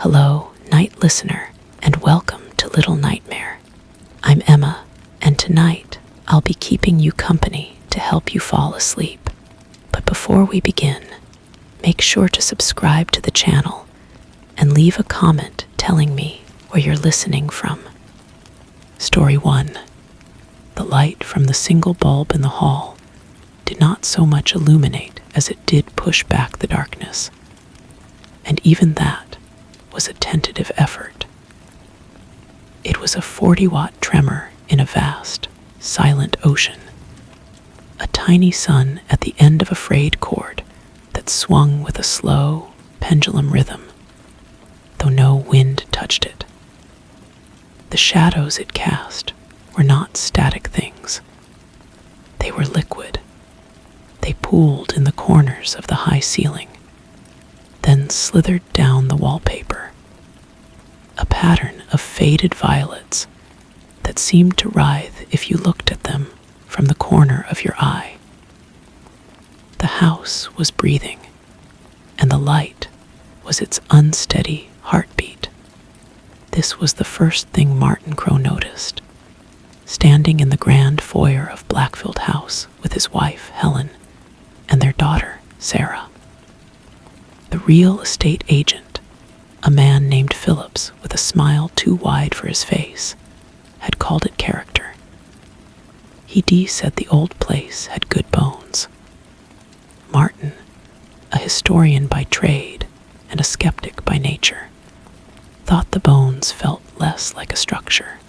Hello, night listener, and welcome to Little Nightmare. I'm Emma, and tonight I'll be keeping you company to help you fall asleep. But before we begin, make sure to subscribe to the channel and leave a comment telling me where you're listening from. Story 1. The light from the single bulb in the hall did not so much illuminate as it did push back the darkness. And even that was a tentative effort. It was a 40-watt tremor in a vast, silent ocean. A tiny sun at the end of a frayed cord that swung with a slow, pendulum rhythm, though no wind touched it. The shadows it cast were not static things. They were liquid. They pooled in the corners of the high ceiling, then slithered down the wallpaper, a pattern of faded violets that seemed to writhe if you looked at them from the corner of your eye. The house was breathing, and the light was its unsteady heartbeat. This was the first thing Martin Crow noticed, standing in the grand foyer of Blackfield House with his wife, Helen, and their daughter, Sarah. The real estate agent, a man named Phillips with a smile too wide for his face, had called it character. He said the old place had good bones. Martin, a historian by trade and a skeptic by nature, thought the bones felt less like a structure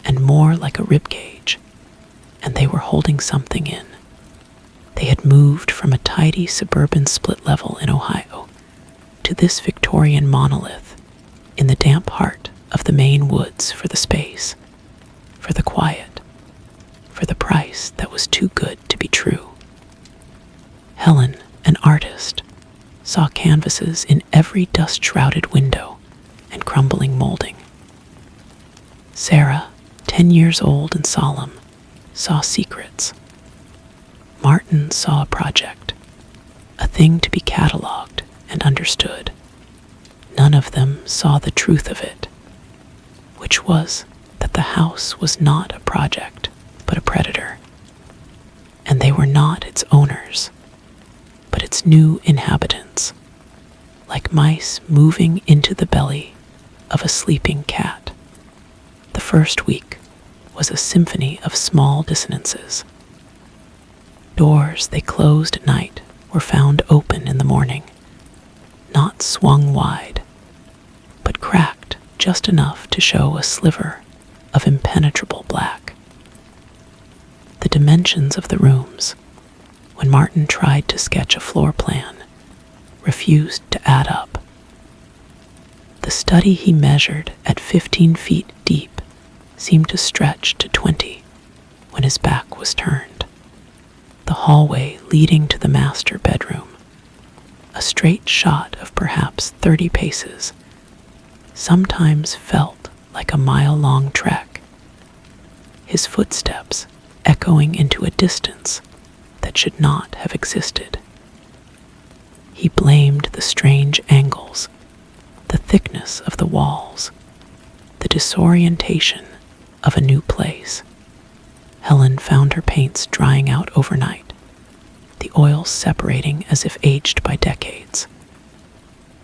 and more like a rib cage, and they were holding something in. They had moved from a tidy suburban split level in Ohio to this Victorian monolith in the damp heart of the Maine woods for the space, for the quiet, for the price that was too good to be true. Helen, an artist, saw canvases in every dust-shrouded window and crumbling molding. Sarah, 10 years old and solemn, saw secrets. Martin saw a project, a thing to be cataloged and understood. None of them saw the truth of it, which was that the house was not a project, but a predator. And they were not its owners, but its new inhabitants, like mice moving into the belly of a sleeping cat. The first week was a symphony of small dissonances. Doors they closed at night were found open in the morning, not swung wide, but cracked just enough to show a sliver of impenetrable black. The dimensions of the rooms, when Martin tried to sketch a floor plan, refused to add up. The study he measured at 15 feet deep seemed to stretch to 20 when his back was turned. The hallway leading to the master bedroom, a straight shot of perhaps 30 paces, sometimes felt like a mile-long trek, his footsteps echoing into a distance that should not have existed. He blamed the strange angles, the thickness of the walls, the disorientation of a new place. Helen found her paints drying out overnight, the oils separating as if aged by decades.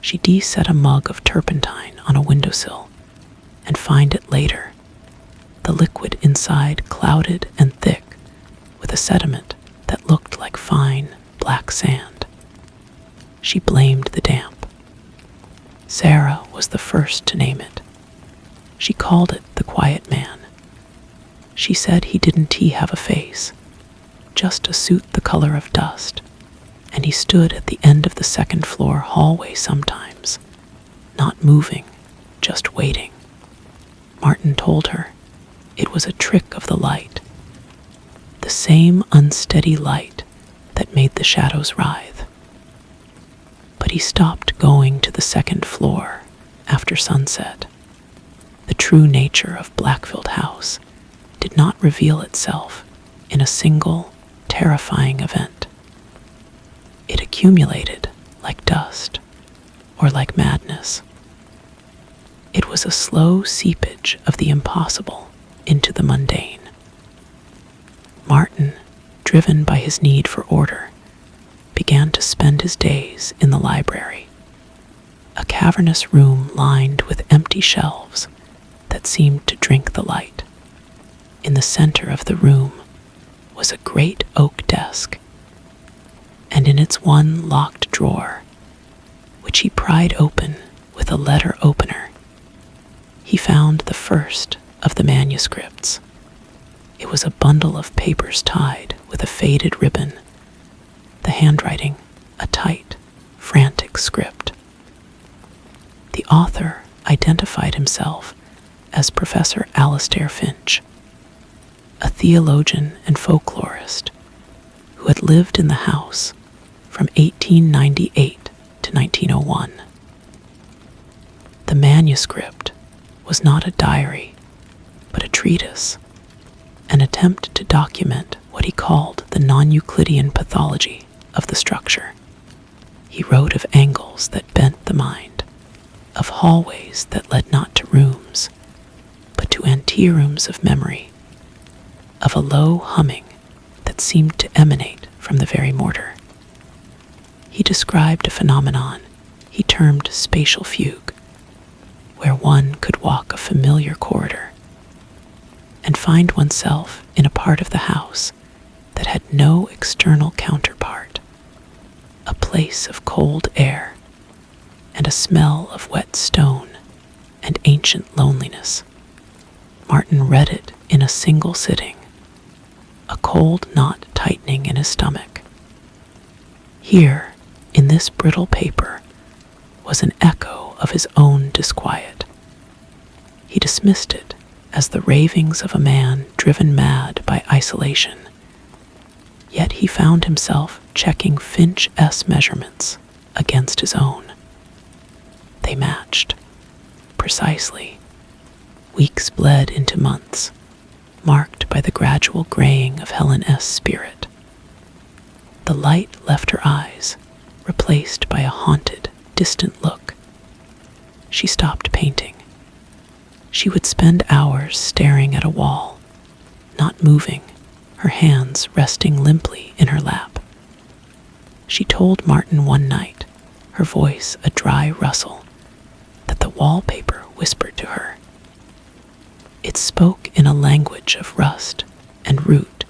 She set a mug of turpentine on a windowsill and found it later, the liquid inside clouded and thick with a sediment that looked like fine black sand. She blamed the damp. Sarah was the first to name it. She called it the quiet man. She said didn't he have a face, just a suit the color of dust, and he stood at the end of the second floor hallway sometimes, not moving, just waiting. Martin told her it was a trick of the light, the same unsteady light that made the shadows writhe. But he stopped going to the second floor after sunset. The true nature of Blackfield House did not reveal itself in a single, terrifying event. It accumulated like dust or like madness, was a slow seepage of the impossible into the mundane. Martin, driven by his need for order, began to spend his days in the library, a cavernous room lined with empty shelves that seemed to drink the light. In the center of the room was a great oak desk, and in its one locked drawer, which he pried open with a letter opener, he found the first of the manuscripts. It was a bundle of papers tied with a faded ribbon, the handwriting a tight, frantic script. The author identified himself as Professor Alastair Finch, a theologian and folklorist who had lived in the house from 1898 to 1901. The manuscript was not a diary, but a treatise, an attempt to document what he called the non-Euclidean pathology of the structure. He wrote of angles that bent the mind, of hallways that led not to rooms, but to anterooms of memory, of a low humming that seemed to emanate from the very mortar. He described a phenomenon he termed spatial fugue, where one could walk a familiar corridor and find oneself in a part of the house that had no external counterpart, a place of cold air and a smell of wet stone and ancient loneliness. Martin read it in a single sitting, a cold knot tightening in his stomach. Here, in this brittle paper, was an echo of his own disquiet. He dismissed it as the ravings of a man driven mad by isolation. Yet he found himself checking Finch S measurements against his own. They matched, precisely. Weeks bled into months, marked by the gradual graying of Helen S. spirit. The light left her eyes, replaced by a haunted, distant look. She stopped painting. She would spend hours staring at a wall, not moving, her hands resting limply in her lap. She told Martin one night, her voice a dry rustle, that the wallpaper whispered to her. It spoke in a language of rust and root,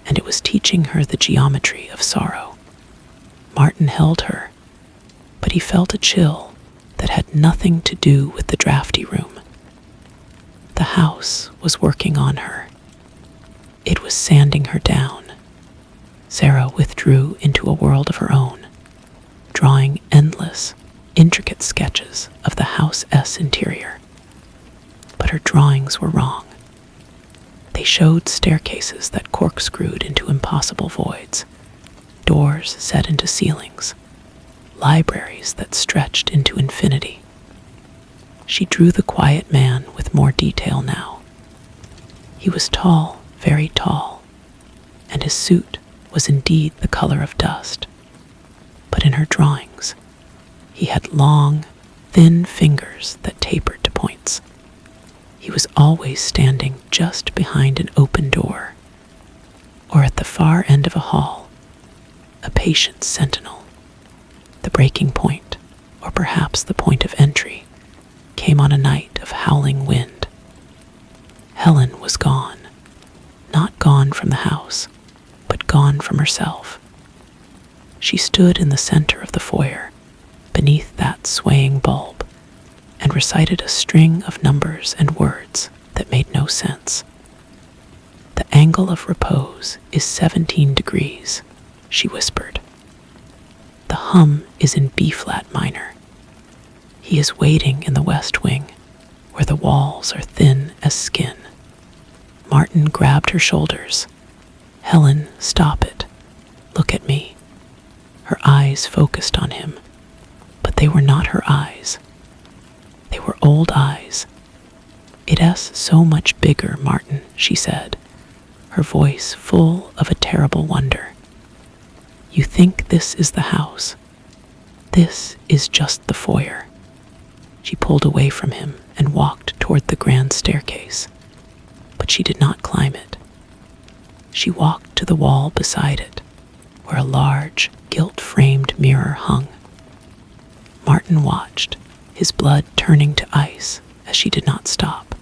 and it was teaching her the geometry of sorrow. Martin held her, but he felt a chill that had nothing to do with the drafty room. The house was working on her. It was sanding her down. Sarah withdrew into a world of her own, drawing endless, intricate sketches of the House S interior. But her drawings were wrong. They showed staircases that corkscrewed into impossible voids, doors set into ceilings, libraries that stretched into infinity. She drew the quiet man with more detail now. He was tall, very tall, and his suit was indeed the color of dust. But in her drawings, he had long, thin fingers that tapered to points. He was always standing just behind an open door, or at the far end of a hall, a patient sentinel. The breaking point, or perhaps the point of entry, came on a night of howling wind. Helen was gone, not gone from the house, but gone from herself. She stood in the center of the foyer, beneath that swaying bulb, and recited a string of numbers and words that made no sense. The angle of repose is 17 degrees, she whispered. The hum is in B-flat minor. He is waiting in the west wing, where the walls are thin as skin. Martin grabbed her shoulders. Helen, stop it. Look at me. Her eyes focused on him, but they were not her eyes. They were old eyes. "It's so much bigger, Martin," she said, her voice full of a terrible wonder. "You think this is the house. This is just the foyer." She pulled away from him and Martin walked toward the grand staircase, but she did not climb it. She walked to the wall beside it, where a large, gilt-framed mirror hung. Martin watched, his blood turning to ice as she did not stop.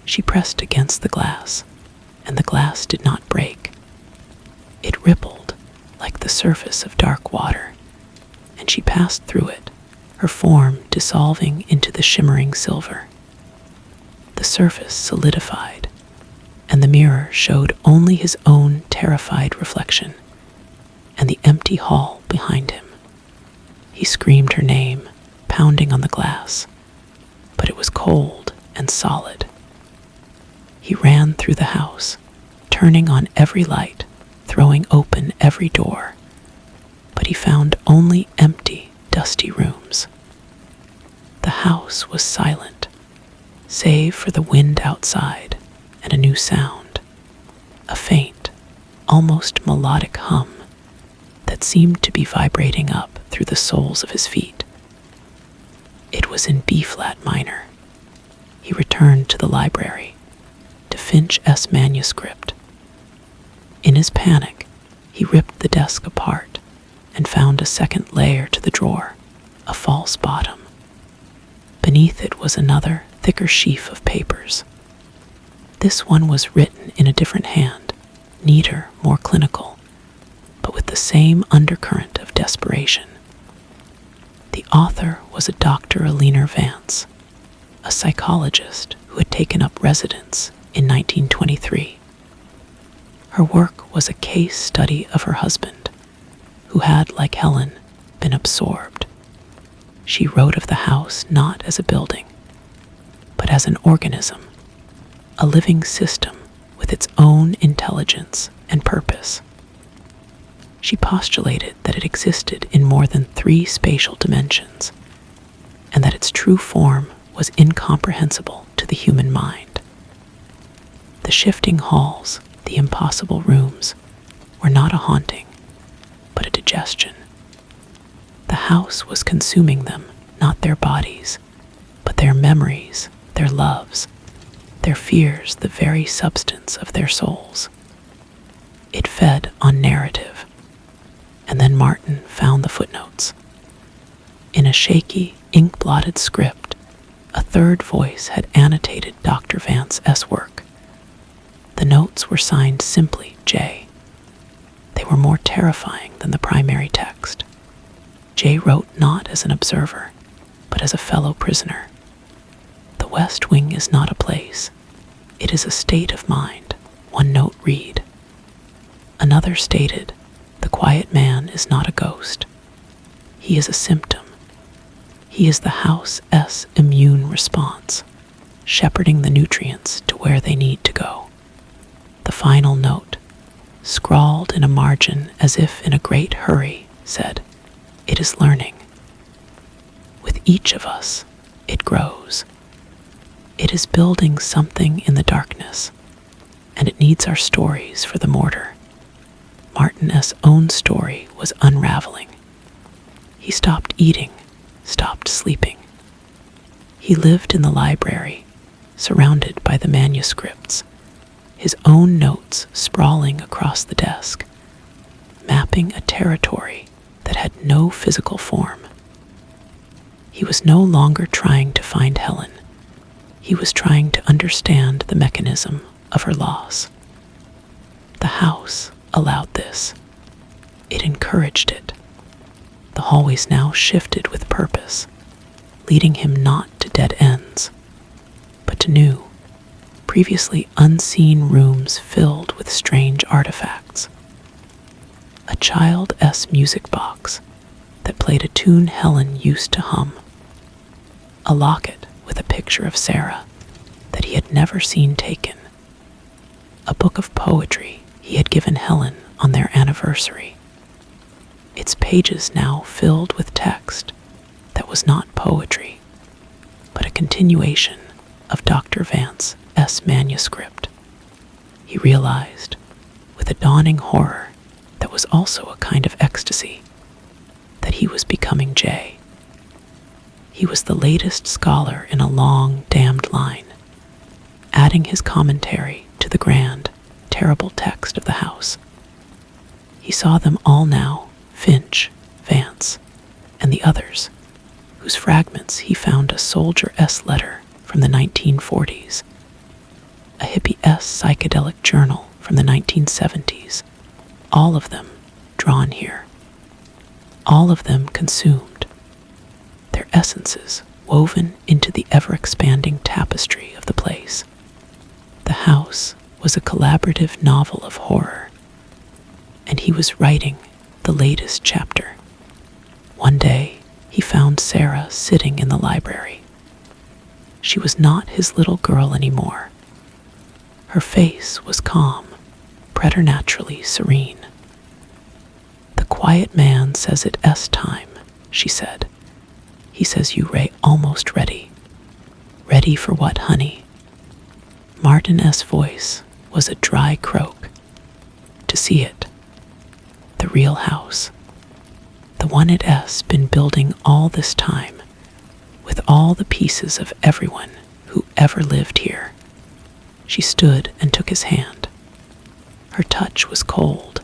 She pressed against the glass, and the glass did not break. It rippled like the surface of dark water, and she passed through it, her form dissolving into the shimmering silver. The surface solidified, and the mirror showed only his own terrified reflection and the empty hall behind him. He screamed her name, pounding on the glass, but it was cold and solid. He ran through the house, turning on every light, throwing open every door, but he found only empty, dusty rooms. The house was silent, save for the wind outside and a new sound, a faint, almost melodic hum that seemed to be vibrating up through the soles of his feet. It was in B-flat minor. He returned to the library, to Finch's manuscript. In his panic, he ripped the desk apart and found a second layer to the drawer, a false bottom. Beneath it was another, thicker sheaf of papers. This one was written in a different hand, neater, more clinical, but with the same undercurrent of desperation. The author was a Dr. Alina Vance, a psychologist who had taken up residence in 1923. Her work was a case study of her husband, who had, like Helen, been absorbed. She wrote of the house not as a building, but as an organism, a living system with its own intelligence and purpose. She postulated that it existed in more than 3 spatial dimensions, and that its true form was incomprehensible to the human mind. The shifting halls, the impossible rooms, were not a haunting, but a digestion. The house was consuming them, not their bodies, but their memories, their loves, their fears, the very substance of their souls. It fed on narrative. And then Martin found the footnotes. In a shaky, ink-blotted script, a third voice had annotated Dr. Vance's work. The notes were signed simply J. They were more terrifying than the primary text. J wrote not as an observer, but as a fellow prisoner. The West Wing is not a place. It is a state of mind, one note read. Another stated, the quiet man is not a ghost. He is a symptom. He is the house's immune response, shepherding the nutrients to where they need to go. The final note, scrawled in a margin as if in a great hurry, said, "It is learning. With each of us, it grows. It is building something in the darkness, and it needs our stories for the mortar." Martin's own story was unraveling. He stopped eating, stopped sleeping. He lived in the library, surrounded by the manuscripts, his own notes sprawling across the desk, mapping a territory that had no physical form. He was no longer trying to find Helen. He was trying to understand the mechanism of her loss. The house allowed this. It encouraged it. The hallways now shifted with purpose, leading him not to dead ends, but to new, previously unseen rooms filled with strange artifacts. A child's music box that played a tune Helen used to hum. A locket with a picture of Sarah that he had never seen taken. A book of poetry he had given Helen on their anniversary. Its pages now filled with text that was not poetry, but a continuation of Dr. Vance's manuscript. He realized, with a dawning horror that was also a kind of ecstasy, that he was becoming Jay. He was the latest scholar in a long, damned line, adding his commentary to the grand, terrible text of the house. He saw them all now, Finch, Vance, and the others, whose fragments he found a Soldier S letter from the 1940s, a Hippie S psychedelic journal from the 1970s, all of them drawn here, all of them consumed, their essences woven into the ever-expanding tapestry of the place. The house was a collaborative novel of horror, and he was writing the latest chapter. One day, he found Sarah sitting in the library. She was not his little girl anymore. Her face was calm, preternaturally serene. "The quiet man says it's time," she said. "He says you almost ready." "Ready for what, honey?" Martin's voice was a dry croak. "To see it. The real house. The one it's been building all this time, with all the pieces of everyone who ever lived here." She stood and took his hand. Her touch was cold.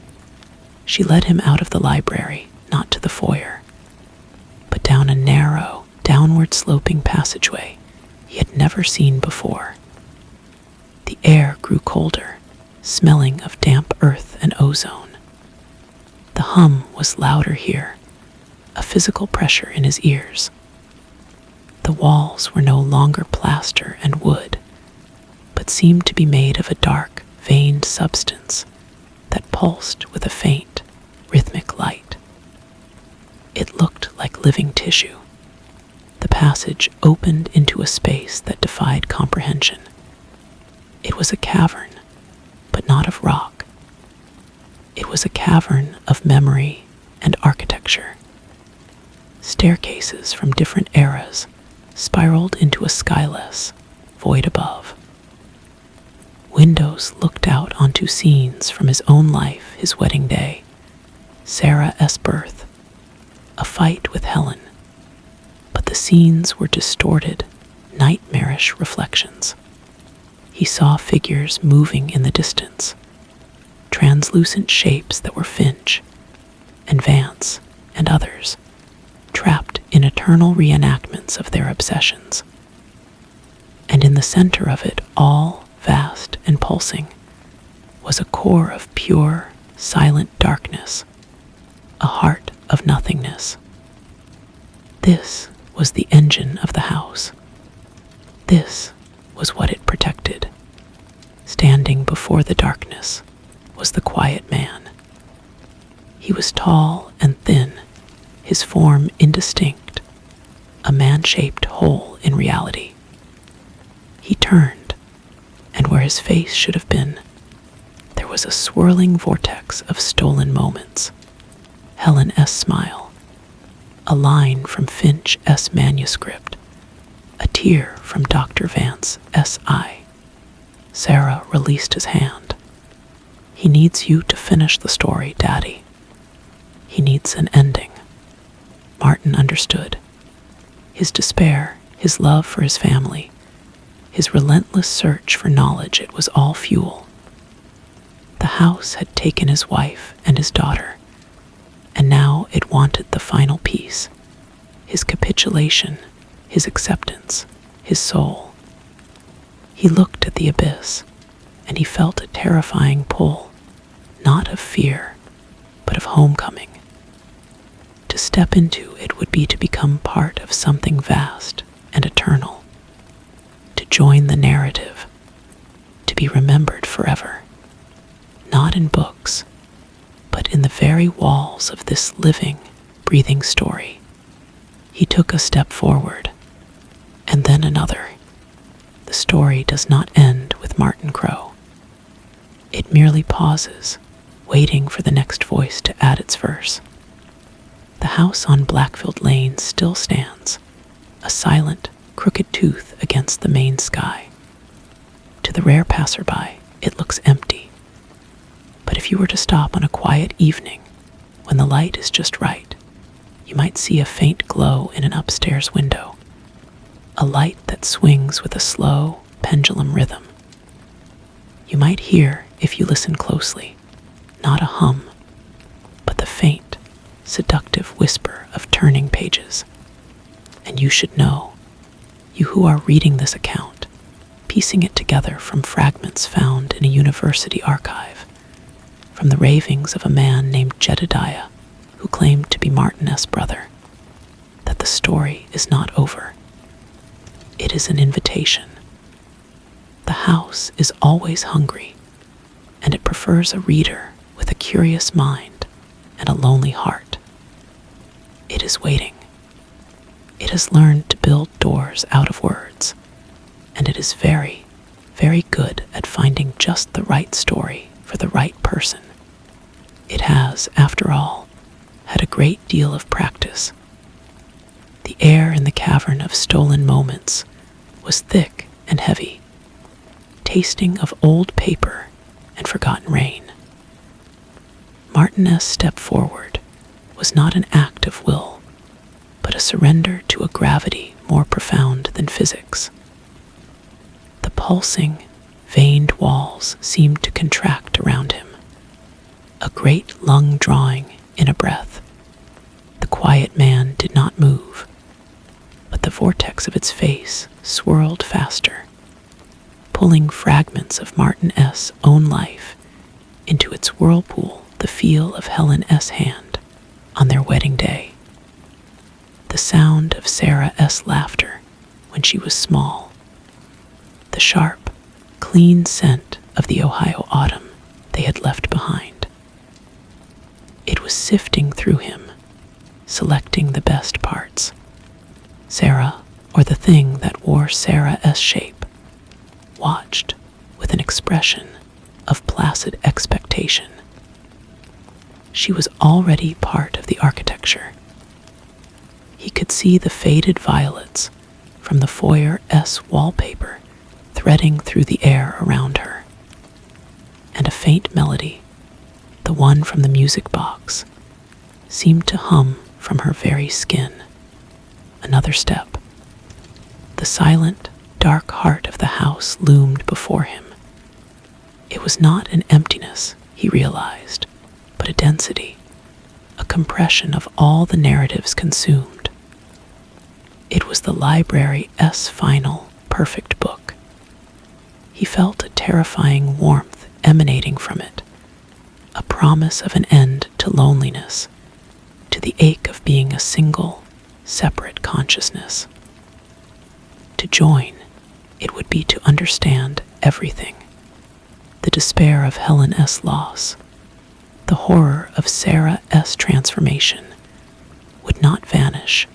She led him out of the library, not to the foyer, but down a narrow, downward-sloping passageway he had never seen before. The air grew colder, smelling of damp earth and ozone. The hum was louder here, a physical pressure in his ears. The walls were no longer plaster and wood, but seemed to be made of a dark, veined substance that pulsed with a faint, rhythmic light. It looked like living tissue. The passage opened into a space that defied comprehension. It was a cavern, but not of rock. It was a cavern of memory and architecture. Staircases from different eras spiraled into a skyless void above. Windows looked out onto scenes from his own life, his wedding day, Sarah's birth, a fight with Helen. But the scenes were distorted, nightmarish reflections. He saw figures moving in the distance, translucent shapes that were Finch and Vance and others, trapped in eternal reenactments of their obsessions. And in the center of it all, vast and pulsing, was a core of pure, silent darkness, a heart of nothingness. This was the engine of the house. This was what it protected. Standing before the darkness was the quiet man. He was tall and thin, his form indistinct, a man-shaped hole in reality. He turned, and where his face should have been, there was a swirling vortex of stolen moments. Helen's smile, a line from Finch's manuscript, a tear from Dr. Vance's eye. Sarah released his hand. "He needs you to finish the story, Daddy. He needs an ending." Martin understood. His despair, his love for his family, his relentless search for knowledge, it was all fuel. The house had taken his wife and his daughter, and now it wanted the final piece, his capitulation, his acceptance, his soul. He looked at the abyss, and he felt a terrifying pull, not of fear, but of homecoming. To step into it would be to become part of something vast and eternal, to join the narrative, to be remembered forever, not in books, but in the very walls of this living, breathing story. He took a step forward, and then another. The story does not end with Martin Crow. It merely pauses, waiting for the next voice to add its verse. The house on Blackfield Lane still stands, a silent, crooked tooth against the main sky. To the rare passerby, it looks empty. But if you were to stop on a quiet evening, when the light is just right, you might see a faint glow in an upstairs window, a light that swings with a slow, pendulum rhythm. You might hear, if you listen closely, not a hum, but the faint, seductive whisper of turning pages. And you should know, you who are reading this account, piecing it together from fragments found in a university archive, from the ravings of a man named Jedediah, who claimed to be Martin's brother, that the story is not over. It is an invitation. The house is always hungry, and it prefers a reader with a curious mind and a lonely heart. It is waiting. It has learned to build doors out of words, and it is very, very good at finding just the right story for the right person. It has, after all, had a great deal of practice. The air in the cavern of stolen moments was thick and heavy, tasting of old paper and forgotten rain. Martin's step forward was not an act of will, but a surrender to a gravity more profound than physics. The pulsing, veined walls seemed to contract around him, a great lung drawing in a breath. The quiet man did not move, but the vortex of its face swirled faster, pulling fragments of Martin's own life into its whirlpool, the feel of Helen's hand on their wedding day, the sound of Sarah's laughter when she was small, the sharp, clean scent of the Ohio autumn they had left behind. It was sifting through him, selecting the best parts. Sarah, or the thing that wore Sarah's shape, watched with an expression of placid expectation. She was already part of the architecture. He could see the faded violets from the foyer's wallpaper threading through the air around her, and a faint melody, the one from the music box, seemed to hum from her very skin. Another step. The silent, dark heart of the house loomed before him. It was not an emptiness, he realized, but a density, a compression of all the narratives consumed. It was the library's final, perfect book. He felt a terrifying warmth emanating from it, a promise of an end to loneliness, to the ache of being a single, separate consciousness. To join, it would be to understand everything. The despair of Helen's loss, the horror of Sarah's transformation would not vanish,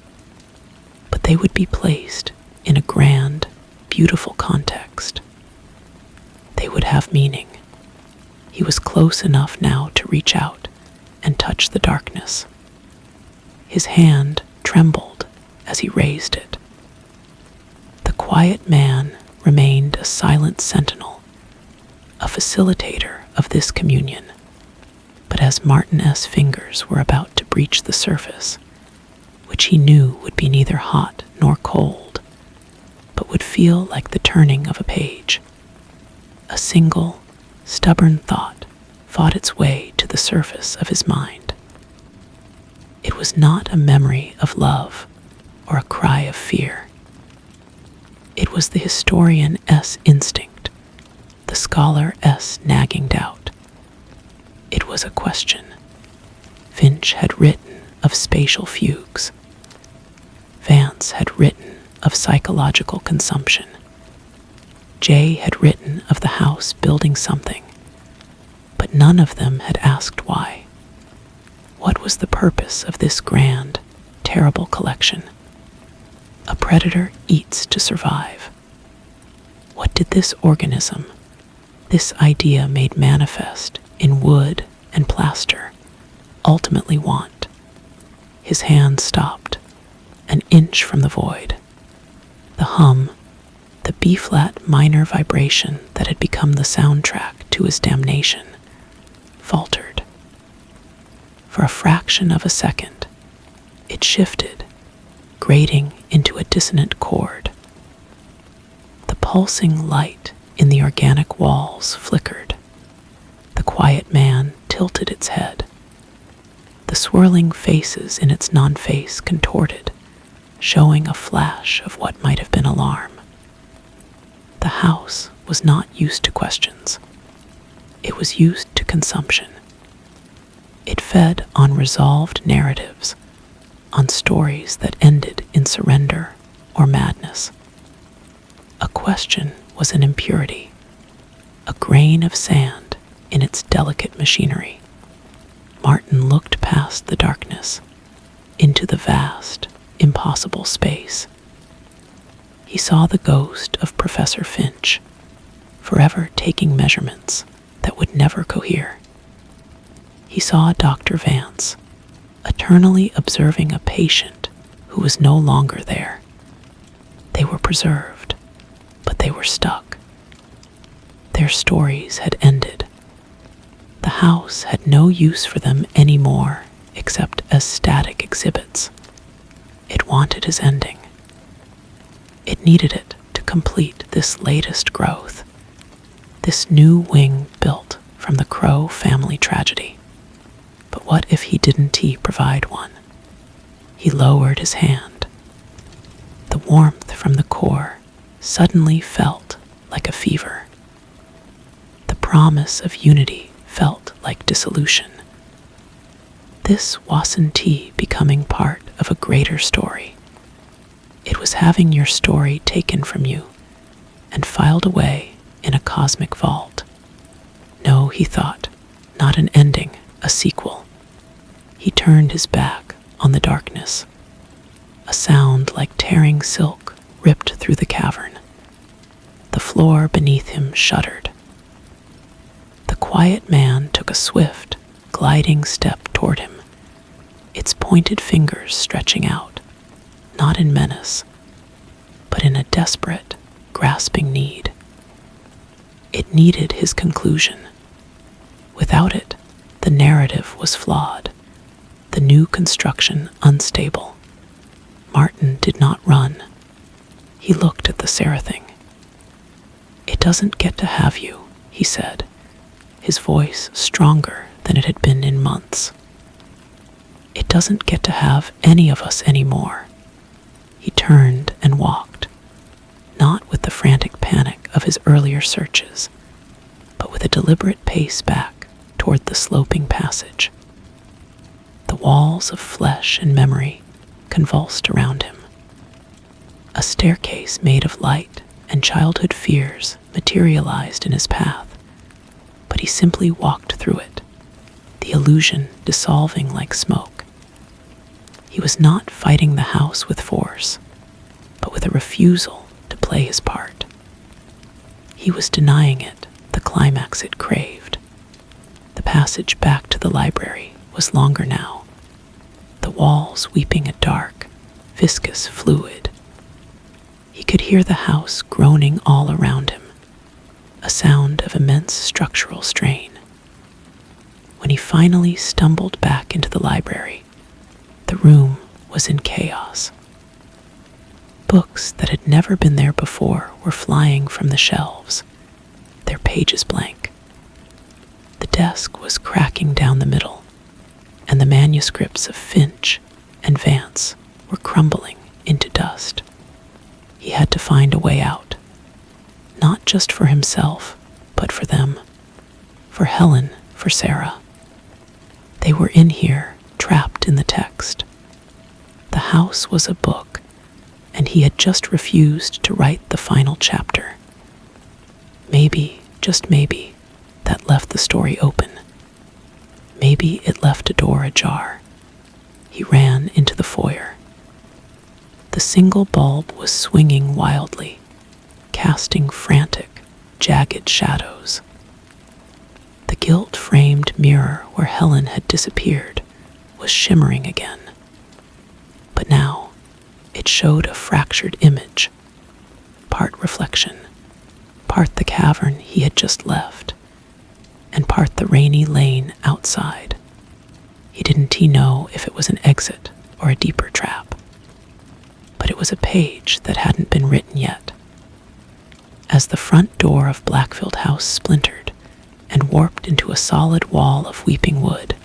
but they would be placed in a grand, beautiful context. They would have meaning. He was close enough now to reach out and touch the darkness. His hand trembled as he raised it. The quiet man remained a silent sentinel, a facilitator of this communion. But as Martin's fingers were about to breach the surface, which he knew would be neither hot nor cold, but would feel like the turning of a page, a single, stubborn thought fought its way to the surface of his mind. It was not a memory of love or a cry of fear. It was the historian's instinct, the scholar's nagging doubt. It was a question. Finch had written of spatial fugues. Vance had written of psychological consumption. Jay had written of the house building something, but none of them had asked why. What was the purpose of this grand, terrible collection? A predator eats to survive. What did this organism, this idea made manifest in wood and plaster, ultimately want? His hand stopped, an inch from the void. The hum, the B-flat minor vibration that had become the soundtrack to his damnation, faltered. For a fraction of a second, it shifted, grating into a dissonant chord, pulsing light in the organic walls flickered. The quiet man tilted its head. The swirling faces in its non-face contorted, showing a flash of what might have been alarm. The house was not used to questions. It was used to consumption. It fed on resolved narratives, on stories that ended in surrender or madness. A question was an impurity, a grain of sand in its delicate machinery. Martin looked past the darkness, into the vast, impossible space. He saw the ghost of Professor Finch, forever taking measurements that would never cohere. He saw Dr. Vance, eternally observing a patient who was no longer there. They were preserved, but they were stuck. Their stories had ended. The house had no use for them anymore except as static exhibits. It wanted his ending. It needed it to complete this latest growth, this new wing built from the Crow family tragedy. But what if didn't he provide one? He lowered his hand. The warmth from the core suddenly felt like a fever. The promise of unity felt like dissolution. This wasn't tea becoming part of a greater story. It was having your story taken from you and filed away in a cosmic vault. No, he thought, not an ending, a sequel. He turned his back on the darkness. A sound like tearing silk ripped through the cavern. The floor beneath him shuddered. The quiet man took a swift, gliding step toward him, its pointed fingers stretching out, not in menace, but in a desperate, grasping need. It needed his conclusion. Without it, the narrative was flawed, the new construction unstable. Martin did not run. He looked at the Seraphing. "It doesn't get to have you," he said, his voice stronger than it had been in months. "It doesn't get to have any of us anymore." He turned and walked, not with the frantic panic of his earlier searches, but with a deliberate pace back toward the sloping passage. The walls of flesh and memory convulsed around him. A staircase made of light and childhood fears materialized in his path, but he simply walked through it, the illusion dissolving like smoke. He was not fighting the house with force, but with a refusal to play his part. He was denying it the climax it craved. The passage back to the library was longer now, the walls weeping a dark, viscous fluid. He could hear the house groaning all around him, a sound of immense structural strain. When he finally stumbled back into the library, the room was in chaos. Books that had never been there before were flying from the shelves, their pages blank. The desk was cracking down the middle, and the manuscripts of Finch and Vance were crumbling into dust. He had to find a way out, not just for himself, but for them, for Helen, for Sarah. They were in here, trapped in the text. The house was a book, and he had just refused to write the final chapter. Maybe, just maybe, that left the story open. Maybe it left a door ajar. He ran into the foyer. The single bulb was swinging wildly, casting frantic, jagged shadows. The gilt-framed mirror where Helen had disappeared was shimmering again. But now, it showed a fractured image, part reflection, part the cavern he had just left, and part the rainy lane outside. Didn't he know if it was an exit or a deeper trap? But it was a page that hadn't been written yet. As the front door of Blackfield House splintered and warped into a solid wall of weeping wood,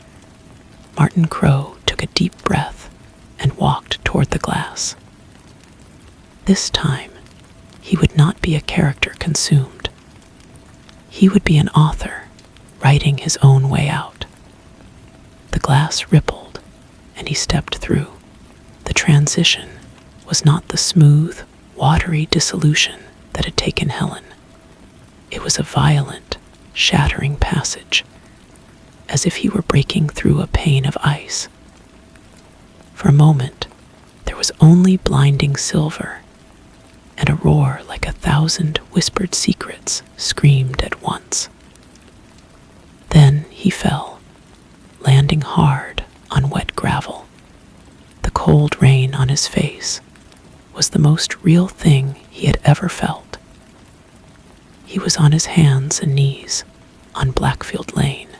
Martin Crow took a deep breath and walked toward the glass. This time, he would not be a character consumed. He would be an author, writing his own way out. The glass rippled, and he stepped through. The transition was not the smooth, watery dissolution that had taken Helen. It was a violent, shattering passage, as if he were breaking through a pane of ice. For a moment, there was only blinding silver, and a roar like 1,000 whispered secrets screamed at once. Then he fell, landing hard on wet gravel. The cold rain on his face was the most real thing he had ever felt. He was on his hands and knees on Blackfield Lane,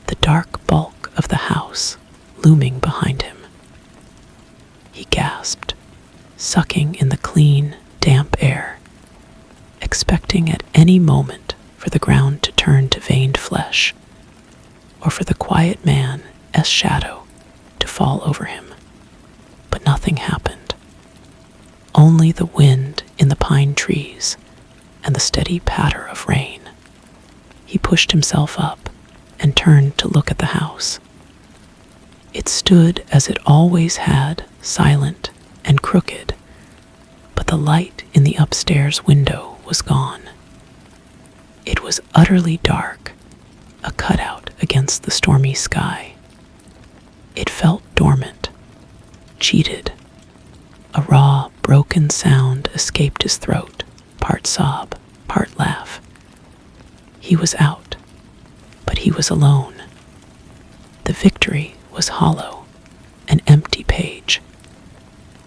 the dark bulk of the house looming behind him. He gasped, sucking in the clean, damp air, expecting at any moment for the ground to turn to veined flesh, or for the quiet man as shadow to fall over him. But nothing happened. Only the wind in the pine trees and the steady patter of rain. He pushed himself up and turned to look at the house. It stood as it always had, silent and crooked, but the light in the upstairs window was gone. It was utterly dark, a cutout against the stormy sky. It felt dormant, cheated. A raw, broken sound escaped his throat, part sob, part laugh. He was out, but he was alone. The victory was hollow, an empty page.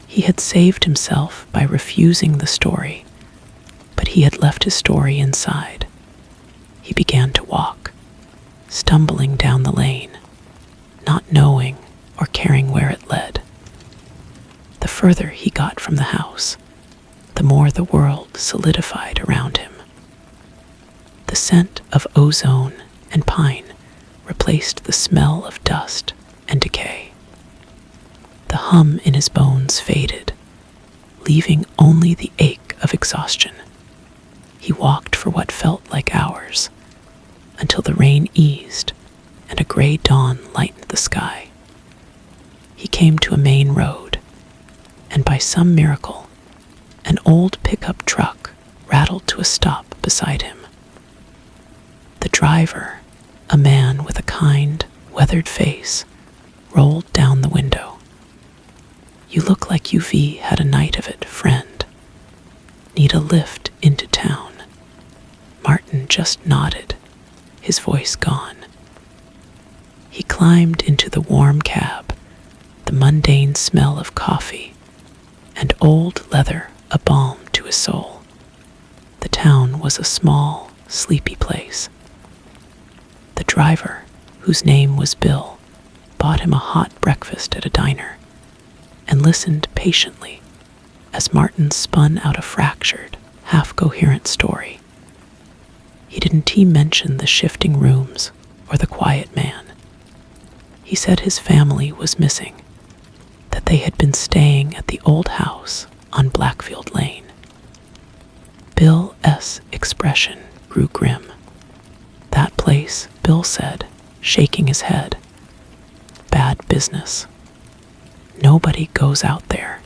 He had saved himself by refusing the story, but he had left his story inside. He began to walk, stumbling down the lane, not knowing or caring where it led. The further he got from the house, the more the world solidified around him. The scent of ozone and pine replaced the smell of dust and decay. The hum in his bones faded, leaving only the ache of exhaustion. He walked for what felt like hours, until the rain eased and a gray dawn lightened the sky. He came to a main road, and by some miracle, an old pickup truck rattled to a stop beside him. The driver, a man with a kind, weathered face, rolled down the window. "You look like UV had a night of it, friend. Need a lift into town?" Martin just nodded, his voice gone. He climbed into the warm cab, the mundane smell of coffee and old leather a balm to his soul. The town was a small, sleepy place. The driver, whose name was Bill, bought him a hot breakfast at a diner and listened patiently as Martin spun out a fractured, half-coherent story. He didn't mention the shifting rooms or the quiet man. He said his family was missing, that they had been staying at the old house on Blackfield Lane. Bill S.'s expression grew grim. "That place," Bill said, shaking his head. "Bad business. Nobody goes out there.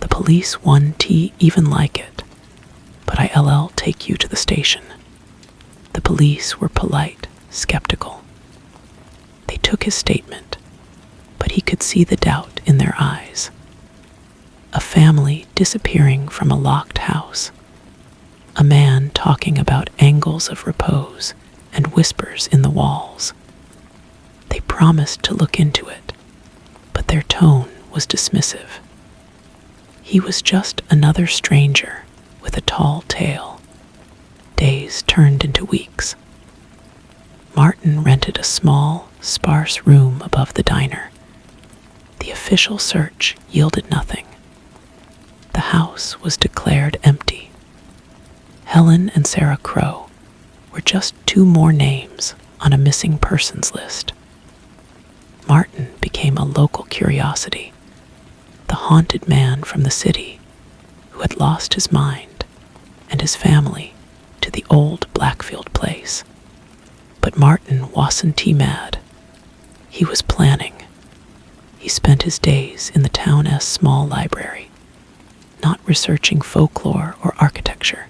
The police wouldn't even like it, but I'll take you to the station." The police were polite, skeptical. They took his statement, but he could see the doubt in their eyes. A family disappearing from a locked house. A man talking about angles of repose and whispers in the walls. They promised to look into it, but their tone was dismissive. He was just another stranger with a tall tale. Days turned into weeks. Martin rented a small, sparse room above the diner. The official search yielded nothing. The house was declared empty. Helen and Sarah Crow were just two more names on a missing persons list. Martin became a local curiosity, the haunted man from the city who had lost his mind and his family to the old Blackfield place. But Martin wasn't mad. He was planning. He spent his days in the town's small library, not researching folklore or architecture,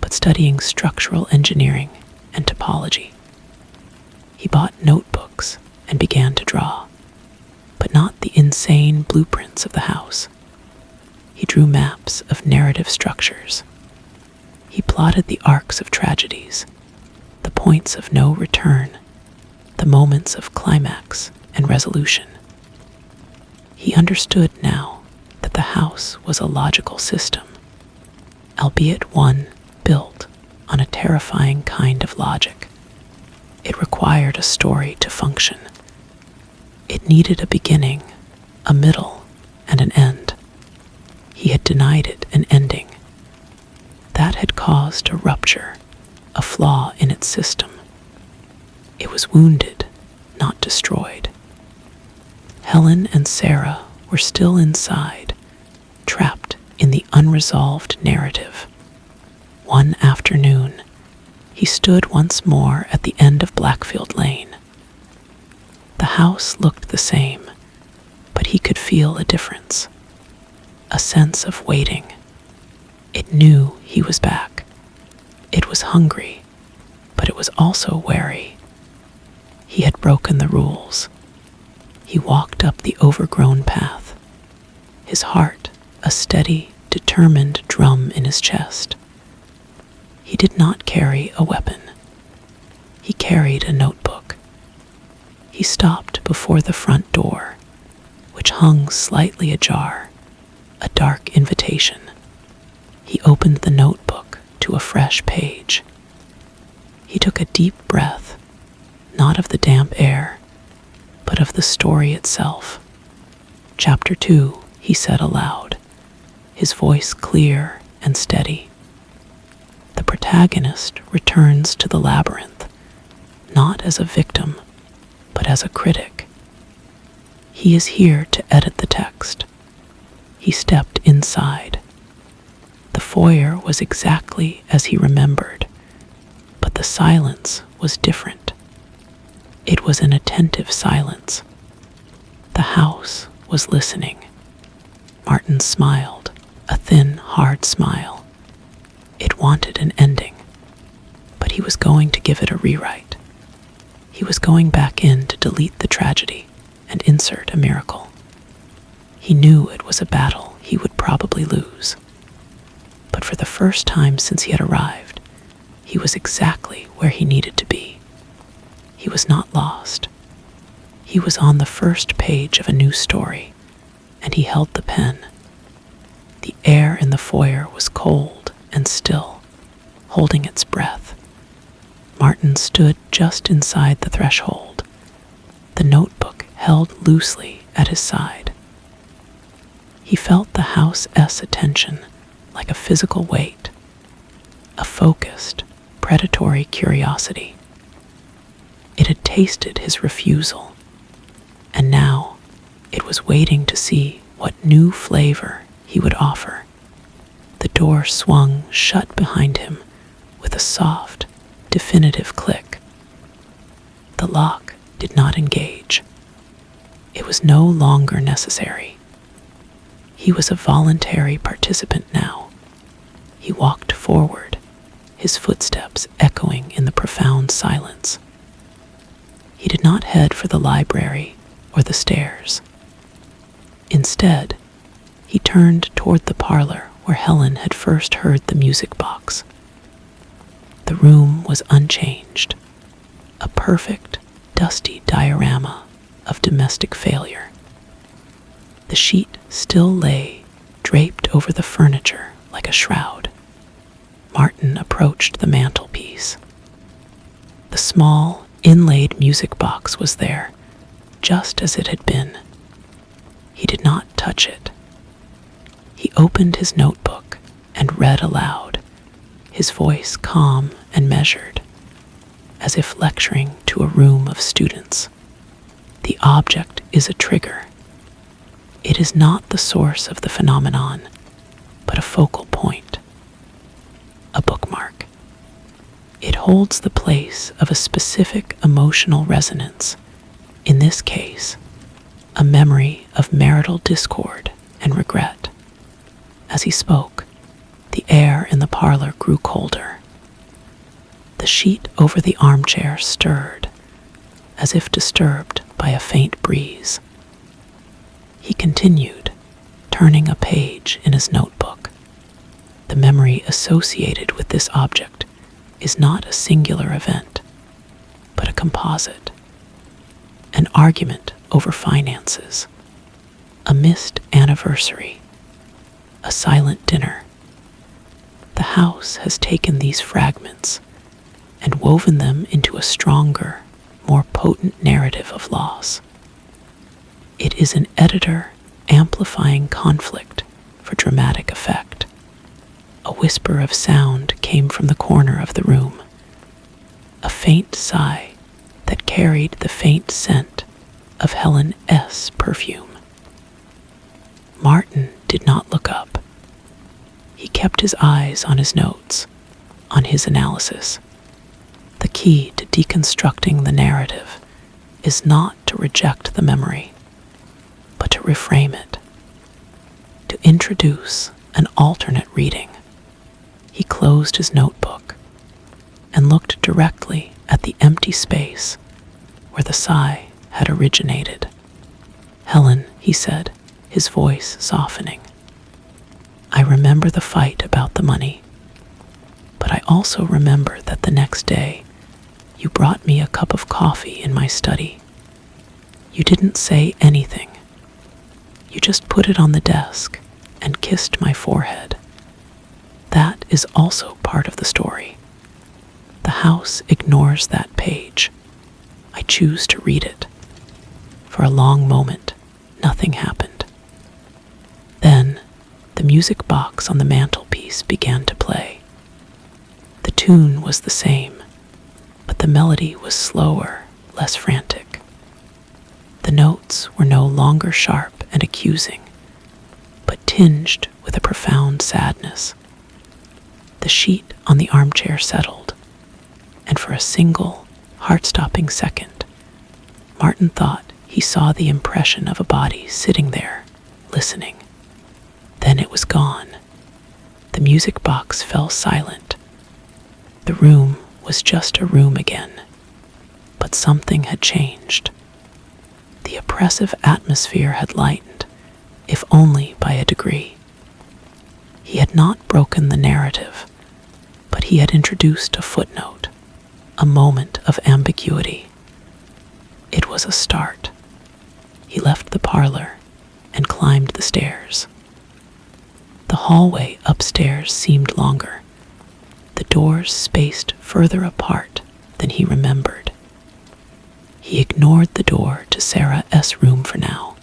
but studying structural engineering and topology. He bought notebooks and began to draw, but not the insane blueprints of the house. He drew maps of narrative structures. He plotted the arcs of tragedies, the points of no return, the moments of climax and resolution. He understood now that the house was a logical system, albeit one built on a terrifying kind of logic. It required a story to function. It needed a beginning, a middle, and an end. He had denied it an ending. That had caused a rupture, a flaw in its system. It was wounded, not destroyed. Helen and Sarah were still inside, trapped in the unresolved narrative. One afternoon, he stood once more at the end of Blackfield Lane. The house looked the same, but he could feel a difference, a sense of waiting. It knew he was back. It was hungry, but it was also wary. He had broken the rules. He walked up the overgrown path, his heart a steady, determined drum in his chest. He did not carry a weapon. He carried a notebook. He stopped before the front door, which hung slightly ajar, a dark invitation. He opened the notebook to a fresh page. He took a deep breath, not of the damp air, but of the story itself. Chapter 2, he said aloud, his voice clear and steady. The protagonist returns to the labyrinth, not as a victim, but as a critic. He is here to edit the text. He stepped inside. The foyer was exactly as he remembered, but the silence was different. It was an attentive silence. The house was listening. Martin smiled, a thin, hard smile. It wanted an ending, but he was going to give it a rewrite. He was going back in to delete the tragedy and insert a miracle. He knew it was a battle he would probably lose. But for the first time since he had arrived, he was exactly where he needed to be. He was not lost. He was on the first page of a new story, and he held the pen. The air in the foyer was cold and still, holding its breath. Martin stood just inside the threshold, the notebook held loosely at his side. He felt the house's attention like a physical weight, a focused, predatory curiosity. It had tasted his refusal, and now it was waiting to see what new flavor he would offer. The door swung shut behind him with a soft, definitive click. The lock did not engage. It was no longer necessary. He was a voluntary participant now. He walked forward, his footsteps echoing in the profound silence. He did not head for the library or the stairs. Instead, he turned toward the parlor where Helen had first heard the music box. The room was unchanged, a perfect, dusty diorama of domestic failure. The sheet still lay, draped over the furniture like a shroud. Martin approached the mantelpiece. The small, inlaid music box was there, just as it had been. He did not touch it. He opened his notebook and read aloud, his voice calm and measured, as if lecturing to a room of students. The object is a trigger. It is not the source of the phenomenon, but a focal point, a bookmark. It holds the place of a specific emotional resonance, in this case, a memory of marital discord and regret. As he spoke, the air in the parlor grew colder. The sheet over the armchair stirred, as if disturbed by a faint breeze. He continued, turning a page in his notebook. The memory associated with this object is not a singular event, but a composite. An argument over finances, a missed anniversary, a silent dinner. The house has taken these fragments and woven them into a stronger, more potent narrative of loss. It is an editor amplifying conflict for dramatic effect. A whisper of sound came from the corner of the room, a faint sigh that carried the faint scent of Helen S. perfume. Martin did not look up. He kept his eyes on his notes, on his analysis. The key to deconstructing the narrative is not to reject the memory, but to reframe it, to introduce an alternate reading. He closed his notebook and looked directly at the empty space where the sigh had originated. "Helen," he said, his voice softening, "I remember the fight about the money, but I also remember that the next day you brought me a cup of coffee in my study. You didn't say anything. You just put it on the desk and kissed my forehead. That is also part of the story. The house ignores that page. I choose to read it. For a long moment, nothing happened. Then, the music box on the mantelpiece began to play. The tune was the same, but the melody was slower, less frantic. The notes were no longer sharp and accusing, but tinged with a profound sadness. The sheet on the armchair settled, and for a single, heart-stopping second, Martin thought he saw the impression of a body sitting there, listening. Then it was gone. The music box fell silent. The room was just a room again, but something had changed. The oppressive atmosphere had lightened, if only by a degree. He had not broken the narrative, but he had introduced a footnote, a moment of ambiguity. It was a start. He left the parlor and climbed the stairs. The hallway upstairs seemed longer, the doors spaced further apart than he remembered. He ignored the door to Sarah S. room for now.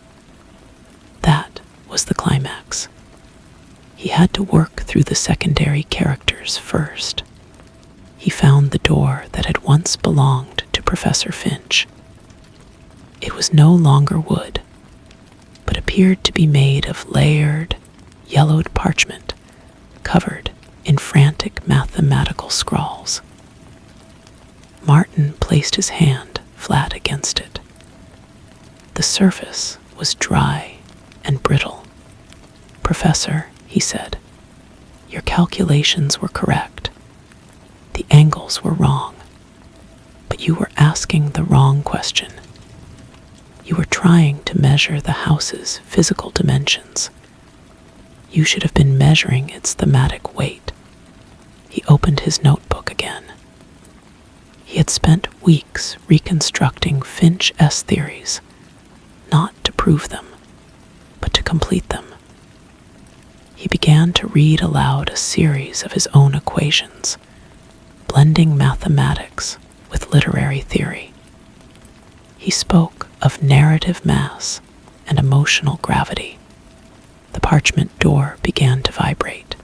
That was the climax. He had to work through the secondary characters first. He found the door that had once belonged to Professor Finch. It was no longer wood, but appeared to be made of layered, yellowed parchment covered in frantic mathematical scrawls. Martin placed his hand flat against it. The surface was dry and brittle. "Professor," he said, "your calculations were correct. The angles were wrong, but you were asking the wrong question. You were trying to measure the house's physical dimensions. You should have been measuring its thematic weight." He opened his notebook again. He had spent weeks reconstructing Finch-S theories, not to prove them, but to complete them. He began to read aloud a series of his own equations, blending mathematics with literary theory. He spoke of narrative mass and emotional gravity. The parchment door began to vibrate.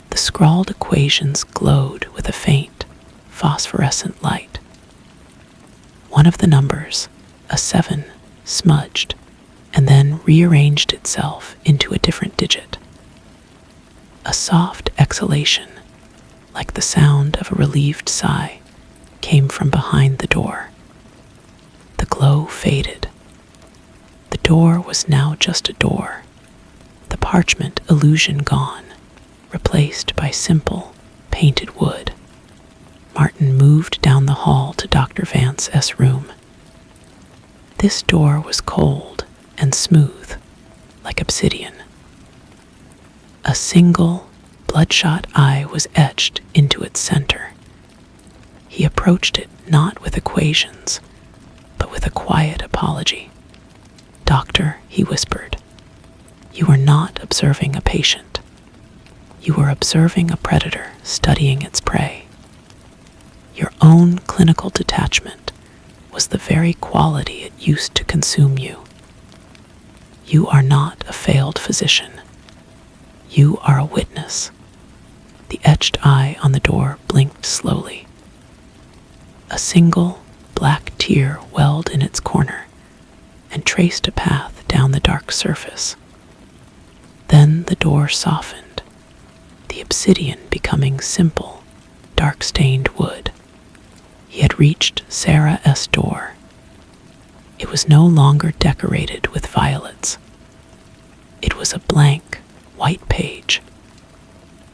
The scrawled equations glowed with a faint, phosphorescent light. One of the numbers, a 7, smudged and then rearranged itself into a different digit. A soft exhalation, like the sound of a relieved sigh, came from behind the door. The glow faded. The door was now just a door, the parchment illusion gone, replaced by simple, painted wood. Martin moved down the hall to Dr. Vance's room. This door was cold and smooth, like obsidian. A single, bloodshot eye was etched into its center. He approached it not with equations, but with a quiet apology. "Doctor," he whispered, "you are not observing a patient. You are observing a predator studying its prey. Your own clinical detachment was the very quality it used to consume you. You are not a failed physician. You are a witness." The etched eye on the door blinked slowly. A single black tear welled in its corner and traced a path down the dark surface. Then the door softened, the obsidian becoming simple, dark-stained wood. He had reached Sarah's door. It was no longer decorated with violets. It was a blank, white page.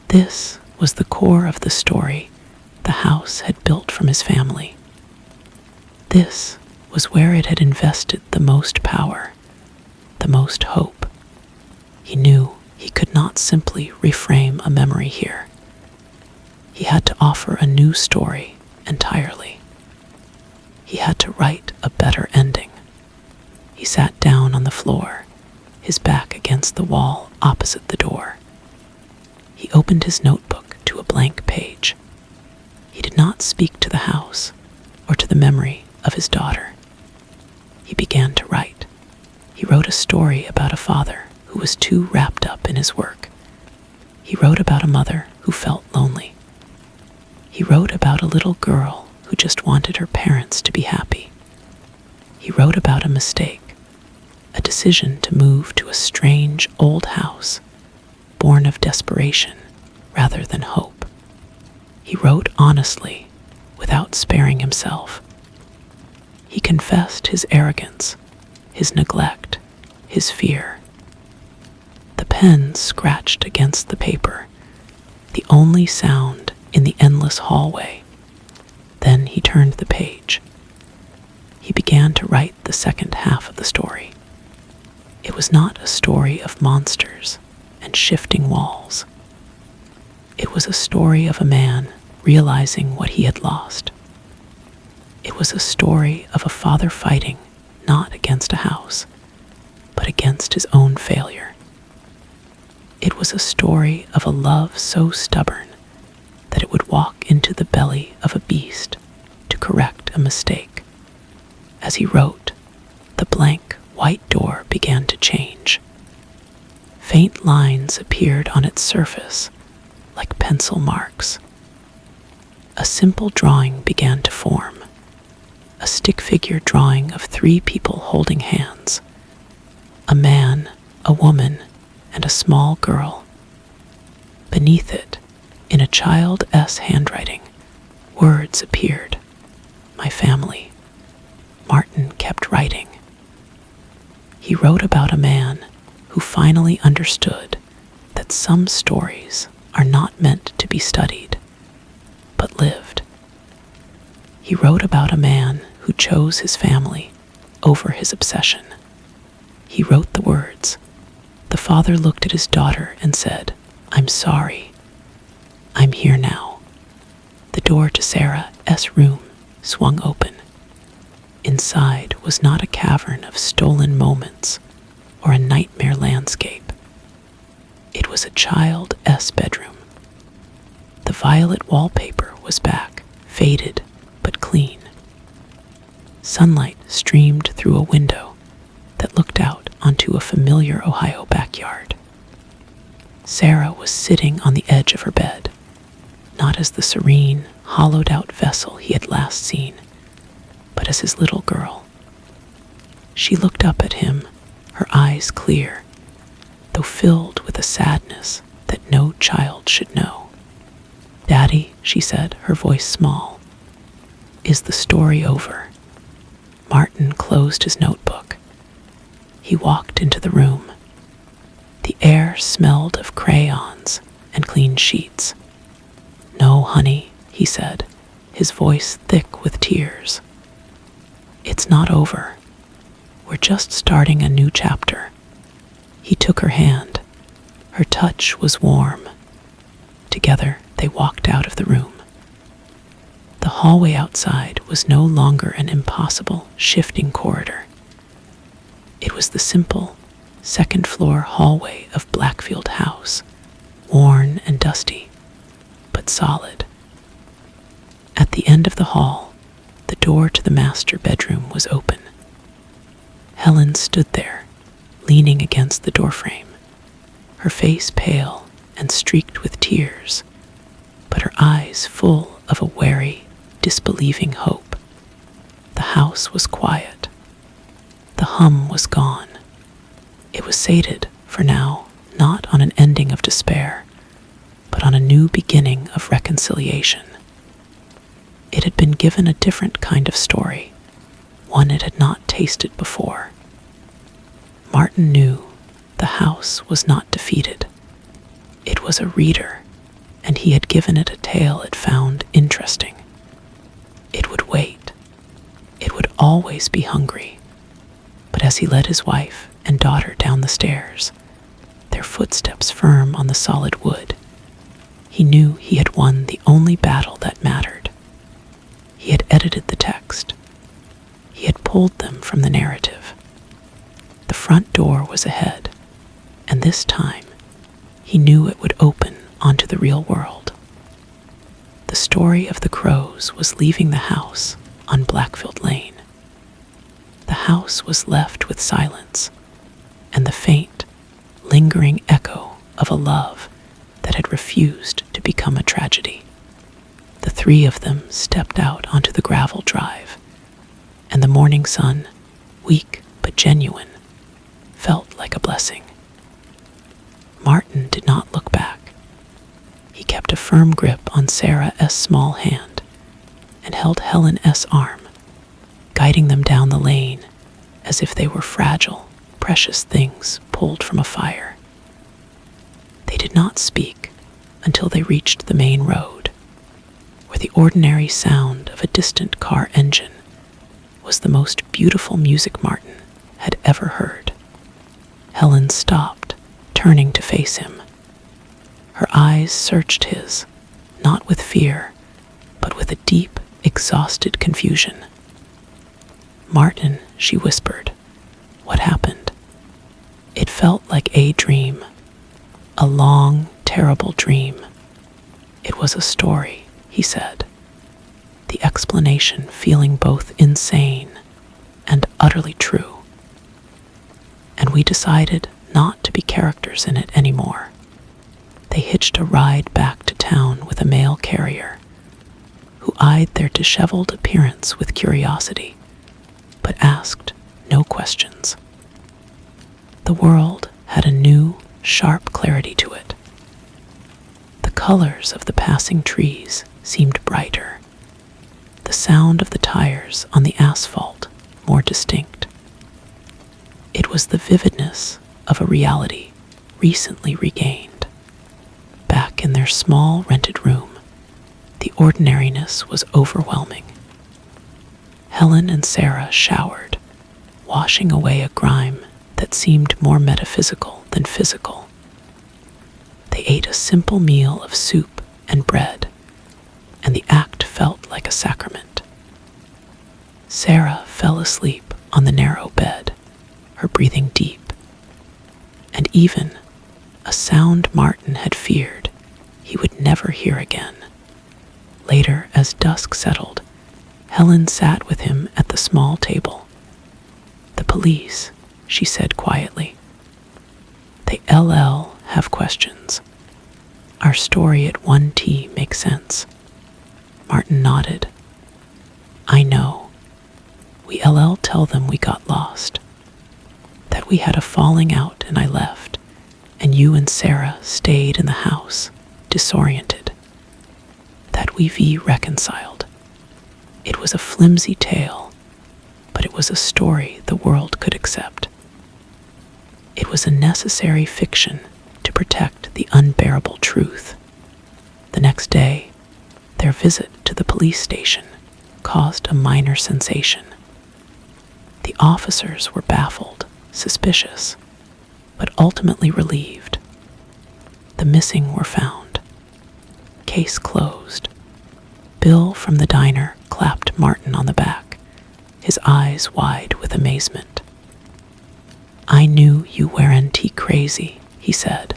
This was the core of the story the house had built from his family. This was where it had invested the most power, the most hope. He knew he could not simply reframe a memory here. He had to offer a new story entirely. He had to write a better ending. He sat down on the floor, his back against the wall opposite the door. He opened his notebook to a blank page. He did not speak to the house or to the memory of his daughter. He began to write. He wrote a story about a father who was too wrapped up in his work. He wrote about a mother who felt lonely. He wrote about a little girl who just wanted her parents to be happy. He wrote about a mistake, a decision to move to a strange old house, born of desperation rather than hope. He wrote honestly, without sparing himself. He confessed his arrogance, his neglect, his fear. The pen scratched against the paper, the only sound in the endless hallway. Then he turned the page. He began to write the second half of the story. It was not a story of monsters and shifting walls. It was a story of a man realizing what he had lost. It was a story of a father fighting not against a house, but against his own failure. It was a story of a love so stubborn that it would walk into the belly of a beast to correct a mistake. As he wrote, the blank white door began to change. Faint lines appeared on its surface, like pencil marks. A simple drawing began to form, a stick figure drawing of 3 people holding hands, a man, a woman, and a small girl. Beneath it, in a child's handwriting, words appeared. My family. Martin kept writing. He wrote about a man who finally understood that some stories are not meant to be studied, but lived. He wrote about a man who chose his family over his obsession. He wrote the words. The father looked at his daughter and said, "I'm sorry. I'm here now." The door to Sarah's room swung open. Inside was not a cavern of stolen moments or a nightmare landscape. It was a child's bedroom. The violet wallpaper was back, faded but clean. Sunlight streamed through a window that looked out onto a familiar Ohio backyard. Sarah was sitting on the edge of her bed, not as the serene, hollowed-out vessel he had last seen, but as his little girl. She looked up at him, her eyes clear, though filled with a sadness that no child should know. "Daddy," she said, her voice small, "is the story over?" Martin closed his notebook. He walked into the room. The air smelled of crayons and clean sheets. "No, honey," he said, his voice thick with tears. "It's not over. We're just starting a new chapter." He took her hand. Her touch was warm. Together, they walked out of the room. The hallway outside was no longer an impossible, shifting corridor. It was the simple, second-floor hallway of Blackfield House, worn and dusty, but solid. At the end of the hall, the door to the master bedroom was open. Helen stood there, leaning against the doorframe, her face pale and streaked with tears, but her eyes full of a wary, disbelieving hope. The house was quiet. The hum was gone. It was sated, for now, not on an ending of despair, but on a new beginning of reconciliation. It had been given a different kind of story, one it had not tasted before. Martin knew the house was not defeated. It was a reader, and he had given it a tale it found interesting. It would wait. It would always be hungry. But as he led his wife and daughter down the stairs, their footsteps firm on the solid wood, he knew he had won the only battle that mattered. He had edited the text. He had pulled them from the narrative. The front door was ahead, and this time he knew it would open onto the real world. The story of the crows was leaving the house on Blackfield Lane. The house was left with silence and the faint, lingering echo of a love that had refused to become a tragedy. The three of them stepped out onto the gravel drive, and the morning sun, weak but genuine, felt like a blessing. Martin did not look back. He kept a firm grip on Sarah S. Small hand and held Helen S. arm, guiding them down the lane as if they were fragile, precious things pulled from a fire. They did not speak until they reached the main road, where the ordinary sound of a distant car engine was the most beautiful music Martin had ever heard. Helen stopped, turning to face him. Her eyes searched his, not with fear, but with a deep, exhausted confusion. "Martin," she whispered, "what happened?" It felt like a dream, a long, terrible dream. "It was a story," he said, the explanation feeling both insane and utterly true. "And we decided not to be characters in it anymore." They hitched a ride back to town with a mail carrier, who eyed their disheveled appearance with curiosity, but asked no questions. The world had a new, sharp clarity to it. The colors of the passing trees seemed brighter, the sound of the tires on the asphalt more distinct. It was the vividness of a reality recently regained. Back in their small rented room, the ordinariness was overwhelming. Helen and Sarah showered, washing away a grime that seemed more metaphysical than physical. They ate a simple meal of soup and bread, and the act felt like a sacrament. Sarah fell asleep on the narrow bed, her breathing deep, and even a sound Martin had feared he would never hear again. Later, as dusk settled, Helen sat with him at the small table. "The police," she said quietly. "They have questions. Our story at 1T makes sense. Martin nodded. I know. We LL tell them we got lost. That we had a falling out and I left, and you and Sarah stayed in the house, disoriented. That we V reconciled. It was a flimsy tale, but it was a story the world could accept. It was a necessary fiction to protect the unbearable truth. The next day, their visit to the police station caused a minor sensation. The officers were baffled, suspicious, but ultimately relieved. The missing were found. Case closed. Bill from the diner clapped Martin on the back, his eyes wide with amazement. I knew you weren't crazy, he said,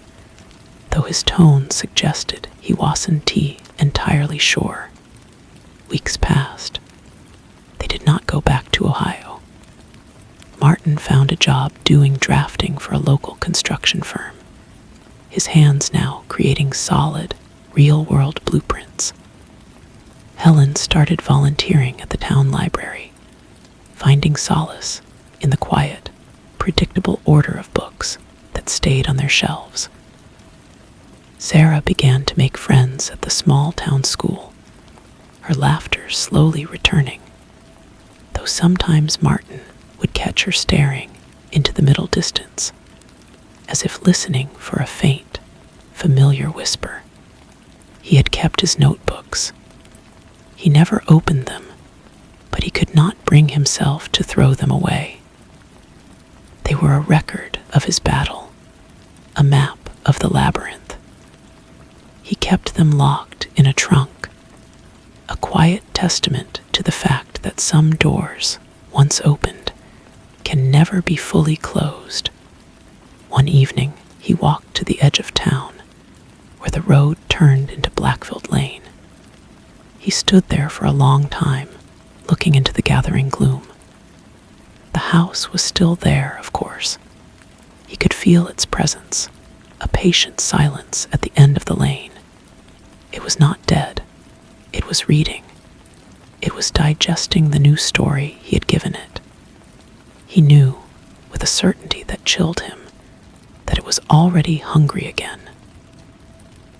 though his tone suggested he wasn't entirely sure. Weeks passed. They did not go back to Ohio. Martin found a job doing drafting for a local construction firm, his hands now creating solid, real-world blueprints. Helen started volunteering at the town library, finding solace in the quiet, predictable order of books that stayed on their shelves. Sarah began to make friends at the small town school, her laughter slowly returning, though sometimes Martin would catch her staring into the middle distance, as if listening for a faint, familiar whisper. He had kept his notebooks. He never opened them, but he could not bring himself to throw them away. They were a record of his battle, a map of the labyrinth. He kept them locked in a trunk, a quiet testament to the fact that some doors, once opened, can never be fully closed. One evening, he walked to the edge of town, where the road turned into Blackfield Lane. He stood there for a long time, looking into the gathering gloom. The house was still there, of course. He could feel its presence, a patient silence at the end of the lane. It was not dead. It was reading. It was digesting the new story he had given it. He knew, with a certainty that chilled him, that it was already hungry again.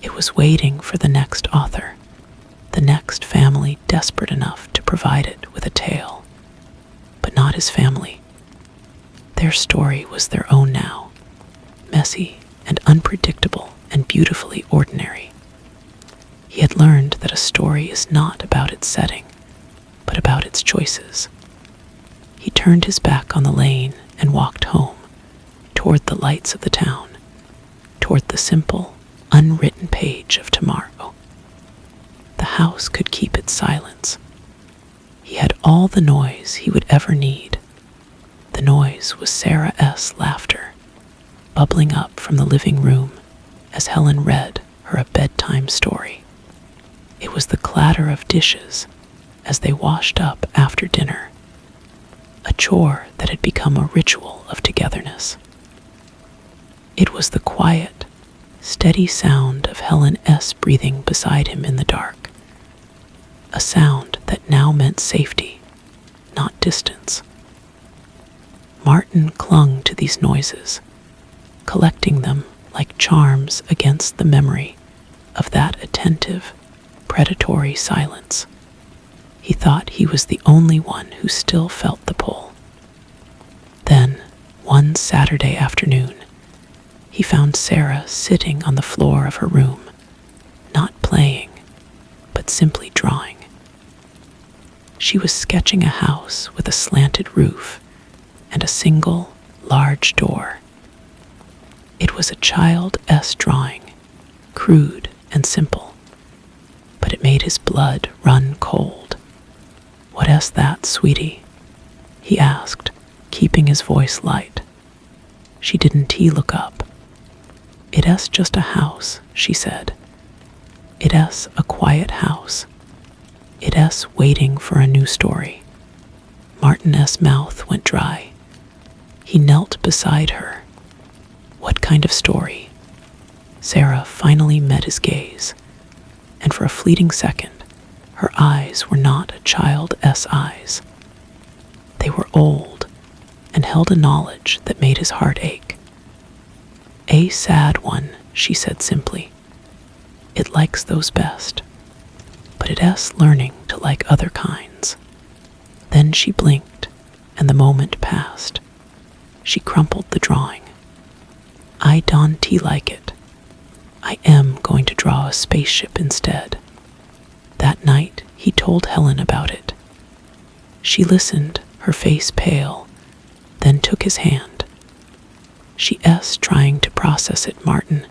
It was waiting for the next author, the next family desperate enough to provide it with a tale. But not his family. Their story was their own now, messy and unpredictable and beautifully ordinary. He had learned that a story is not about its setting, but about its choices. He turned his back on the lane and walked home, toward the lights of the town, toward the simple, unwritten page of tomorrow. The house could keep its silence. He had all the noise he would ever need. The noise was Sarah S. laughter, bubbling up from the living room as Helen read her a bedtime story. It was the clatter of dishes as they washed up after dinner, a chore that had become a ritual of togetherness. It was the quiet, steady sound of Helen S. breathing beside him in the dark, a sound that now meant safety, not distance. Martin clung to these noises, collecting them like charms against the memory of that attentive, predatory silence. He thought he was the only one who still felt the pull. Then, one Saturday afternoon, he found Sarah sitting on the floor of her room, not playing, but simply drawing. She was sketching a house with a slanted roof and a single, large door. It was a Child S drawing, crude and simple, but it made his blood run cold. "What is that, sweetie?" he asked, keeping his voice light. She didn't look up. "It is just a house," she said. "It is a quiet house. It is waiting for a new story." Martin's mouth went dry. He knelt beside her. "What kind of story?" Sarah finally met his gaze, and for a fleeting second, her eyes were not a child's eyes. They were old and held a knowledge that made his heart ache. "A sad one," she said simply. "It likes those best, but it's learning to like other kinds." Then she blinked, and the moment passed. She crumpled the drawing. "I don't like it. I am going to draw a spaceship instead." That night, he told Helen about it. She listened, her face pale, then took his hand. "She's trying to process it, Martin.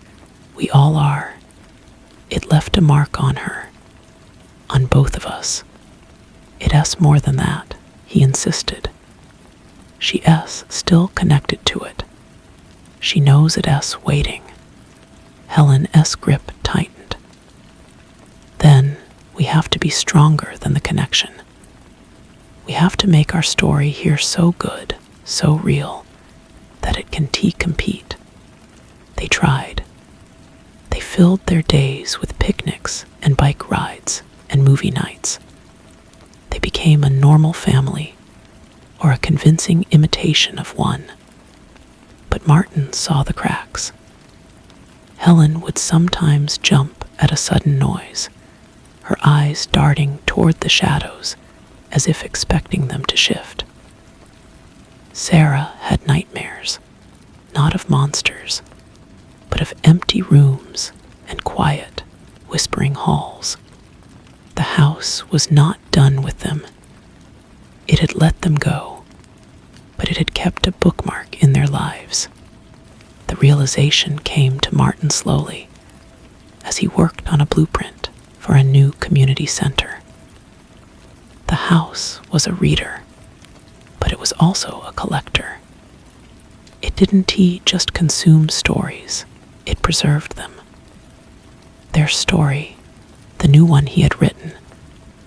We all are." It left a mark on her, on both of us. "It's more than that," he insisted. She's still connected to it. She knows it's waiting. Helen's grip tightened. "Then we have to be stronger than the connection. We have to make our story here so good, so real, that it can compete." They tried. They filled their days with picnics and bike rides and movie nights. They became a normal family, or a convincing imitation of one. But Martin saw the cracks. Helen would sometimes jump at a sudden noise, her eyes darting toward the shadows as if expecting them to shift. Sarah had nightmares, not of monsters, but of empty rooms and quiet, whispering halls. The house was not done with them. It had let them go, but it had kept a bookmark in their lives. The realization came to Martin slowly as he worked on a blueprint for a new community center. The house was a reader, but it was also a collector. It didn't just consume stories, it preserved them. Their story, the new one he had written,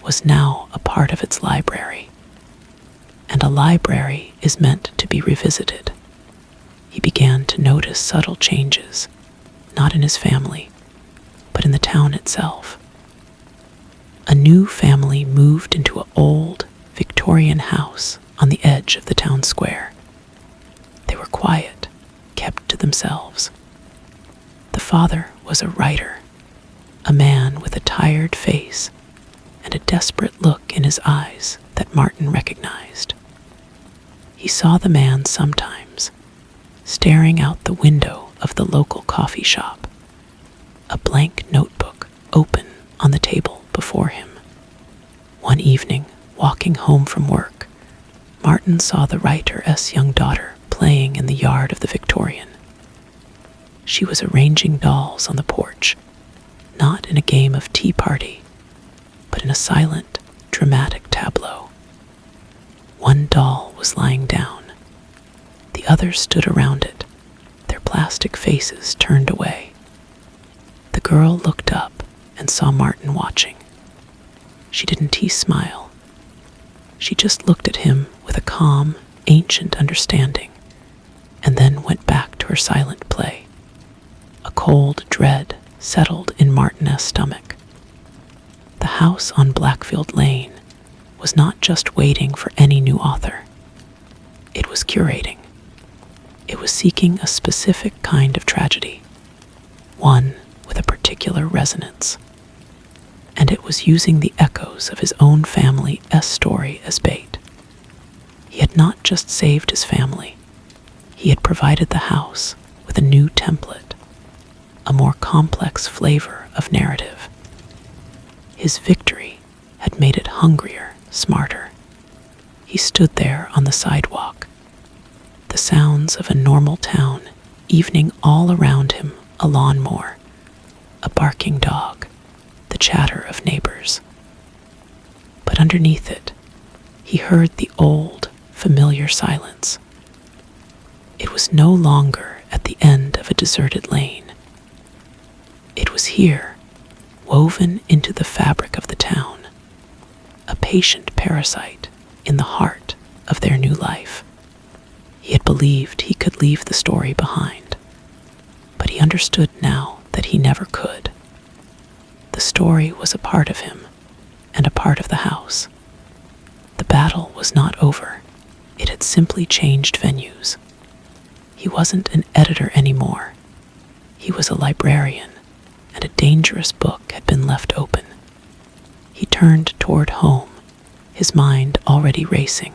was now a part of its library. And a library is meant to be revisited. He began to notice subtle changes, not in his family, but in the town itself. A new family moved into an old Victorian house on the edge of the town square. They were quiet, kept to themselves. The father was a writer, a man with a tired face and a desperate look in his eyes that Martin recognized. He saw the man sometimes, staring out the window of the local coffee shop, a blank notebook open on the table before him. One evening, walking home from work, Martin saw the writer's young daughter playing in the yard of the Victorian. She was arranging dolls on the porch, not in a game of tea party, but in a silent, dramatic tableau. One doll was lying down. The others stood around it, their plastic faces turned away. The girl looked up and saw Martin watching. She didn't smile. She just looked at him with a calm, ancient understanding, and then went back to her silent play. A cold dread settled in Martin's stomach. The house on Blackfield Lane was not just waiting for any new author. It was curating. It was seeking a specific kind of tragedy, one with a particular resonance. And it was using the echoes of his own family's story as bait. He had not just saved his family, he had provided the house with a new template, a more complex flavor of narrative. His victory had made it hungrier, smarter. He stood there on the sidewalk, the sounds of a normal town evening all around him, a lawnmower, a barking dog, the chatter of neighbors. But underneath it, he heard the old, familiar silence. It was no longer at the end of a deserted lane. It was here, woven into the fabric of the town, a patient parasite in the heart of their new life. He had believed he could leave the story behind, but he understood now that he never could. The story was a part of him, and a part of the house. The battle was not over. It had simply changed venues. He wasn't an editor anymore. He was a librarian, and a dangerous book had been left open. He turned toward home, his mind already racing,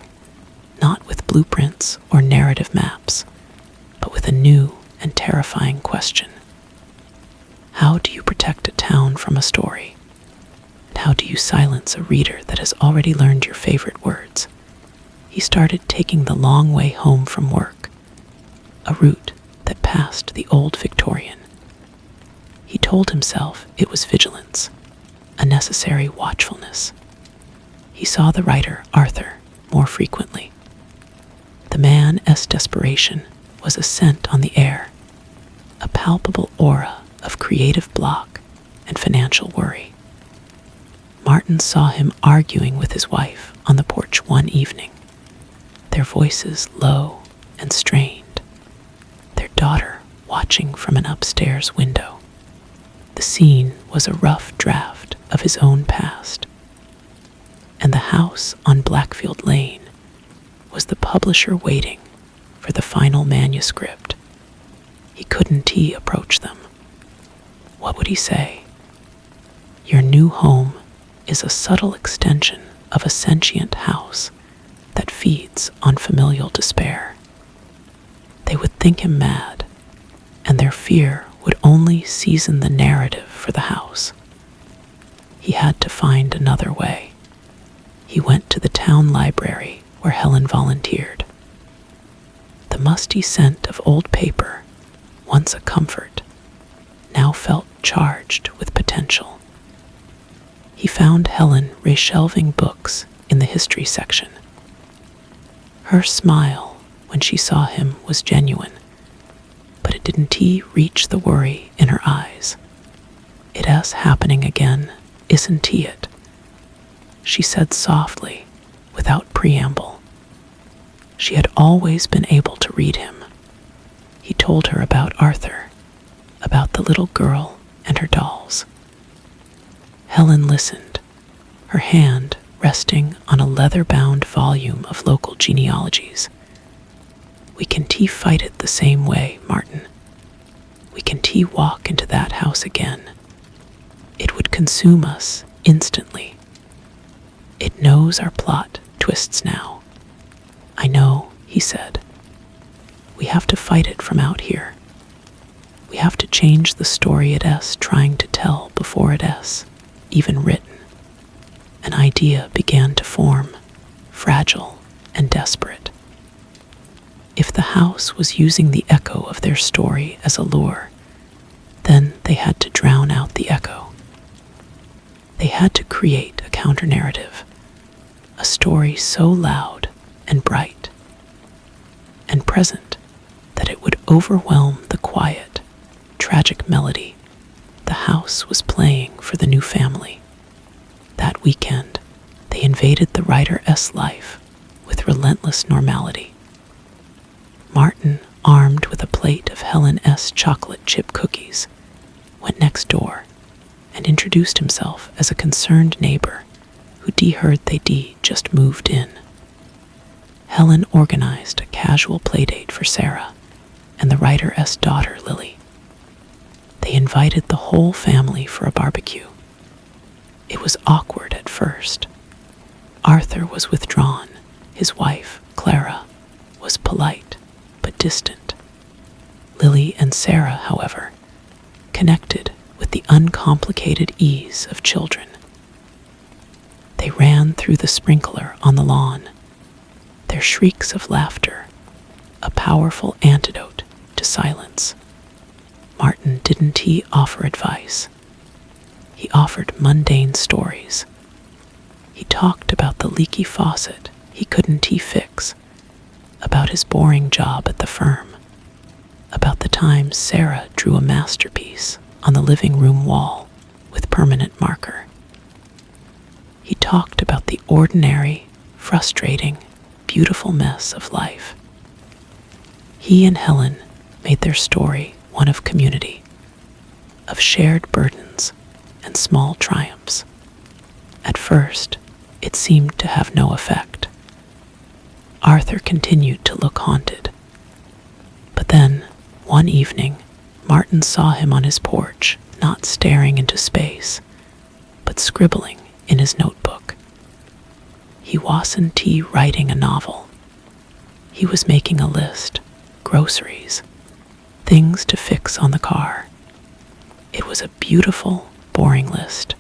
not with blueprints or narrative maps, but with a new and terrifying question. How do you protect a town from a story? And how do you silence a reader that has already learned your favorite words? He started taking the long way home from work, a route that passed the old Victorian. He told himself it was vigilance, a necessary watchfulness. He saw the writer, Arthur, more frequently. The man's desperation was a scent on the air, a palpable aura of creative block and financial worry. Martin saw him arguing with his wife on the porch one evening, their voices low and strained, their daughter watching from an upstairs window. The scene was a rough draft of his own past, and the house on Blackfield Lane was the publisher waiting for the final manuscript. Couldn't he approach them? What would he say? Your new home is a subtle extension of a sentient house that feeds on familial despair. They would think him mad, and their fear would only season the narrative for the house. He had to find another way. He went to the town library where Helen volunteered. The musty scent of old paper, once a comfort, now felt charged with potential. He found Helen reshelving books in the history section. Her smile when she saw him was genuine, but it didn't reach the worry in her eyes. It's happening again, isn't it? She said softly, without preamble. She had always been able to read him. He told her about Arthur, about the little girl and her dolls. Helen listened, her hand resting on a leather-bound volume of local genealogies. We can fight it the same way, Martin. We can walk into that house again. It would consume us instantly. It knows our plot twists now. I know, he said. We have to fight it from out here. We have to change the story it's trying to tell before it's even written. An idea began to form, fragile and desperate. If the house was using the echo of their story as a lure, then they had to drown out the echo. They had to create a counter-narrative, a story so loud and bright and present that it would overwhelm the quiet, tragic melody the house was playing for the new family. That weekend, they invaded the writer's life with relentless normality. Martin, armed with a plate of Helen's chocolate chip cookies, went next door and introduced himself as a concerned neighbor who heard they just moved in. Helen organized a casual playdate for Sarah and the writer's daughter, Lily. They invited the whole family for a barbecue. It was awkward at first. Arthur was withdrawn. His wife, Clara, was polite but distant. Lily and Sarah, however, connected with the uncomplicated ease of children. They ran through the sprinkler on the lawn, their shrieks of laughter, a powerful antidote to silence. Martin didn't offer advice. He offered mundane stories. He talked about the leaky faucet he couldn't fix, about his boring job at the firm, about the time Sarah drew a masterpiece on the living room wall with permanent marker. He talked about the ordinary, frustrating, beautiful mess of life. He and Helen made their story one of community, of shared burdens and small triumphs. At first, it seemed to have no effect. Arthur continued to look haunted. But then, one evening, Martin saw him on his porch, not staring into space, but scribbling in his notebook. He wasn't writing a novel. He was making a list, groceries, things to fix on the car. It was a beautiful, boring list.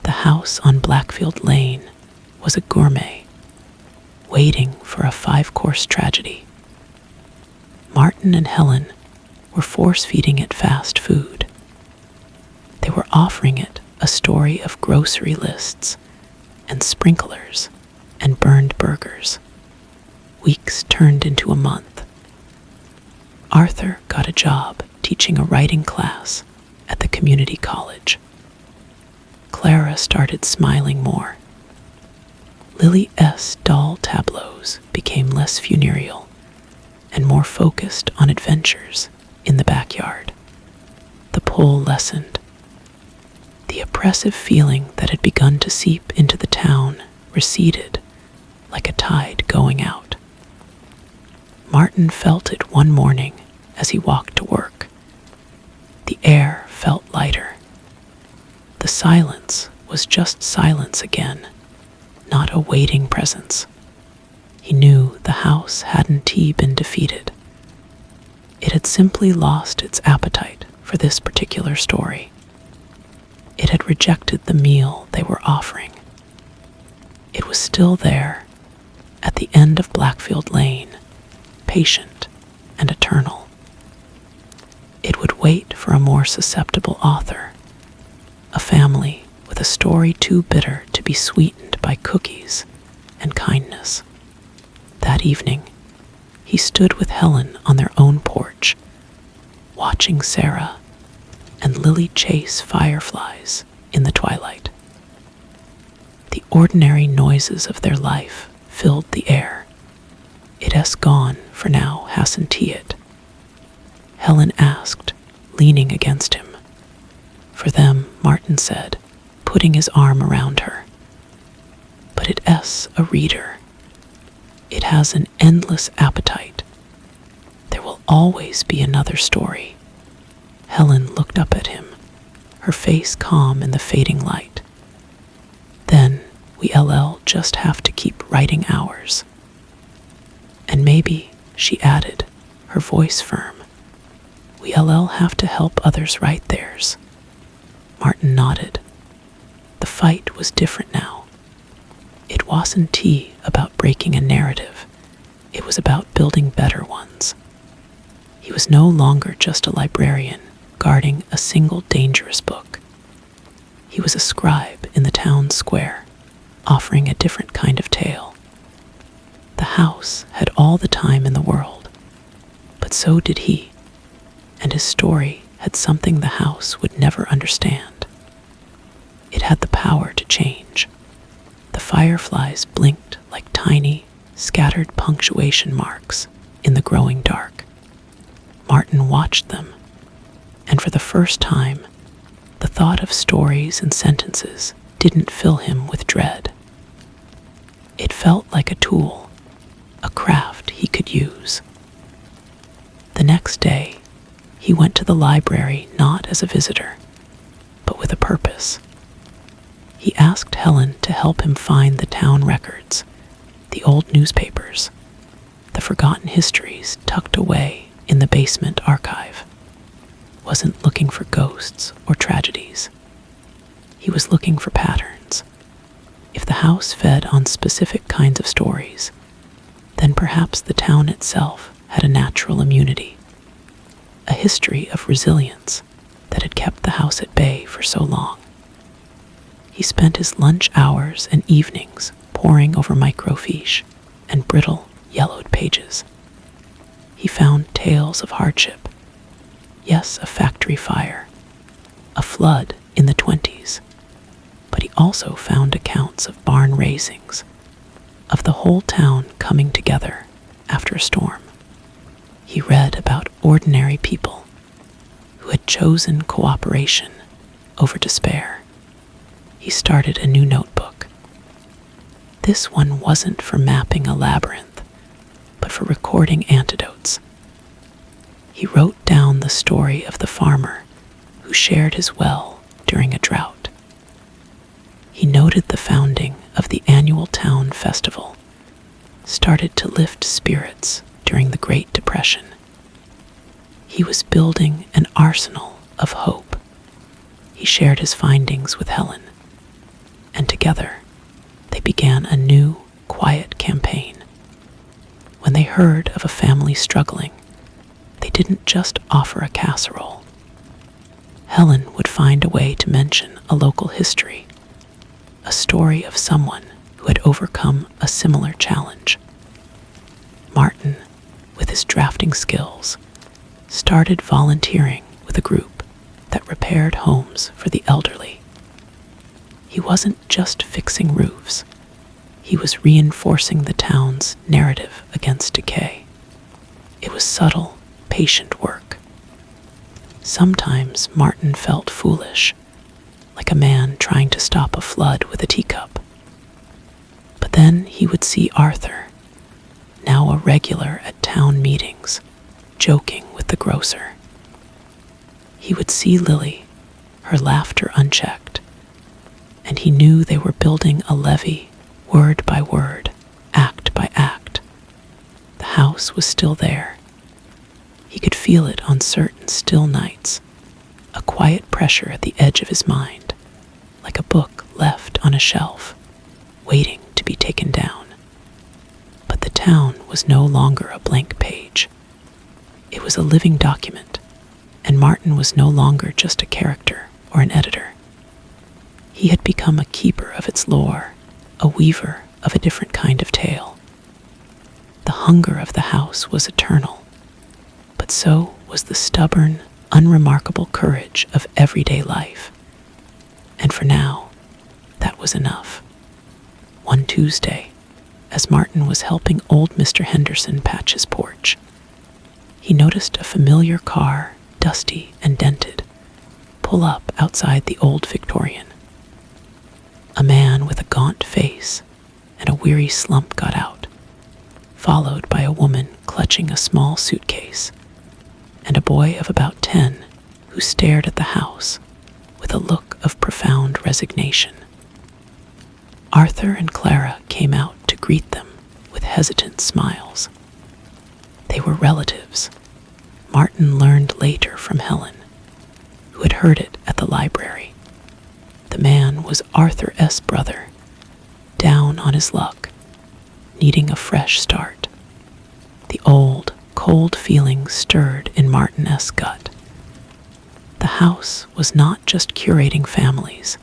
The house on Blackfield Lane was a gourmet, waiting for a 5-course tragedy. Martin and Helen were force-feeding it fast food. They were offering it a story of grocery lists and sprinklers and burned burgers. Weeks turned into a month. Arthur got a job teaching a writing class at the community college. Clara started smiling more. Lily S. doll tableaus became less funereal and more focused on adventures in the backyard. The pull lessened. The oppressive feeling that had begun to seep into the town receded like a tide going out. Martin felt it one morning as he walked to work. The air felt lighter. The silence was just silence again, not a waiting presence. He knew the house hadn't been defeated. It had simply lost its appetite for this particular story. It had rejected the meal they were offering. It was still there, at the end of Blackfield Lane, patient and eternal. It would wait for a more susceptible author, a family with a story too bitter to be sweetened by cookies and kindness. That evening, he stood with Helen on their own porch, watching Sarah and Lily chase fireflies in the twilight. The ordinary noises of their life filled the air. It has gone for now, hasn't it? Helen asked, leaning against him. For them, Martin said, putting his arm around her. But it's a reader. It has an endless appetite. There will always be another story. Helen looked up at him, her face calm in the fading light. Then we'll just have to keep writing ours. And maybe, she added, her voice firm, we'll have to help others write theirs. Martin nodded. The fight was different now. It wasn't about breaking a narrative. It was about building better ones. He was no longer just a librarian guarding a single dangerous book. He was a scribe in the town square, offering a different kind of tale. The house had all the time in the world, but so did he, and his story had something the house would never understand. It had the power to change. The fireflies blinked like tiny, scattered punctuation marks in the growing dark. Martin watched them, and for the first time, the thought of stories and sentences didn't fill him with dread. It felt like a tool, a craft he could use. The next day, he went to the library not as a visitor, but with a purpose. He asked Helen to help him find the town records, the old newspapers, the forgotten histories tucked away in the basement archive. Wasn't looking for ghosts or tragedies. He was looking for patterns. If the house fed on specific kinds of stories, then perhaps the town itself had a natural immunity, a history of resilience that had kept the house at bay for so long. He spent his lunch hours and evenings poring over microfiche and brittle, yellowed pages. He found tales of hardship. Yes, a factory fire, a flood in the 20s, but he also found accounts of barn raisings, of the whole town coming together after a storm. He read about ordinary people who had chosen cooperation over despair. He started a new notebook. This one wasn't for mapping a labyrinth, but for recording antidotes. He wrote down the story of the farmer who shared his well during a drought. He noted the founding of the annual town festival, started to lift spirits during the Great Depression. He was building an arsenal of hope. He shared his findings with Helen, and together they began a new, quiet campaign. When they heard of a family struggling, they didn't just offer a casserole. Helen would find a way to mention a local history, a story of someone who had overcome a similar challenge. Martin, with his drafting skills, started volunteering with a group that repaired homes for the elderly. He wasn't just fixing roofs. He was reinforcing the town's narrative against decay. It was subtle, patient work. Sometimes Martin felt foolish, like a man trying to stop a flood with a teacup. But then he would see Arthur, now a regular at town meetings, joking with the grocer. He would see Lily, her laughter unchecked, and he knew they were building a levee, word by word, act by act. The house was still there. He could feel it on certain still nights, a quiet pressure at the edge of his mind, like a book left on a shelf, waiting to be taken down. But the town was no longer a blank page. It was a living document, and Martin was no longer just a character or an editor. He had become a keeper of its lore, a weaver of a different kind of tale. The hunger of the house was eternal, but so was the stubborn, unremarkable courage of everyday life. And for now, that was enough. One Tuesday, as Martin was helping old Mr. Henderson patch his porch, he noticed a familiar car, dusty and dented, pull up outside the old Victorian. A man with a gaunt face and a weary slump got out, followed by a woman clutching a small suitcase, and a boy of about 10 who stared at the house with a look of profound resignation. Arthur and Clara came out to greet them with hesitant smiles. They were relatives. Martin learned later from Helen, who had heard it at the library. The man was Arthur S. brother, down on his luck, needing a fresh start. The old, cold feeling stirred in Martin S. gut. The house was not just curating families,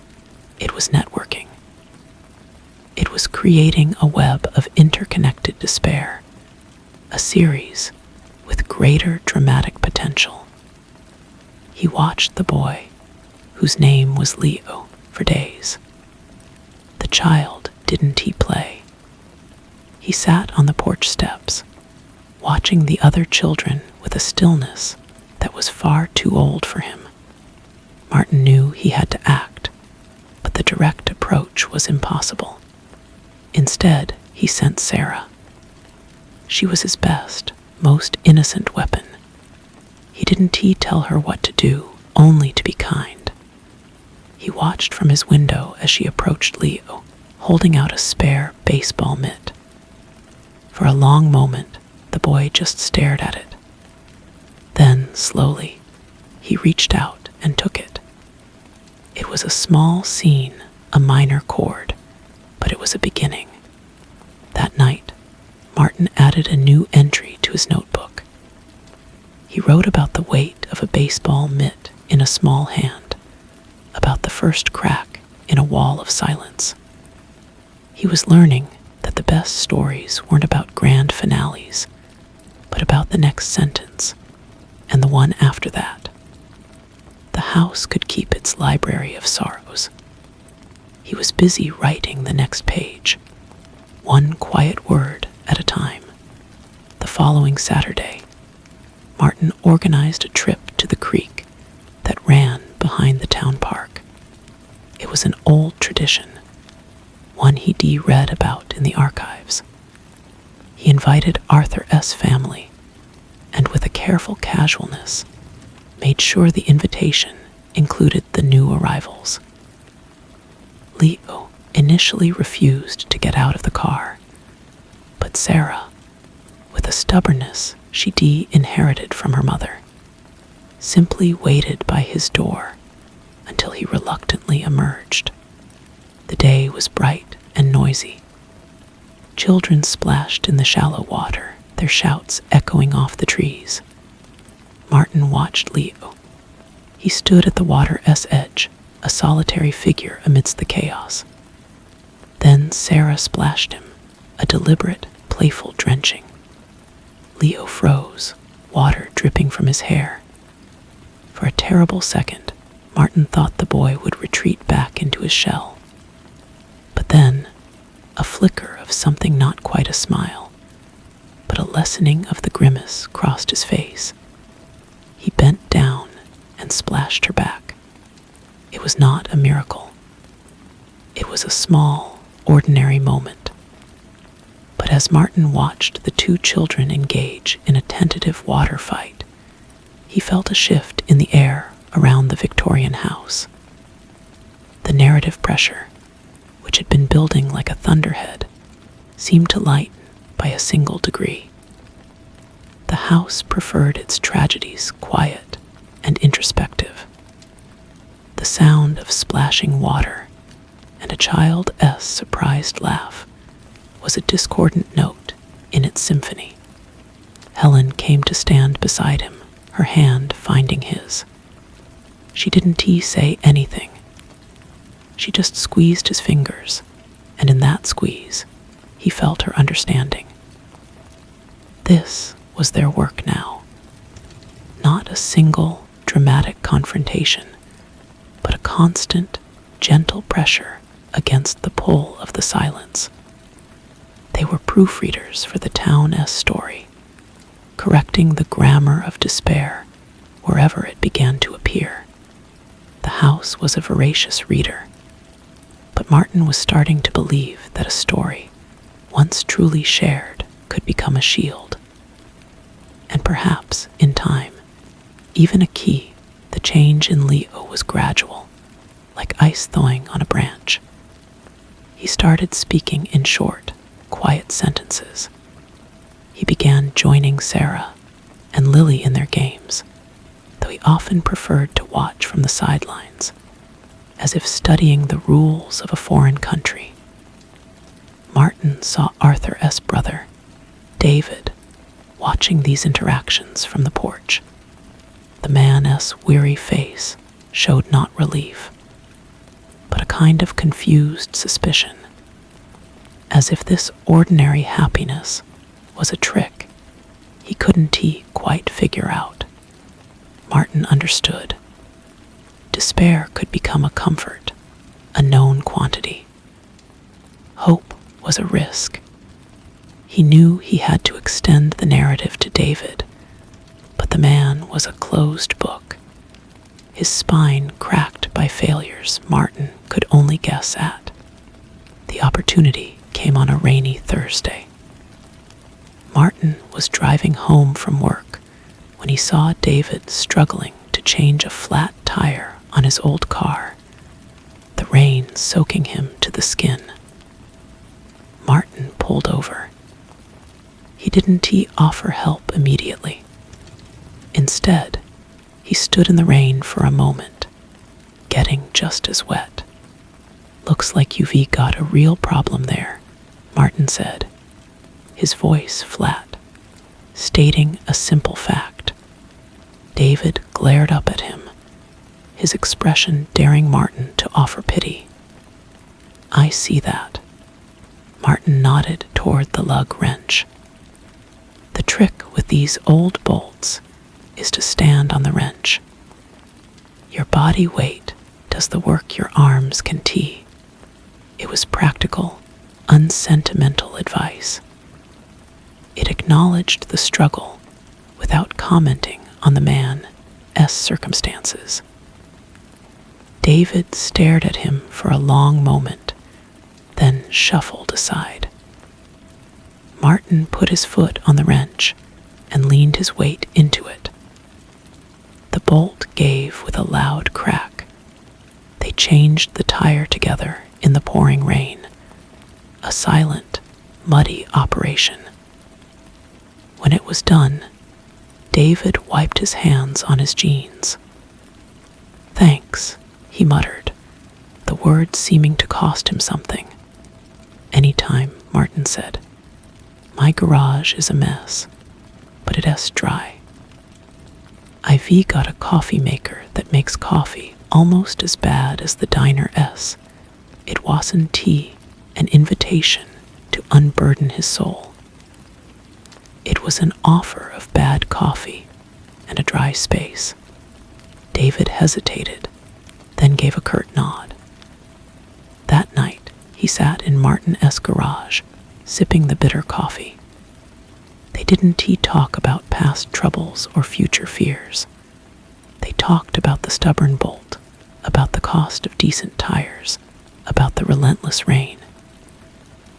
it was networking. It was creating a web of interconnected despair, a series with greater dramatic potential. He watched the boy, whose name was Leo, for days. The child didn't he play. He sat on the porch steps, watching the other children with a stillness that was far too old for him. Martin knew he had to act, but the direct approach was impossible. Instead, he sent Sarah. She was his best, most innocent weapon. He didn't tell her what to do, only to be kind. He watched from his window as she approached Leo, holding out a spare baseball mitt. For a long moment, the boy just stared at it. Then, slowly, he reached out and took it. It was a small scene, a minor chord, but it was a beginning. That night, Martin added a new entry to his notebook. He wrote about the weight of a baseball mitt in a small hand, about the first crack in a wall of silence. He was learning that the best stories weren't about grand finales, but about the next sentence, and the one after that. The house could keep its library of sorrows. He was busy writing the next page, one quiet word at a time. The following Saturday, Martin organized a trip to the creek behind the town park. It was an old tradition, one he read about in the archives. He invited Arthur S. family, and with a careful casualness, made sure the invitation included the new arrivals. Leo initially refused to get out of the car, but Sarah, with a stubbornness she inherited from her mother, simply waited by his door until he reluctantly emerged. The day was bright and noisy. Children splashed in the shallow water, their shouts echoing off the trees. Martin watched Leo. He stood at the water's edge, a solitary figure amidst the chaos. Then Sarah splashed him, a deliberate, playful drenching. Leo froze, water dripping from his hair. For a terrible second, Martin thought the boy would retreat back into his shell. But then, a flicker of something not quite a smile, but a lessening of the grimace crossed his face. He bent down and splashed her back. It was not a miracle. It was a small, ordinary moment. But as Martin watched the two children engage in a tentative water fight, he felt a shift in the air around the Victorian house. The narrative pressure, which had been building like a thunderhead, seemed to lighten by a single degree. The house preferred its tragedies quiet and introspective. The sound of splashing water and a child's surprised laugh was a discordant note in its symphony. Helen came to stand beside him, her hand finding his. She didn't say anything. She just squeezed his fingers, and in that squeeze, he felt her understanding. This was their work now. Not a single dramatic confrontation, but a constant, gentle pressure against the pull of the silence. They were proofreaders for the town's story, correcting the grammar of despair wherever it began to appear. The house was a voracious reader, but Martin was starting to believe that a story, once truly shared, could become a shield. And perhaps, in time, even a key. The change in Leo was gradual, like ice thawing on a branch. He started speaking in short, quiet sentences. He began joining Sarah and Lily in their games, though he often preferred to watch from the sidelines, as if studying the rules of a foreign country. Martin saw Arthur's brother, David, watching these interactions from the porch. The man's weary face showed not relief, but a kind of confused suspicion, as if this ordinary happiness was a trick he couldn't quite figure out. Martin understood. Despair could become a comfort, a known quantity. Hope was a risk. He knew he had to extend the narrative to David, but the man was a closed book, his spine cracked by failures Martin could only guess at. The opportunity came on a rainy Thursday. Martin was driving home from work when he saw David struggling to change a flat tire on his old car, the rain soaking him to the skin. Martin pulled over. He didn't offer help immediately. Instead, he stood in the rain for a moment, getting just as wet. "Looks like you've got a real problem there," Martin said, his voice flat, stating a simple fact. David glared up at him, his expression daring Martin to offer pity. "I see that." Martin nodded toward the lug wrench. "The trick with these old bolts is to stand on the wrench. Your body weight does the work your arms can tee." It was practical, unsentimental advice. It acknowledged the struggle without commenting on the man's circumstances. David stared at him for a long moment, then shuffled aside. Martin put his foot on the wrench and leaned his weight into it. The bolt gave with a loud crack. They changed the tire together in the pouring rain, a silent, muddy operation. When it was done, David wiped his hands on his jeans. "Thanks," he muttered, the words seeming to cost him something. "Anytime," Martin said. "My garage is a mess, but it has dry. IV got a coffee maker that makes coffee almost as bad as the Diner S. It wasn't tea, an invitation to unburden his soul. It was an offer of bad coffee and a dry space." David hesitated, then gave a curt nod. That night, he sat in Martin S. garage, sipping the bitter coffee. They didn't talk about past troubles or future fears. They talked about the stubborn bolt, about the cost of decent tires, about the relentless rain.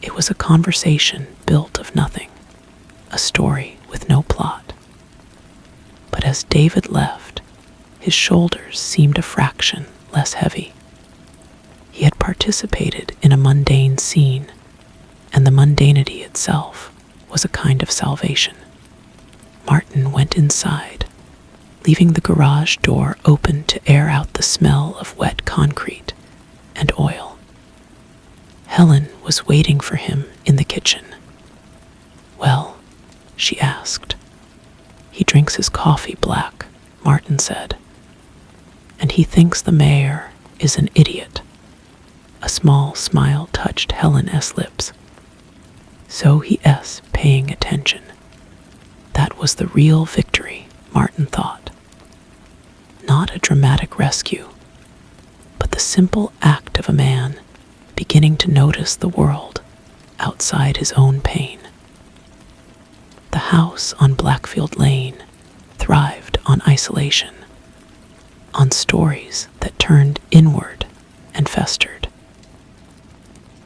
It was a conversation built of nothing, a story with no plot. But as David left, his shoulders seemed a fraction less heavy. He had participated in a mundane scene, and the mundanity itself was a kind of salvation. Martin went inside, leaving the garage door open to air out the smell of wet concrete and oil. Helen was waiting for him in the kitchen. "Well?" she asked. "He drinks his coffee black," Martin said. "And he thinks the mayor is an idiot." A small smile touched Helen S. lips. So he is paying attention. That was the real victory, Martin thought. Not a dramatic rescue, but the simple act of a man beginning to notice the world outside his own pain. The house on Blackfield Lane thrived on isolation, on stories that turned inward and festered.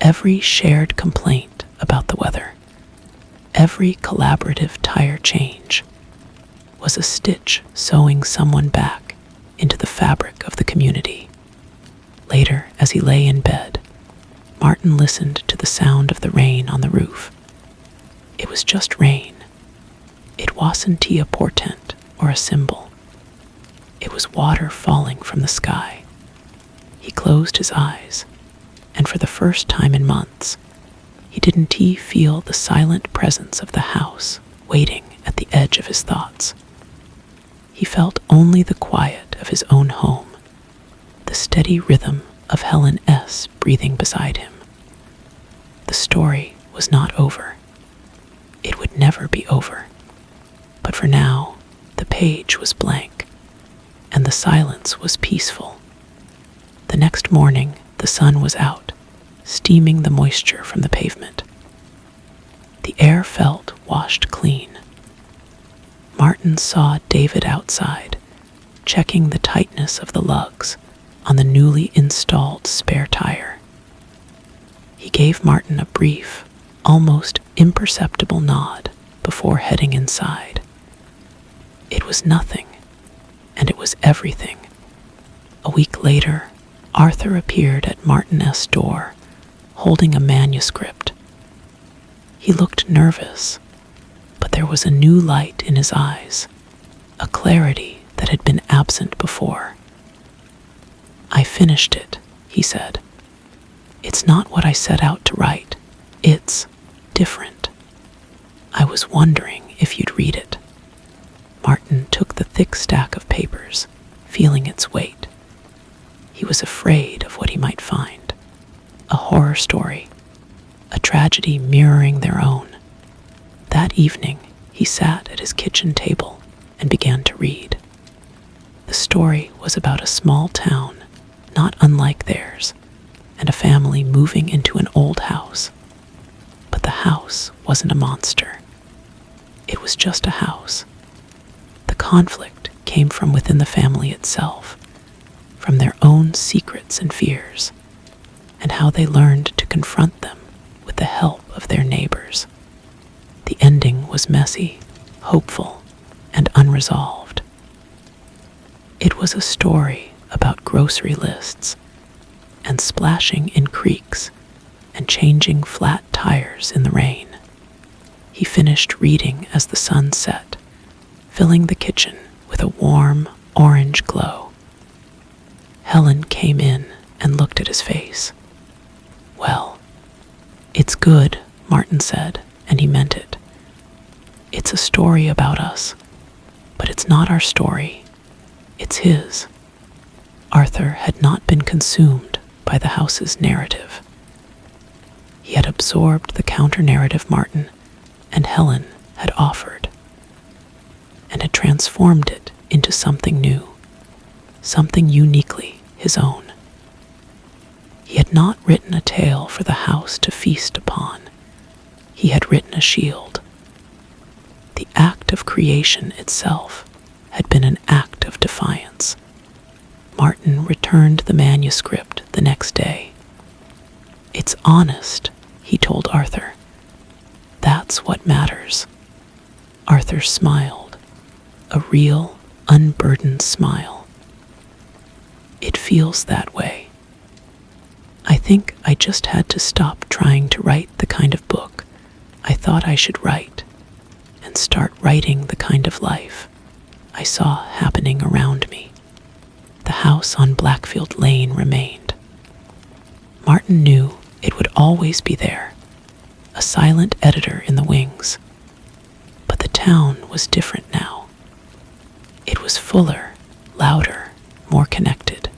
Every shared complaint about the weather, every collaborative tire change, was a stitch sewing someone back into the fabric of the community. Later, as he lay in bed, Martin listened to the sound of the rain on the roof. It was just rain. It wasn't a portent or a symbol. It was water falling from the sky. He closed his eyes, and for the first time in months, he didn't feel the silent presence of the house waiting at the edge of his thoughts. He felt only the quiet of his own home, the steady rhythm of Helen S. breathing beside him. The story was not over. It would never be over. But for now, the page was blank, and the silence was peaceful. The next morning, the sun was out, steaming the moisture from the pavement. The air felt washed clean. Martin saw David outside, checking the tightness of the lugs on the newly installed spare tire. He gave Martin a brief, almost imperceptible nod before heading inside. It was nothing, and it was everything. A week later, Arthur appeared at Martin S.'s door, holding a manuscript. He looked nervous, but there was a new light in his eyes, a clarity that had been absent before. "I finished it," he said. "It's not what I set out to write. It's different. I was wondering if you'd read it." Martin took the thick stack of papers, feeling its weight. He was afraid of what he might find. A horror story, a tragedy mirroring their own. That evening, he sat at his kitchen table and began to read. The story was about a small town, not unlike theirs, and a family moving into an old house. But the house wasn't a monster. It was just a house. The conflict came from within the family itself, from their own secrets and fears, and how they learned to confront them with the help of their neighbors. The ending was messy, hopeful, and unresolved. It was a story about grocery lists and splashing in creeks and changing flat tires in the rain. He finished reading as the sun set, filling the kitchen with a warm orange glow. Helen came in and looked at his face. "Well, it's good," Martin said, and he meant it. "It's a story about us, but it's not our story. It's his." Arthur had not been consumed by the house's narrative. He had absorbed the counter-narrative Martin and Helen had offered, and had transformed it into something new, something uniquely his own. He had not written a tale for the house to feast upon. He had written a shield. The act of creation itself had been an act of defiance. Martin returned the manuscript the next day. "It's honest," he told Arthur. "That's what matters." Arthur smiled, a real, unburdened smile. "It feels that way. I think I just had to stop trying to write the kind of book I thought I should write and start writing the kind of life I saw happening around me." The house on Blackfield Lane remained. Martin knew it would always be there, a silent editor in the wings. But the town was different now. It was fuller, louder, more connected.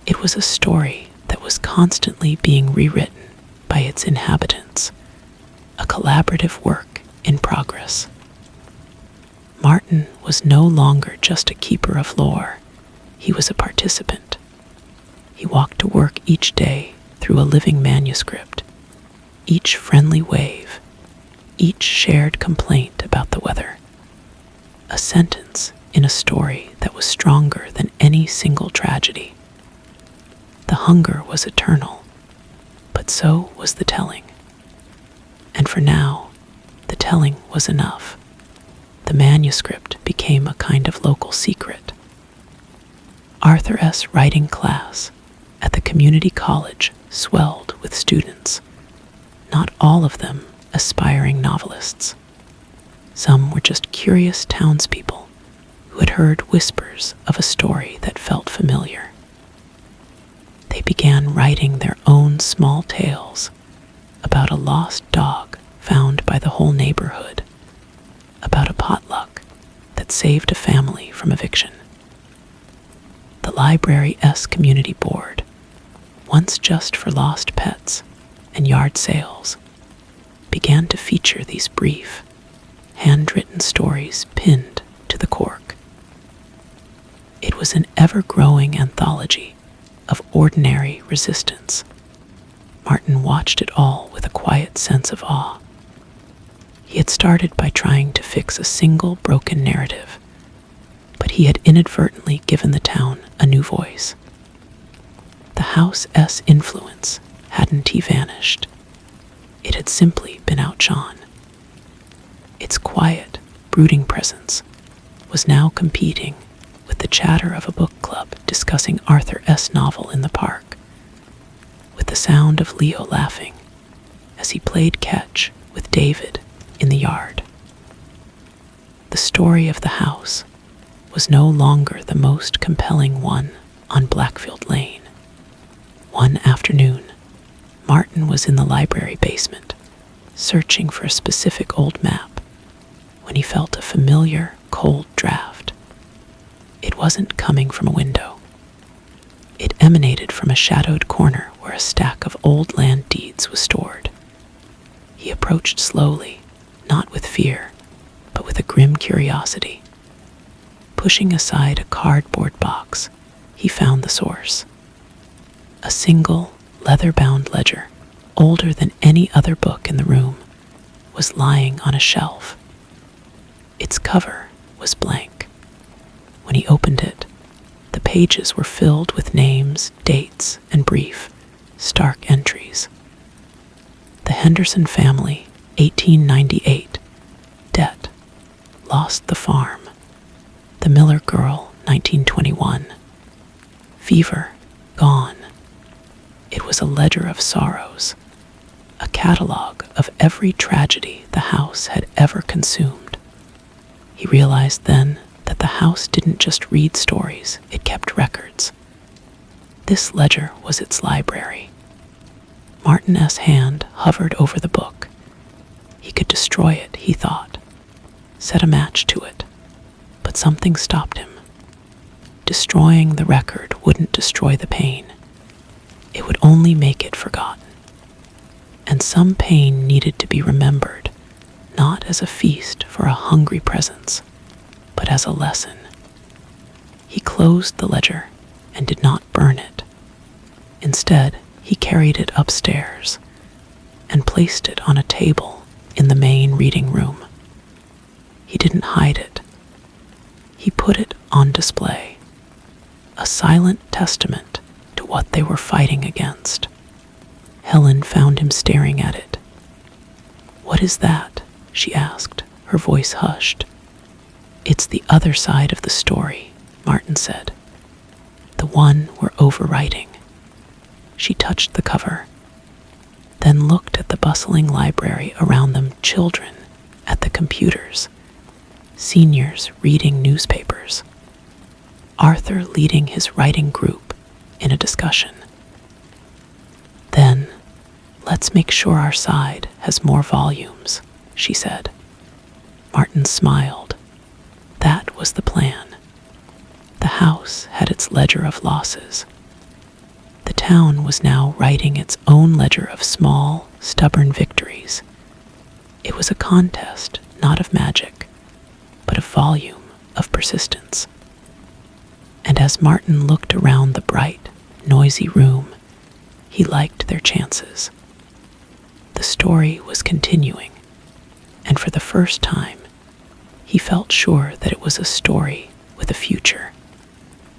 It was a story that was constantly being rewritten by its inhabitants, a collaborative work in progress. Martin was no longer just a keeper of lore. He was a participant. He walked to work each day through a living manuscript, each friendly wave, each shared complaint about the weather, a sentence in a story that was stronger than any single tragedy. The hunger was eternal, but so was the telling. And for now, the telling was enough. The manuscript became a kind of local secret. Arthur S. writing class at the community college swelled with students, not all of them aspiring novelists. Some were just curious townspeople who had heard whispers of a story that felt familiar. They began writing their own small tales about a lost dog found by the whole neighborhood, about a potluck that saved a family from eviction. The library's community board, once just for lost pets and yard sales, began to feature these brief, handwritten stories pinned to the cork. It was an ever-growing anthology of ordinary resistance. Martin watched it all with a quiet sense of awe. He had started by trying to fix a single broken narrative, but he had inadvertently given the town a new voice. The house's influence hadn't vanished. It had simply been outshone. Its quiet, brooding presence was now competing with the chatter of a book club discussing Arthur S. novel in the park, with the sound of Leo laughing as he played catch with David in the yard. The story of the house was no longer the most compelling one on Blackfield Lane. One afternoon, Martin was in the library basement, searching for a specific old map, when he felt a familiar, cold draft. It wasn't coming from a window. It emanated from a shadowed corner where a stack of old land deeds was stored. He approached slowly, not with fear, but with a grim curiosity. Pushing aside a cardboard box, he found the source. A single, leather-bound ledger, older than any other book in the room, was lying on a shelf. Its cover was blank. When he opened it, the pages were filled with names, dates, and brief, stark entries. The Henderson family, 1898. Debt. Lost the farm. The Miller girl, 1921. Fever. Gone. It was a ledger of sorrows, a catalog of every tragedy the house had ever consumed. He realized then that the house didn't just read stories, it kept records. This ledger was its library. Martin S. Hand hovered over the book. He could destroy it, he thought, set a match to it, but something stopped him. Destroying the record wouldn't destroy the pain. It would only make it forgotten. And some pain needed to be remembered, not as a feast for a hungry presence, but as a lesson. He closed the ledger and did not burn it. Instead, he carried it upstairs and placed it on a table in the main reading room. He didn't hide it. He put it on display, a silent testament to what they were fighting against. Helen found him staring at it. "What is that?" she asked, her voice hushed. "It's the other side of the story," Martin said. "The one we're overwriting." She touched the cover, then looked at the bustling library around them, children at the computers, seniors reading newspapers, Arthur leading his writing group in a discussion. "Then, let's make sure our side has more volumes," she said. Martin smiled. That was the plan. The house had its ledger of losses. The town was now writing its own ledger of small, stubborn victories. It was a contest, not of magic, but of volume, of persistence. And as Martin looked around the bright, noisy room, he liked their chances. The story was continuing, and for the first time, he felt sure that it was a story with a future.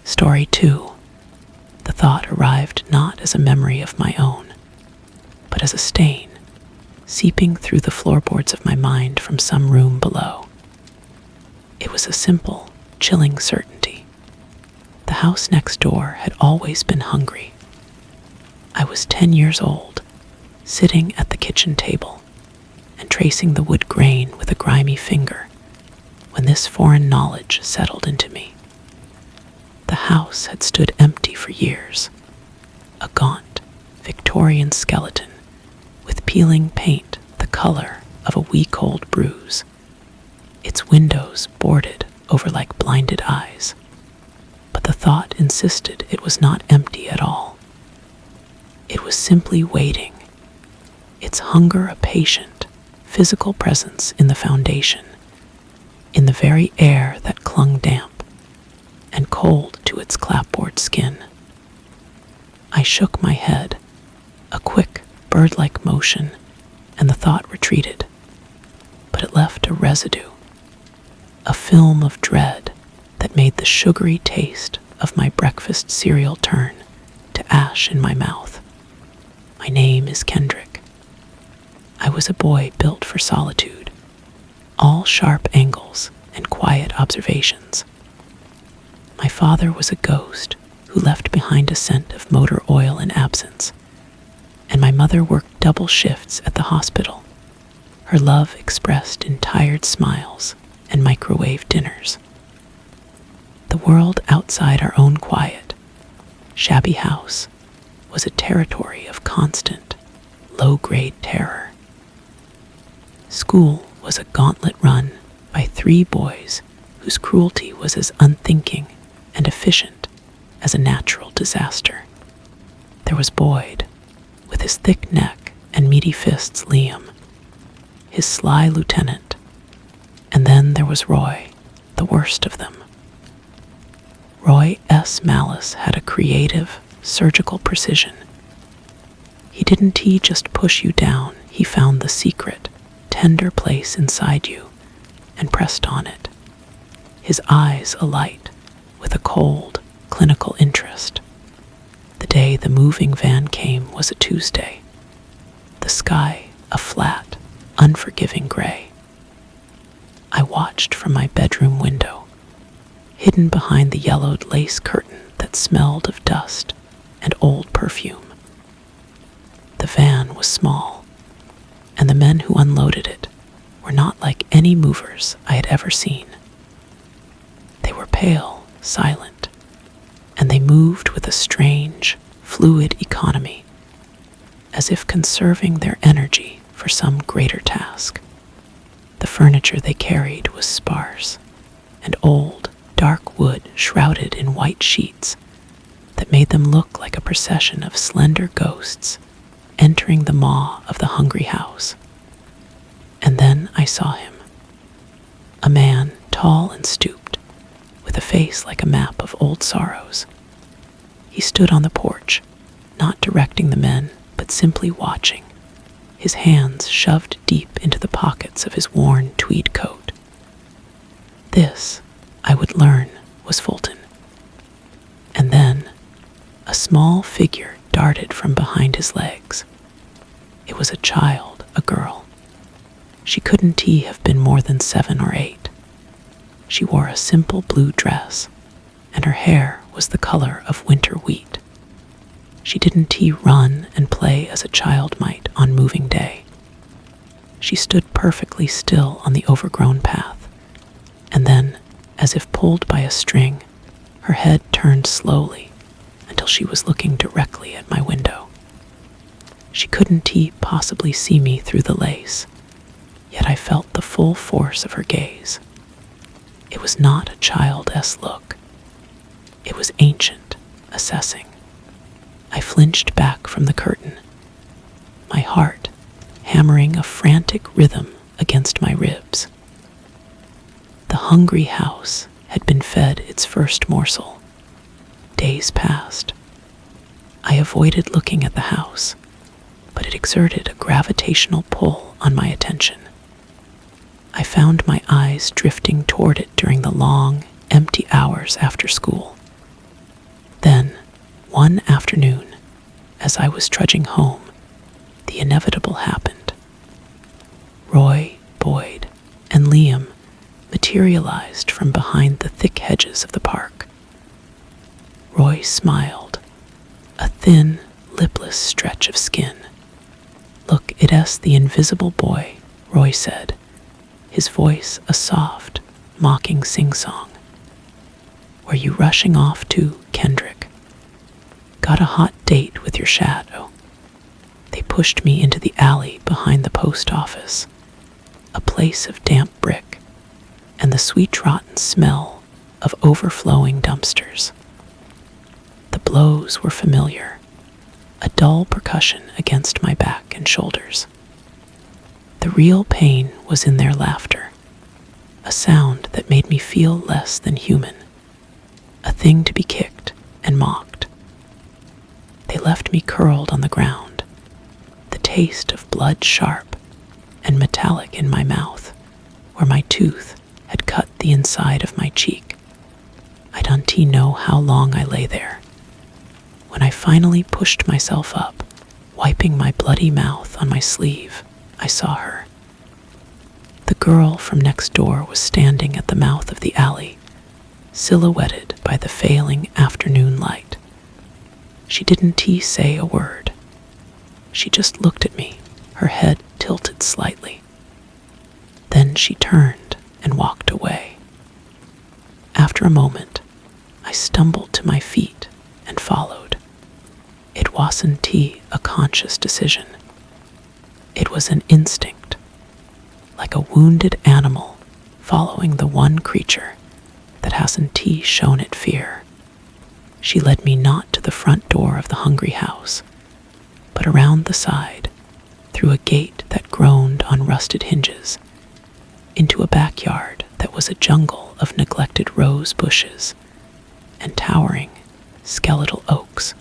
Story 2. The thought arrived not as a memory of my own, but as a stain, seeping through the floorboards of my mind from some room below. It was a simple, chilling certainty. The house next door had always been hungry. I was 10 years old, sitting at the kitchen table and tracing the wood grain with a grimy finger, when this foreign knowledge settled into me. The house had stood empty for years, a gaunt, Victorian skeleton with peeling paint the color of a week-old bruise, its windows boarded over like blinded eyes. But the thought insisted it was not empty at all. It was simply waiting, its hunger a patient, physical presence in the foundation, in the very air that clung damp and cold to its clapboard skin. I shook my head, a quick, bird-like motion, and the thought retreated. But it left a residue, a film of dread that made the sugary taste of my breakfast cereal turn to ash in my mouth. My name is Kendrick. I was a boy built for solitude, all sharp angles and quiet observations. My father was a ghost who left behind a scent of motor oil in absence, and my mother worked double shifts at the hospital, her love expressed in tired smiles and microwave dinners. The world outside our own quiet, shabby house was a territory of constant, low-grade terror. School was a gauntlet run by 3 boys whose cruelty was as unthinking and efficient as a natural disaster. There was Boyd, with his thick neck and meaty fists, Liam, his sly lieutenant, and then there was Roy, the worst of them. Roy S. Malice had a creative, surgical precision. He didn't just push you down, he found the secret, tender place inside you and pressed on it, his eyes alight with a cold, clinical interest. The day the moving van came was a Tuesday. The sky a flat, unforgiving gray. I watched from my bedroom window, hidden behind the yellowed lace curtain that smelled of dust and old perfume. The van was small, and the men who unloaded it were not like any movers I had ever seen. They were pale, silent, and they moved with a strange, fluid economy, as if conserving their energy for some greater task. The furniture they carried was sparse, and old, dark wood shrouded in white sheets that made them look like a procession of slender ghosts entering the maw of the hungry house. And then I saw him. A man, tall and stooped, with a face like a map of old sorrows. He stood on the porch, not directing the men, but simply watching, his hands shoved deep into the pockets of his worn tweed coat. This, I would learn, was Fulton. And then, a small figure darted from behind his legs. It was a child, a girl. She couldn't have been more than 7 or 8. She wore a simple blue dress, and her hair was the color of winter wheat. She didn't run and play as a child might on moving day. She stood perfectly still on the overgrown path, and then, as if pulled by a string, her head turned slowly until she was looking directly at my window. She couldn't possibly see me through the lace, yet I felt the full force of her gaze. It was not a childish look. It was ancient, assessing. I flinched back from the curtain, my heart hammering a frantic rhythm against my ribs. The hungry house had been fed its first morsel. Days passed. I avoided looking at the house, but it exerted a gravitational pull on my attention. I found my eyes drifting toward it during the long, empty hours after school. Then, one afternoon, as I was trudging home, the inevitable happened. Roy, Boyd, and Liam materialized from behind the thick hedges of the park. Roy smiled, a thin, lipless stretch of skin. "Look, it's the invisible boy," Roy said, his voice a soft, mocking sing-song. "Were you rushing off to, Kendrick? Got a hot date with your shadow?" They pushed me into the alley behind the post office, a place of damp brick and the sweet-rotten smell of overflowing dumpsters. The blows were familiar, a dull percussion against my back and shoulders. The real pain was in their laughter, a sound that made me feel less than human, a thing to be kicked and mocked. They left me curled on the ground, the taste of blood sharp and metallic in my mouth, where my tooth had cut the inside of my cheek. I don't know how long I lay there. When I finally pushed myself up, wiping my bloody mouth on my sleeve, I saw her. The girl from next door was standing at the mouth of the alley, silhouetted by the failing afternoon light. She didn't say a word. She just looked at me, her head tilted slightly. Then she turned and walked away. After a moment, I stumbled to my feet and followed. It wasn't a conscious decision. It was an instinct, like a wounded animal following the one creature that hasn't shown it fear. She led me not to the front door of the hungry house, but around the side, through a gate that groaned on rusted hinges, into a backyard that was a jungle of neglected rose bushes and towering, skeletal oaks.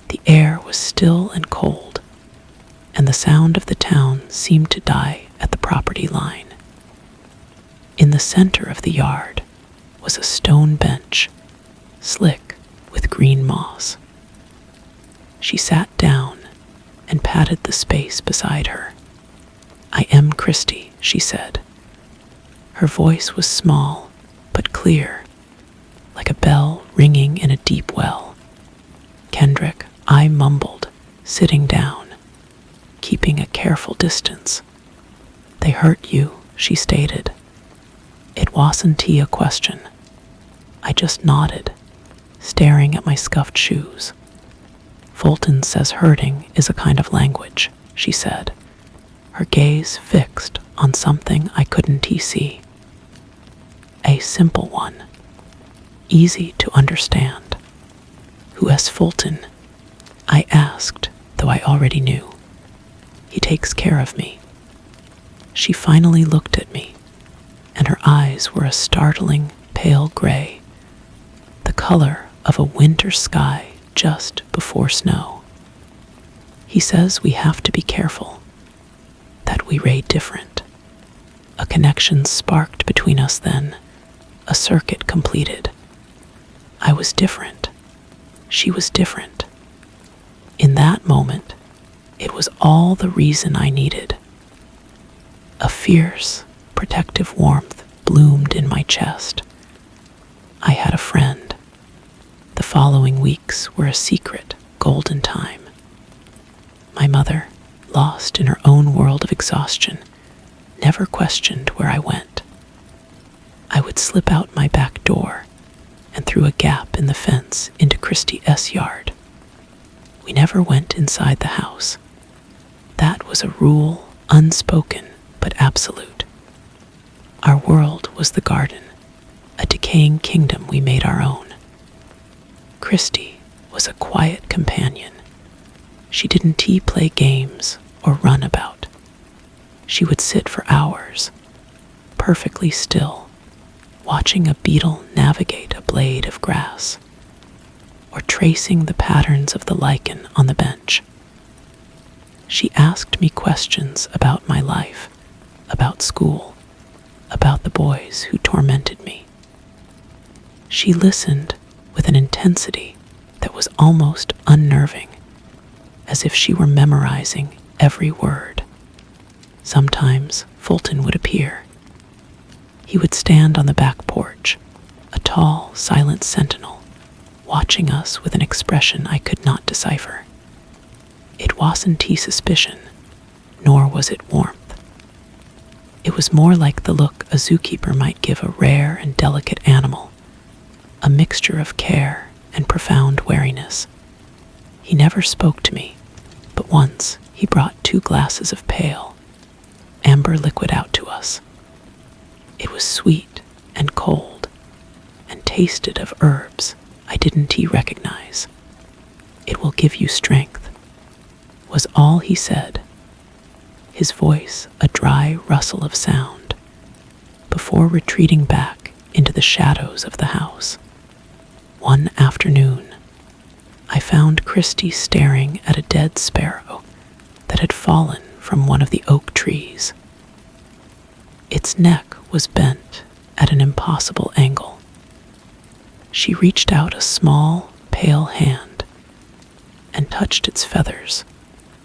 The air was still and cold, and the sound of the town seemed to die at the property line. In the center of the yard was a stone bench, slick with green moss. She sat down and patted the space beside her. "I am Christy," she said. Her voice was small but clear, like a bell ringing in a deep well. "Kendrick," I mumbled, sitting down, keeping a careful distance. "They hurt you," she stated. It wasn't a question. I just nodded, staring at my scuffed shoes. "Fulton says hurting is a kind of language," she said, her gaze fixed on something I couldn't see. "A simple one, easy to understand." "Who is Fulton?" I asked, though I already knew. "He takes care of me." She finally looked at me, and her eyes were a startling pale gray, the color of a winter sky just before snow. "He says we have to be careful, that we rate different." A connection sparked between us then, a circuit completed. I was different. She was different. In that moment, it was all the reason I needed. A fierce, protective warmth bloomed in my chest. I had a friend. The following weeks were a secret, golden time. My mother, lost in her own world of exhaustion, never questioned where I went. I would slip out my back door and through a gap in the fence into Christy's yard. We never went inside the house. That was a rule, unspoken but absolute. Our world was the garden, a decaying kingdom we made our own. Christy was a quiet companion. She didn't play games or run about. She would sit for hours, perfectly still, watching a beetle navigate a blade of grass, or tracing the patterns of the lichen on the bench. She asked me questions about my life, about school, about the boys who tormented me. She listened with an intensity that was almost unnerving, as if she were memorizing every word. Sometimes Fulton would appear. He would stand on the back porch, a tall, silent sentinel, watching us with an expression I could not decipher. It wasn't suspicion, nor was it warmth. It was more like the look a zookeeper might give a rare and delicate animal, a mixture of care and profound wariness. He never spoke to me, but once he brought 2 glasses of pale, amber liquid out to us. It was sweet and cold, and tasted of herbs I didn't recognize. "It will give you strength," was all he said, his voice a dry rustle of sound, before retreating back into the shadows of the house. One afternoon, I found Christy staring at a dead sparrow that had fallen from one of the oak trees. Its neck was bent at an impossible angle. She reached out a small, pale hand and touched its feathers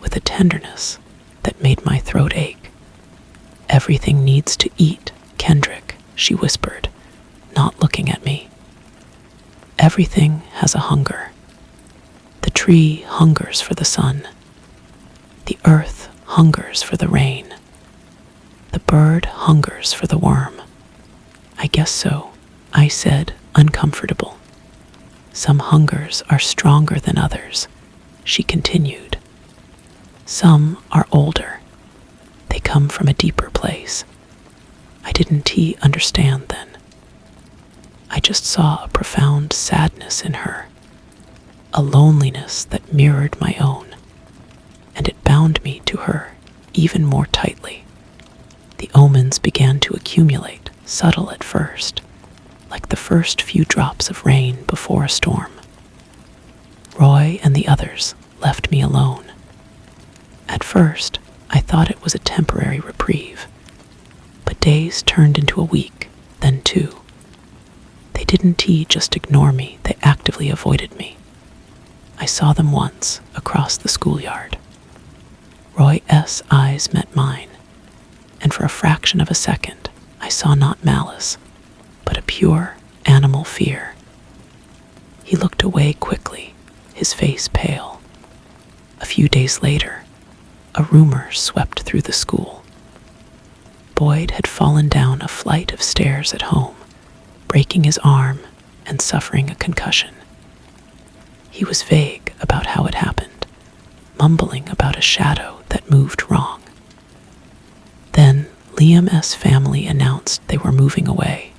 with a tenderness that made my throat ache. "Everything needs to eat, Kendrick," she whispered, not looking at me. "Everything has a hunger. The tree hungers for the sun. The earth hungers for the rain. The bird hungers for the worm." "I guess so," I said, uncomfortable. "Some hungers are stronger than others," she continued. "Some are older. They come from a deeper place. I didn't understand then. I just saw a profound sadness in her, a loneliness that mirrored my own, and it bound me to her even more tightly. The omens began to accumulate, subtle at first, like the first few drops of rain before a storm. Roy and the others left me alone. At first, I thought it was a temporary reprieve, but days turned into a week, then 2. They didn't just ignore me, they actively avoided me. I saw them once across the schoolyard. Roy's eyes met mine, and for a fraction of a second I saw not malice, but a pure animal fear. He looked away quickly, his face pale. A few days later, a rumor swept through the school. Boyd had fallen down a flight of stairs at home, breaking his arm and suffering a concussion. He was vague about how it happened, mumbling about a shadow that moved wrong. Then Liam's family announced they were moving away,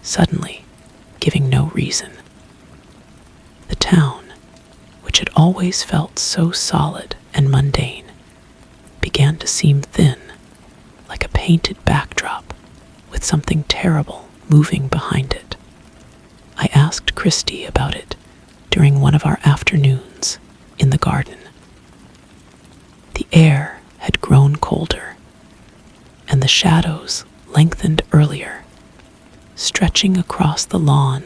suddenly, giving no reason. The town, which had always felt so solid and mundane, began to seem thin, like a painted backdrop with something terrible moving behind it. I asked Christy about it during one of our afternoons in the garden. The air had grown colder, and the shadows lengthened earlier, stretching across the lawn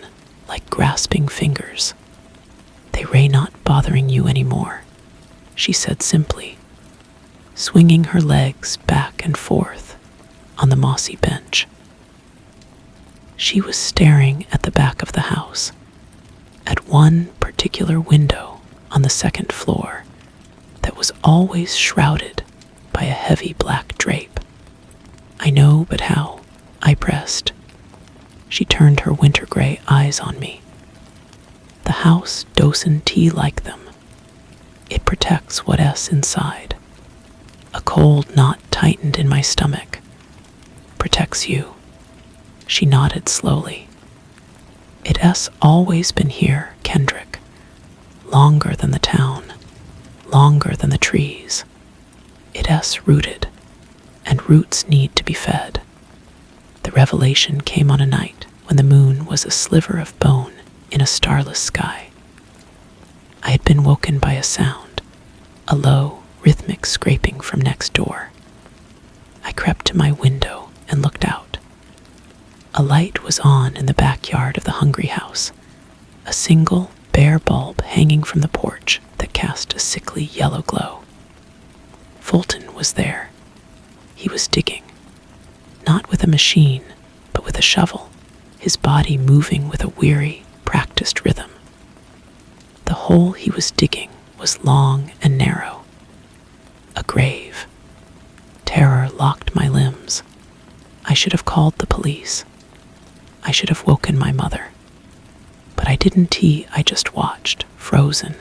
like grasping fingers. "They ray not bothering you any more," she said simply, swinging her legs back and forth on the mossy bench. She was staring at the back of the house, at one particular window on the second floor that was always shrouded by a heavy black drape. "I know, but how?" I pressed. She turned her winter gray eyes on me. "The house doesn't like them. It protects what's inside." A cold knot tightened in my stomach. "Protects you." She nodded slowly. "It's always been here, Kendrick. Longer than the town, longer than the trees. It's rooted, and roots need to be fed." The revelation came on a night when the moon was a sliver of bone in a starless sky. I had been woken by a sound, a low, rhythmic scraping from next door. I crept to my window and looked out. A light was on in the backyard of the Hungry House, a single, bare bulb hanging from the porch that cast a sickly yellow glow. Fulton was there. He was digging, not with a machine, but with a shovel, his body moving with a weary, practiced rhythm. The hole he was digging was long and narrow. A grave. Terror locked my limbs. I should have called the police. I should have woken my mother. But I didn't. I just watched, frozen,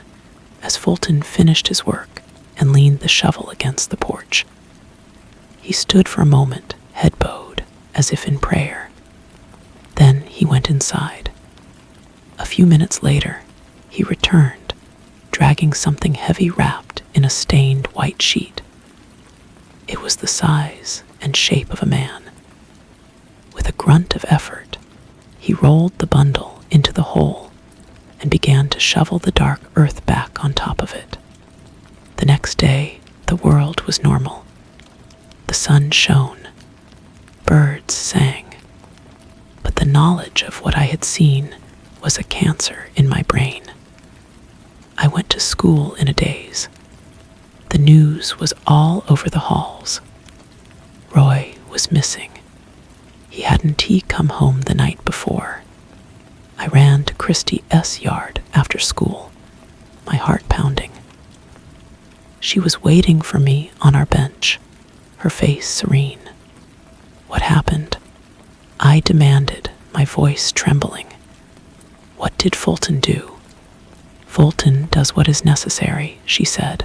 as Fulton finished his work and leaned the shovel against the porch. He stood for a moment, head bowed, as if in prayer. Then he went inside. A few minutes later, he returned, dragging something heavy wrapped in a stained white sheet. It was the size and shape of a man. With a grunt of effort, he rolled the bundle into the hole and began to shovel the dark earth back on top of it. The next day, the world was normal. The sun shone. Birds sang. But the knowledge of what I had seen was a cancer in my brain. I went to school in a daze. The news was all over the halls. Roy was missing. He hadn't come home the night before. I ran to Christy's yard after school, my heart pounding. She was waiting for me on our bench, her face serene. "What happened?" I demanded, my voice trembling. "What did Fulton do?" "Fulton does what is necessary," she said.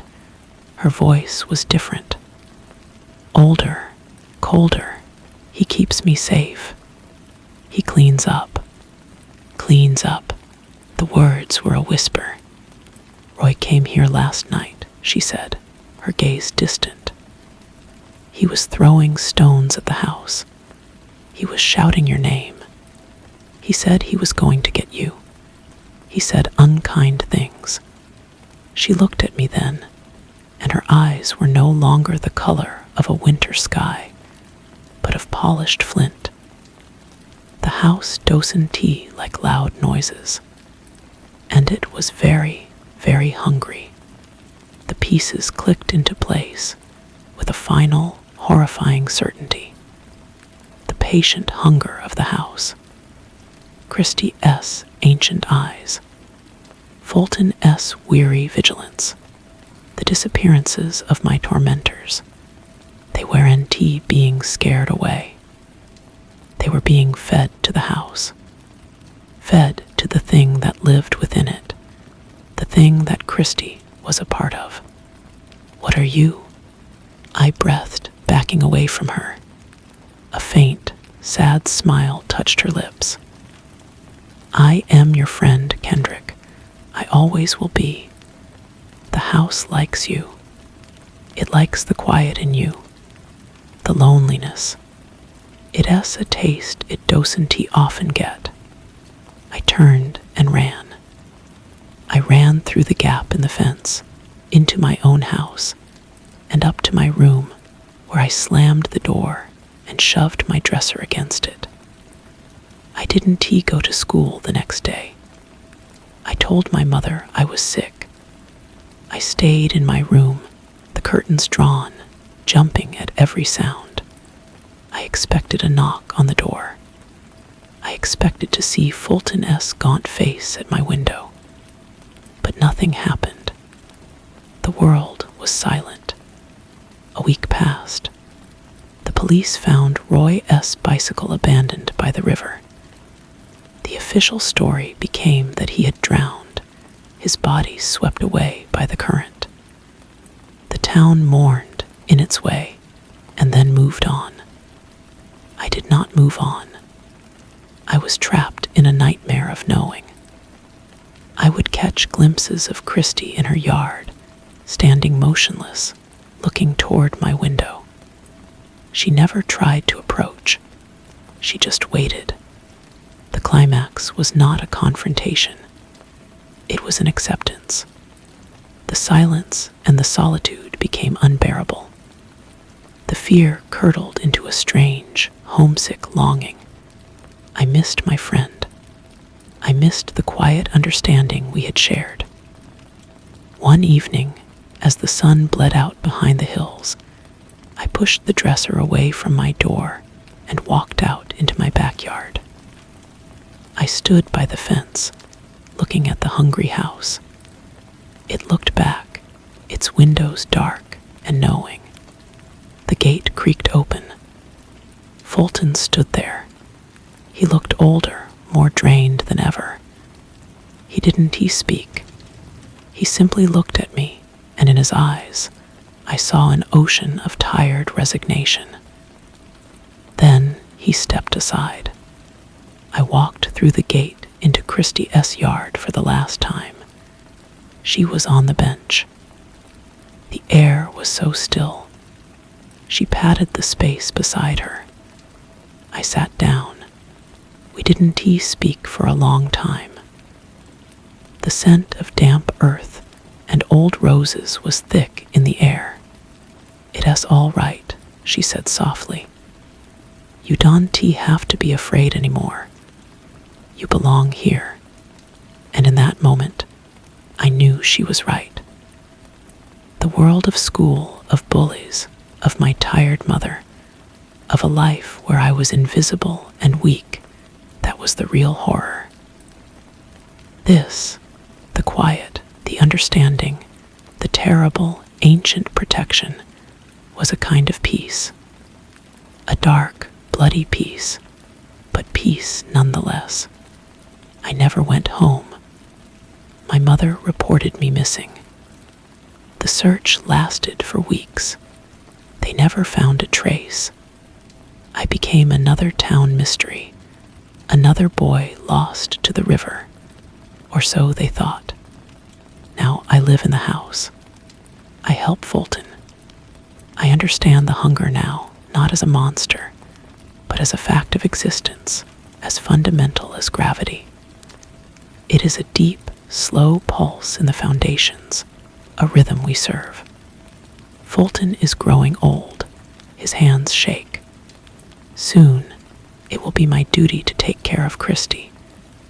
Her voice was different. "Older, colder. He keeps me safe. He cleans up." Cleans up. The words were a whisper. "Roy came here last night," she said, her gaze distant. "He was throwing stones at the house. He was shouting your name. He said he was going to get you. He said unkind things." She looked at me then, and her eyes were no longer the color of a winter sky, but of polished flint. The house doesn't like loud noises. and it was very, very hungry. The pieces clicked into place with a final, horrifying certainty. The patient hunger of the house. Christy S. ancient eyes. Fulton S. weary vigilance. The disappearances of my tormentors. They weren't being scared away. They were being fed to the house. Fed to the thing that lived within it. The thing that Christy was a part of. What are you? I breathed, backing away from her. A faint, sad smile touched her lips. I am your friend, Kendrick. I always will be. The house likes you. It likes the quiet in you. The loneliness. It has a taste it doesn't often get. I turned and ran. I ran through the gap in the fence, into my own house, and up to my room, where I slammed the door and shoved my dresser against it. I didn't go to school the next day. I told my mother I was sick. I stayed in my room, the curtains drawn, jumping at every sound. I expected a knock on the door. I expected to see Fulton S. gaunt face at my window. But nothing happened. The world was silent. A week passed. The police found Roy S. bicycle abandoned by the river. The official story became that he had drowned, his body swept away by the current. The town mourned in its way and then moved on. I did not move on. I was trapped in a nightmare of knowing. I would catch glimpses of Christy in her yard, standing motionless, looking toward my window. She never tried to approach. She just waited. The climax was not a confrontation. It was an acceptance. The silence and the solitude became unbearable. The fear curdled into a strange, homesick longing. I missed my friend. I missed the quiet understanding we had shared. One evening, as the sun bled out behind the hills, I pushed the dresser away from my door and walked out into my backyard. I stood by the fence, looking at the hungry house. It looked back, its windows dark and knowing. The gate creaked open. Fulton stood there. He looked older, more drained than ever. He didn't speak. He simply looked at me, and in his eyes, I saw an ocean of tired resignation. Then he stepped aside. I walked through the gate into Christy S. yard for the last time. She was on the bench. The air was so still. She patted the space beside her. I sat down. We didn't speak for a long time. The scent of damp earth and old roses was thick in the air. "It's all right," she said softly. "You don't have to be afraid anymore. You belong here." And in that moment, I knew she was right. The world of school, of bullies, of my tired mother, of a life where I was invisible and weak, that was the real horror. This, the quiet, the understanding, the terrible, ancient protection, was a kind of peace. A dark, bloody peace, but peace nonetheless. I never went home. My mother reported me missing. The search lasted for weeks. They never found a trace. I became another town mystery, another boy lost to the river, or so they thought. Now I live in the house. I help Fulton. I understand the hunger now, not as a monster, but as a fact of existence, as fundamental as gravity. It is a deep, slow pulse in the foundations, a rhythm we serve. Fulton is growing old. His hands shake. Soon, it will be my duty to take care of Christy,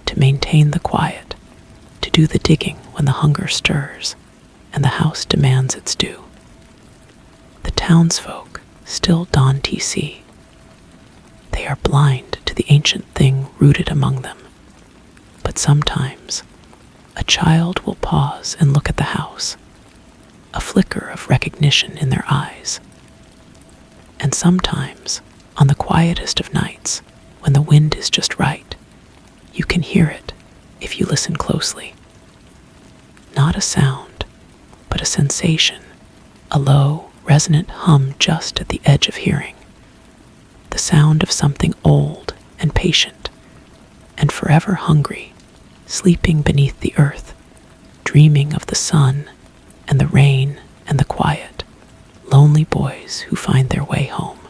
to maintain the quiet, to do the digging when the hunger stirs and the house demands its due. The townsfolk still don TC. They are blind to the ancient thing rooted among them. But sometimes, a child will pause and look at the house, a flicker of recognition in their eyes. And sometimes, on the quietest of nights, when the wind is just right, you can hear it if you listen closely. Not a sound, but a sensation, a low, resonant hum just at the edge of hearing. The sound of something old and patient, and forever hungry, sleeping beneath the earth, dreaming of the sun and the rain and the quiet, lonely boys who find their way home.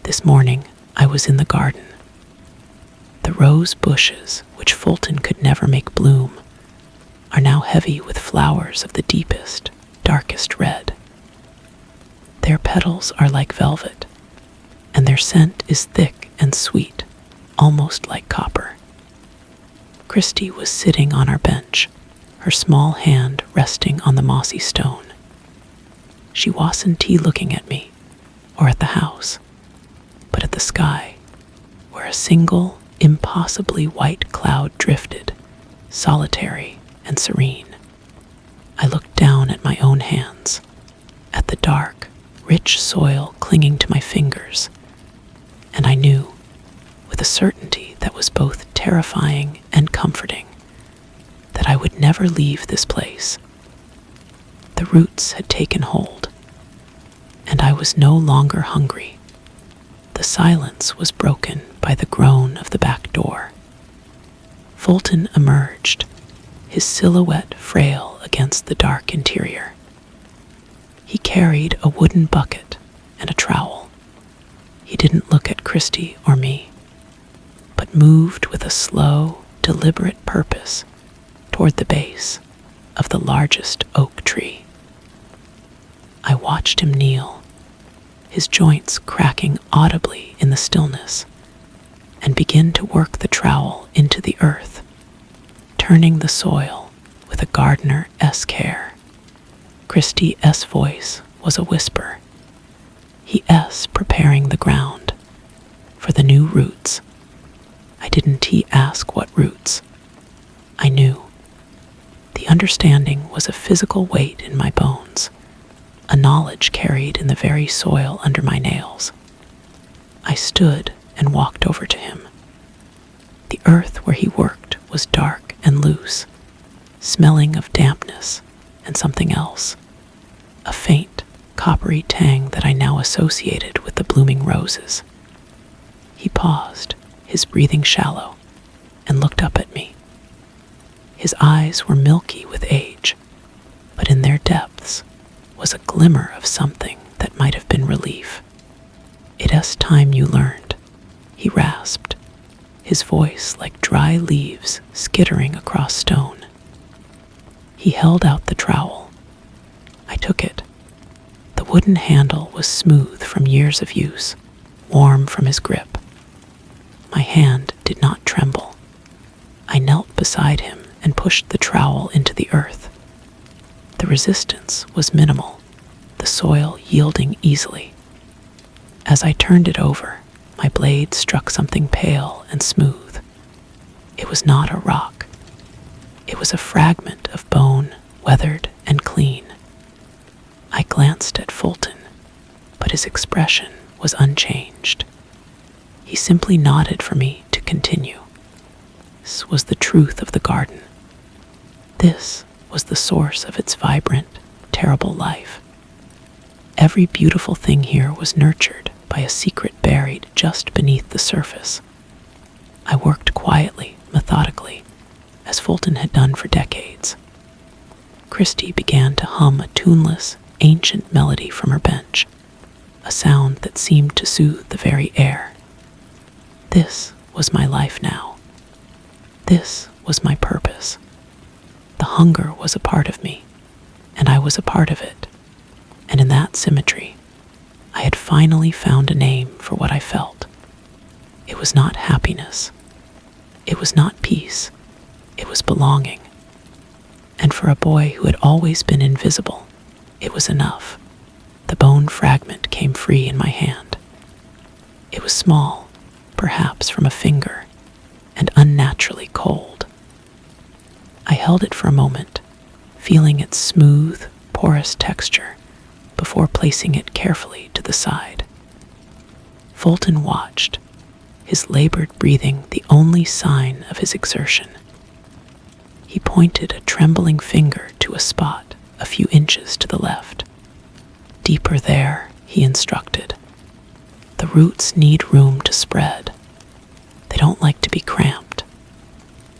This morning I was in the garden. The rose bushes, which Fulton could never make bloom, are now heavy with flowers of the deepest, darkest red. Their petals are like velvet, and their scent is thick and sweet, almost like copper. Christy was sitting on our bench, her small hand resting on the mossy stone. She wasn't looking at me, or at the house, but at the sky, where a single, impossibly white cloud drifted, solitary and serene. I looked down at my own hands, at the dark, rich soil clinging to my fingers, and I knew, with a certainty that was both terrifying and comforting, that I would never leave this place. The roots had taken hold, and I was no longer hungry. The silence was broken by the groan of the back door. Fulton emerged, his silhouette frail against the dark interior. He carried a wooden bucket and a trowel. He didn't look at Christy or me, but moved with a slow, deliberate purpose toward the base of the largest oak tree. I watched him kneel, his joints cracking audibly in the stillness, and begin to work the trowel into the earth, turning the soil with a gardener-esque care. Christy's voice was a whisper. He preparing the ground for the new roots. I didn't ask what roots. I knew. The understanding was a physical weight in my bones, a knowledge carried in the very soil under my nails. I stood and walked over to him. The earth where he worked was dark and loose, smelling of dampness and something else, a faint, coppery tang that I now associated with the blooming roses. He paused, his breathing shallow, and looked up at me. His eyes were milky with age, but in their depths was a glimmer of something that might have been relief. "It's time you learned," he rasped, his voice like dry leaves skittering across stone. He held out the trowel. I took it. The wooden handle was smooth from years of use, warm from his grip. My hand did not tremble. I knelt beside him and pushed the trowel into the earth. The resistance was minimal, the soil yielding easily. As I turned it over, my blade struck something pale and smooth. It was not a rock. It was a fragment of bone, weathered and clean. I glanced at Fulton, but his expression was unchanged. He simply nodded for me to continue. This was the truth of the garden. This was the source of its vibrant, terrible life. Every beautiful thing here was nurtured by a secret buried just beneath the surface. I worked quietly, methodically, as Fulton had done for decades. Christy began to hum a tuneless, ancient melody from her bench, a sound that seemed to soothe the very air. This was my life now. This was my purpose. The hunger was a part of me, and I was a part of it. And in that symmetry, I had finally found a name for what I felt. It was not happiness. It was not peace. It was belonging. And for a boy who had always been invisible, it was enough. The bone fragment came free in my hand. It was small, perhaps from a finger, and unnaturally cold. I held it for a moment, feeling its smooth, porous texture, before placing it carefully to the side. Fulton watched, his labored breathing the only sign of his exertion. He pointed a trembling finger to a spot a few inches to the left. "Deeper there," he instructed. "The roots need room to spread. They don't like to be cramped."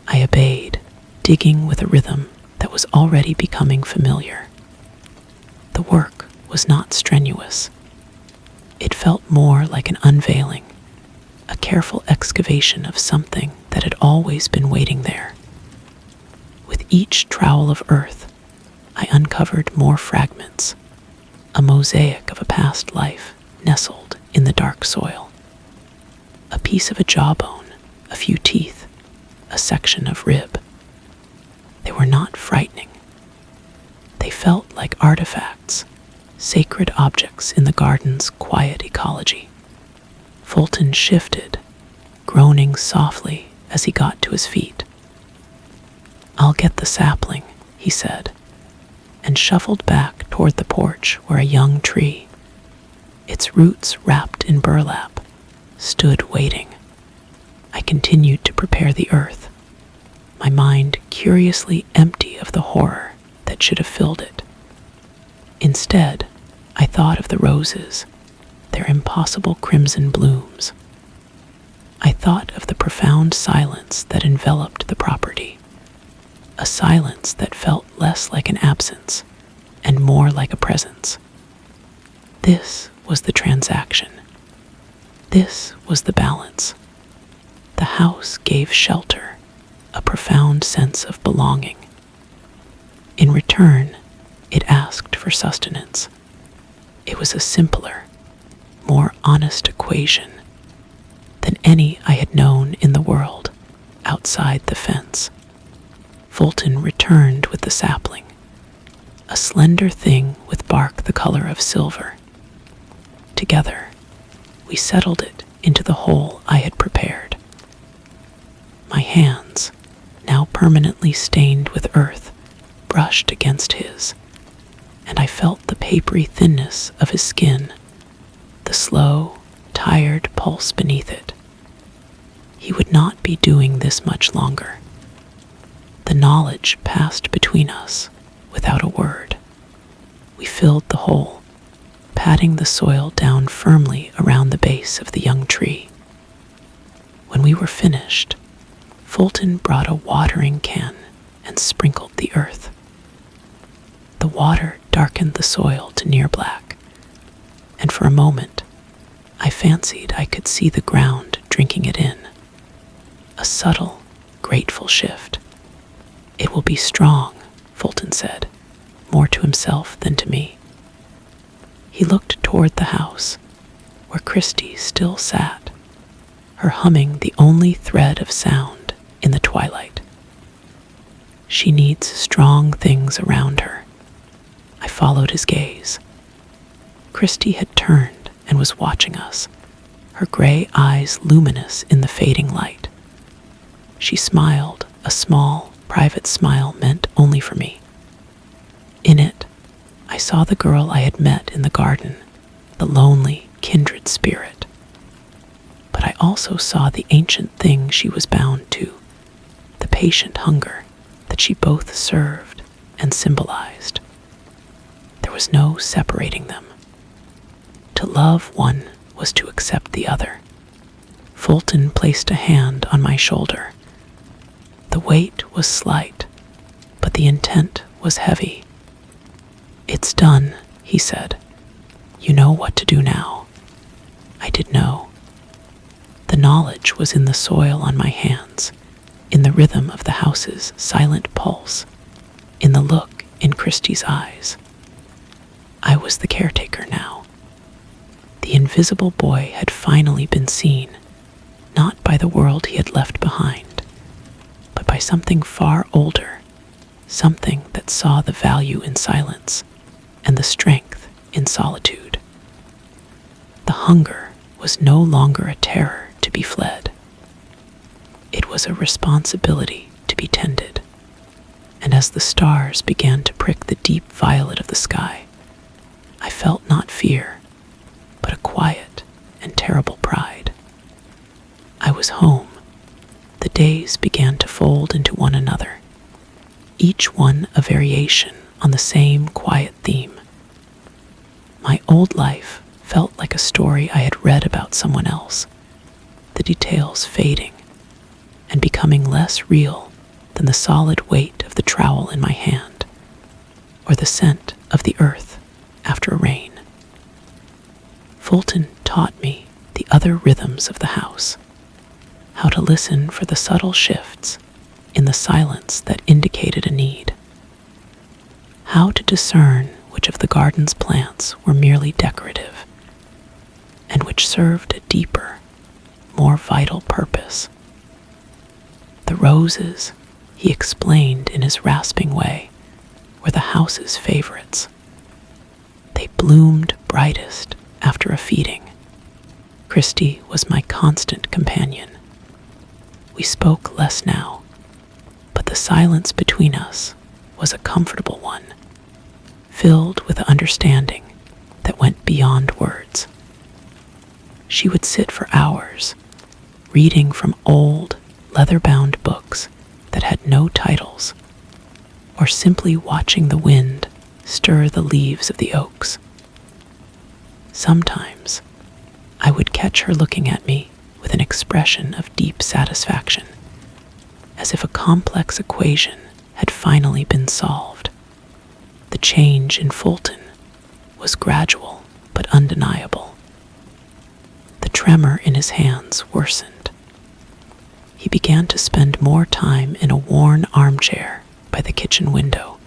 I obeyed, digging with a rhythm that was already becoming familiar. The work was not strenuous. It felt more like an unveiling, a careful excavation of something that had always been waiting there. With each trowel of earth, I uncovered more fragments, a mosaic of a past life nestled in the dark soil. A piece of a jawbone, a few teeth, a section of rib. They were not frightening. They felt like artifacts, sacred objects in the garden's quiet ecology. Fulton shifted, groaning softly as he got to his feet. "I'll get the sapling," he said, and shuffled back toward the porch where a young tree, its roots wrapped in burlap, stood waiting. I continued to prepare the earth, my mind curiously empty of the horror that should have filled it. Instead, I thought of the roses, their impossible crimson blooms. I thought of the profound silence that enveloped the property, a silence that felt less like an absence and more like a presence. This was the transaction. This was the balance. The house gave shelter, a profound sense of belonging. In return, it asked for sustenance. It was a simpler, more honest equation than any I had known in the world outside the fence. Fulton returned with the sapling, a slender thing with bark the color of silver. Together, we settled it into the hole I had prepared. My hands, now permanently stained with earth, brushed against his, and I felt the papery thinness of his skin, the slow, tired pulse beneath it. He would not be doing this much longer. The knowledge passed between us without a word. We filled the hole, patting the soil down firmly around the base of the young tree. When we were finished, Fulton brought a watering can and sprinkled the earth. The water darkened the soil to near black, and for a moment, I fancied I could see the ground drinking it in. A subtle, grateful shift. "It will be strong," Fulton said, more to himself than to me. He looked toward the house, where Christy still sat, her humming the only thread of sound in the twilight. "She needs strong things around her." I followed his gaze. Christy had turned and was watching us, her gray eyes luminous in the fading light. She smiled, a small, private smile meant only for me. In it, I saw the girl I had met in the garden, the lonely, kindred spirit. But I also saw the ancient thing she was bound to, the patient hunger that she both served and symbolized. There was no separating them. To love one was to accept the other. Fulton placed a hand on my shoulder. The weight was slight, but the intent was heavy. "It's done," he said. "You know what to do now." I did know. The knowledge was in the soil on my hands, in the rhythm of the house's silent pulse, in the look in Christy's eyes. I was the caretaker now. The invisible boy had finally been seen, not by the world he had left behind, but by something far older, something that saw the value in silence and the strength in solitude. The hunger was no longer a terror to be fled. It was a responsibility to be tended, and as the stars began to prick the deep violet of the sky, I felt not fear, but a quiet and terrible pride. I was home. The days began to fold into one another, each one a variation on the same quiet theme. My old life felt like a story I had read about someone else, the details fading and becoming less real than the solid weight of the trowel in my hand, or the scent of the earth after rain. Fulton taught me the other rhythms of the house, how to listen for the subtle shifts in the silence that indicated a need, how to discern which of the garden's plants were merely decorative and which served a deeper, more vital purpose. The roses, he explained in his rasping way, were the house's favorites. They bloomed brightest after a feeding. Christy was my constant companion. We spoke less now, but the silence between us was a comfortable one, filled with understanding that went beyond words. She would sit for hours, reading from old, leather-bound books that had no titles, or simply watching the wind stir the leaves of the oaks. Sometimes I would catch her looking at me with an expression of deep satisfaction, as if a complex equation had finally been solved. The change in Fulton was gradual but undeniable. The tremor in his hands worsened. He began to spend more time in a worn armchair by the kitchen window,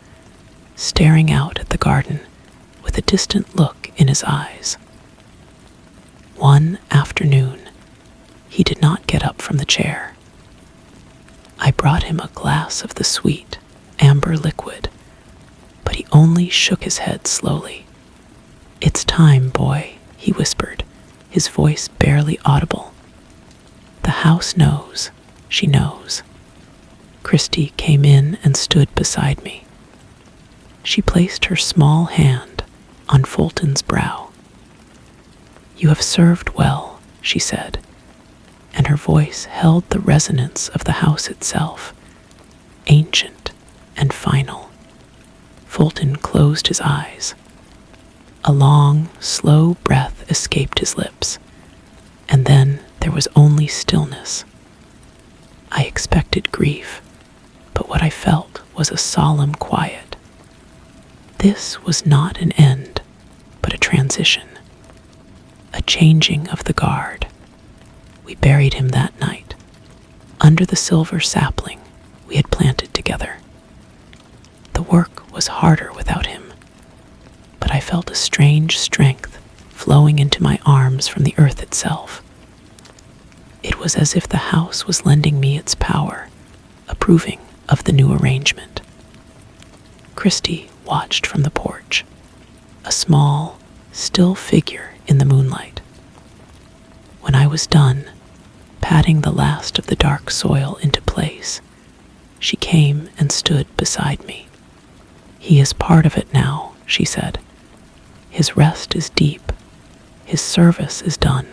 staring out at the garden with a distant look in his eyes. One afternoon, he did not get up from the chair. I brought him a glass of the sweet, amber liquid, but he only shook his head slowly. "It's time, boy," he whispered, his voice barely audible. "The house knows, she knows." Christy came in and stood beside me. She placed her small hand on Fulton's brow. "You have served well," she said, and her voice held the resonance of the house itself, ancient and final. Fulton closed his eyes. A long, slow breath escaped his lips, and then there was only stillness. I expected grief, but what I felt was a solemn quiet. This was not an end, but a transition, a changing of the guard. We buried him that night, under the silver sapling we had planted together. The work was harder without him, but I felt a strange strength flowing into my arms from the earth itself. It was as if the house was lending me its power, approving of the new arrangement. Christy watched from the porch, a small, still figure in the moonlight. When I was done, patting the last of the dark soil into place, she came and stood beside me. "He is part of it now," she said. "His rest is deep. His service is done."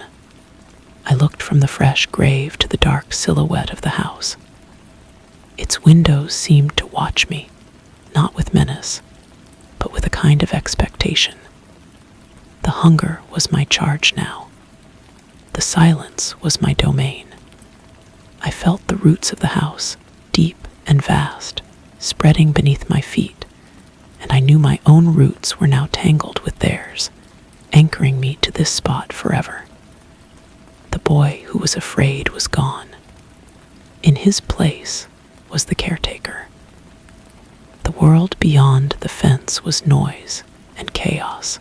I looked from the fresh grave to the dark silhouette of the house. Its windows seemed to watch me, not with menace, but with a kind of expectation. The hunger was my charge now. The silence was my domain. I felt the roots of the house, deep and vast, spreading beneath my feet, and I knew my own roots were now tangled with theirs, anchoring me to this spot forever. The boy who was afraid was gone. In his place was the caretaker. The world beyond the fence was noise and chaos,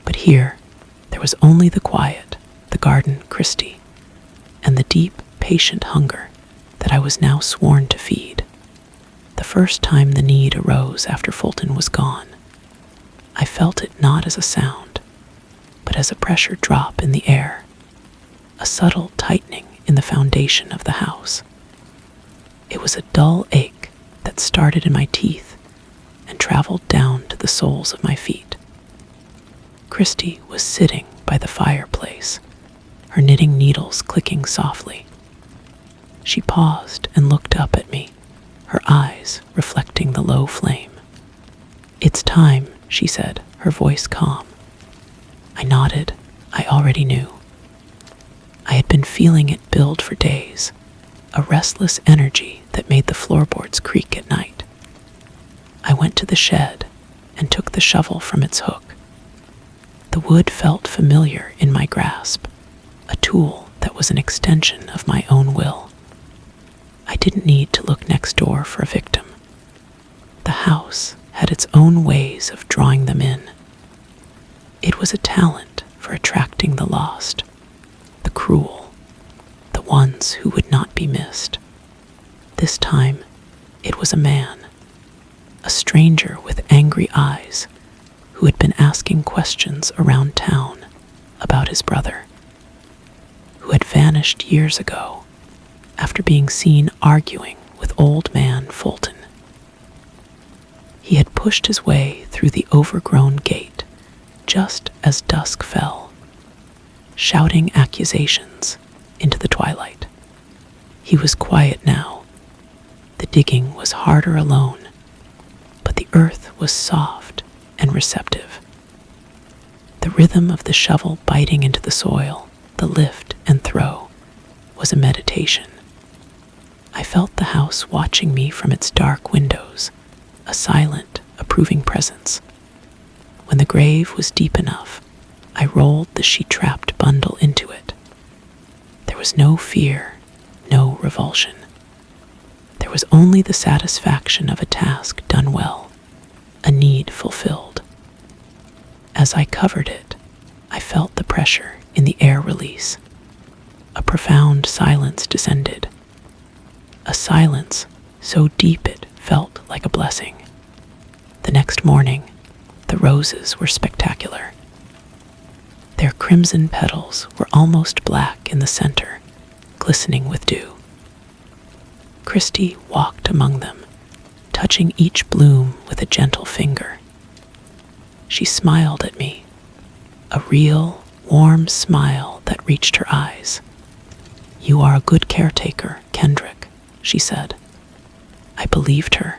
but here there was only the quiet, the garden Christy, and the deep, patient hunger that I was now sworn to feed. The first time the need arose after Fulton was gone, I felt it not as a sound, but as a pressure drop in the air, a subtle tightening in the foundation of the house. It was a dull ache that started in my teeth and traveled down to the soles of my feet. Christy was sitting by the fireplace, her knitting needles clicking softly. She paused and looked up at me, her eyes reflecting the low flame. "It's time," she said, her voice calm. I nodded. I already knew. I had been feeling it build for days, a restless energy that made the floorboards creak at night. I went to the shed and took the shovel from its hook. The wood felt familiar in my grasp, a tool that was an extension of my own will. I didn't need to look next door for a victim. The house had its own ways of drawing them in. It was a talent for attracting the lost, the cruel, the ones who would not be missed. This time, it was a man, a stranger with angry eyes, who had been asking questions around town about his brother, who had vanished years ago after being seen arguing with old man Fulton. He had pushed his way through the overgrown gate just as dusk fell, shouting accusations into the twilight. He was quiet now. The digging was harder alone, but the earth was soft and receptive. The rhythm of the shovel biting into the soil, the lift and throw, was a meditation. I felt the house watching me from its dark windows, a silent, approving presence. When the grave was deep enough, I rolled the sheet-trapped bundle into it. There was no fear, no revulsion. There was only the satisfaction of a task done well, a need fulfilled. As I covered it, I felt the pressure in the air release. A profound silence descended. A silence so deep it felt like a blessing. The next morning, the roses were spectacular. Their crimson petals were almost black in the center, glistening with dew. Christy walked among them, touching each bloom with a gentle finger. She smiled at me, a real, warm smile that reached her eyes. "You are a good caretaker, Kendrick," she said. I believed her.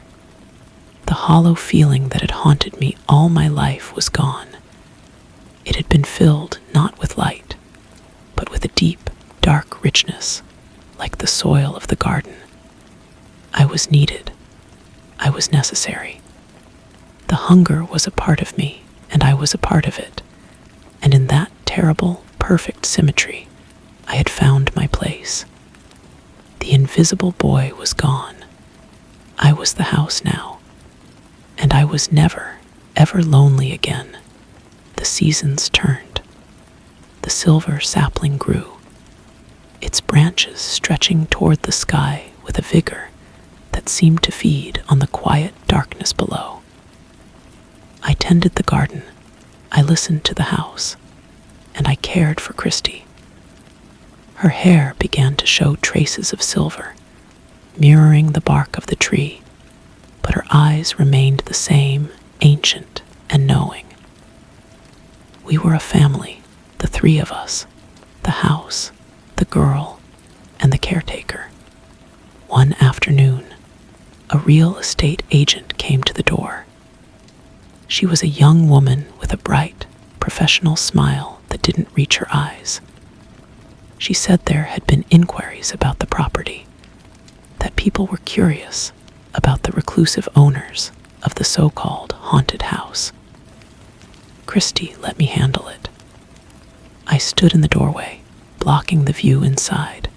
The hollow feeling that had haunted me all my life was gone. It had been filled not with light, but with a deep, dark richness, like the soil of the garden. I was needed. I was necessary. The hunger was a part of me, and I was a part of it. And in that terrible, perfect symmetry, I had found my place. The invisible boy was gone. I was the house now, and I was never, ever lonely again. The seasons turned. The silver sapling grew, its branches stretching toward the sky with a vigor that seemed to feed on the quiet darkness below. I tended the garden, I listened to the house, and I cared for Christy. Her hair began to show traces of silver, mirroring the bark of the tree, but her eyes remained the same, ancient and knowing. We were a family, the three of us, the house, the girl, and the caretaker. One afternoon, a real estate agent came to the door. She was a young woman with a bright, professional smile that didn't reach her eyes. She said there had been inquiries about the property, that people were curious about the reclusive owners of the so-called haunted house. Christy let me handle it. I stood in the doorway, blocking the view inside,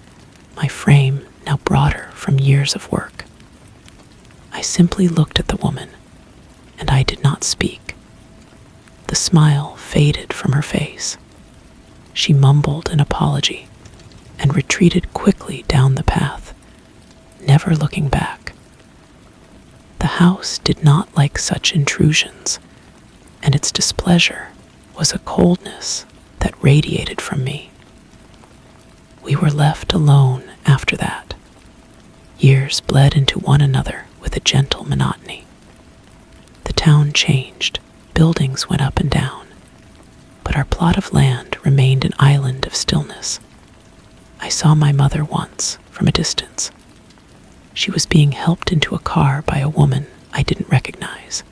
my frame now broader from years of work. I simply looked at the woman, and I did not speak. The smile faded from her face. She mumbled an apology and retreated quickly down the path, never looking back. The house did not like such intrusions, and its displeasure was a coldness that radiated from me. We were left alone after that. Years bled into one another with a gentle monotony. The town changed, buildings went up and down, but our plot of land remained an island of stillness. I saw my mother once, from a distance. She was being helped into a car by a woman I didn't recognize.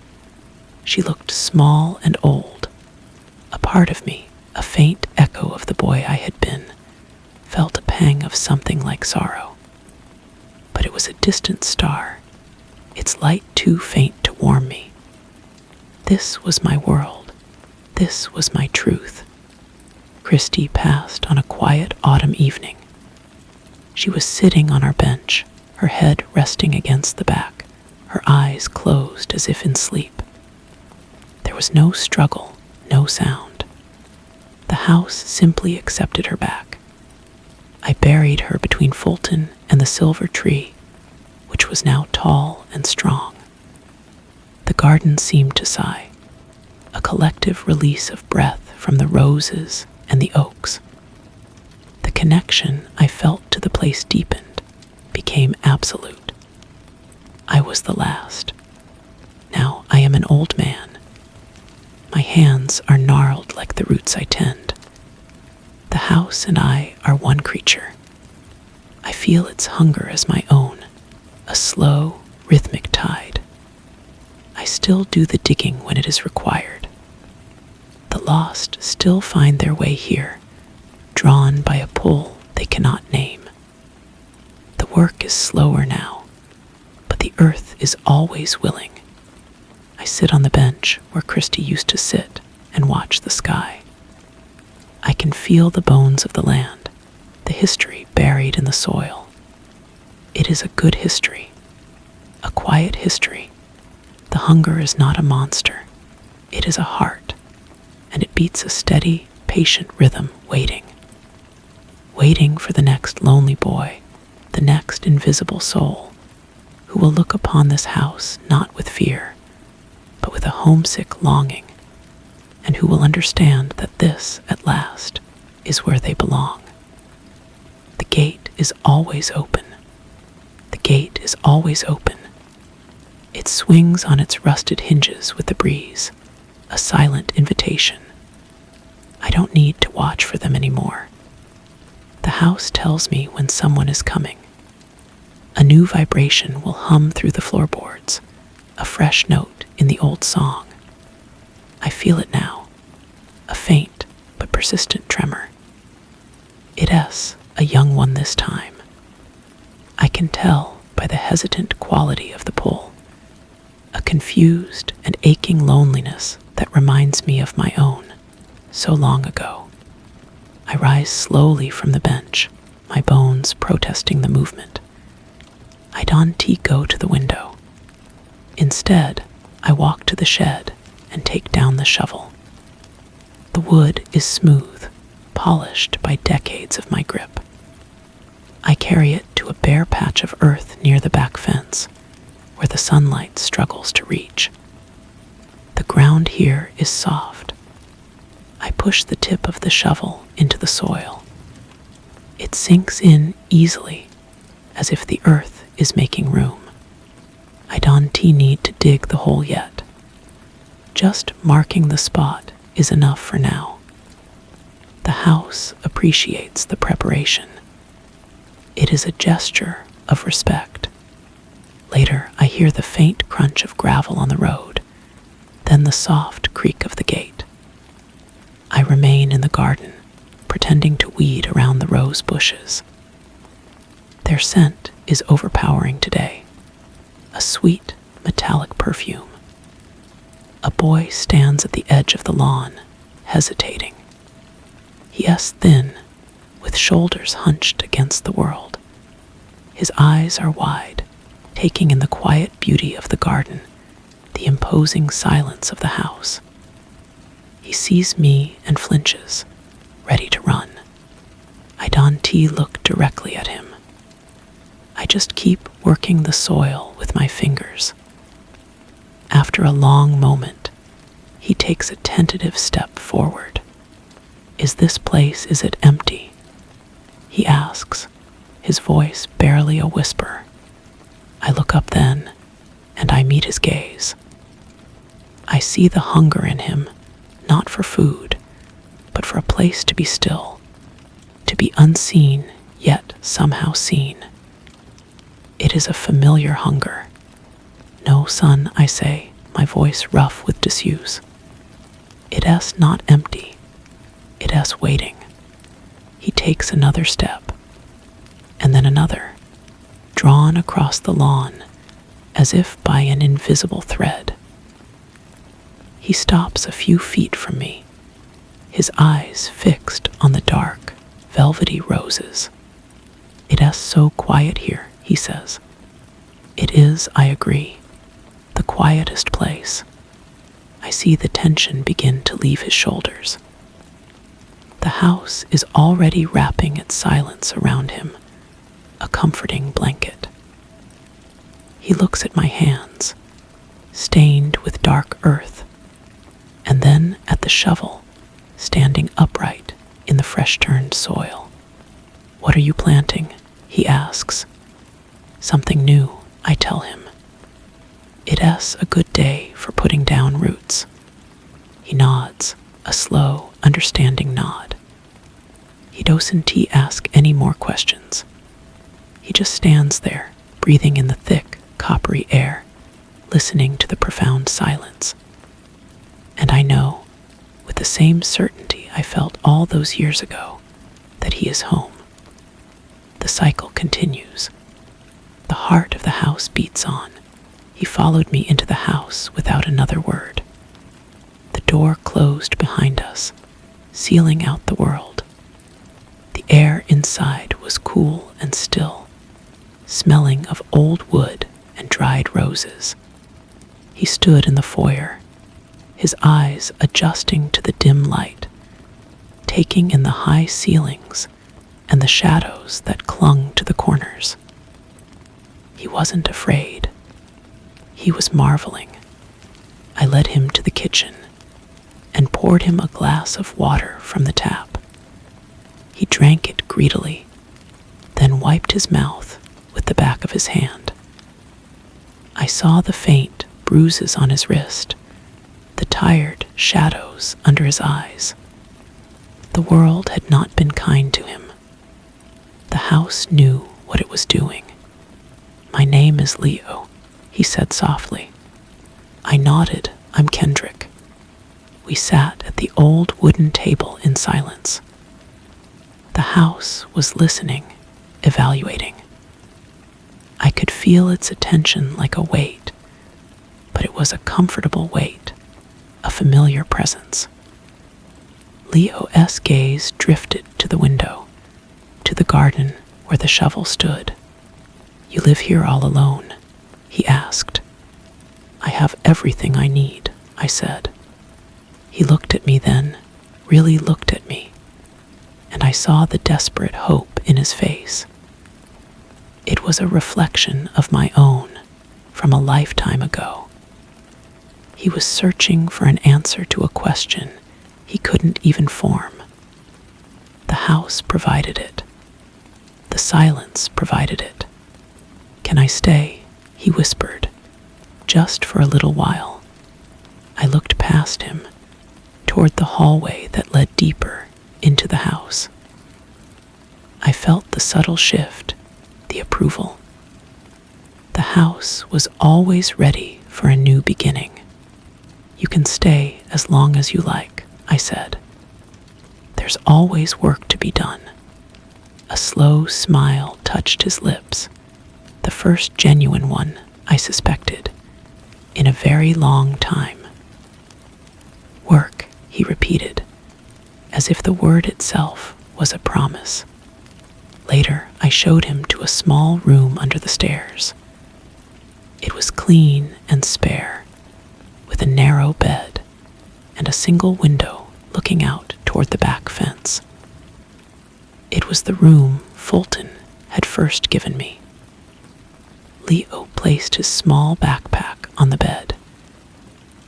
She looked small and old. A part of me, a faint echo of the boy I had been, felt a pang of something like sorrow. But it was a distant star, its light too faint to warm me. This was my world. This was my truth. Christy passed on a quiet autumn evening. She was sitting on our bench, her head resting against the back, her eyes closed as if in sleep. There was no struggle, no sound. The house simply accepted her back. I buried her between Fulton and the silver tree, which was now tall and strong. The garden seemed to sigh, a collective release of breath from the roses and the oaks. The connection I felt to the place deepened, became absolute. I was the last. Now I am an old man. My hands are gnarled like the roots I tend. The house and I are one creature. I feel its hunger as my own, a slow, rhythmic tide. I still do the digging when it is required. The lost still find their way here, drawn by a pull they cannot name. The work is slower now, but the earth is always willing. I sit on the bench where Christy used to sit and watch the sky. I can feel the bones of the land, the history buried in the soil. It is a good history, a quiet history. The hunger is not a monster. It is a heart, and it beats a steady, patient rhythm, waiting for the next lonely boy, the next invisible soul, who will look upon this house not with fear, but with a homesick longing, and who will understand that this, at last, is where they belong. The gate is always open. The gate is always open. It swings on its rusted hinges with the breeze, a silent invitation. I don't need to watch for them anymore. The house tells me when someone is coming. A new vibration will hum through the floorboards, a fresh note in the old song. I feel it now, a faint but persistent tremor. It's a young one this time. I can tell by the hesitant quality of the pull, a confused and aching loneliness that reminds me of my own, so long ago. I rise slowly from the bench, my bones protesting the movement. I don't go to the window. Instead, I walk to the shed and take down the shovel. The wood is smooth, polished by decades of my grip. I carry it to a bare patch of earth near the back fence, where the sunlight struggles to reach. The ground here is soft. I push the tip of the shovel into the soil. It sinks in easily, as if the earth is making room. I don't need to dig the hole yet. Just marking the spot is enough for now. The house appreciates the preparation. It is a gesture of respect. Later, I hear the faint crunch of gravel on the road, then the soft creak of the gate. I remain in the garden, pretending to weed around the rose bushes. Their scent is overpowering today, a sweet, metallic perfume. A boy stands at the edge of the lawn, hesitating. He is thin, with shoulders hunched against the world. His eyes are wide, taking in the quiet beauty of the garden, the imposing silence of the house. He sees me and flinches, ready to run. I don't look directly at him. I just keep working the soil with my fingers, After a long moment, he takes a tentative step forward. Is it empty? He asks, his voice barely a whisper. I look up then, and I meet his gaze. I see the hunger in him, not for food, but for a place to be still, to be unseen yet somehow seen. It is a familiar hunger. No, son, I say, my voice rough with disuse. It is not empty. It is waiting. He takes another step, and then another, drawn across the lawn as if by an invisible thread. He stops a few feet from me, his eyes fixed on the dark, velvety roses. It is so quiet here, he says. It is, I agree, the quietest place. I see the tension begin to leave his shoulders. The house is already wrapping its silence around him, a comforting blanket. He looks at my hands, stained with dark earth, and then at the shovel, standing upright in the fresh-turned soil. What are you planting? He asks. Something new, I tell him. It is a good day for putting down roots. He nods, a slow, understanding nod. He doesn't ask any more questions. He just stands there, breathing in the thick, coppery air, listening to the profound silence. And I know, with the same certainty I felt all those years ago, that he is home. The cycle continues. The heart of the house beats on. He followed me into the house without another word. The door closed behind us, sealing out the world. The air inside was cool and still, smelling of old wood and dried roses. He stood in the foyer, his eyes adjusting to the dim light, taking in the high ceilings and the shadows that clung to the corners. He wasn't afraid. He was marveling. I led him to the kitchen and poured him a glass of water from the tap. He drank it greedily, then wiped his mouth with the back of his hand. I saw the faint bruises on his wrist, the tired shadows under his eyes. The world had not been kind to him. The house knew what it was doing. My name is Leo, he said softly. I nodded, I'm Kendrick. We sat at the old wooden table in silence. The house was listening, evaluating. I could feel its attention like a weight, but it was a comfortable weight, a familiar presence. Leo's gaze drifted to the window, to the garden where the shovel stood. You live here all alone? He asked. I have everything I need, I said. He looked at me then, really looked at me, and I saw the desperate hope in his face. It was a reflection of my own from a lifetime ago. He was searching for an answer to a question he couldn't even form. The house provided it. The silence provided it. Can I stay? He whispered. Just for a little while. I looked past him, toward the hallway that led deeper into the house. I felt the subtle shift, the approval. The house was always ready for a new beginning. You can stay as long as you like, I said. There's always work to be done. A slow smile touched his lips, the first genuine one, I suspected, in a very long time. Work, he repeated, as if the word itself was a promise. Later, I showed him to a small room under the stairs. It was clean and spare, with a narrow bed and a single window looking out toward the back fence. It was the room Fulton had first given me. Leo placed his small backpack on the bed,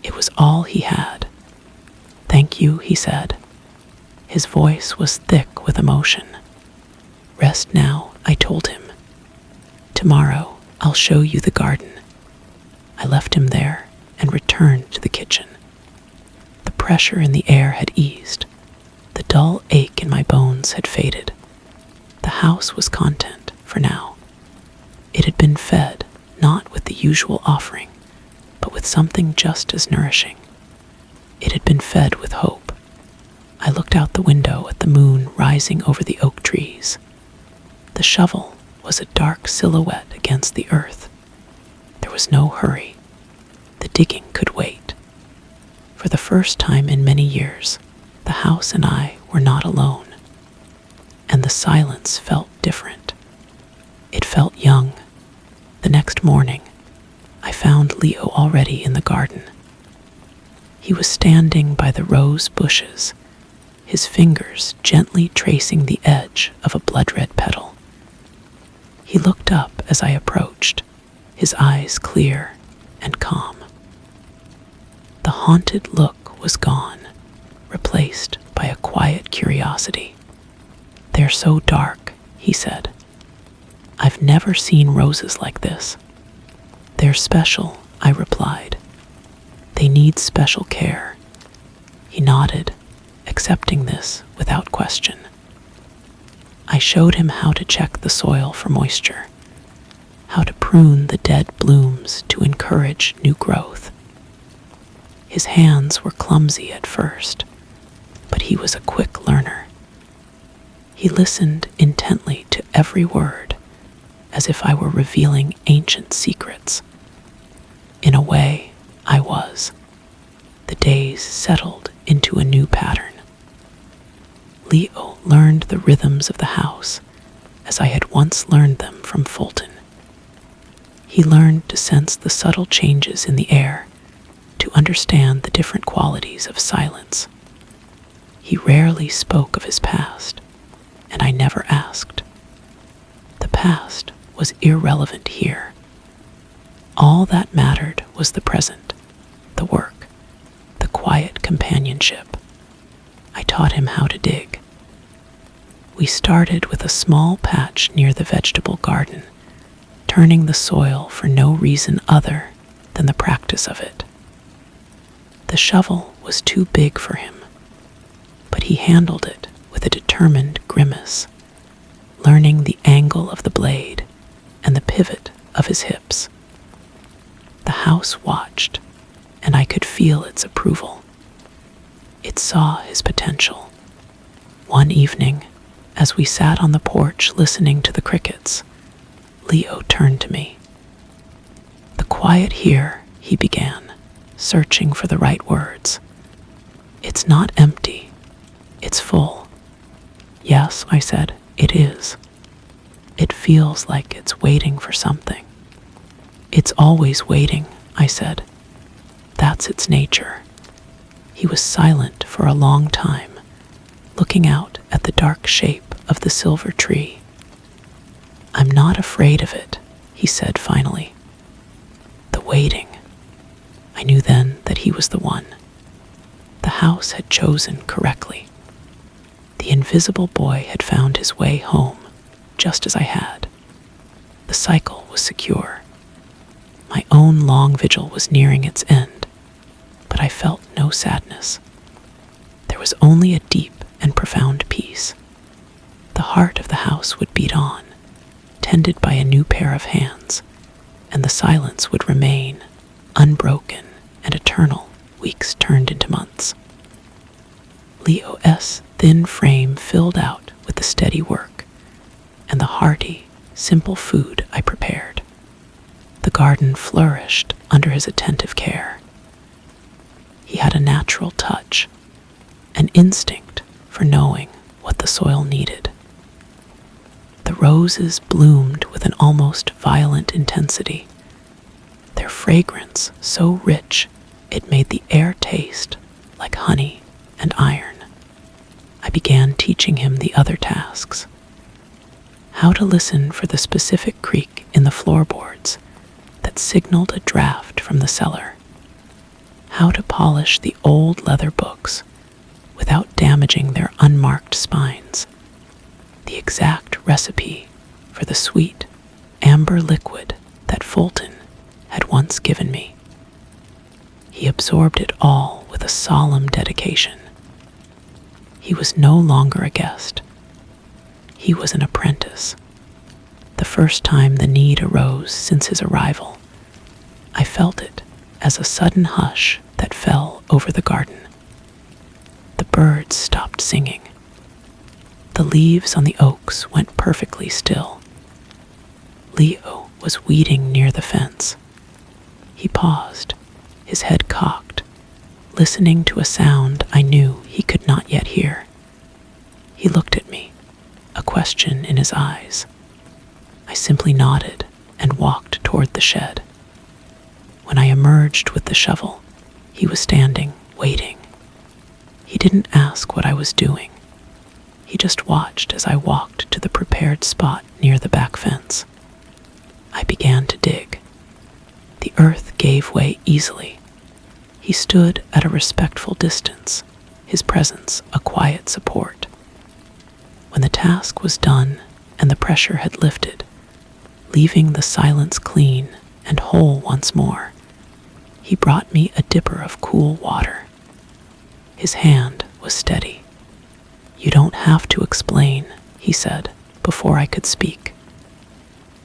It was all he had. "Thank you," he said. His voice was thick with emotion. "Rest now," I told him. "Tomorrow I'll show you the garden." I left him there and returned to the kitchen. The pressure in the air had eased. The dull ache in my bones had faded. The house was content for now. It had been fed, not with the usual offering, but with something just as nourishing. It had been fed with hope. I looked out the window at the moon rising over the oak trees. The shovel was a dark silhouette against the earth. There was no hurry. The digging could wait. For the first time in many years, the house and I were not alone. And the silence felt different. It felt young. The next morning, I found Leo already in the garden. He was standing by the rose bushes, his fingers gently tracing the edge of a blood-red petal. He looked up as I approached, his eyes clear and calm. The haunted look was gone, replaced by a quiet curiosity. "They're so dark," he said. "I've never seen roses like this." "They're special," I replied. "They need special care." He nodded, accepting this without question. I showed him how to check the soil for moisture, how to prune the dead blooms to encourage new growth. His hands were clumsy at first, but he was a quick learner. He listened intently to every word, as if I were revealing ancient secrets. In a way, I was. The days settled into a new pattern. Leo learned the rhythms of the house as I had once learned them from Fulton. He learned to sense the subtle changes in the air, to understand the different qualities of silence. He rarely spoke of his past, and I never asked. The past was irrelevant here. All that mattered was the present, the work, the quiet companionship. I taught him how to dig. We started with a small patch near the vegetable garden, turning the soil for no reason other than the practice of it. The shovel was too big for him, but he handled it with a determined grimace, learning the angle of the blade and the pivot of his hips. The house watched, and I could feel its approval. It saw his potential. One evening, as we sat on the porch listening to the crickets, Leo turned to me. "The quiet here," he began, searching for the right words. "It's not empty. It's full." "Yes," I said, "it is. It feels like it's waiting for something." "It's always waiting," I said. "That's its nature." He was silent for a long time, looking out at the dark shape of the silver tree. "I'm not afraid of it," he said finally. "The waiting." I knew then that he was the one. The house had chosen correctly. The invisible boy had found his way home, just as I had. The cycle was secure. My own long vigil was nearing its end, but I felt no sadness. There was only a deep and profound peace. The heart of the house would beat on, tended by a new pair of hands, and the silence would remain, unbroken and eternal. Weeks turned into months. Leo's thin frame filled out with the steady work, and the hearty, simple food I prepared. The garden flourished under his attentive care. He had a natural touch, an instinct for knowing what the soil needed. The roses bloomed with an almost violent intensity, their fragrance so rich it made the air taste like honey and iron. I began teaching him the other tasks. How to listen for the specific creak in the floorboards that signaled a draft from the cellar. how to polish the old leather books without damaging their unmarked spines, the exact recipe for the sweet amber liquid that Fulton had once given me. He absorbed it all with a solemn dedication. He was no longer a guest. He was an apprentice. The first time the need arose since his arrival, I felt it as a sudden hush that fell over the garden. The birds stopped singing. The leaves on the oaks went perfectly still. Leo was weeding near the fence. He paused, his head cocked, listening to a sound I knew he could not yet hear. He looked at me, a question in his eyes. I simply nodded and walked toward the shed. When I emerged with the shovel, he was standing, waiting. He didn't ask what I was doing. He just watched as I walked to the prepared spot near the back fence. I began to dig. The earth gave way easily. He stood at a respectful distance, his presence a quiet support. When the task was done and the pressure had lifted, leaving the silence clean and whole once more, he brought me a dipper of cool water. His hand was steady. "You don't have to explain," he said before I could speak.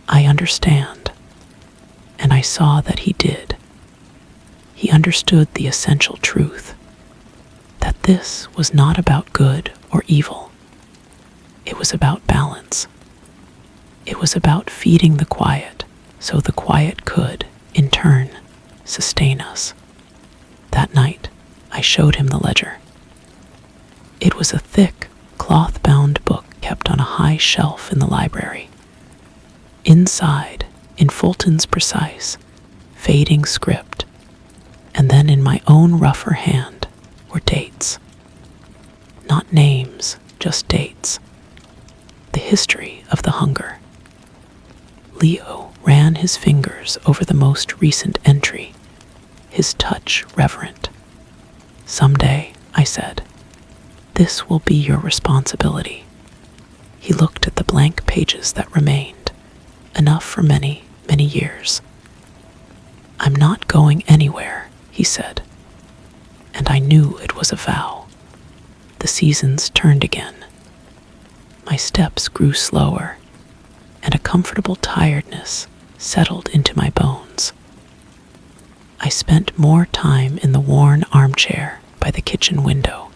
"I understand." And I saw that he did. He understood the essential truth, that this was not about good or evil. It was about balance. It was about feeding the quiet so the quiet could, in turn, sustain us. That night, I showed him the ledger. It was a thick, cloth-bound book kept on a high shelf in the library. Inside, in Fulton's precise, fading script, and then in my own rougher hand, were dates. Not names, just dates. The history of the hunger. Leo ran his fingers over the most recent entry, his touch reverent. "Someday," I said, "this will be your responsibility." He looked at the blank pages that remained, enough for many, many years. "I'm not going anywhere," he said, and I knew it was a vow. The seasons turned again. My steps grew slower, and a comfortable tiredness settled into my bones. I spent more time in the worn armchair by the kitchen window,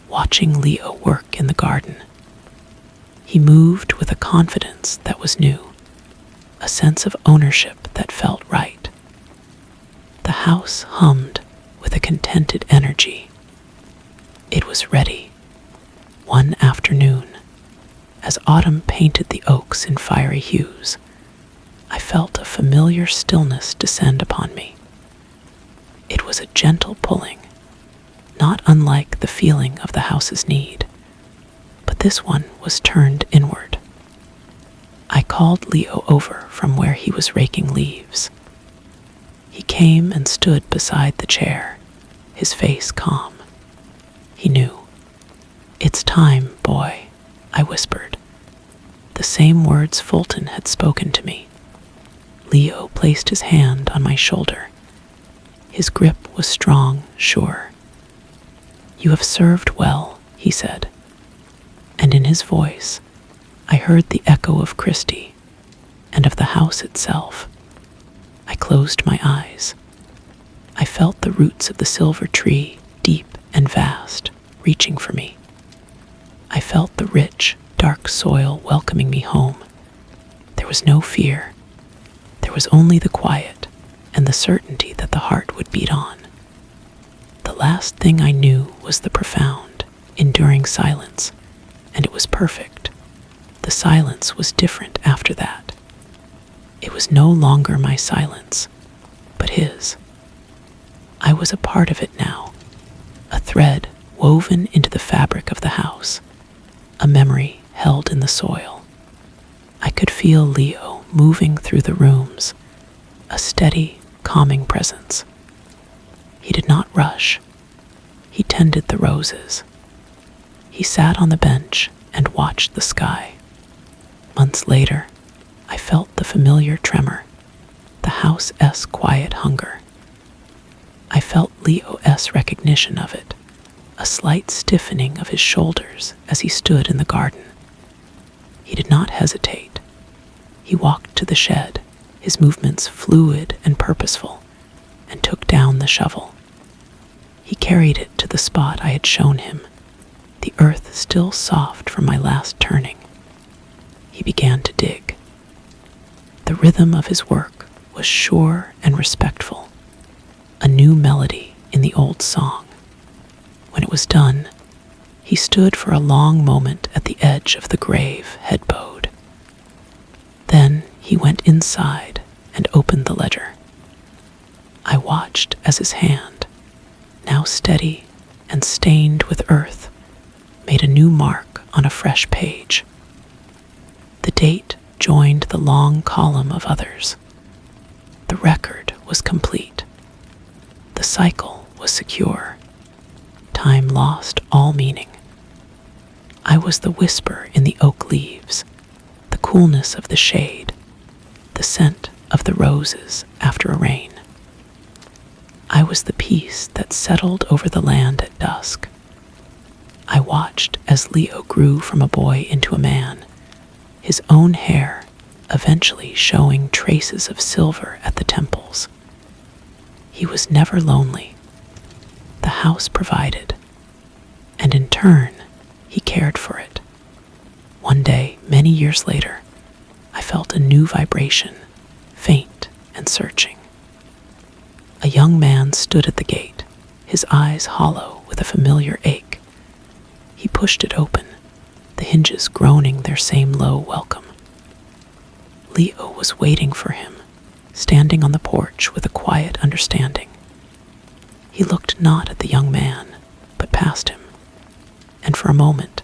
watching Leo work in the garden. He moved with a confidence that was new, a sense of ownership that felt right. The house hummed with a contented energy. It was ready. One afternoon, as autumn painted the oaks in fiery hues, I felt a familiar stillness descend upon me. It was a gentle pulling, not unlike the feeling of the house's need, but this one was turned inward. I called Leo over from where he was raking leaves. He came and stood beside the chair, his face calm. He knew. "It's time, boy," I whispered. The same words Fulton had spoken to me. Leo placed his hand on my shoulder. His grip was strong, sure. "You have served well," he said, and in his voice I heard the echo of Christie and of the house itself. I closed my eyes. I felt the roots of the silver tree, deep and vast, reaching for me. I felt the rich, dark soil welcoming me home. There was no fear. There was only the quiet and the certainty that the heart would beat on. The last thing I knew was the profound, enduring silence, and it was perfect. The silence was different after that. It was no longer my silence, but his. I was a part of it now, a thread woven into the fabric of the house, a memory held in the soil. I could feel Leo moving through the rooms, a steady, calming presence. He He did not rush. He tended the roses. He sat on the bench and watched the sky. Months later, I felt the familiar tremor, the house's quiet hunger. I felt Leo's recognition of it, a slight stiffening of his shoulders as he stood in the garden. He did not hesitate. He walked to the shed, his movements fluid and purposeful, and took down the shovel. He carried it to the spot I had shown him, the earth still soft from my last turning. He began to dig. The rhythm of his work was sure and respectful, a new melody in the old song. When it was done, he stood for a long moment at the edge of the grave, head bowed. Then he went inside and opened the ledger. I watched as his hand, now steady and stained with earth, made a new mark on a fresh page. The date joined the long column of others. The record was complete. The cycle was secure. Time lost all meaning. I was the whisper in the oak leaves, the coolness of the shade, the scent of the roses after a rain. I was the peace that settled over the land at dusk. I watched as Leo grew from a boy into a man, his own hair eventually showing traces of silver at the temples. He was never lonely. The house provided, and in turn, he cared for it. One day, many years later, I felt a new vibration, faint and searching. A young man stood at the gate, his eyes hollow with a familiar ache. He pushed it open, the hinges groaning their same low welcome. Leo was waiting for him, standing on the porch with a quiet understanding. He looked not at the young man, but past him, and for a moment,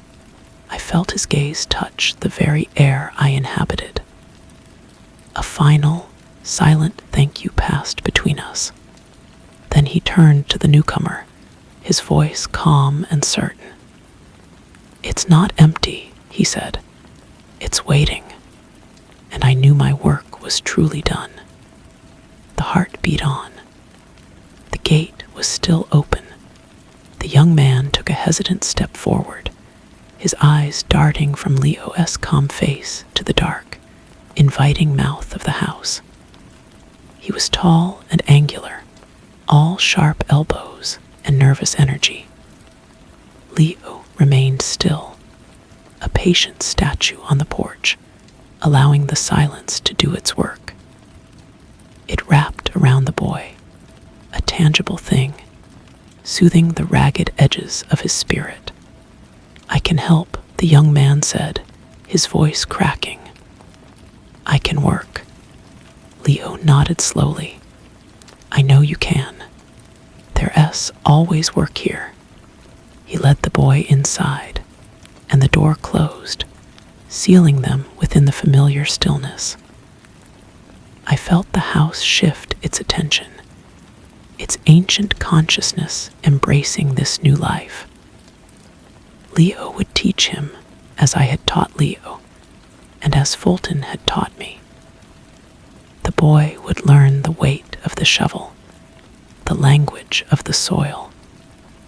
I felt his gaze touch the very air I inhabited. A final, silent thank you passed between us. Then he turned to the newcomer, his voice calm and certain. "It's not empty," he said. "It's waiting." And I knew my work was truly done. The heart beat on. The gate was still open. The young man took a hesitant step forward, his eyes darting from Leo's calm face to the dark, inviting mouth of the house. He was tall and angular, all sharp elbows and nervous energy. Leo remained still, a patient statue on the porch, allowing the silence to do its work. It wrapped around the boy, a tangible thing, soothing the ragged edges of his spirit. "I can help," the young man said, his voice cracking. "I can work." Leo nodded slowly. "I know you can. There's always work here." He led the boy inside, and the door closed, sealing them within the familiar stillness. I felt the house shift its attention, its ancient consciousness embracing this new life. Leo would teach him as I had taught Leo, and as Fulton had taught me. The boy would learn the weight of the shovel, the language of the soil,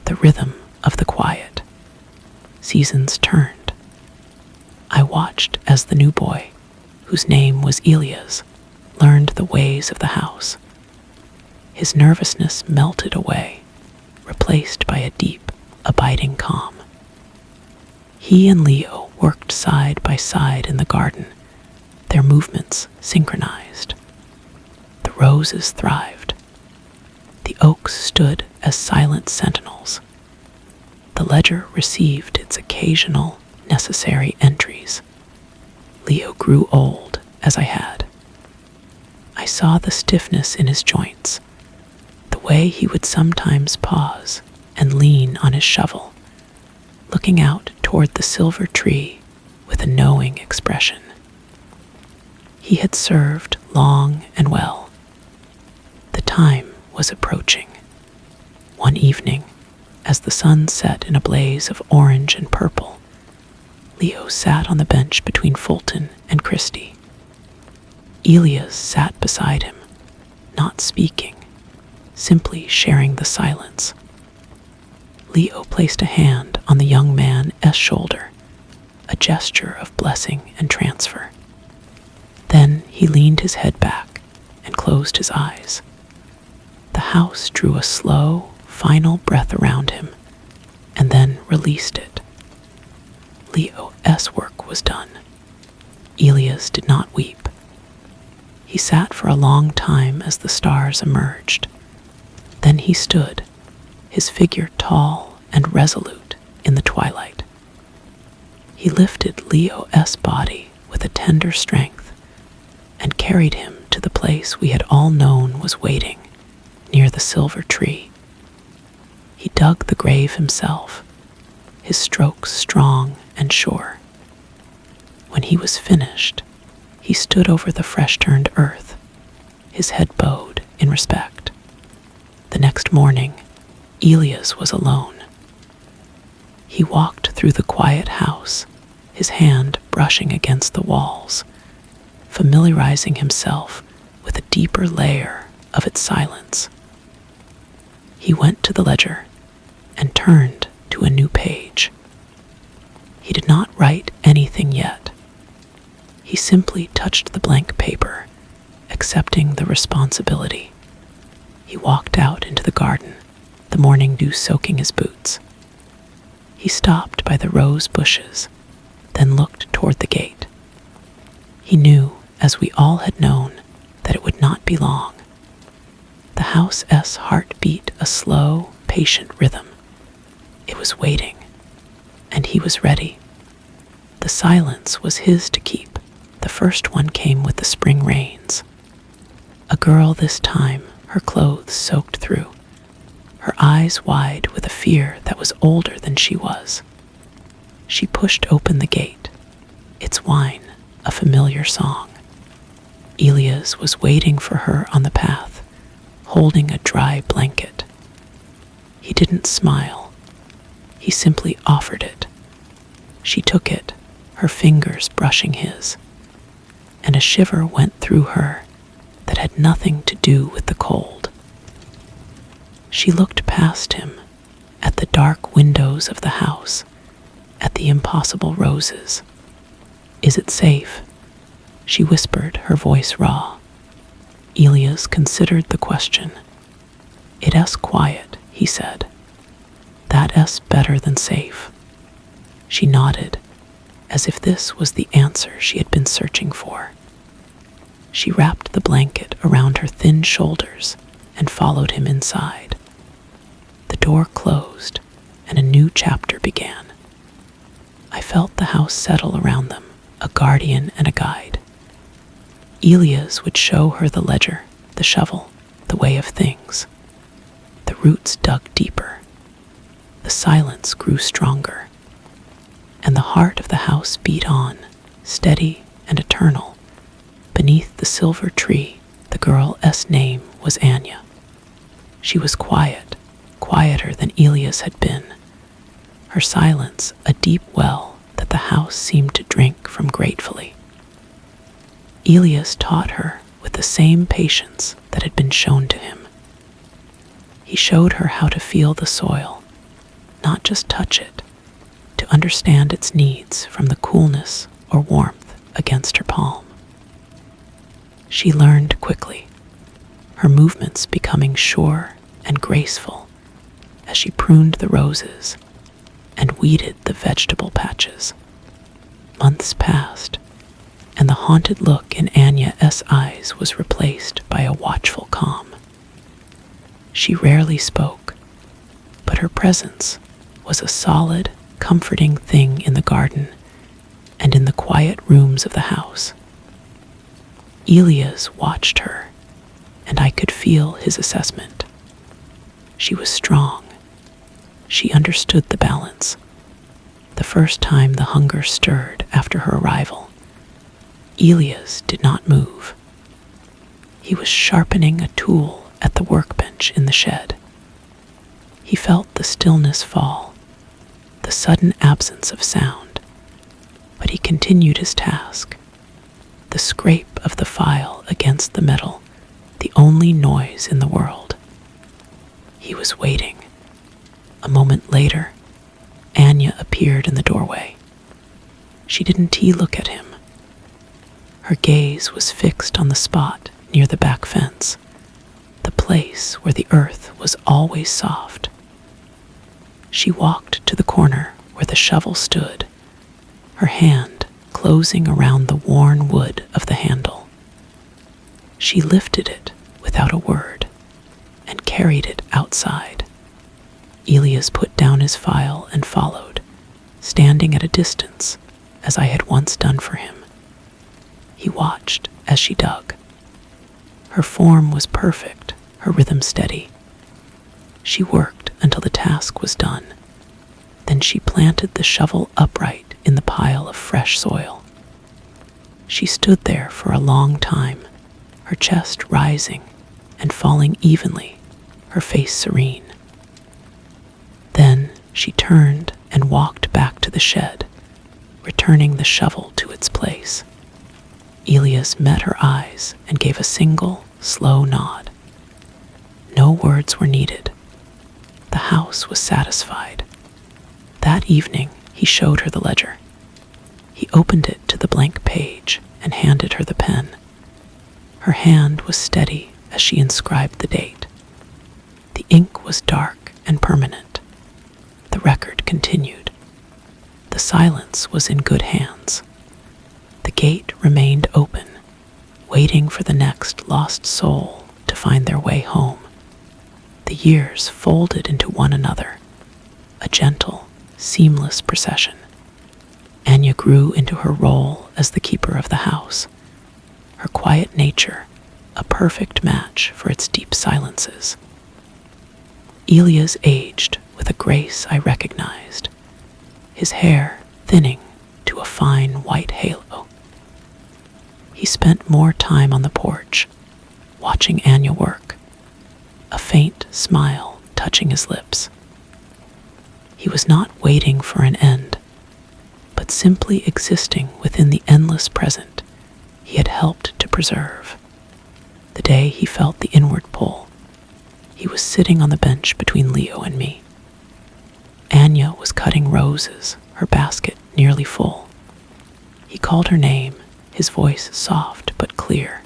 the rhythm of the quiet. Seasons turned. I watched as the new boy, whose name was Elias, learned the ways of the house. His nervousness melted away, replaced by a deep, abiding calm. He and Leo worked side by side in the garden, their movements synchronized. The roses thrived. The oaks stood as silent sentinels. The ledger received its occasional, necessary entries. Leo grew old, as I had. I saw the stiffness in his joints, the way he would sometimes pause and lean on his shovel, looking out toward the silver tree with a knowing expression. He had served long and well. The time was approaching. One evening, as the sun set in a blaze of orange and purple, Leo sat on the bench between Fulton and Christie. Elias sat beside him, not speaking, simply sharing the silence. Leo placed a hand on the young man's shoulder, a gesture of blessing and transfer. Then he leaned his head back and closed his eyes. The house drew a slow, final breath around him and then released it. Leo's work was done. Elias did not weep. He sat for a long time as the stars emerged. Then he stood, his figure tall and resolute in the twilight. He lifted Leo's body with a tender strength and carried him to the place we had all known was waiting, near the silver tree. He dug the grave himself, his strokes strong and sure. When he was finished, he stood over the fresh-turned earth, his head bowed in respect. The next morning, Elias was alone. He walked through the quiet house, his hand brushing against the walls, familiarizing himself with a deeper layer of its silence. He went to the ledger and turned to a new page. He did not write anything yet. He simply touched the blank paper, accepting the responsibility. He walked out into the garden, the morning dew soaking his boots. He stopped by the rose bushes, then looked toward the gate. He knew, as we all had known, that it would not be long. The house's heart beat a slow, patient rhythm. It was waiting, and he was ready. The silence was his to keep. The first one came with the spring rains. A girl this time, her clothes soaked through, her eyes wide with a fear that was older than she was. She pushed open the gate, its whine a familiar song. Elias was waiting for her on the path, holding a dry blanket. He didn't smile. He simply offered it. She took it, her fingers brushing his, and a shiver went through her that had nothing to do with the cold. She looked past him, at the dark windows of the house, at the impossible roses. "Is it safe?" she whispered, her voice raw. Elias considered the question. "It's quiet," he said. "That's better than safe." She nodded, as if this was the answer she had been searching for. She wrapped the blanket around her thin shoulders and followed him inside. The door closed, and a new chapter began. I felt the house settle around them, a guardian and a guide. Elias would show her the ledger, the shovel, the way of things. The roots dug deeper. The silence grew stronger. And the heart of the house beat on, steady and eternal. Beneath the silver tree, the girl's name was Anya. She was quiet, quieter than Elias had been. Her silence a deep well that the house seemed to drink from gratefully. Elias taught her with the same patience that had been shown to him. He showed her how to feel the soil, not just touch it, to understand its needs from the coolness or warmth against her palm. She learned quickly, her movements becoming sure and graceful as she pruned the roses and weeded the vegetable patches. Months passed, and the haunted look in Anya's eyes was replaced by a watchful calm. She rarely spoke, but her presence was a solid, comforting thing in the garden and in the quiet rooms of the house. Elias watched her, and I could feel his assessment. She was strong. She understood the balance. The first time the hunger stirred after her arrival, Elias did not move. He was sharpening a tool at the workbench in the shed. He felt the stillness fall, the sudden absence of sound, but he continued his task. The scrape of the file against the metal, the only noise in the world. He was waiting. A moment later, Anya appeared in the doorway. She didn't look at him. Her gaze was fixed on the spot near the back fence, the place where the earth was always soft. She walked to the corner where the shovel stood, her hand closing around the worn wood of the handle. She lifted it without a word and carried it outside. Elias put down his file and followed, standing at a distance as I had once done for him. He watched as she dug. Her form was perfect, her rhythm steady. She worked until the task was done. Then she planted the shovel upright in the pile of fresh soil. She stood there for a long time, her chest rising and falling evenly, her face serene. Then she turned and walked back to the shed, returning the shovel to its place. Elias met her eyes and gave a single, slow nod. No words were needed. The house was satisfied. That evening, he showed her the ledger. He opened it to the blank page and handed her the pen. Her hand was steady as she inscribed the date. The ink was dark and permanent. The record continued. The silence was in good hands. The gate remained open, waiting for the next lost soul to find their way home. The years folded into one another, a gentle, seamless procession. Anya grew into her role as the keeper of the house, her quiet nature a perfect match for its deep silences. Elias aged with a grace I recognized, his hair thinning to a fine white halo. He spent more time on the porch, watching Anya work, a faint smile touching his lips. He was not waiting for an end, but simply existing within the endless present he had helped to preserve. The day he felt the inward pull, he was sitting on the bench between Leo and me. Anya was cutting roses, her basket nearly full. He called her name, his voice soft but clear.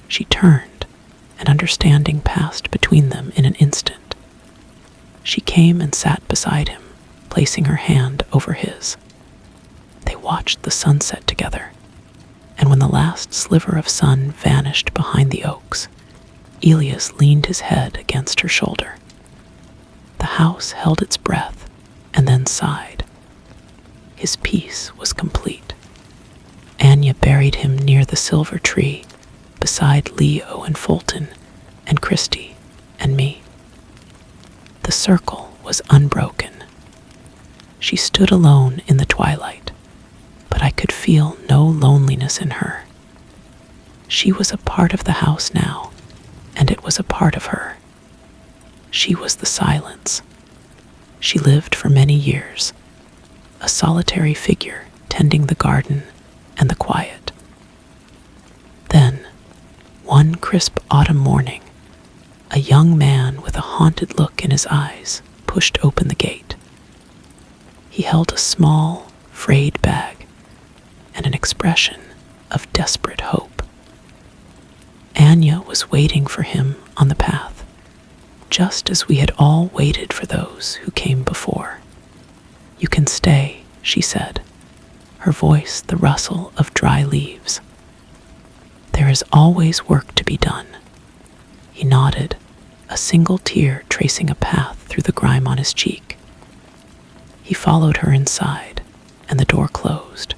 She turned, and understanding passed between them in an instant. She came and sat beside him, placing her hand over his. They watched the sunset together, and when the last sliver of sun vanished behind the oaks, Elias leaned his head against her shoulder. The house held its breath and then sighed. His peace was complete. Anya buried him near the silver tree, beside Leo and Fulton and Christy and me. The circle was unbroken. She stood alone in the twilight, but I could feel no loneliness in her. She was a part of the house now, and it was a part of her. She was the silence. She lived for many years, a solitary figure tending the garden and the quiet. Then, one crisp autumn morning, a young man with a haunted look in his eyes pushed open the gate. He held a small, frayed bag and an expression of desperate hope. Anya was waiting for him on the path, just as we had all waited for those who came before. "You can stay," she said, her voice the rustle of dry leaves. "There is always work to be done." He nodded, a single tear tracing a path through the grime on his cheek. He followed her inside, and the door closed.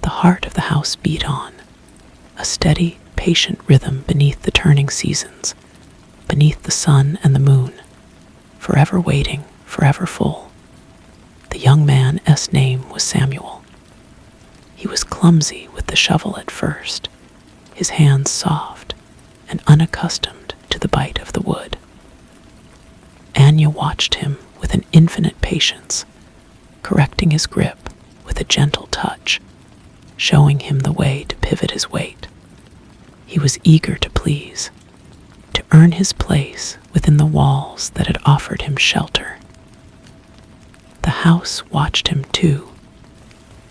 The heart of the house beat on, a steady, patient rhythm beneath the turning seasons, beneath the sun and the moon, forever waiting, forever full. The young man's name was Samuel. He was clumsy with the shovel at first, his hands soft and unaccustomed to the bite of the wood. Anya watched him with an infinite patience, correcting his grip with a gentle touch, showing him the way to pivot his weight. He was eager to please, to earn his place within the walls that had offered him shelter. The house watched him too,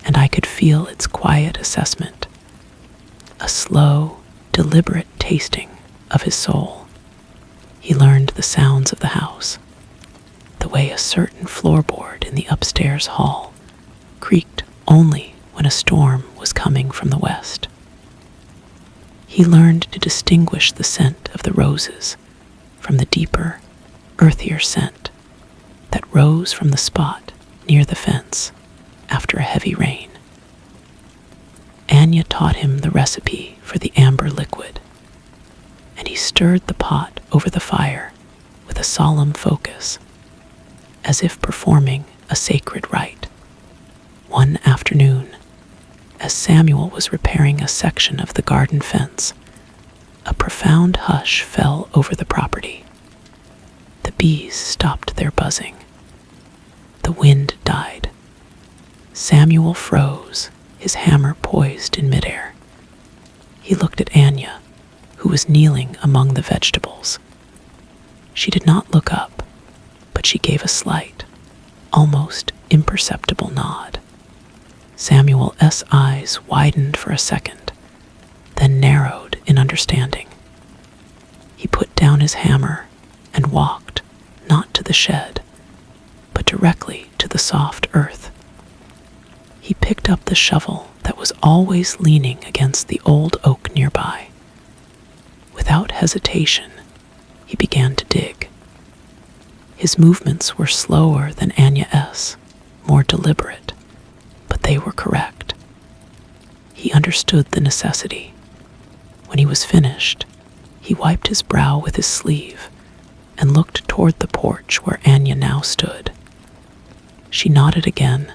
and I could feel its quiet assessment, a slow, deliberate tasting of his soul. He learned the sounds of the house, the way a certain floorboard in the upstairs hall creaked only when a storm was coming from the west. He learned to distinguish the scent of the roses from the deeper, earthier scent that rose from the spot near the fence after a heavy rain. Anya taught him the recipe for the amber liquid, and he stirred the pot over the fire with a solemn focus, as if performing a sacred rite. One afternoon, as Samuel was repairing a section of the garden fence, a profound hush fell over the property. The bees stopped their buzzing. The wind died. Samuel froze, his hammer poised in midair. He looked at Anya, who was kneeling among the vegetables. She did not look up, but she gave a slight, almost imperceptible nod. Samuel's eyes widened for a second, then narrowed in understanding. He put down his hammer and walked, not to the shed, but directly to the soft earth. He picked up the shovel that was always leaning against the old oak nearby. Without hesitation, he began to dig. His movements were slower than Anya's, more deliberate, but they were correct. He understood the necessity. When he was finished, he wiped his brow with his sleeve and looked toward the porch where Anya now stood. She nodded again,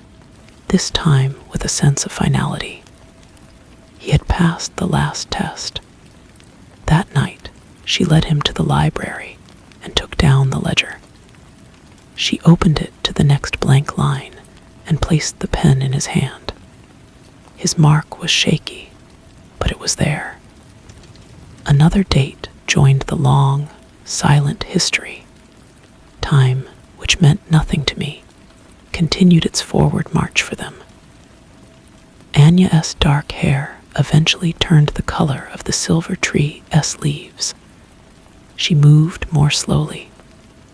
this time with a sense of finality. He had passed the last test. That night, she led him to the library and took down the ledger. She opened it to the next blank line and placed the pen in his hand. His mark was shaky, but it was there. Another date joined the long, silent history. Time, which meant nothing to me, continued its forward march for them. Anya's dark hair eventually turned the color of the silver tree's leaves. She moved more slowly,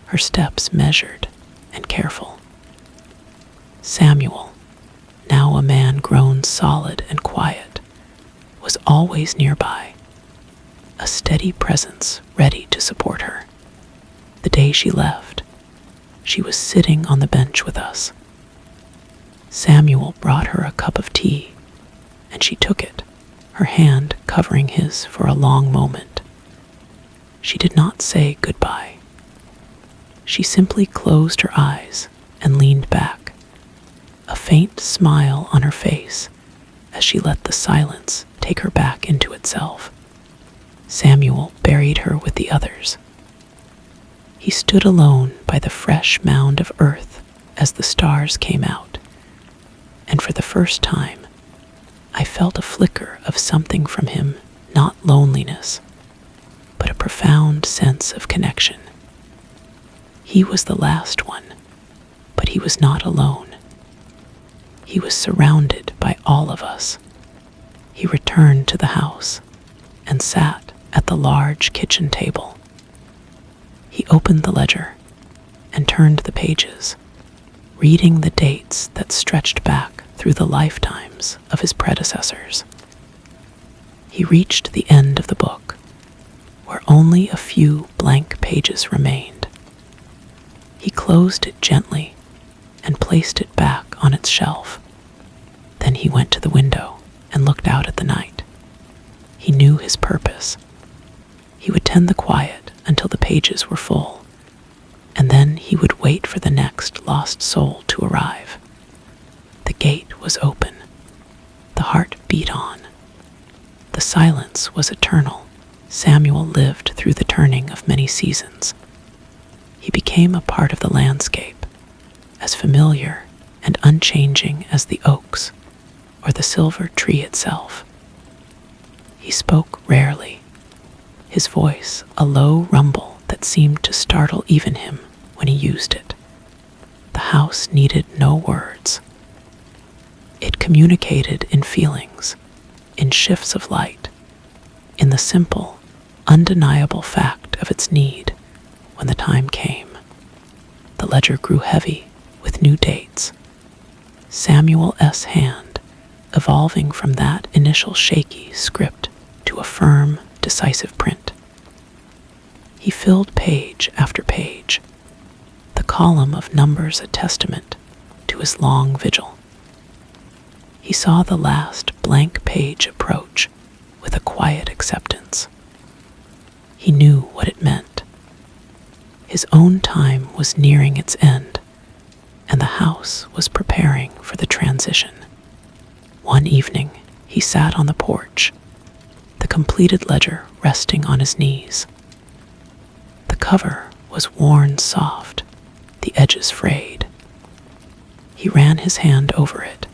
her steps measured and careful. Samuel, now a man grown solid and quiet, was always nearby, a steady presence ready to support her. The day she left, she was sitting on the bench with us. Samuel brought her a cup of tea, and she took it, her hand covering his for a long moment. She did not say goodbye. She simply closed her eyes and leaned back, a faint smile on her face as she let the silence take her back into itself. Samuel buried her with the others. He stood alone by the fresh mound of earth as the stars came out, and for the first time, I felt a flicker of something from him, not loneliness, but a profound sense of connection. He was the last one, but he was not alone. He was surrounded by all of us. He returned to the house and sat at the large kitchen table. He opened the ledger and turned the pages, reading the dates that stretched back through the lifetimes of his predecessors. He reached the end of the book, where only a few blank pages remained. He closed it gently and placed it back on its shelf. Then he went to the window and looked out at the night. He knew his purpose. He would tend the quiet until the pages were full, and then he would wait for the next lost soul to arrive. The gate was open. The heart beat on. The silence was eternal. Samuel lived through the turning of many seasons. He became became a part of the landscape, as familiar and unchanging as the oaks or the silver tree itself. He spoke rarely, his voice a low rumble that seemed to startle even him when he used it. The house needed no words. It communicated in feelings, in shifts of light, in the simple, undeniable fact of its need when the time came. The ledger grew heavy with new dates. Samuel S. Hand, evolving from that initial shaky script to a firm, decisive print. He filled page after page, the column of numbers a testament to his long vigil. He saw the last blank page approach with a quiet acceptance. He knew what it meant. His own time was nearing its end, and the house was preparing for the transition. One evening, he sat on the porch, the completed ledger resting on his knees. The cover was worn soft, the edges frayed. He ran his hand over it,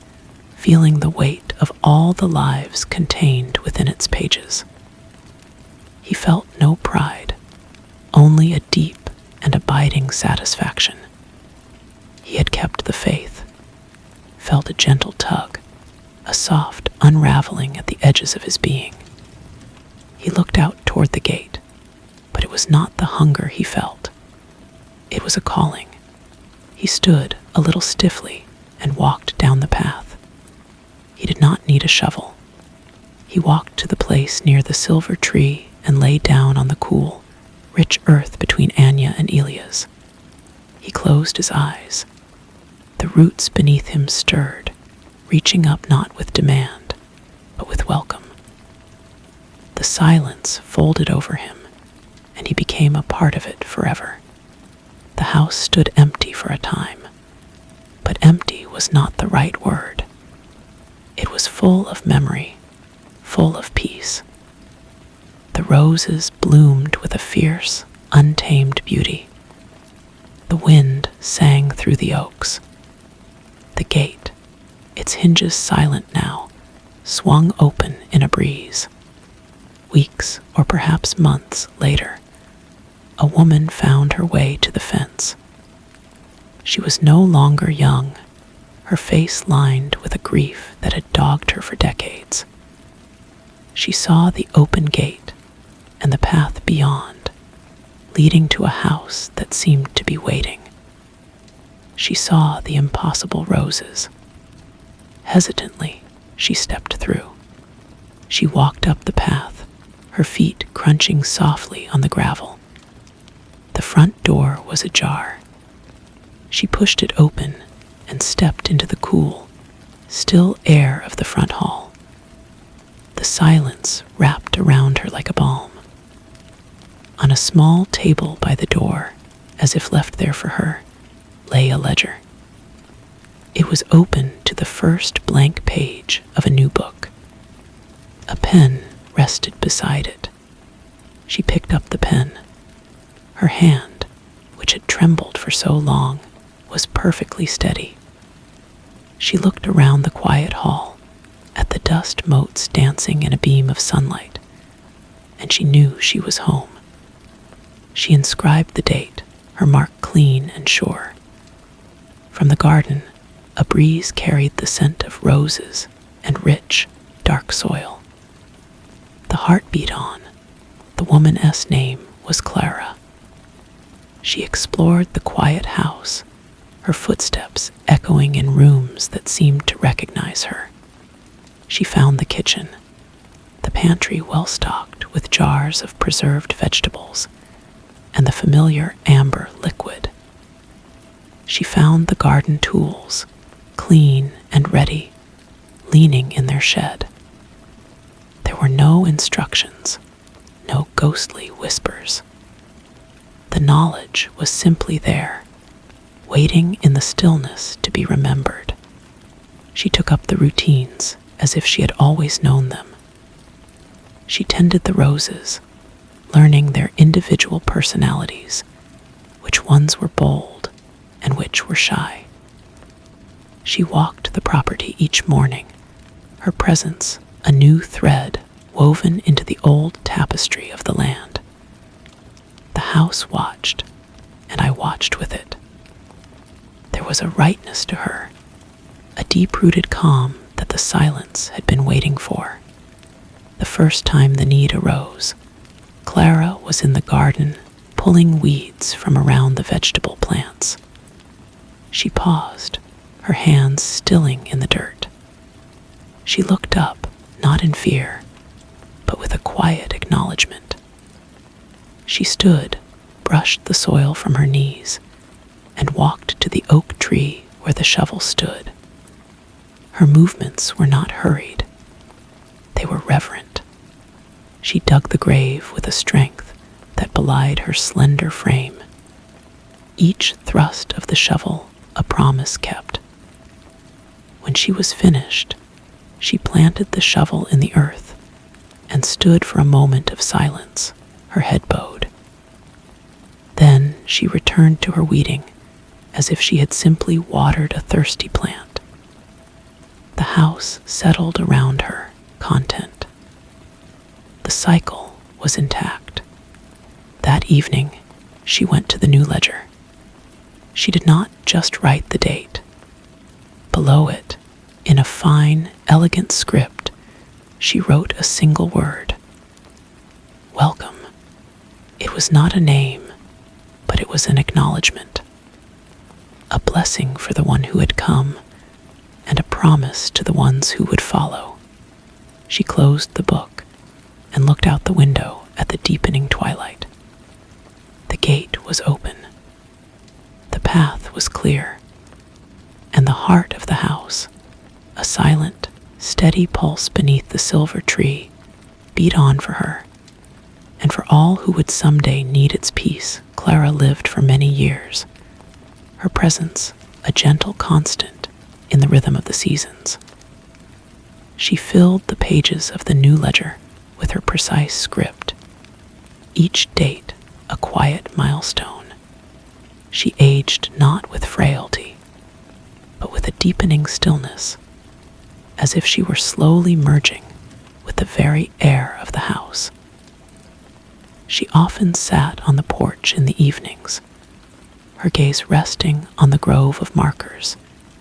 feeling the weight of all the lives contained within its pages. He felt no pride, only a deep and abiding satisfaction. He had kept the faith, felt a gentle tug, a soft unraveling at the edges of his being. He looked out toward the gate, but it was not the hunger he felt. It was a calling. He stood a little stiffly and walked down the path. He did not need a shovel. He walked to the place near the silver tree and lay down on the cool, rich earth between Anya and Elia's. He closed his eyes. The roots beneath him stirred, reaching up not with demand, but with welcome. The silence folded over him, and he became a part of it forever. The house stood empty for a time, but empty was not the right word. It was full of memory, full of peace. The roses bloomed with a fierce, untamed beauty. The wind sang through the oaks. The gate, its hinges silent now, swung open in a breeze. Weeks, or perhaps months later, a woman found her way to the fence. She was no longer young, her face lined with a grief that had dogged her for decades. She saw the open gate and the path beyond, leading to a house that seemed to be waiting. She saw the impossible roses. Hesitantly, she stepped through. She walked up the path, her feet crunching softly on the gravel. The front door was ajar. She pushed it open and stepped into the cool, still air of the front hall. The silence wrapped around her like a balm. On a small table by the door, as if left there for her, lay a ledger. It was open to the first blank page of a new book. A pen rested beside it. She picked up the pen. Her hand, which had trembled for so long, was perfectly steady. She looked around the quiet hall, at the dust motes dancing in a beam of sunlight, and she knew she was home. She inscribed the date, her mark clean and sure. From the garden, a breeze carried the scent of roses and rich, dark soil. The heart beat on. The woman's name was Clara. She explored the quiet house, her footsteps echoing in rooms that seemed to recognize her. She found the kitchen, the pantry well stocked with jars of preserved vegetables, and the familiar amber liquid. She found the garden tools, clean and ready, leaning in their shed. There were no instructions, no ghostly whispers. The knowledge was simply there, waiting in the stillness to be remembered. She took up the routines as if she had always known them. She tended the roses, learning their individual personalities, which ones were bold and which were shy. She walked the property each morning, her presence a new thread woven into the old tapestry of the land. The house watched, and I watched with it. There was a rightness to her, a deep-rooted calm that the silence had been waiting for. The first time the need arose, Clara was in the garden pulling weeds from around the vegetable plants. She paused, her hands stilling in the dirt. She looked up, not in fear, but with a quiet acknowledgement. She stood, brushed the soil from her knees, and walked to the oak tree where the shovel stood. Her movements were not hurried. They were reverent. She dug the grave with a strength that belied her slender frame. Each thrust of the shovel a promise kept. When she was finished, she planted the shovel in the earth and stood for a moment of silence, her head bowed. Then she returned to her weeding as if she had simply watered a thirsty plant. The house settled around her, content. The cycle was intact. That evening, she went to the new ledger. She did not just write the date. Below it, in a fine, elegant script, she wrote a single word. Welcome. It was not a name, but it was an acknowledgement. A blessing for the one who had come, and a promise to the ones who would follow. She closed the book and looked out the window at the deepening twilight. The gate was open. The path was clear, and the heart of the house, a silent, steady pulse beneath the silver tree, beat on for her, and for all who would someday need its peace. Clara lived for many years, her presence a gentle constant in the rhythm of the seasons. She filled the pages of the new ledger with her precise script, each date a quiet milestone. She aged not with frailty, but with a deepening stillness, as if she were slowly merging with the very air of the house. She often sat on the porch in the evenings, her gaze resting on the grove of markers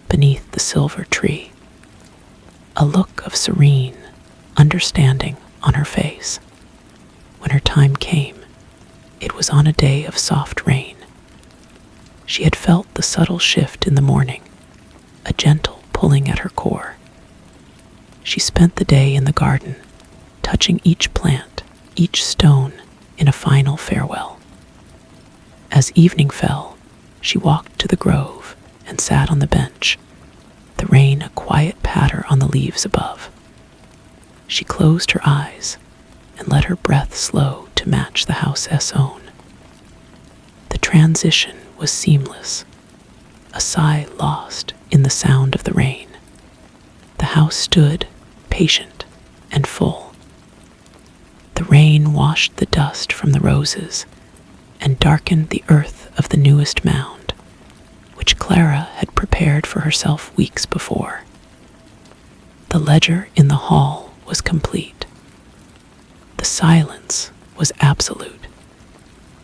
beneath the silver tree, a look of serene understanding on her face. When her time came, it was on a day of soft rain. She had felt the subtle shift in the morning, a gentle pulling at her core. She spent the day in the garden, touching each plant, each stone, in a final farewell. As evening fell, she walked to the grove and sat on the bench, the rain a quiet patter on the leaves above. She closed her eyes and let her breath slow to match the house's own. The transition was seamless, a sigh lost in the sound of the rain. The house stood, patient and full. The rain washed the dust from the roses and darkened the earth of the newest mound, which Clara had prepared for herself weeks before. The ledger in the hall was complete. The silence was absolute.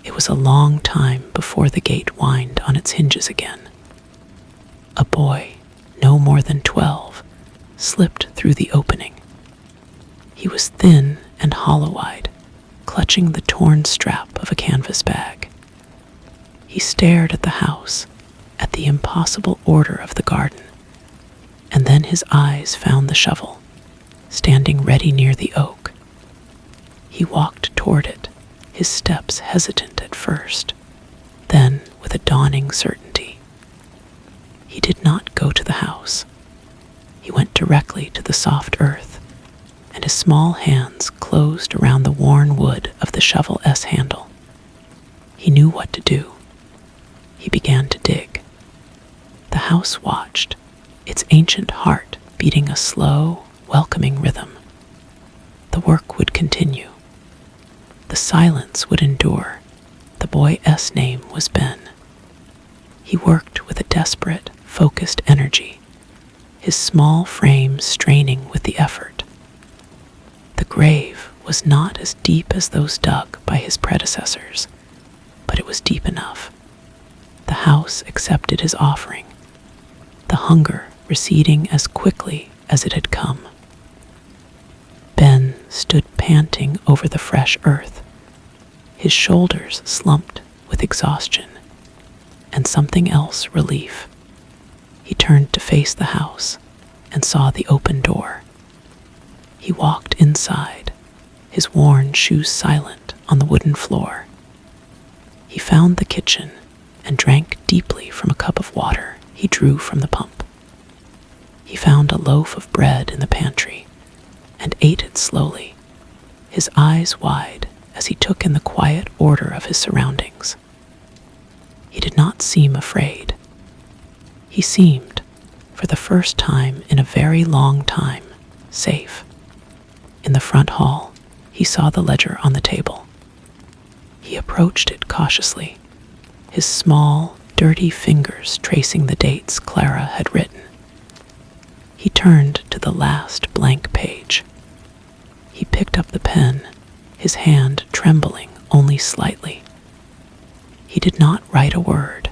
It was a long time before the gate whined on its hinges again. A boy, no more than 12, slipped through the opening. He was thin and hollow-eyed, clutching the torn strap of a canvas bag. He stared at the house, at the impossible order of the garden, and then his eyes found the shovel, standing ready near the oak. He walked toward it, his steps hesitant at first, then with a dawning certainty. He did not go to the house. He went directly to the soft earth, and his small hands closed around the worn wood of the shovel's handle. He knew what to do. He began to dig. The house watched, its ancient heart beating a slow, welcoming rhythm. The work would continue. The silence would endure, The boy's name was Ben. He worked with a desperate, focused energy, his small frame straining with the effort. The grave was not as deep as those dug by his predecessors, but it was deep enough. The house accepted his offering, the hunger receding as quickly as it had come. Ben stood panting over the fresh earth, his shoulders slumped with exhaustion, and something else relief. He turned to face the house and saw the open door. He walked inside, his worn shoes silent on the wooden floor. He found the kitchen and drank deeply from a cup of water he drew from the pump. He found a loaf of bread in the pantry and ate it slowly, his eyes wide as he took in the quiet order of his surroundings. He did not seem afraid. He seemed, for the first time in a very long time, safe. In the front hall, he saw the ledger on the table. He approached it cautiously, his small, dirty fingers tracing the dates Clara had written. He turned to the last blank page. He picked up the pen, his hand trembling only slightly. He did not write a word.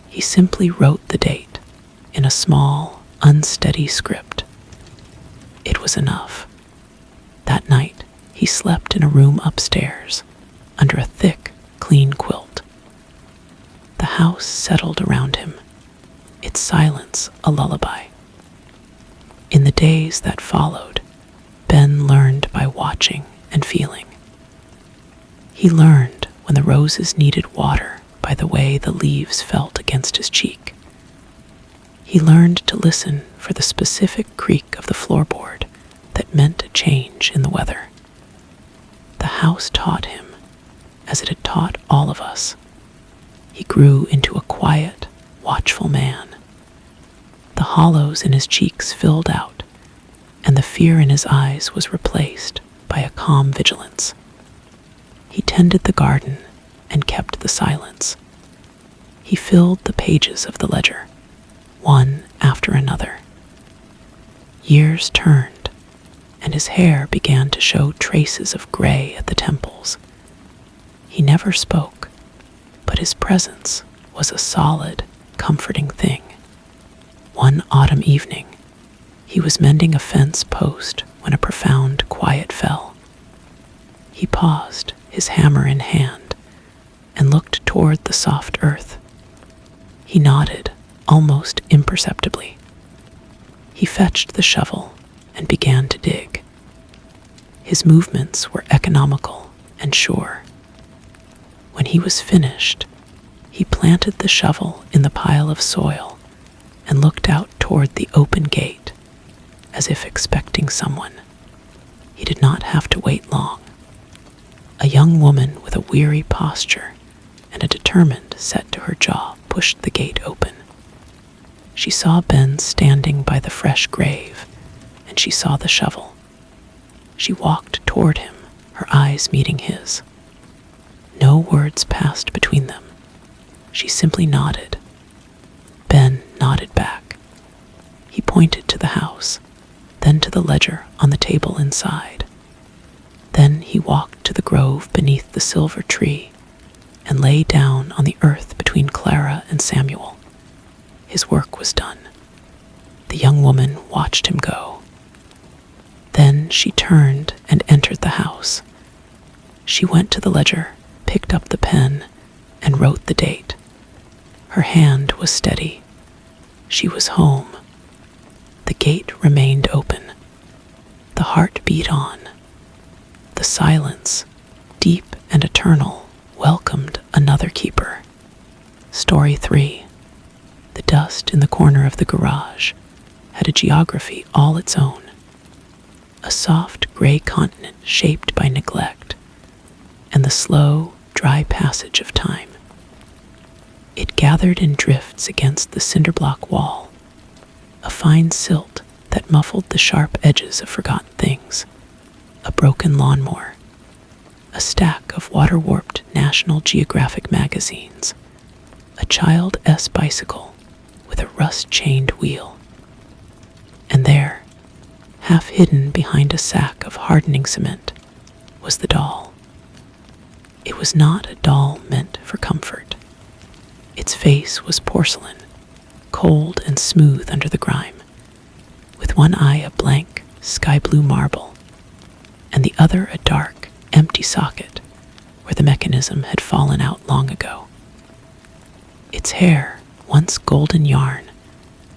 He simply wrote the date in a small, unsteady script. It was enough. That night, he slept in a room upstairs, under a thick, clean quilt. The house settled around him, its silence a lullaby. In the days that followed, Ben learned by watching and feeling. He learned when the roses needed water by the way the leaves felt against his cheek. He learned to listen for the specific creak of the floorboard that meant a change in the weather. The house taught him, as it had taught all of us. He grew into a quiet, watchful man. The hollows in his cheeks filled out, and the fear in his eyes was replaced by a calm vigilance. He tended the garden and kept the silence. He filled the pages of the ledger, one after another. Years turned, and his hair began to show traces of gray at the temples. He never spoke, but his presence was a solid, comforting thing. One autumn evening, he was mending a fence post when a profound quiet fell. He paused, his hammer in hand, and looked toward the soft earth. He nodded, almost imperceptibly. He fetched the shovel and began to dig. His movements were economical and sure. When he was finished, he planted the shovel in the pile of soil and looked out toward the open gate, as if expecting someone. He did not have to wait long. A young woman with a weary posture and a determined set to her jaw pushed the gate open. She saw Ben standing by the fresh grave, and she saw the shovel. She walked toward him, her eyes meeting his. No words passed between them. She simply nodded. Ben nodded back. He pointed to the house, then to the ledger on the table inside. Then he walked to the grove beneath the silver tree and lay down on the earth between Clara and Samuel. His work was done. The young woman watched him go. Then she turned and entered the house. She went to the ledger, picked up the pen, and wrote the date. Her hand was steady. She was home. The gate remained open. The heart beat on. The silence, deep and eternal, welcomed another keeper. Story 3. The dust in the corner of the garage had a geography all its own. A soft gray continent shaped by neglect and the slow, dry passage of time. It gathered in drifts against the cinder-block wall, a fine silt that muffled the sharp edges of forgotten things, a broken lawnmower, a stack of water-warped National Geographic magazines, a Child S bicycle with a rust-chained wheel, and there, half hidden behind a sack of hardening cement, was the doll. It was not a doll meant for comfort. Its face was porcelain, cold and smooth under the grime, with one eye a blank, sky-blue marble, and the other a dark, empty socket where the mechanism had fallen out long ago. Its hair, once golden yarn,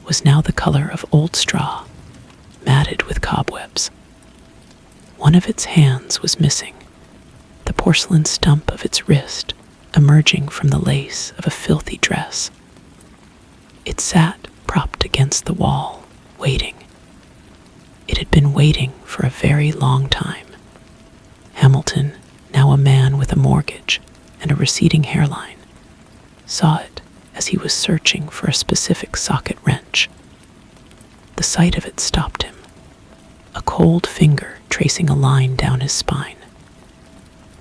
was now the color of old straw, matted with cobwebs. One of its hands was missing, the porcelain stump of its wrist emerging from the lace of a filthy dress. It sat propped against the wall, waiting. It had been waiting for a very long time. Hamilton, now a man with a mortgage and a receding hairline, saw it as he was searching for a specific socket wrench. The sight of it stopped him, a cold finger tracing a line down his spine.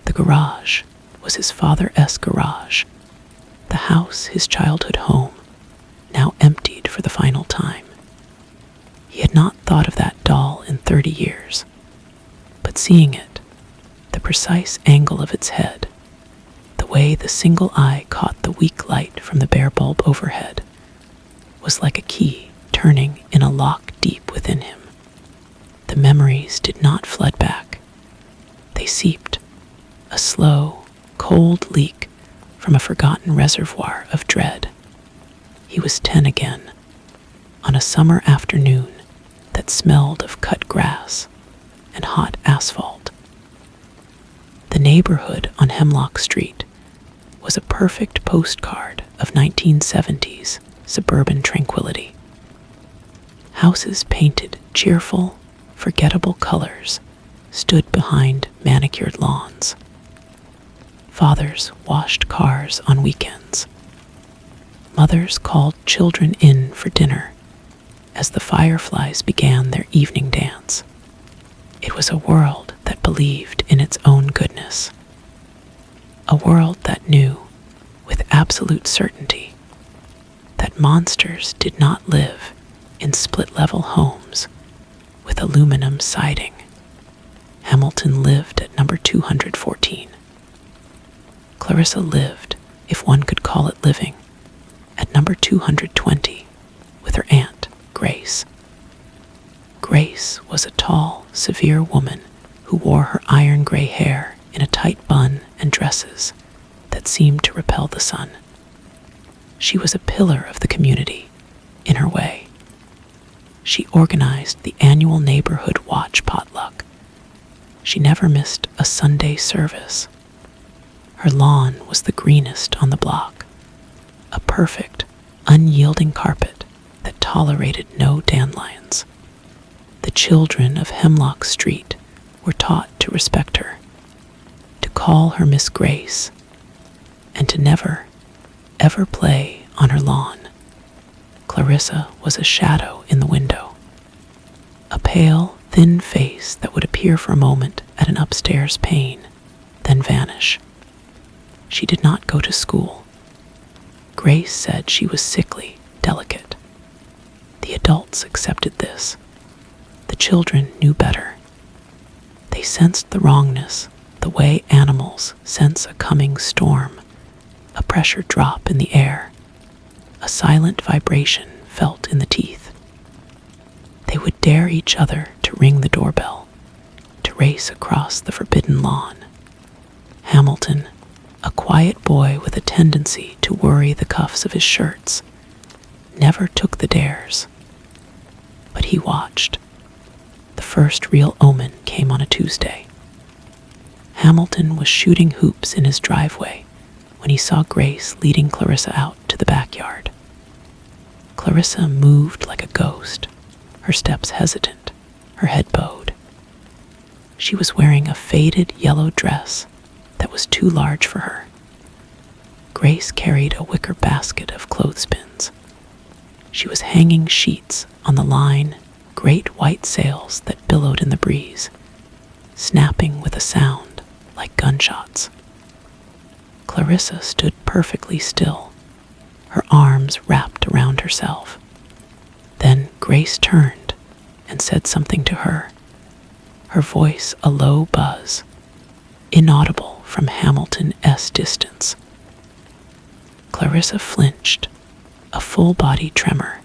The garage was his father's garage, the house his childhood home, now emptied for the final time. He had not thought of that doll in 30 years, but seeing it, the precise angle of its head, the way the single eye caught the weak light from the bare bulb overhead, was like a key turning in a lock deep within him. The memories did not flood back. They seeped, a slow, cold leak from a forgotten reservoir of dread. He was 10 again, on a summer afternoon that smelled of cut grass and hot asphalt. The neighborhood on Hemlock Street was a perfect postcard of 1970s suburban tranquility. Houses painted cheerful, forgettable colors stood behind manicured lawns. Fathers washed cars on weekends. Mothers called children in for dinner as the fireflies began their evening dance. It was a world that believed in its own goodness. A world that knew, with absolute certainty, that monsters did not live in split-level homes with aluminum siding. Hamilton lived at number 214. Clarissa lived, if one could call it living, at number 220 with her aunt, Grace. Grace was a tall, severe woman who wore her iron gray hair in a tight bun and dresses that seemed to repel the sun. She was a pillar of the community, in her way. She organized the annual neighborhood watch potluck. She never missed a Sunday service. Her lawn was the greenest on the block, a perfect, unyielding carpet that tolerated no dandelions. The children of Hemlock Street were taught to respect her, to call her Miss Grace, and to never, ever play on her lawn. Clarissa was a shadow in the window, a pale, thin face that would appear for a moment at an upstairs pane, then vanish. She did not go to school. Grace said she was sickly, delicate. The adults accepted this. The children knew better. They sensed the wrongness, the way animals sense a coming storm, a pressure drop in the air, a silent vibration felt in the teeth. They would dare each other to ring the doorbell, to race across the forbidden lawn. Hamilton, a quiet boy with a tendency to worry the cuffs of his shirts, never took the dares. But he watched. The first real omen came on a Tuesday. Hamilton was shooting hoops in his driveway when he saw Grace leading Clarissa out to the backyard. Clarissa moved like a ghost, her steps hesitant, her head bowed. She was wearing a faded yellow dress that was too large for her. Grace carried a wicker basket of clothespins. She was hanging sheets on the line, great white sails that billowed in the breeze, snapping with a sound like gunshots. Clarissa stood perfectly still, her arms wrapped around herself. Then Grace turned and said something to her, her voice a low buzz, inaudible from Hamilton's distance. Clarissa flinched, a full-body tremor,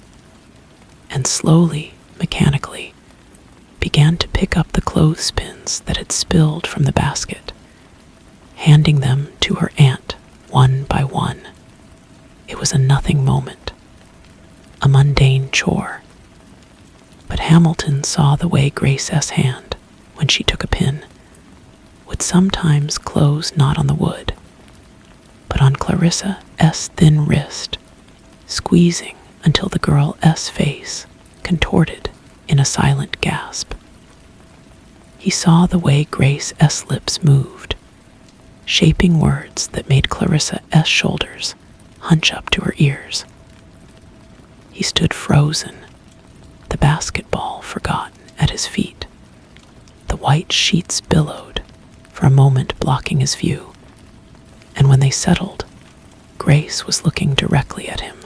and slowly, mechanically, began to pick up the clothespins that had spilled from the basket, handing them to her aunt one by one. It was a nothing moment, a mundane chore. But Hamilton saw the way Grace's hand, when she took a pin, would sometimes close not on the wood, but on Clarissa's thin wrist, squeezing until the girl's face contorted in a silent gasp. He saw the way Grace's lips moved, shaping words that made Clarissa's shoulders hunch up to her ears. He stood frozen, the basketball forgotten at his feet. The white sheets billowed, for a moment blocking his view, and when they settled, Grace was looking directly at him.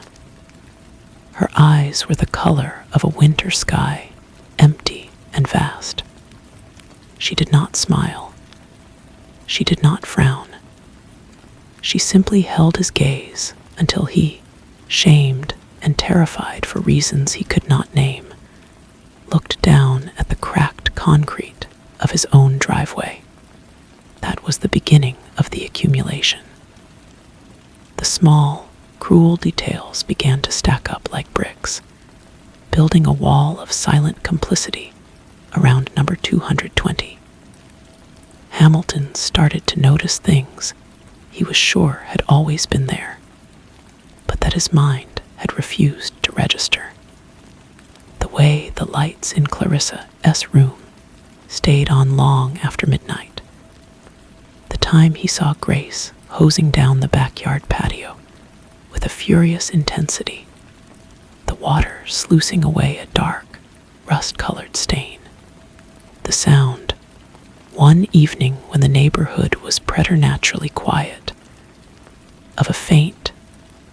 Her eyes were the color of a winter sky, empty and vast. She did not smile. She did not frown. She simply held his gaze until he, shamed and terrified for reasons he could not name, looked down at the cracked concrete of his own driveway. That was the beginning of the accumulation. The small, cruel details began to stack up like bricks, building a wall of silent complicity around number 220. Hamilton started to notice things he was sure had always been there, but that his mind had refused to register. The way the lights in Clarissa's room stayed on long after midnight. The time he saw Grace hosing down the backyard patio with a furious intensity, the water sluicing away a dark, rust-colored stain. The sound, one evening when the neighborhood was preternaturally quiet, of a faint,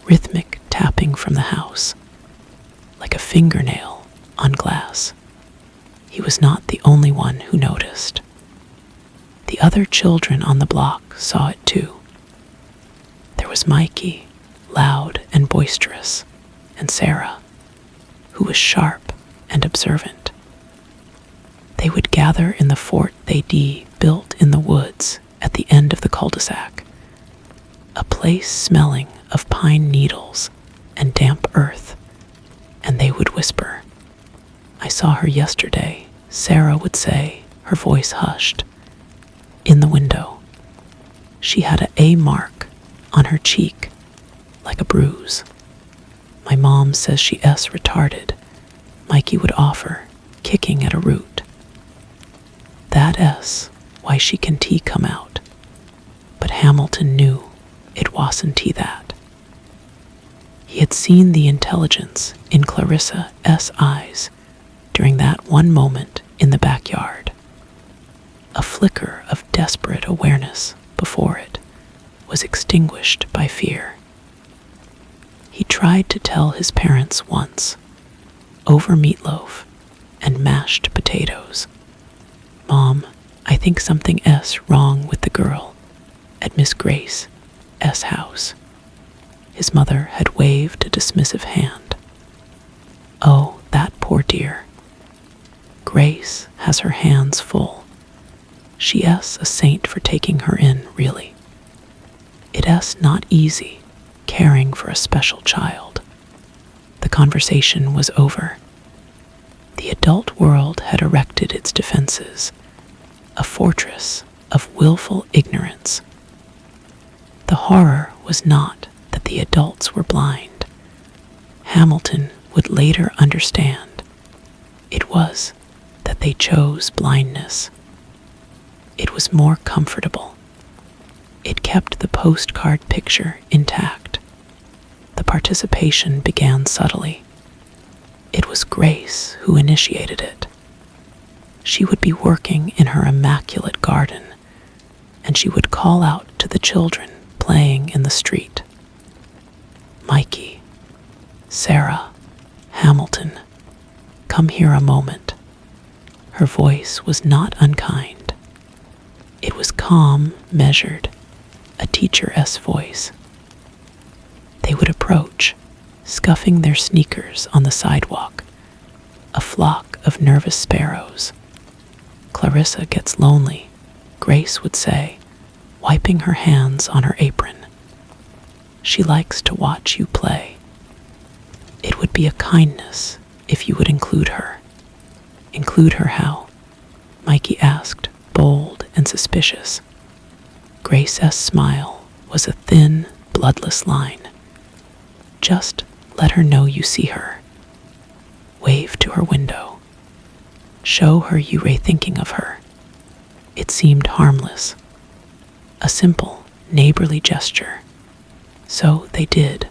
rhythmic tapping from the house, like a fingernail on glass. He was not the only one who noticed. The other children on the block saw it too. There was Mikey, loud and boisterous, and Sarah, who was sharp and observant. They would gather in the fort they'd built in the woods at the end of the cul-de-sac, a place smelling of pine needles and damp earth, and they would whisper. "I saw her yesterday," Sarah would say, her voice hushed, "in the window. She had a mark on her cheek, like a bruise. My mom says she's retarded," Mikey would offer, kicking at a root. "That's why she can come out." But Hamilton knew it wasn't that. He had seen the intelligence in Clarissa's eyes during that one moment in the backyard. A flicker of desperate awareness before it was extinguished by fear. He tried to tell his parents once, over meatloaf and mashed potatoes, "Mom, I think something's wrong with the girl at Miss Grace's house." His mother had waved a dismissive hand. "Oh, that poor dear. Grace has her hands full. She's a saint for taking her in, really. It's not easy caring for a special child." The conversation was over. The adult world had erected its defenses, a fortress of willful ignorance. The horror was not that the adults were blind. Hamilton would later understand. It was that they chose blindness. It was more comfortable. It kept the postcard picture intact. The participation began subtly. It was Grace who initiated it. She would be working in her immaculate garden, and she would call out to the children playing in the street. "Mikey, Sarah, Hamilton, come here a moment." Her voice was not unkind. It was calm, measured, a teacher-esque voice. They would approach, scuffing their sneakers on the sidewalk, a flock of nervous sparrows. "Clarissa gets lonely," Grace would say, wiping her hands on her apron. "She likes to watch you play. It would be a kindness if you would include her." "Include her how?" Mikey asked, bold and suspicious. Grace's smile was a thin, bloodless line. "Just let her know you see her. Wave to her window. Show her you were thinking of her." It seemed harmless. A simple, neighborly gesture. So they did.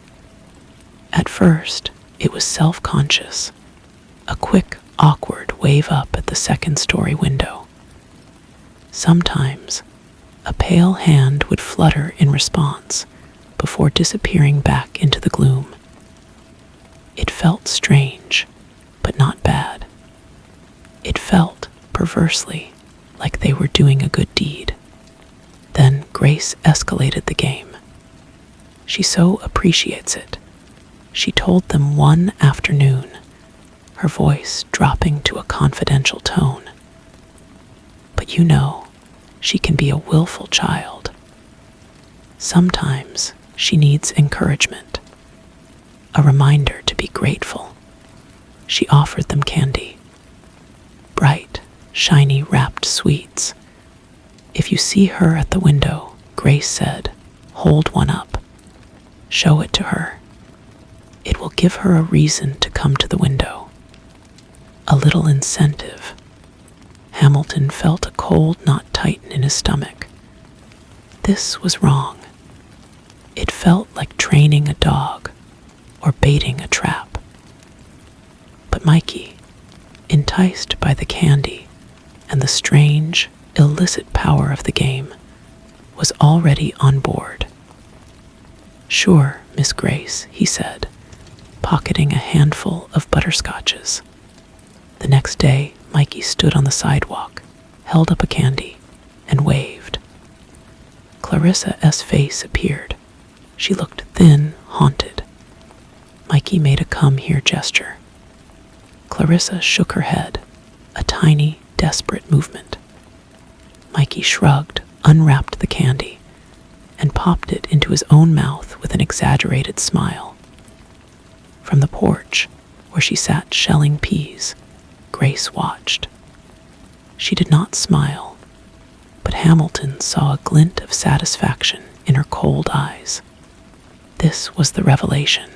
At first, it was self-conscious. A quick, awkward wave up at the second-story window. Sometimes, a pale hand would flutter in response before disappearing back into the gloom. It felt strange, but not bad. It felt, perversely, like they were doing a good deed. Then Grace escalated the game. She so appreciates it. She told them one afternoon, her voice dropping to a confidential tone. "But you know, she can be a willful child. Sometimes she needs encouragement, a reminder to be grateful." She offered them candy. Bright, shiny wrapped sweets. "If you see her at the window," Grace said, "hold one up. Show it to her. It will give her a reason to come to the window. A little incentive." Hamilton felt a cold knot tighten in his stomach. This was wrong. It felt like training a dog or baiting a trap. But Mikey, enticed by the candy and the strange, illicit power of the game, was already on board. "Sure, Miss Grace," he said, pocketing a handful of butterscotches. The next day, Mikey stood on the sidewalk, held up a candy, and waved. Clarissa's face appeared. She looked thin, haunted. Mikey made a come-here gesture. Clarissa shook her head, a tiny, desperate movement. Mikey shrugged, unwrapped the candy, and popped it into his own mouth with an exaggerated smile. From the porch, where she sat shelling peas, Grace watched. She did not smile, but Hamilton saw a glint of satisfaction in her cold eyes. This was the revelation.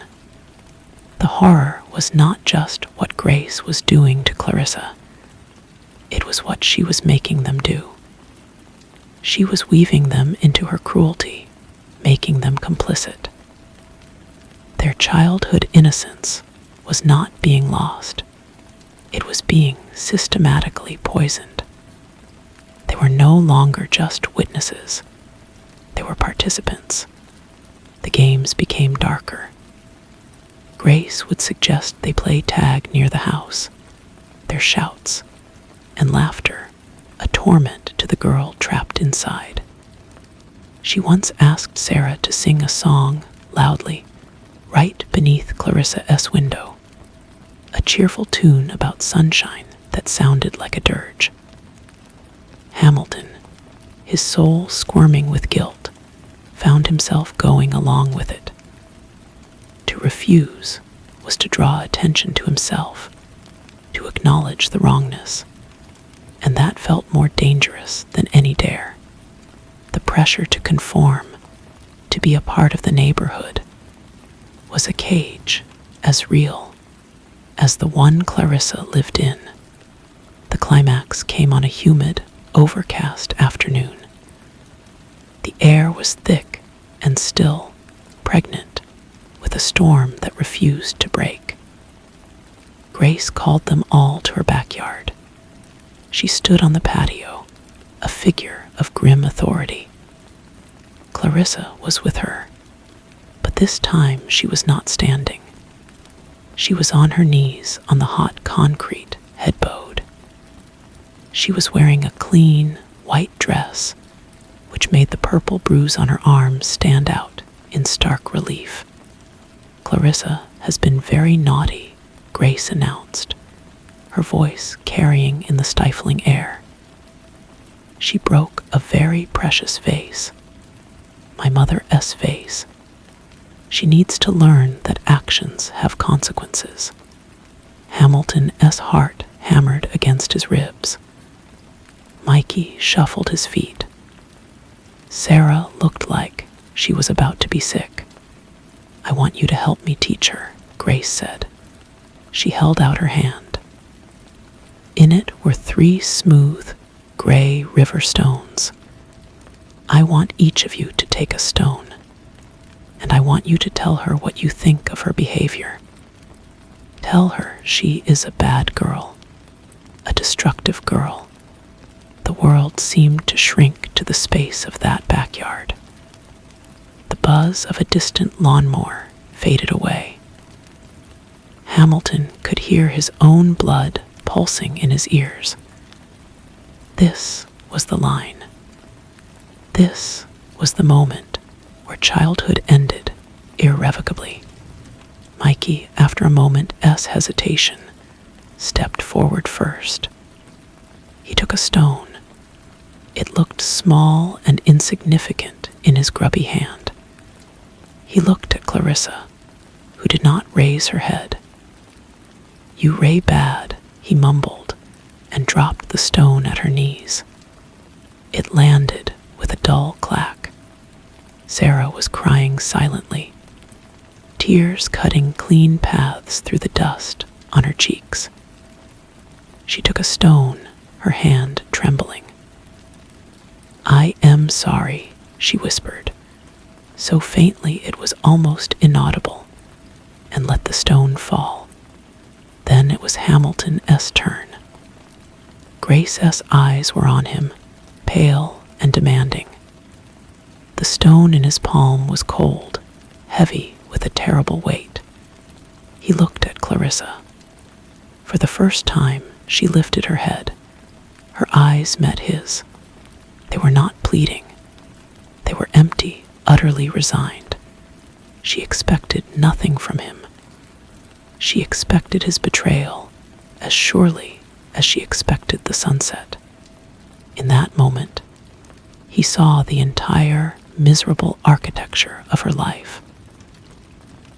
The horror was not just what Grace was doing to Clarissa. It was what she was making them do. She was weaving them into her cruelty, making them complicit. Their childhood innocence was not being lost. It was being systematically poisoned. They were no longer just witnesses. They were participants. The games became darker. Grace would suggest they play tag near the house. Their shouts and laughter, a torment to the girl trapped inside. She once asked Sarah to sing a song loudly, right beneath Clarissa's window, a cheerful tune about sunshine that sounded like a dirge. Hamilton, his soul squirming with guilt, found himself going along with it. To refuse was to draw attention to himself, to acknowledge the wrongness, and that felt more dangerous than any dare. The pressure to conform, to be a part of the neighborhood, was a cage as real as the one Clarissa lived in. The climax came on a humid, overcast afternoon. The air was thick and still, pregnant, with a storm that refused to break. Grace called them all to her backyard. She stood on the patio, a figure of grim authority. Clarissa was with her, but this time she was not standing. She was on her knees on the hot concrete, head bowed. She was wearing a clean, white dress, which made the purple bruise on her arm stand out in stark relief. "Clarissa has been very naughty," Grace announced, her voice carrying in the stifling air. "She broke a very precious vase, my Mother S. vase. She needs to learn that actions have consequences." Hamilton S. Hart hammered against his ribs. Mikey shuffled his feet. Sarah looked like she was about to be sick. "I want you to help me teach her," Grace said. She held out her hand. In it were 3 smooth, gray river stones. "I want each of you to take a stone, and I want you to tell her what you think of her behavior. Tell her she is a bad girl, a destructive girl." The world seemed to shrink to the space of that backyard. The buzz of a distant lawnmower faded away. Hamilton could hear his own blood pulsing in his ears. This was the line. This was the moment where childhood ended irrevocably. Mikey, after a moment's hesitation, stepped forward first. He took a stone. It looked small and insignificant in his grubby hand. He looked at Clarissa, who did not raise her head. "You ray bad," he mumbled, and dropped the stone at her knees. It landed with a dull clack. Sarah was crying silently, tears cutting clean paths through the dust on her cheeks. She took a stone, her hand trembling. "I am sorry," she whispered, so faintly it was almost inaudible, and let the stone fall. Then it was Hamilton S. turn. Grace S. eyes were on him, pale and demanding. The stone in his palm was cold, heavy with a terrible weight. He looked at Clarissa. For the first time, she lifted her head. Her eyes met his. They were not pleading. They were empty, utterly resigned. She expected nothing from him. She expected his betrayal as surely as she expected the sunset. In that moment, he saw the entire miserable architecture of her life.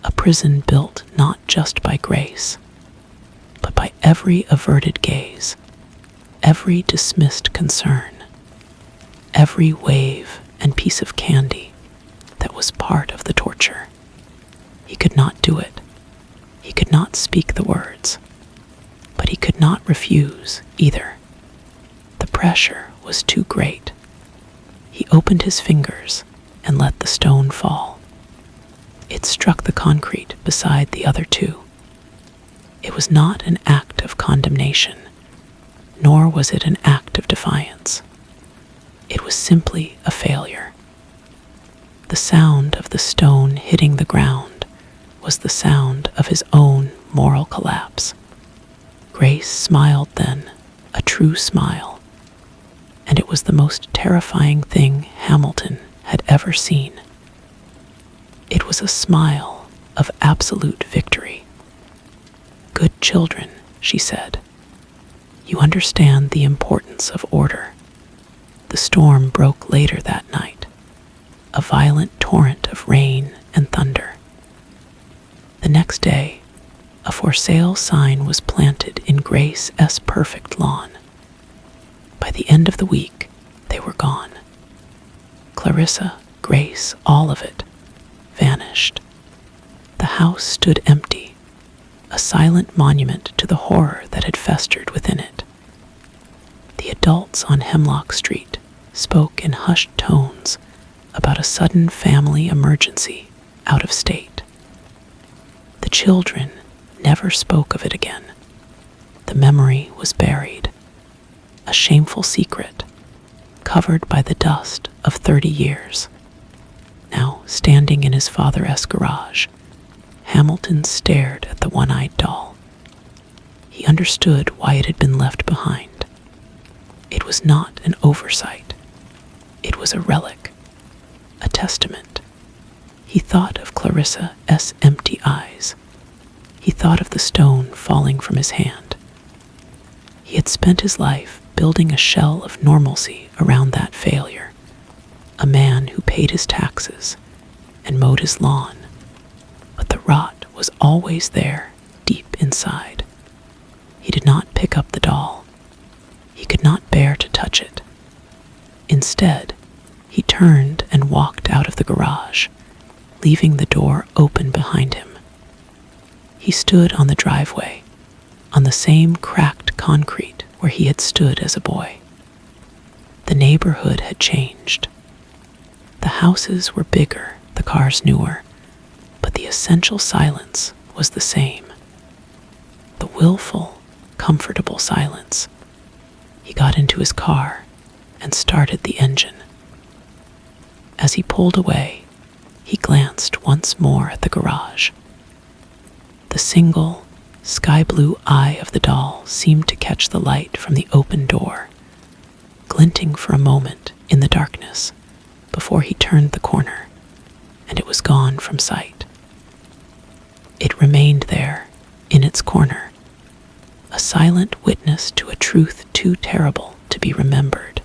A prison built not just by Grace, but by every averted gaze, every dismissed concern, every wave and piece of candy that was part of the torture. He could not do it. He could not speak the words, but he could not refuse either. The pressure was too great. He opened his fingers and let the stone fall. It struck the concrete beside the other 2. It was not an act of condemnation, nor was it an act of defiance. It was simply a failure. The sound of the stone hitting the ground was the sound of his own moral collapse. Grace smiled then, a true smile, and it was the most terrifying thing Hamilton had ever seen. It was a smile of absolute victory. "Good children," she said. "You understand the importance of order." The storm broke later that night, a violent torrent of rain and thunder. The next day, a for sale sign was planted in Grace S. perfect lawn. By the end of the week, they were gone. Clarissa, Grace, all of it, vanished. The house stood empty, a silent monument to the horror that had festered within it. The adults on Hemlock Street spoke in hushed tones about a sudden family emergency out of state. The children never spoke of it again. The memory was buried, a shameful secret, covered by the dust of 30 years. Now, standing in his father-esque garage, Hamilton stared at the one-eyed doll. He understood why it had been left behind. It was not an oversight. It was a relic, a testament. He thought of Clarissa's empty eyes. He thought of the stone falling from his hand. He had spent his life building a shell of normalcy around that failure, a man who paid his taxes and mowed his lawn, but the rot was always there, deep inside. He did not pick up the doll. He could not bear to touch it. Instead, he turned and walked out of the garage, leaving the door open behind him. He stood on the driveway, on the same cracked concrete where he had stood as a boy. The neighborhood had changed. The houses were bigger, the cars newer, but the essential silence was the same. The willful, comfortable silence. He got into his car and started the engine. As he pulled away, he glanced once more at the garage. The single, sky-blue eye of the doll seemed to catch the light from the open door, glinting for a moment in the darkness before he turned the corner, and it was gone from sight. It remained there, in its corner, a silent witness to a truth too terrible to be remembered,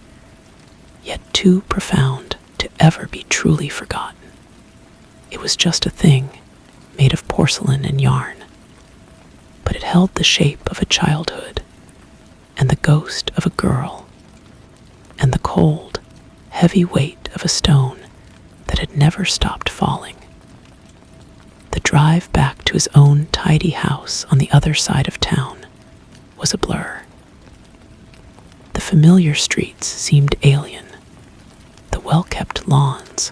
yet too profound to ever be truly forgotten. It was just a thing made of porcelain and yarn, but it held the shape of a childhood, and the ghost of a girl, and the cold, heavy weight of a stone that had never stopped falling. The drive back to his own tidy house on the other side of town was a blur. The familiar streets seemed alien, the well-kept lawns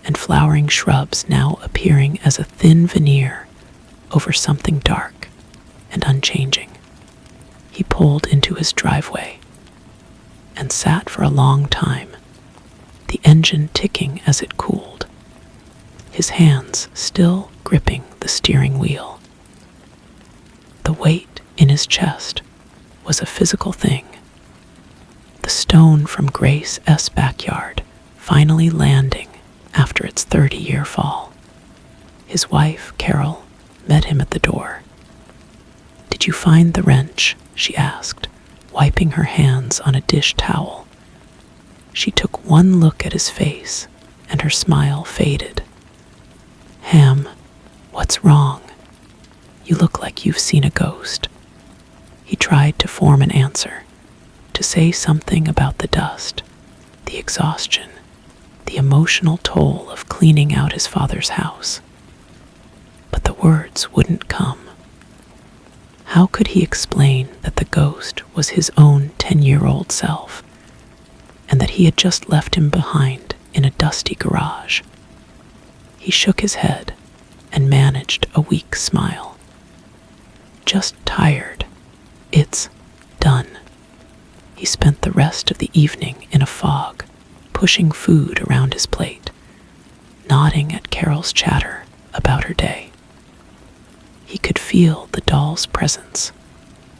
and flowering shrubs now appearing as a thin veneer over something dark and unchanging. He pulled into his driveway and sat for a long time, the engine ticking as it cooled, his hands still gripping the steering wheel. The weight in his chest was a physical thing. The stone from Grace's backyard finally landing after its 30-year fall. His wife, Carol, met him at the door. "Did you find the wrench?" she asked, wiping her hands on a dish towel. She took one look at his face, and her smile faded. "Ham, what's wrong? You look like you've seen a ghost." He tried to form an answer, to say something about the dust, the exhaustion, the emotional toll of cleaning out his father's house. But the words wouldn't come. How could he explain that the ghost was his own 10-year-old self, and that he had just left him behind in a dusty garage? He shook his head and managed a weak smile. "Just tired. It's done." He spent the rest of the evening in a fog, pushing food around his plate, nodding at Carol's chatter about her day. He could feel the doll's presence,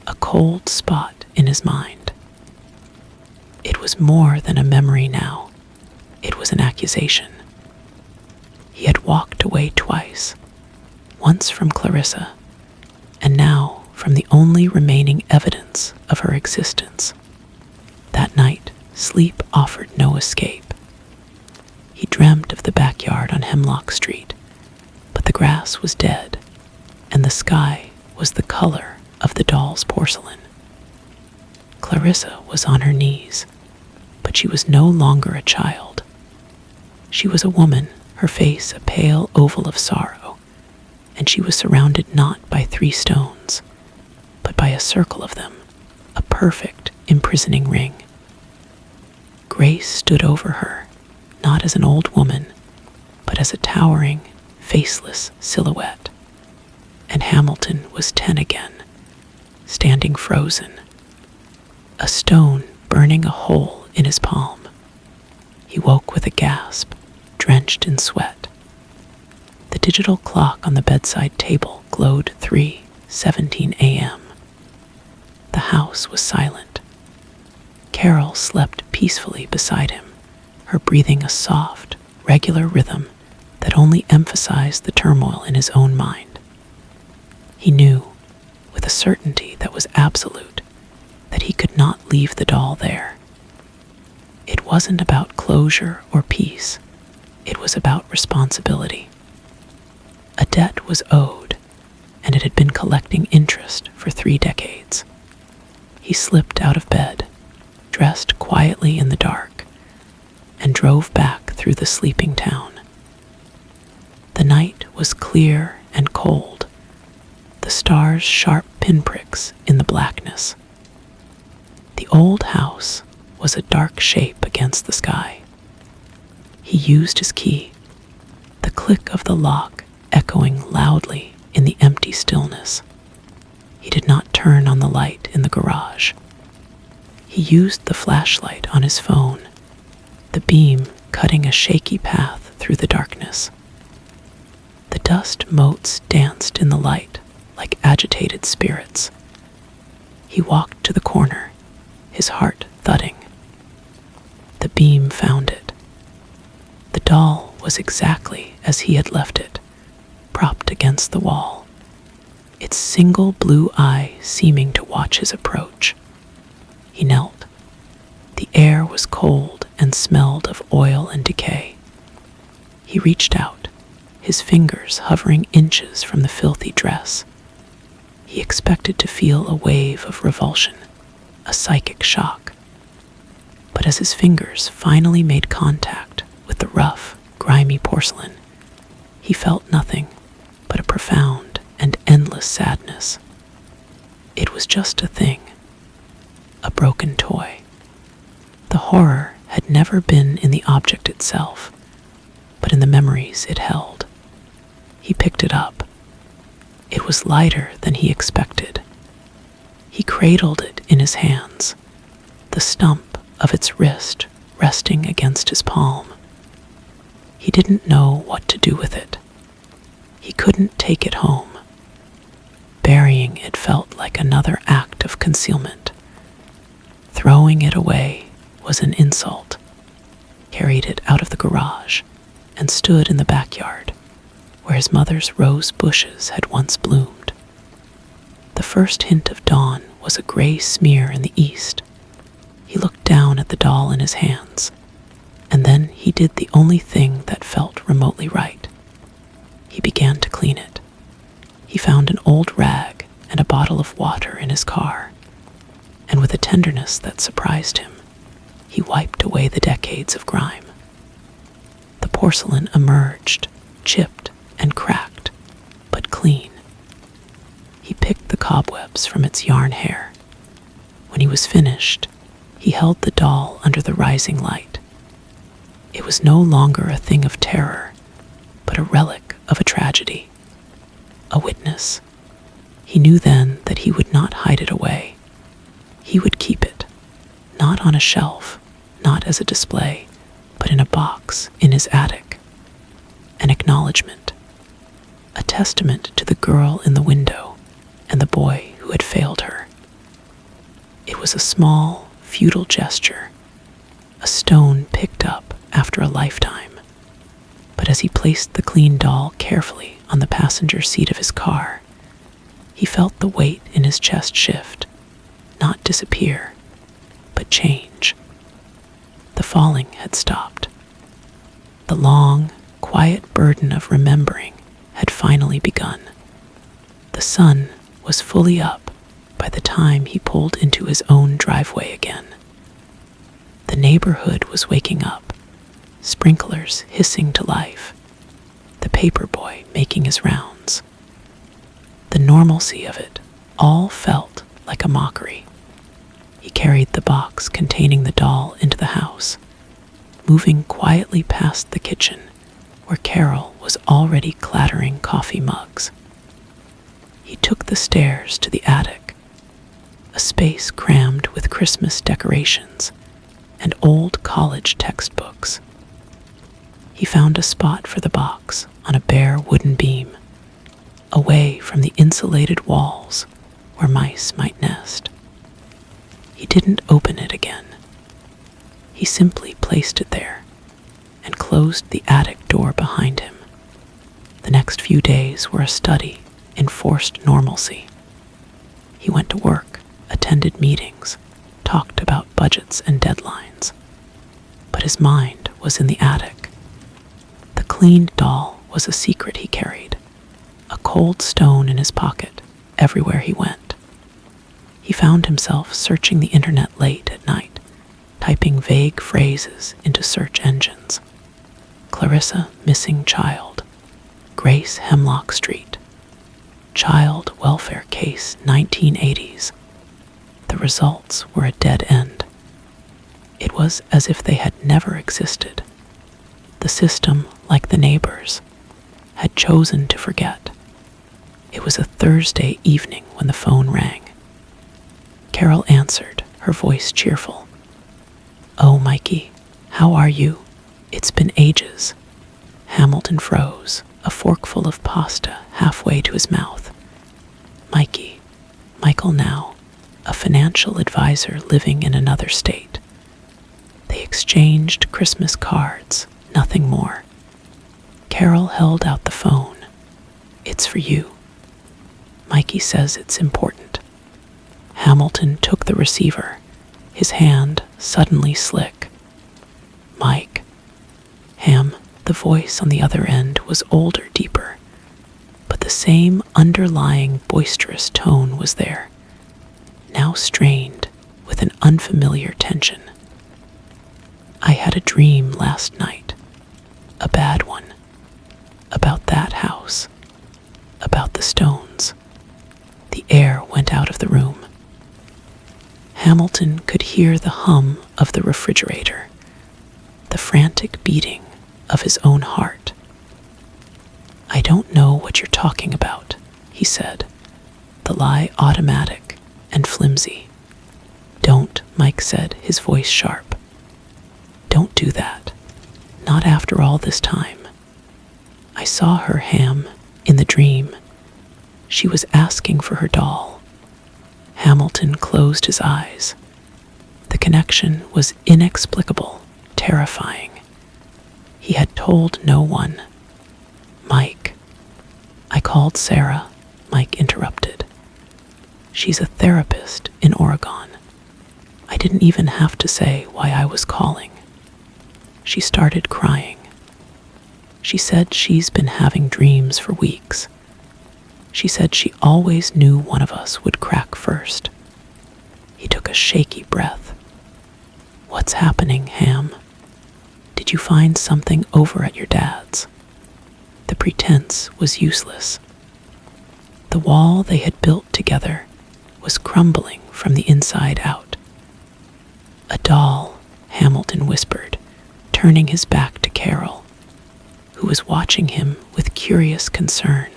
a cold spot in his mind. It was more than a memory now. It was an accusation. He had walked away twice, once from Clarissa, and now from the only remaining evidence of her existence. That night, sleep offered no escape. He dreamt of the backyard on Hemlock Street, but the grass was dead, and the sky was the color of the doll's porcelain. Clarissa was on her knees, but she was no longer a child. She was a woman, her face a pale oval of sorrow, and she was surrounded not by 3 stones, but by a circle of them, a perfect imprisoning ring. Grace stood over her, not as an old woman, but as a towering, faceless silhouette. And Hamilton was 10 again, standing frozen, a stone burning a hole in his palm. He woke with a gasp, drenched in sweat. digital clock on the bedside table glowed 3:17 a.m. The house was silent. Carol slept peacefully beside him, her breathing a soft, regular rhythm that only emphasized the turmoil in his own mind. He knew, with a certainty that was absolute, that he could not leave the doll there. It wasn't about closure or peace. It was about responsibility. A debt was owed, and it had been collecting interest for 3 decades. He slipped out of bed, dressed quietly in the dark, and drove back through the sleeping town. The night was clear and cold, the stars sharp pinpricks in the blackness. The old house was a dark shape against the sky. He used his key, the click of the lock echoing loudly in the empty stillness. He did not turn on the light in the garage. He used the flashlight on his phone, the beam cutting a shaky path through the darkness. The dust motes danced in the light like agitated spirits. He walked to the corner, his heart thudding. The beam found it. The doll was exactly as he had left it, propped against the wall, its single blue eye seeming to watch his approach. He knelt. The air was cold and smelled of oil and decay. He reached out, his fingers hovering inches from the filthy dress. He expected to feel a wave of revulsion, a psychic shock. But as his fingers finally made contact with the rough, grimy porcelain, he felt nothing but a profound and endless sadness. It was just a thing, a broken toy. The horror had never been in the object itself, but in the memories it held. He picked it up. It was lighter than he expected. He cradled it in his hands, the stump of its wrist resting against his palm. He didn't know what to do with it. He couldn't take it home. Burying it felt like another act of concealment. Throwing it away was an insult. Carried it out of the garage and stood in the backyard, where his mother's rose bushes had once bloomed. The first hint of dawn was a gray smear in the east. He looked down at the doll in his hands, and then he did the only thing that felt remotely right. He began to clean it. He found an old rag and a bottle of water in his car, and with a tenderness that surprised him, he wiped away the decades of grime. The porcelain emerged, chipped and cracked, but clean. He picked the cobwebs from its yarn hair. When he was finished, he held the doll under the rising light. It was no longer a thing of terror, but a relic of a tragedy, a witness. He knew then that he would not hide it away. He would keep it, not on a shelf, not as a display, but in a box in his attic. An acknowledgement, a testament to the girl in the window and the boy who had failed her. It was a small, futile gesture, a stone picked up after a lifetime. But as he placed the clean doll carefully on the passenger seat of his car, he felt the weight in his chest shift, not disappear, but change. The falling had stopped. The long, quiet burden of remembering had finally begun. The sun was fully up by the time he pulled into his own driveway again. The neighborhood was waking up, sprinklers hissing to life, the paper boy making his rounds. The normalcy of it all felt like a mockery. He carried the box containing the doll into the house, moving quietly past the kitchen where Carol was already clattering coffee mugs. He took the stairs to the attic, a space crammed with Christmas decorations and old college textbooks. He found a spot for the box on a bare wooden beam, away from the insulated walls where mice might nest. He didn't open it again. He simply placed it there and closed the attic door behind him. The next few days were a study in forced normalcy. He went to work, attended meetings, talked about budgets and deadlines. But his mind was in the attic. The cleaned doll was a secret he carried, a cold stone in his pocket everywhere he went. He found himself searching the internet late at night, typing vague phrases into search engines. Clarissa missing child, Grace Hemlock Street, child welfare case 1980s. The results were a dead end. It was as if they had never existed. The system, like the neighbors, had chosen to forget. It was a Thursday evening when the phone rang. Carol answered, her voice cheerful. "Oh, Mikey, how are you? It's been ages." Hamilton froze, a forkful of pasta halfway to his mouth. Mikey, Michael now, a financial advisor living in another state. They exchanged Christmas cards, nothing more. Carol held out the phone. "It's for you." Mikey says it's important. Hamilton took the receiver, his hand suddenly slick. "Mike." Ham, the voice on the other end, was older, deeper, but the same underlying boisterous tone was there, now strained with an unfamiliar tension. "I had a dream last night, a bad one, about that house, about the stones." The air went out of the room. Hamilton could hear the hum of the refrigerator, the frantic beating of his own heart. "I don't know what you're talking about," he said, the lie automatic and flimsy. "Don't," Mike said, his voice sharp. "Don't do that. Not after all this time. I saw her, Ham, in the dream. She was asking for her doll." Hamilton closed his eyes. The connection was inexplicable, terrifying. He had told no one. "Mike." "I called Sarah," Mike interrupted. "She's a therapist in Oregon. I didn't even have to say why I was calling." She started crying. She said she's been having dreams for weeks. She said she always knew one of us would crack first. He took a shaky breath. "What's happening, Ham? Did you find something over at your dad's?" The pretense was useless. The wall they had built together was crumbling from the inside out. "A doll," Hamilton whispered, turning his back to Carol, who was watching him with curious concern.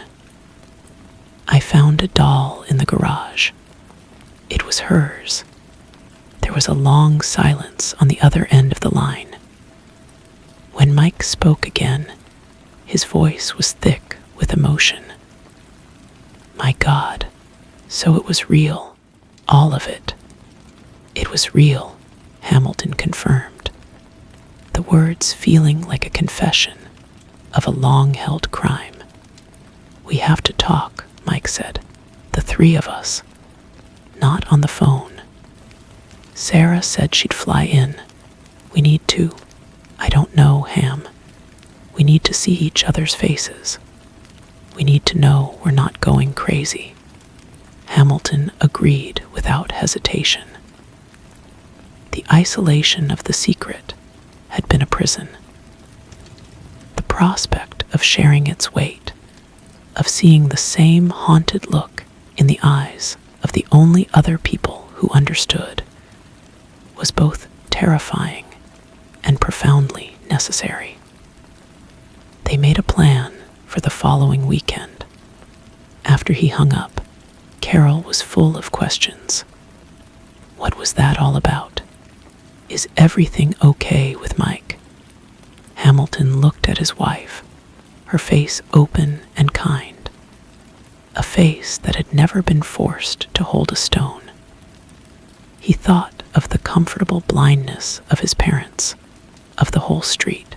"I found a doll in the garage. It was hers." There was a long silence on the other end of the line. When Mike spoke again, his voice was thick with emotion. "My God, so it was real, all of it." "It was real," Hamilton confirmed, the words feeling like a confession of a long-held crime. "We have to talk," Mike said, "the three of us. Not on the phone. Sarah said she'd fly in. We need to. I don't know, Ham. We need to see each other's faces. We need to know we're not going crazy." Hamilton agreed without hesitation. The isolation of the secret had been a prison. The prospect of sharing its weight, of seeing the same haunted look in the eyes of the only other people who understood, was both terrifying and profoundly necessary. They made a plan for the following weekend. After he hung up, Carol was full of questions. What was that all about? Is everything okay with Mike? Hamilton looked at his wife, her face open and kind, a face that had never been forced to hold a stone. He thought of the comfortable blindness of his parents, of the whole street.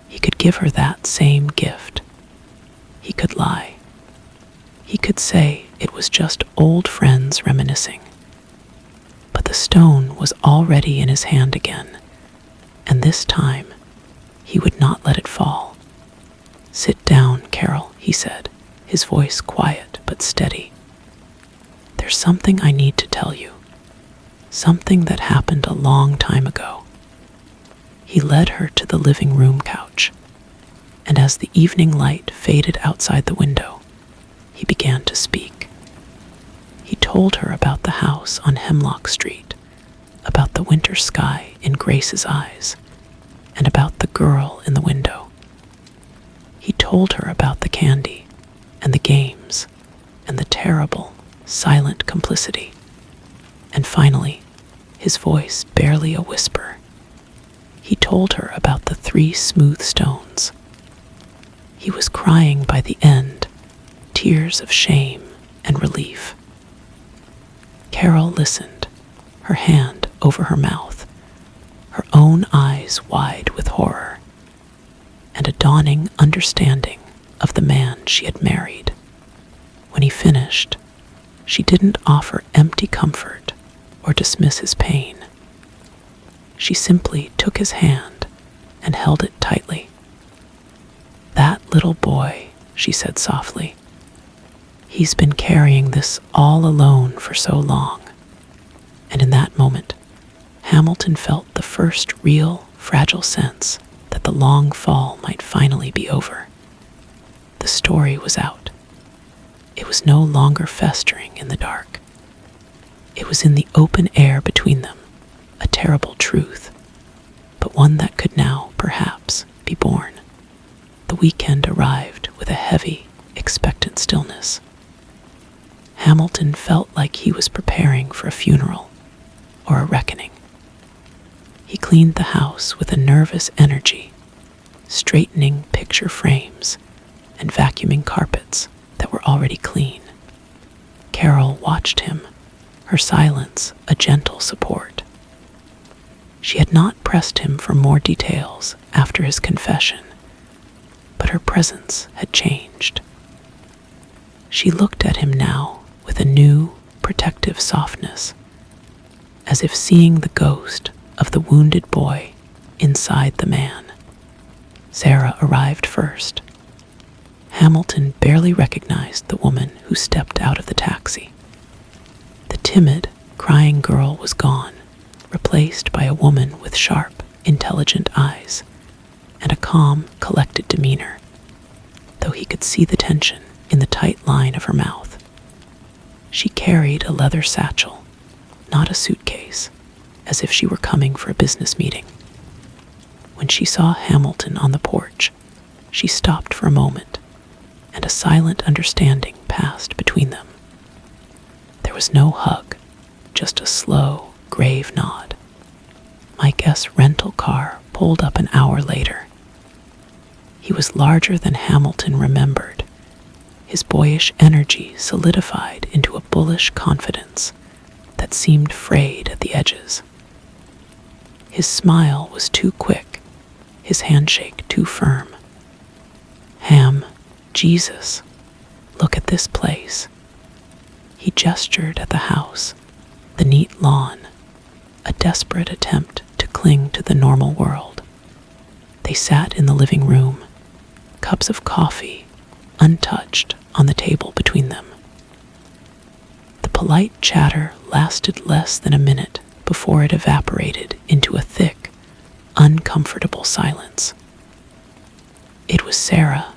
He could give her that same gift. He could lie. He could say it was just old friends reminiscing. But the stone was already in his hand again, and this time he would not let it fall. "Sit down, Carol," he said, his voice quiet but steady. "There's something I need to tell you, something that happened a long time ago." He led her to the living room couch, and as the evening light faded outside the window, he began to speak. He told her about the house on Hemlock Street, about the winter sky in Grace's eyes, and about the girl in the window. He told her about the candy, and the games, and the terrible, silent complicity. And finally, his voice barely a whisper, he told her about the 3 smooth stones. He was crying by the end, tears of shame and relief. Carol listened, her hand over her mouth, her own eyes wide with horror, and a dawning understanding of the man she had married. When he finished, she didn't offer empty comfort or dismiss his pain. She simply took his hand and held it tightly. "That little boy," she said softly, "he's been carrying this all alone for so long." And in that moment, Hamilton felt the first real, fragile sense that the long fall might finally be over. The story was out. It was no longer festering in the dark. It was in the open air between them, a terrible truth, but one that could now, perhaps, be born. The weekend arrived with a heavy, expectant stillness. Hamilton felt like he was preparing for a funeral or a reckoning. He cleaned the house with a nervous energy, straightening picture frames and vacuuming carpets that were already clean. Carol watched him, her silence a gentle support. She had not pressed him for more details after his confession, but her presence had changed. She looked at him now with a new, protective softness, as if seeing the ghost of the wounded boy inside the man. Sarah arrived first. Hamilton barely recognized the woman who stepped out of the taxi. The timid, crying girl was gone, replaced by a woman with sharp, intelligent eyes and a calm, collected demeanor, though he could see the tension in the tight line of her mouth. She carried a leather satchel, not a suitcase, as if she were coming for a business meeting. When she saw Hamilton on the porch, she stopped for a moment, and a silent understanding passed between them. There was no hug, just a slow, grave nod. Mike S. rental car pulled up an hour later. He was larger than Hamilton remembered. His boyish energy solidified into a bullish confidence that seemed frayed at the edges. His smile was too quick, his handshake too firm. "Ham, Jesus, look at this place." He gestured at the house, the neat lawn, a desperate attempt to cling to the normal world. They sat in the living room, cups of coffee, untouched, on the table between them. The polite chatter lasted less than a minute before it evaporated into a thick, uncomfortable silence. It was Sarah,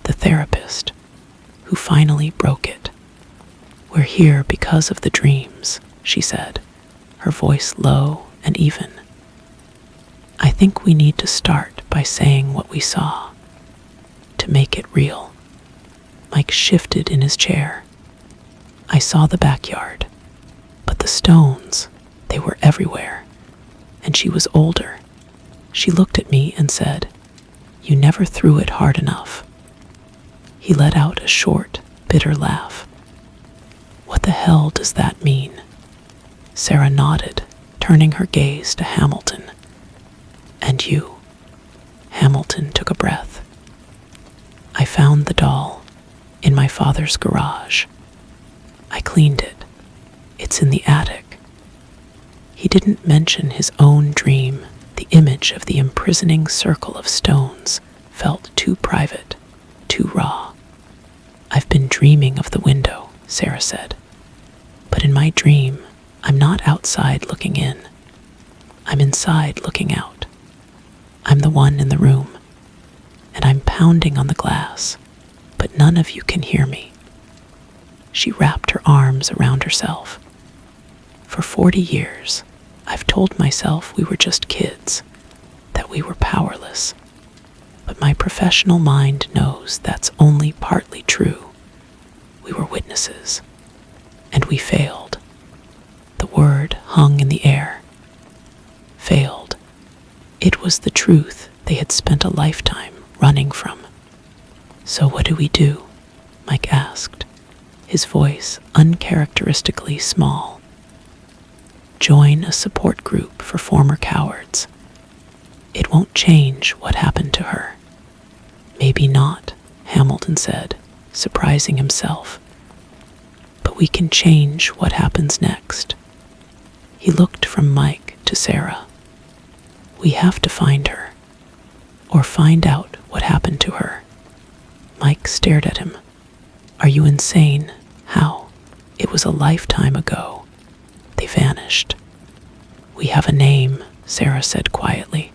the therapist, who finally broke it. "We're here because of the dreams," she said, her voice low and even. "I think we need to start by saying what we saw, to make it real." Mike shifted in his chair. "I saw the backyard, but the stones, they were everywhere, and she was older. She looked at me and said, "You never threw it hard enough." He let out a short, bitter laugh. "What the hell does that mean?" Sarah nodded, turning her gaze to Hamilton. "And you?" Hamilton took a breath. "I found the doll in my father's garage. I cleaned it. It's in the attic." He didn't mention his own dream. The image of the imprisoning circle of stones felt too private, too raw. "I've been dreaming of the window," Sarah said. "But in my dream, I'm not outside looking in. I'm inside looking out. I'm the one in the room, and I'm pounding on the glass, but none of you can hear me." She wrapped her arms around herself. "For 40 years, I've told myself we were just kids, that we were powerless. But my professional mind knows that's only partly true. We were witnesses, and we failed." The word hung in the air. Failed. It was the truth they had spent a lifetime running from. "So what do we do?" Mike asked, his voice uncharacteristically small. "Join a support group for former cowards. It won't change what happened to her." "Maybe not," Hamilton said, surprising himself. "But we can change what happens next." He looked from Mike to Sarah. "We have to find her, or find out what happened to her." Mike stared at him. "Are you insane? How? It was a lifetime ago. They vanished." "We have a name," Sarah said quietly.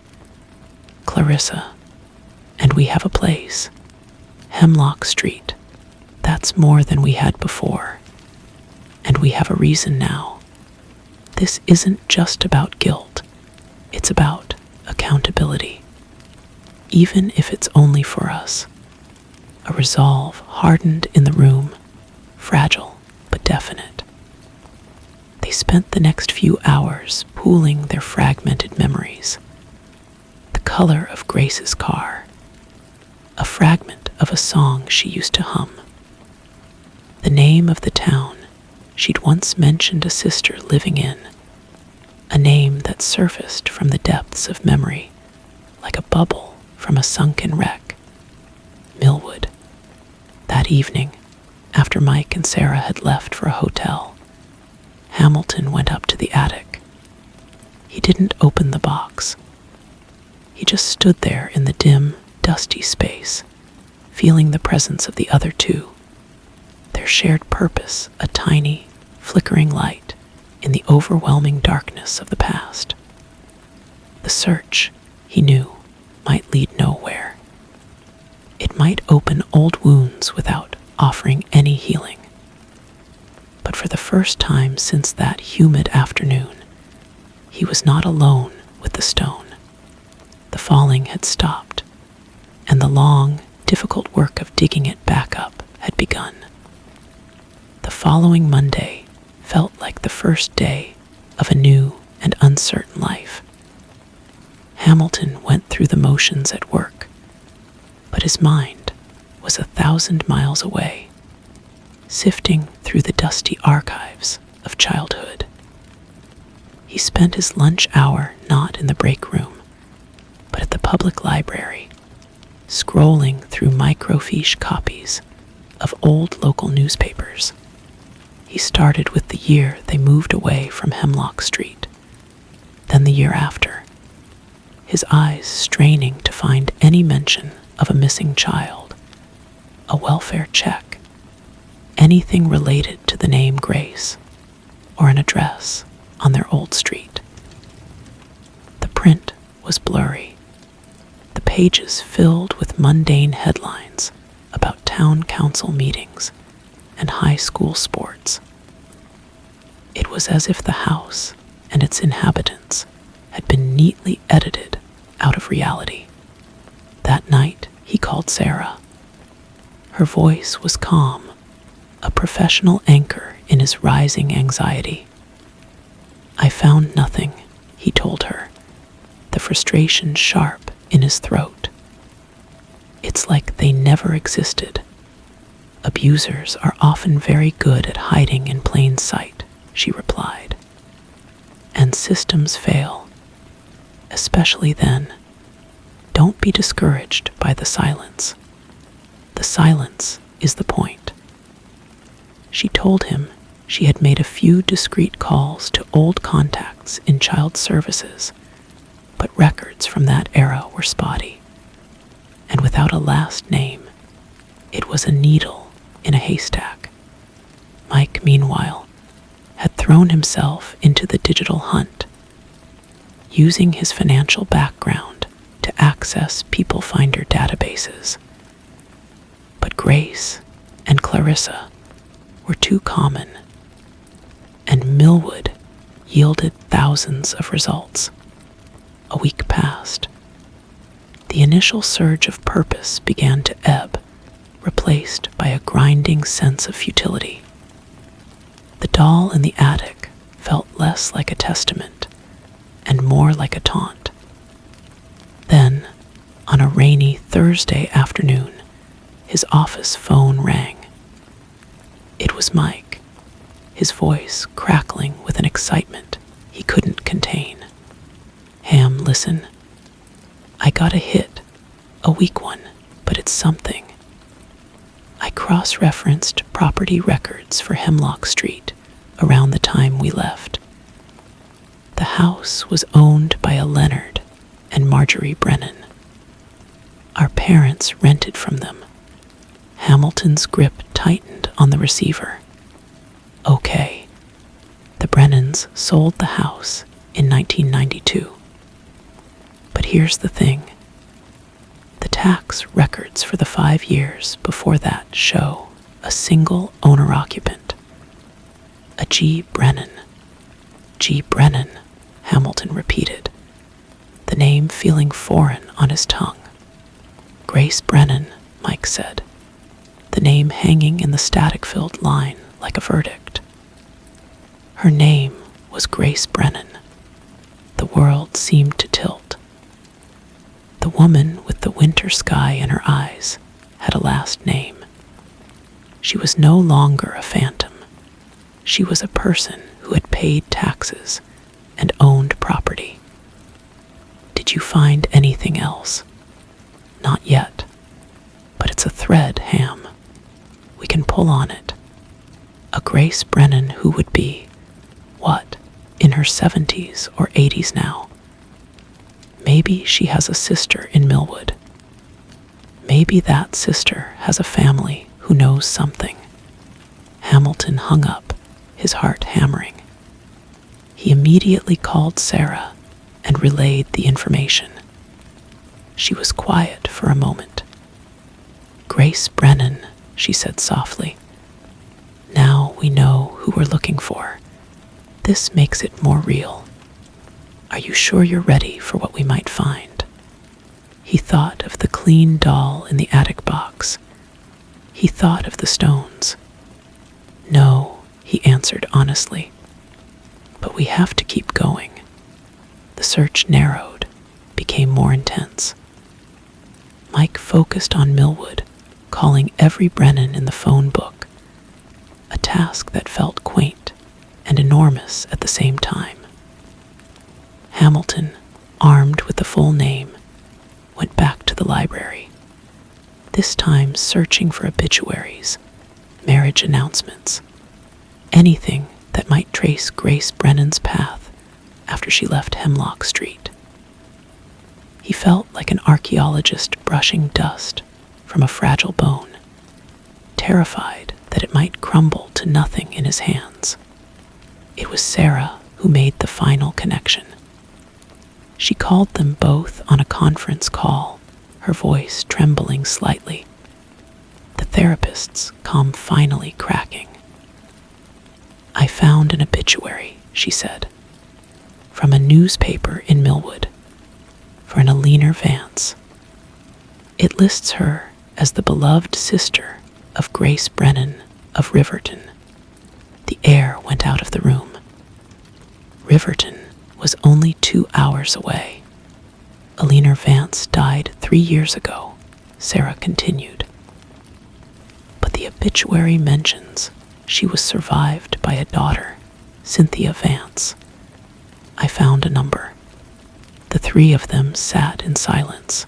"Clarissa. And we have a place. Hemlock Street. That's more than we had before. And we have a reason now. This isn't just about guilt. It's about accountability. Even if it's only for us. A resolve hardened in the room, fragile but definite." They spent the next few hours pooling their fragmented memories. The color of Grace's car. A fragment of a song she used to hum. The name of the town she'd once mentioned a sister living in. A name that surfaced from the depths of memory, like a bubble from a sunken wreck. Millwood. That evening, after Mike and Sarah had left for a hotel, Hamilton went up to the attic. He didn't open the box. He just stood there in the dim, dusty space, feeling the presence of the other two. Their shared purpose, a tiny, flickering light in the overwhelming darkness of the past. The search, he knew, might lead nowhere. It might open old wounds without offering any healing. But for the first time since that humid afternoon, he was not alone with the stone. The falling had stopped, and the long, difficult work of digging it back up had begun. The following Monday felt like the first day of a new and uncertain life. Hamilton went through the motions at work, but his mind was 1,000 miles away, sifting through the dusty archives of childhood. He spent his lunch hour not in the break room, but at the public library, scrolling through microfiche copies of old local newspapers. He started with the year they moved away from Hemlock Street, then the year after, his eyes straining to find any mention of a missing child, a welfare check, anything related to the name Grace, or an address on their old street. The print was blurry, the pages filled with mundane headlines about town council meetings and high school sports. It was as if the house and its inhabitants had been neatly edited out of reality. That night, he called Sarah. Her voice was calm, a professional anchor in his rising anxiety. "I found nothing," he told her. "The frustration sharp in his throat. "It's like they never existed. Abusers are often very good at hiding in plain sight," she replied. "And systems fail, especially then. Don't be discouraged by the silence. The silence is the point." She told him she had made a few discreet calls to old contacts in child services, but records from that era were spotty. And without a last name, it was a needle in a haystack. Mike, meanwhile, had thrown himself into the digital hunt, using his financial background to access People Finder databases. But Grace and Clarissa were too common, and Millwood yielded thousands of results. A week passed. The initial surge of purpose began to ebb, replaced by a grinding sense of futility. The doll in the attic felt less like a testament and more like a taunt. Then, on a rainy Thursday afternoon, his office phone rang. It was Mike, his voice crackling with an excitement he couldn't contain. "Ham, listen. I got a hit, a weak one, but it's something. I cross-referenced property records for Hemlock Street around the time we left. The house was owned by a Leonard and Marjorie Brennan. Our parents rented from them." Hamilton's grip tightened on the receiver. "Okay, the Brennans sold the house in 1992. But here's the thing. The tax records for the 5 years before that show a single owner-occupant. A G. Brennan." "G. Brennan," Hamilton repeated, the name feeling foreign on his tongue. "Grace Brennan," Mike said, the name hanging in the static-filled line like a verdict. Her name was Grace Brennan. The world seemed to tilt. The woman with the winter sky in her eyes had a last name. She was no longer a phantom. She was a person who had paid taxes and owned property. "Did you find anything else?" "Not yet, but it's a thread, Ham. We can pull on it. A Grace Brennan who would be, what, in her 70s or 80s now. Maybe she has a sister in Millwood. Maybe that sister has a family who knows something." Hamilton hung up, his heart hammering. He immediately called Sarah and relayed the information. She was quiet for a moment. "Grace Brennan," she said softly. "Now we know who we're looking for. This makes it more real. Are you sure you're ready for what we might find?" He thought of the clean doll in the attic box. He thought of the stones. "No," he answered honestly. "But we have to keep going." The search narrowed, became more intense. Mike focused on Millwood, calling every Brennan in the phone book, a task that felt quaint and enormous at the same time. Hamilton, armed with the full name, went back to the library, this time searching for obituaries, marriage announcements, anything that might trace Grace Brennan's path after she left Hemlock Street. He felt like an archaeologist brushing dust from a fragile bone, terrified that it might crumble to nothing in his hands. It was Sarah who made the final connection. She called them both on a conference call, her voice trembling slightly, the therapist's calm finally cracking. "I found an obituary," she said, "from a newspaper in Millwood, for an Alina Vance. It lists her as the beloved sister of Grace Brennan of Riverton." The air went out of the room. Riverton was only 2 hours away. Alina Vance died 3 years ago, Sarah continued. But the obituary mentions she was survived by a daughter, Cynthia Vance. I found a number. The three of them sat in silence,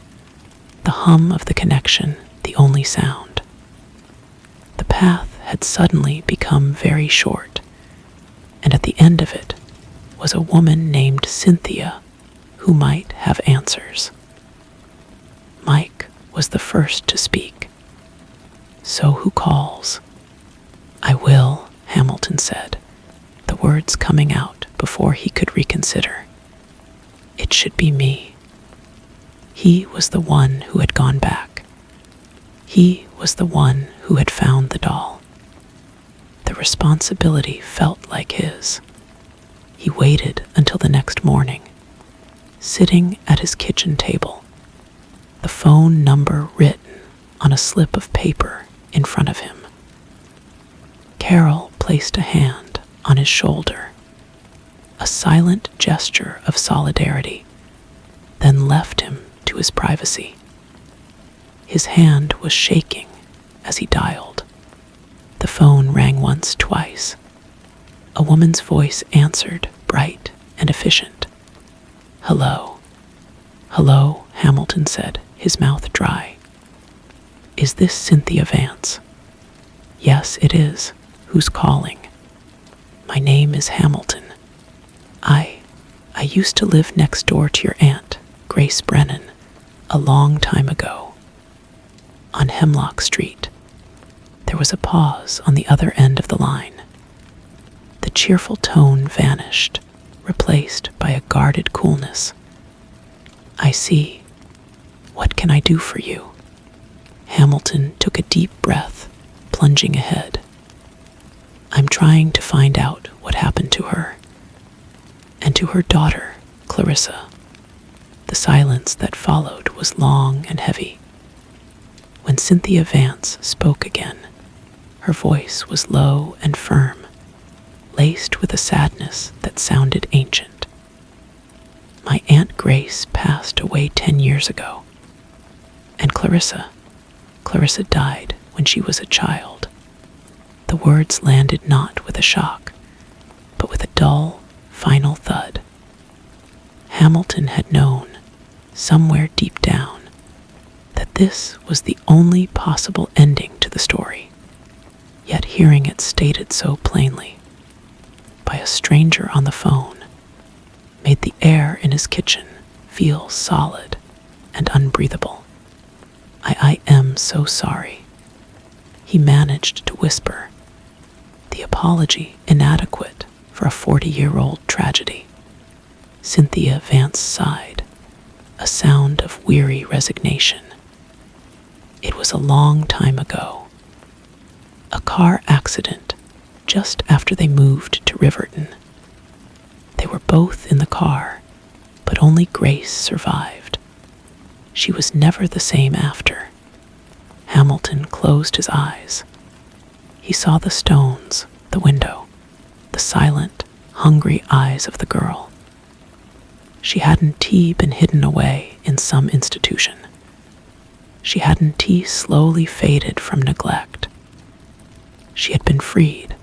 the hum of the connection the only sound. The path had suddenly become very short, and at the end of it was a woman named Cynthia who might have answers. Mike was the first to speak. So who calls? I will, Hamilton said, the words coming out before he could reconsider. It should be me. He was the one who had gone back. He was the one who had found the doll. The responsibility felt like his. He waited until the next morning, sitting at his kitchen table, the phone number written on a slip of paper in front of him. Carol placed a hand on his shoulder, a silent gesture of solidarity, then left him to his privacy. His hand was shaking as he dialed. The phone rang once, twice. A woman's voice answered, bright and efficient. Hello. Hello, Hamilton said, his mouth dry. Is this Cynthia Vance? Yes, it is. Who's calling? My name is Hamilton. I used to live next door to your aunt, Grace Brennan, a long time ago. On Hemlock Street. There was a pause on the other end of the line. The cheerful tone vanished, replaced by a guarded coolness. I see. What can I do for you? Hamilton took a deep breath, plunging ahead. I'm trying to find out what happened to her. And to her daughter, Clarissa. The silence that followed was long and heavy. When Cynthia Vance spoke again, her voice was low and firm, laced with a sadness that sounded ancient. My Aunt Grace passed away 10 years ago. And Clarissa died when she was a child. The words landed not with a shock, but with a dull, final thud. Hamilton had known, somewhere deep down, that this was the only possible ending to the story, yet hearing it stated so plainly by a stranger on the phone made the air in his kitchen feel solid and unbreathable. I am so sorry. He managed to whisper, the apology inadequate for a 40-year-old tragedy. Cynthia Vance sighed, a sound of weary resignation. It was a long time ago. A car accident just after they moved to Riverton. They were both in the car, but only Grace survived. She was never the same after. Hamilton closed his eyes. He saw the stones, the window, the silent, hungry eyes of the girl. She hadn't tea been hidden away in some institution. She hadn't tea slowly faded from neglect. She had been freed,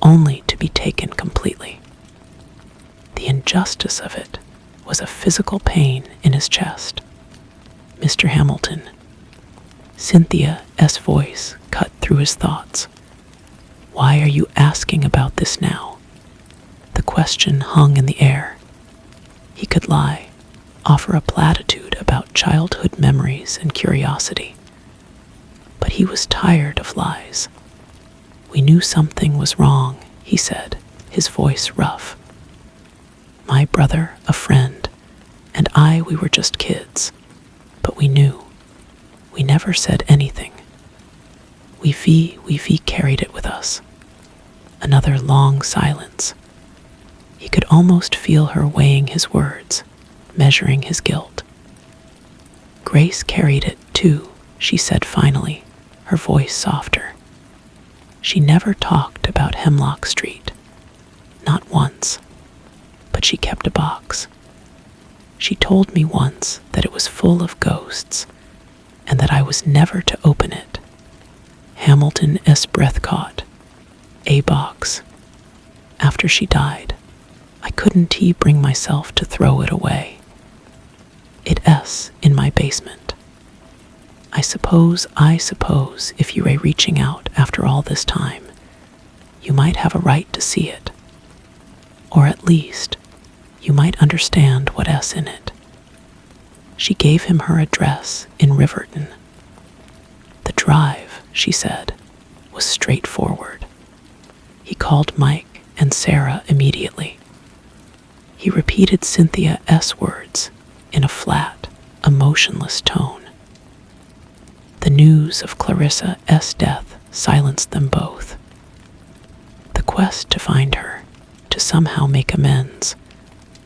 only to be taken completely. The injustice of it was a physical pain in his chest. Mr. Hamilton. Cynthia's voice cut through his thoughts. Why are you asking about this now? The question hung in the air. He could lie, offer a platitude about childhood memories and curiosity. But he was tired of lies. We knew something was wrong, he said, his voice rough. My brother, a friend, and we were just kids, but we knew. We never said anything. We carried it with us. Another long silence. He could almost feel her weighing his words, measuring his guilt. Grace carried it too, she said finally, her voice softer. She never talked about Hemlock Street. Not once. But she kept a box. She told me once that it was full of ghosts and that I was never to open it. Hamilton S. Breathcott, A box. After she died, I couldn't bring myself to throw it away. It's in my basement. I suppose if you are reaching out after all this time, you might have a right to see it. Or at least, you might understand what's in it. She gave him her address in Riverton. The drive, she said, was straightforward. He called Mike and Sarah immediately. He repeated Cynthia's words in a flat, emotionless tone. The news of Clarissa's death silenced them both. The quest to find her, to somehow make amends,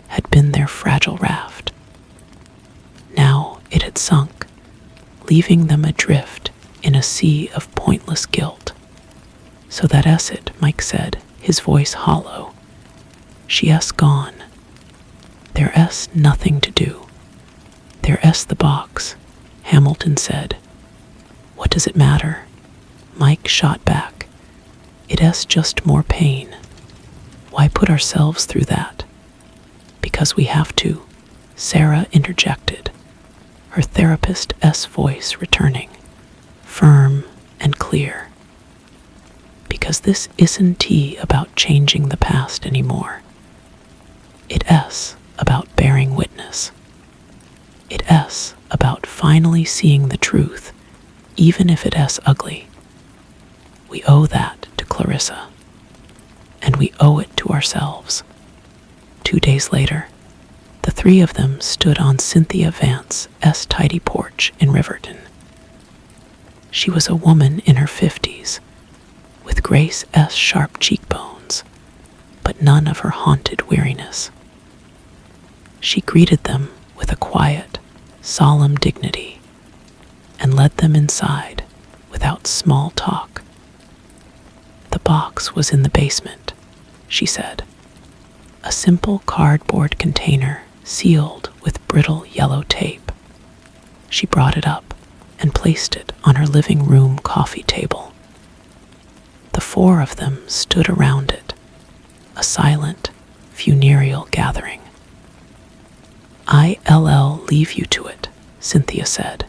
had been their fragile raft. Now it had sunk, leaving them adrift in a sea of pointless guilt. So that's it, Mike said, his voice hollow. She's gone. There's nothing to do. There's the box, Hamilton said. What does it matter? Mike shot back. It's just more pain. Why put ourselves through that? Because we have to, Sarah interjected, her therapist's voice returning, firm and clear. Because this isn't about changing the past anymore. It's about bearing witness. It's about finally seeing the truth, even if it's ugly. We owe that to Clarissa, and we owe it to ourselves. 2 days later, the three of them stood on Cynthia Vance's tidy porch in Riverton. She was a woman in her 50s, with Grace's sharp cheekbones, but none of her haunted weariness. She greeted them with a quiet, solemn dignity, and led them inside without small talk. The box was in the basement, she said. A simple cardboard container sealed with brittle yellow tape. She brought it up and placed it on her living room coffee table. The four of them stood around it, a silent, funereal gathering. I'll leave you to it, Cynthia said.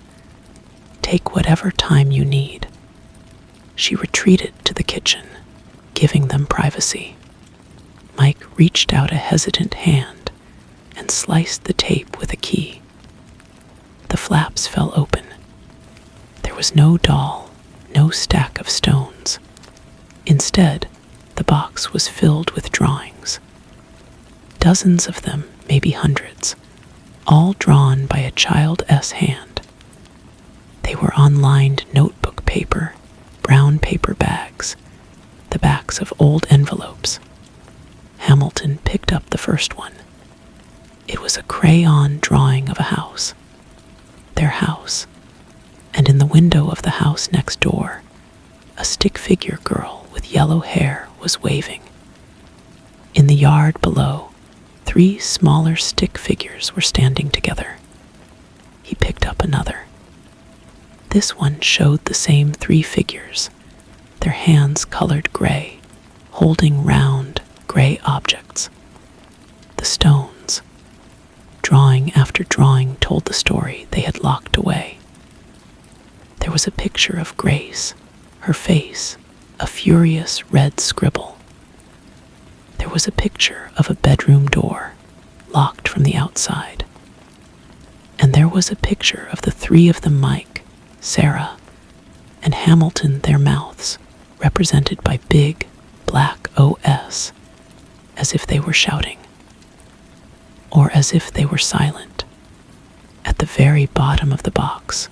Take whatever time you need. She retreated to the kitchen, giving them privacy. Mike reached out a hesitant hand and sliced the tape with a key. The flaps fell open. There was no doll, no stack of stones. Instead, the box was filled with drawings. Dozens of them, maybe hundreds, all drawn by a child's hand. They were on lined notebook paper, brown paper bags, the backs of old envelopes. Hamilton picked up the first one. It was a crayon drawing of a house. Their house. And in the window of the house next door, a stick figure girl with yellow hair was waving. In the yard below, 3 smaller stick figures were standing together. He picked up another. This one showed the same 3 figures, their hands colored gray, holding round, gray objects. The stones. Drawing after drawing told the story they had locked away. There was a picture of Grace, her face, a furious red scribble. There was a picture of a bedroom door, locked from the outside. And there was a picture of the 3 of them, Mike, Sarah, and Hamilton, their mouths, represented by big, black OS, as if they were shouting. Or as if they were silent. At the very bottom of the box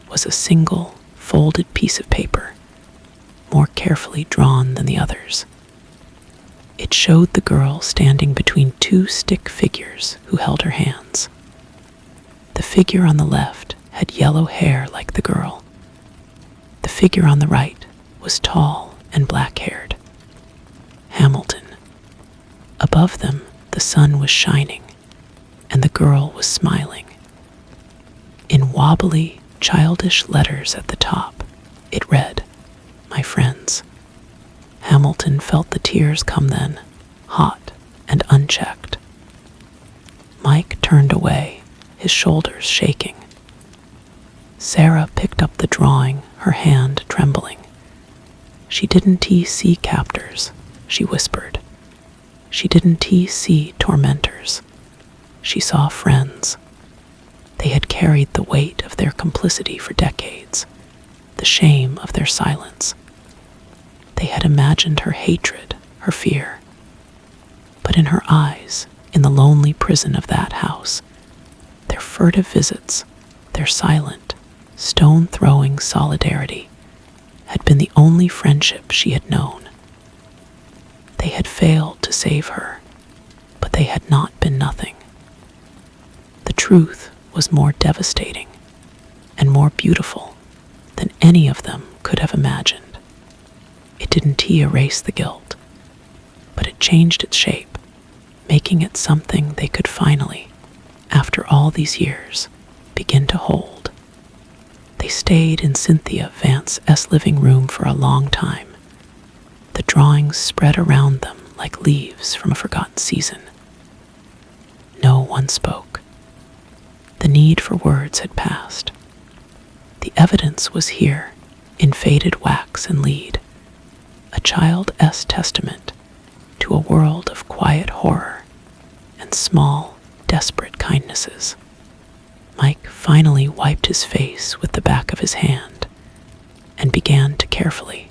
was a single, folded piece of paper, more carefully drawn than the others. It showed the girl standing between 2 stick figures who held her hands. The figure on the left had yellow hair like the girl. The figure on the right was tall and black-haired. Hamilton. Above them, the sun was shining, and the girl was smiling. In wobbly, childish letters at the top, it read, "My friends." Hamilton felt the tears come then, hot and unchecked. Mike turned away, his shoulders shaking. Sarah picked up the drawing, her hand trembling. "She didn't see captors," she whispered. "She didn't see tormentors. She saw friends. They had carried the weight of their complicity for decades, the shame of their silence. They had imagined her hatred, her fear. But in her eyes, in the lonely prison of that house, their furtive visits, their silent, stone-throwing solidarity had been the only friendship she had known. They had failed to save her, but they had not been nothing. The truth was more devastating and more beautiful than any of them could have imagined. It didn't erase the guilt, but it changed its shape, making it something they could finally, after all these years, begin to hold. They stayed in Cynthia Vance's living room for a long time. The drawings spread around them like leaves from a forgotten season. No one spoke. The need for words had passed. The evidence was here, in faded wax and lead, a child's testament to a world of quiet horror and small, desperate kindnesses. Mike finally wiped his face with the back of his hand and began to carefully,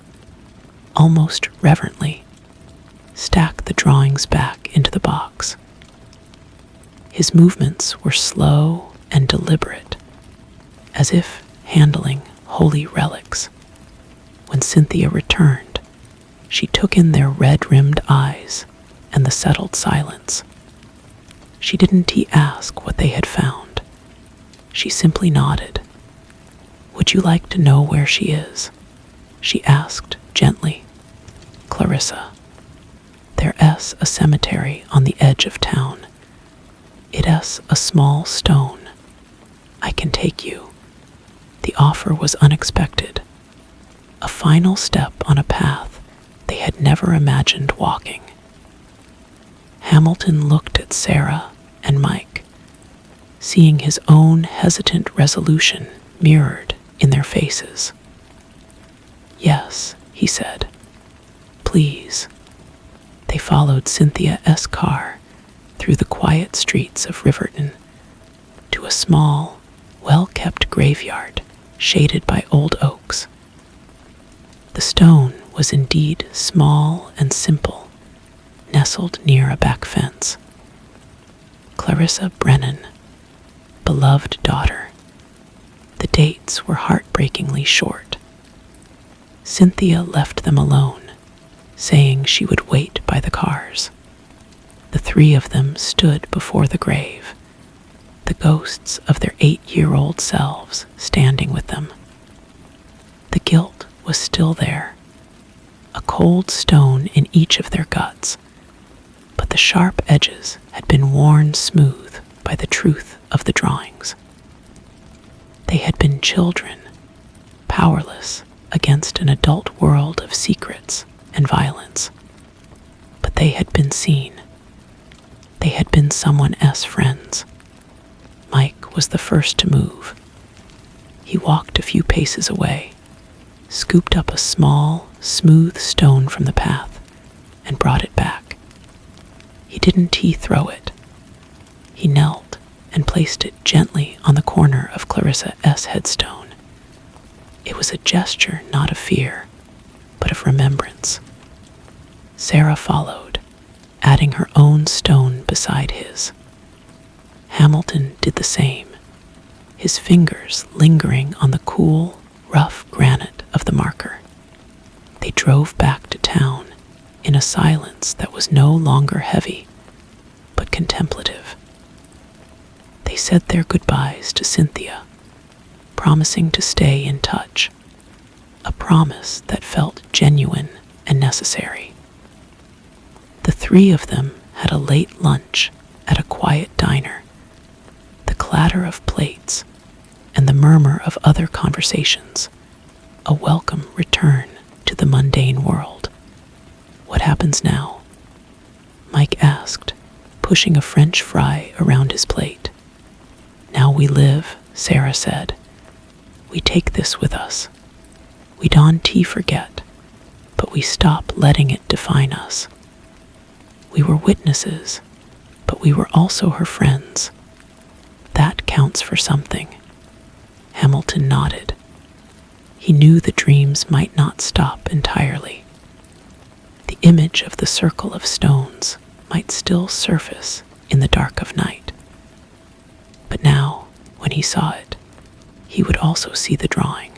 almost reverently, stack the drawings back into the box. His movements were slow and deliberate, as if handling holy relics. When Cynthia returned, she took in their red-rimmed eyes and the settled silence. She didn't ask what they had found. She simply nodded. "Would you like to know where she is?" she asked gently. "Clarissa. There's a cemetery on the edge of town. It's a small stone. I can take you." The offer was unexpected, a final step on a path they had never imagined walking. Hamilton looked at Sarah and Mike, seeing his own hesitant resolution mirrored in their faces. "Yes," he said. "Please." They followed Cynthia's car through the quiet streets of Riverton to a small, well-kept graveyard shaded by old oaks. The stone was indeed small and simple, nestled near a back fence. Clarissa Brennan, beloved daughter. The dates were heartbreakingly short. Cynthia left them alone, saying she would wait by the cars. The three of them stood before the grave, the ghosts of their 8-year-old selves standing with them. The guilt was still there, a cold stone in each of their guts, but the sharp edges had been worn smooth by the truth of the drawings. They had been children, powerless against an adult world of secrets and violence, but they had been seen. They had been someone's friends. Mike was the first to move. He walked a few paces away, scooped up a small, smooth stone from the path, and brought it back. He didn't throw it. He knelt and placed it gently on the corner of Clarissa's headstone. It was a gesture not of fear, but of remembrance. Sarah followed, adding her own stone beside his. Hamilton did the same, his fingers lingering on the cool, rough granite of the marker. They drove back to town in a silence that was no longer heavy, but contemplative. They said their goodbyes to Cynthia, promising to stay in touch, a promise that felt genuine and necessary. The three of them had a late lunch at a quiet diner clatter of plates, and the murmur of other conversations, a welcome return to the mundane world. "What happens now?" Mike asked, pushing a French fry around his plate. "Now we live," Sarah said. "We take this with us. We don't forget, but we stop letting it define us. We were witnesses, but we were also her friends. That counts for something." Hamilton nodded. He knew the dreams might not stop entirely. The image of the circle of stones might still surface in the dark of night. But now, when he saw it, he would also see the drawing.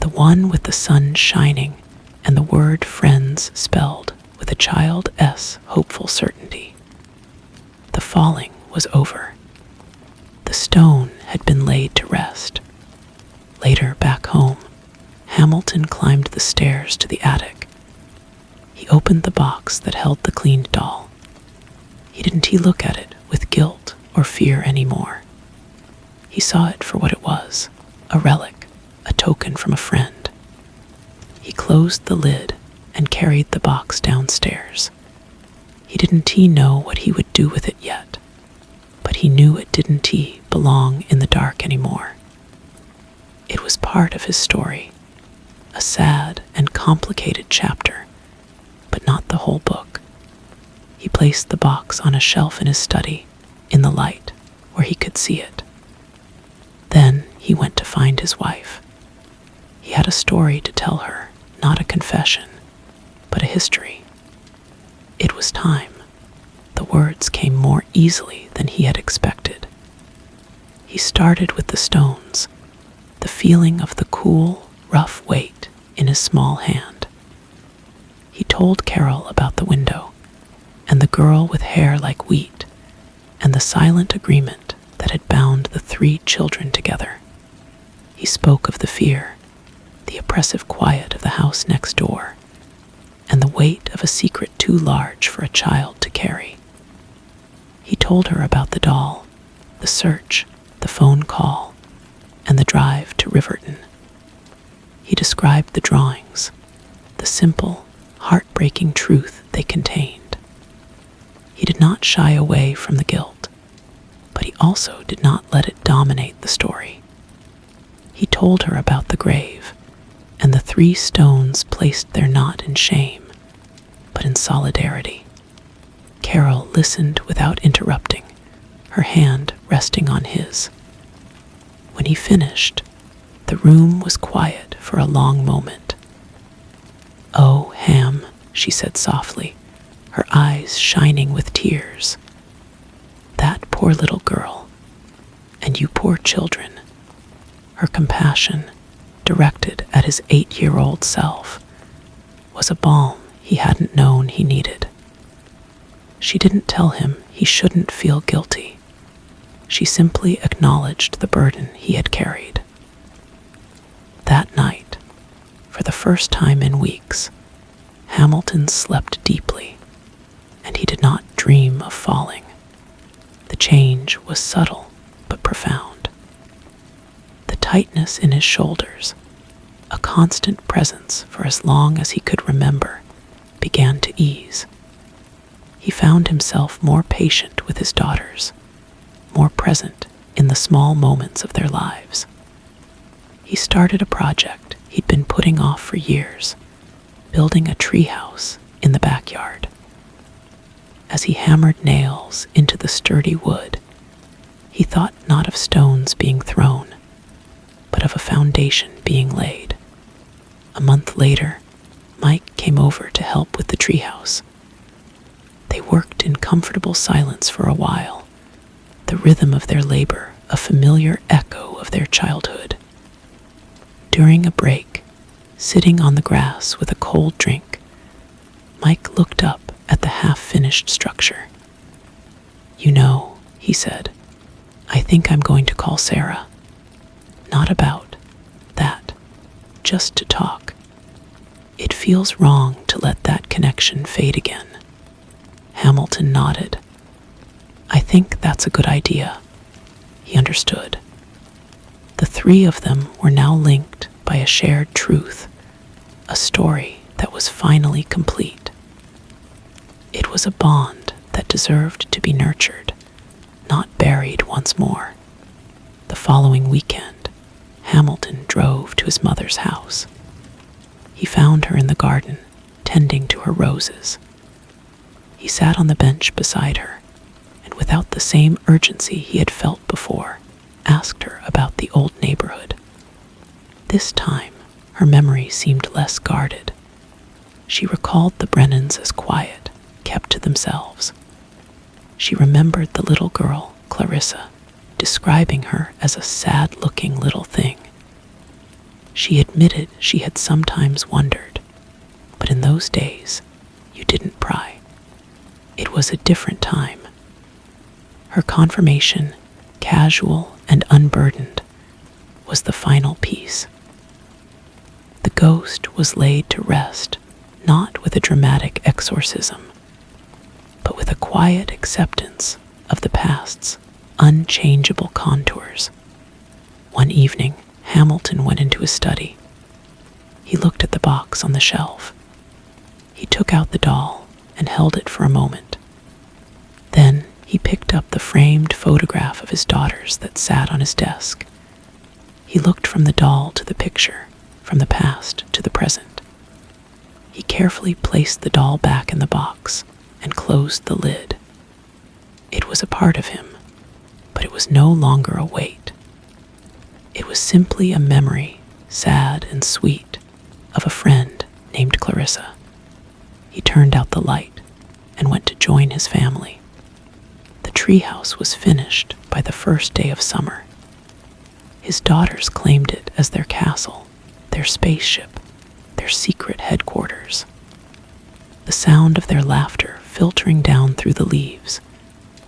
The one with the sun shining and the word friends spelled with a child S hopeful certainty. The falling was over. The stone had been laid to rest. Later, back home, Hamilton climbed the stairs to the attic. He opened the box that held the cleaned doll. He didn't look at it with guilt or fear anymore. He saw it for what it was, a relic, a token from a friend. He closed the lid and carried the box downstairs. He didn't know what he would do with it yet, but he knew it didn't belong in the dark anymore. It was part of his story, a sad and complicated chapter, but not the whole book. He placed the box on a shelf in his study, in the light, where he could see it. Then he went to find his wife. He had a story to tell her, not a confession, but a history. It was time. The words came more easily than he had expected. He started with the stones, the feeling of the cool, rough weight in his small hand. He told Carol about the window, and the girl with hair like wheat, and the silent agreement that had bound the 3 children together. He spoke of the fear, the oppressive quiet of the house next door, and the weight of a secret too large for a child to carry. He told her about the doll, the search, the phone call, and the drive to Riverton. He described the drawings, the simple, heartbreaking truth they contained. He did not shy away from the guilt, but he also did not let it dominate the story. He told her about the grave, and the 3 stones placed there not in shame, but in solidarity. Carol listened without interrupting, her hand resting on his. When he finished, the room was quiet for a long moment. "Oh, Ham," she said softly, her eyes shining with tears. "That poor little girl, and you poor children." Her compassion, directed at his 8-year-old self, was a balm he hadn't known he needed. She didn't tell him he shouldn't feel guilty. She simply acknowledged the burden he had carried. That night, for the first time in weeks, Hamilton slept deeply, and he did not dream of falling. The change was subtle but profound. The tightness in his shoulders, a constant presence for as long as he could remember, began to ease. He found himself more patient with his daughters, more present in the small moments of their lives. He started a project he'd been putting off for years, building a treehouse in the backyard. As he hammered nails into the sturdy wood, he thought not of stones being thrown, but of a foundation being laid. A month later, Mike came over to help with the treehouse. They worked in comfortable silence for a while, the rhythm of their labor a familiar echo of their childhood. During a break, sitting on the grass with a cold drink, Mike looked up at the half-finished structure. "You know," he said, "I think I'm going to call Sarah. Not about that, just to talk. It feels wrong to let that connection fade again." Hamilton nodded. "I think that's a good idea. he understood. The three of them were now linked by a shared truth, a story that was finally complete. It was a bond that deserved to be nurtured, not buried once more. The following weekend, Hamilton drove to his mother's house. He found her in the garden, tending to her roses. He sat on the bench beside her, and without the same urgency he had felt before, asked her about the old neighborhood. This time, her memory seemed less guarded. She recalled the Brennans as quiet, kept to themselves. She remembered the little girl, Clarissa, describing her as a sad-looking little thing. She admitted she had sometimes wondered, but in those days, you didn't pry. It was a different time. Her confirmation, casual and unburdened, was the final piece. The ghost was laid to rest, not with a dramatic exorcism, but with a quiet acceptance of the past's unchangeable contours. One evening, Hamilton went into his study. He looked at the box on the shelf. He took out the doll and held it for a moment. Then he picked up the framed photograph of his daughters that sat on his desk. He looked from the doll to the picture, from the past to the present. He carefully placed the doll back in the box and closed the lid. It was a part of him, but it was no longer a weight. It was simply a memory, sad and sweet, of a friend named Clarissa. He turned out the light and went to join his family. The treehouse was finished by the first day of summer. His daughters claimed it as their castle, their spaceship, their secret headquarters. The sound of their laughter filtering down through the leaves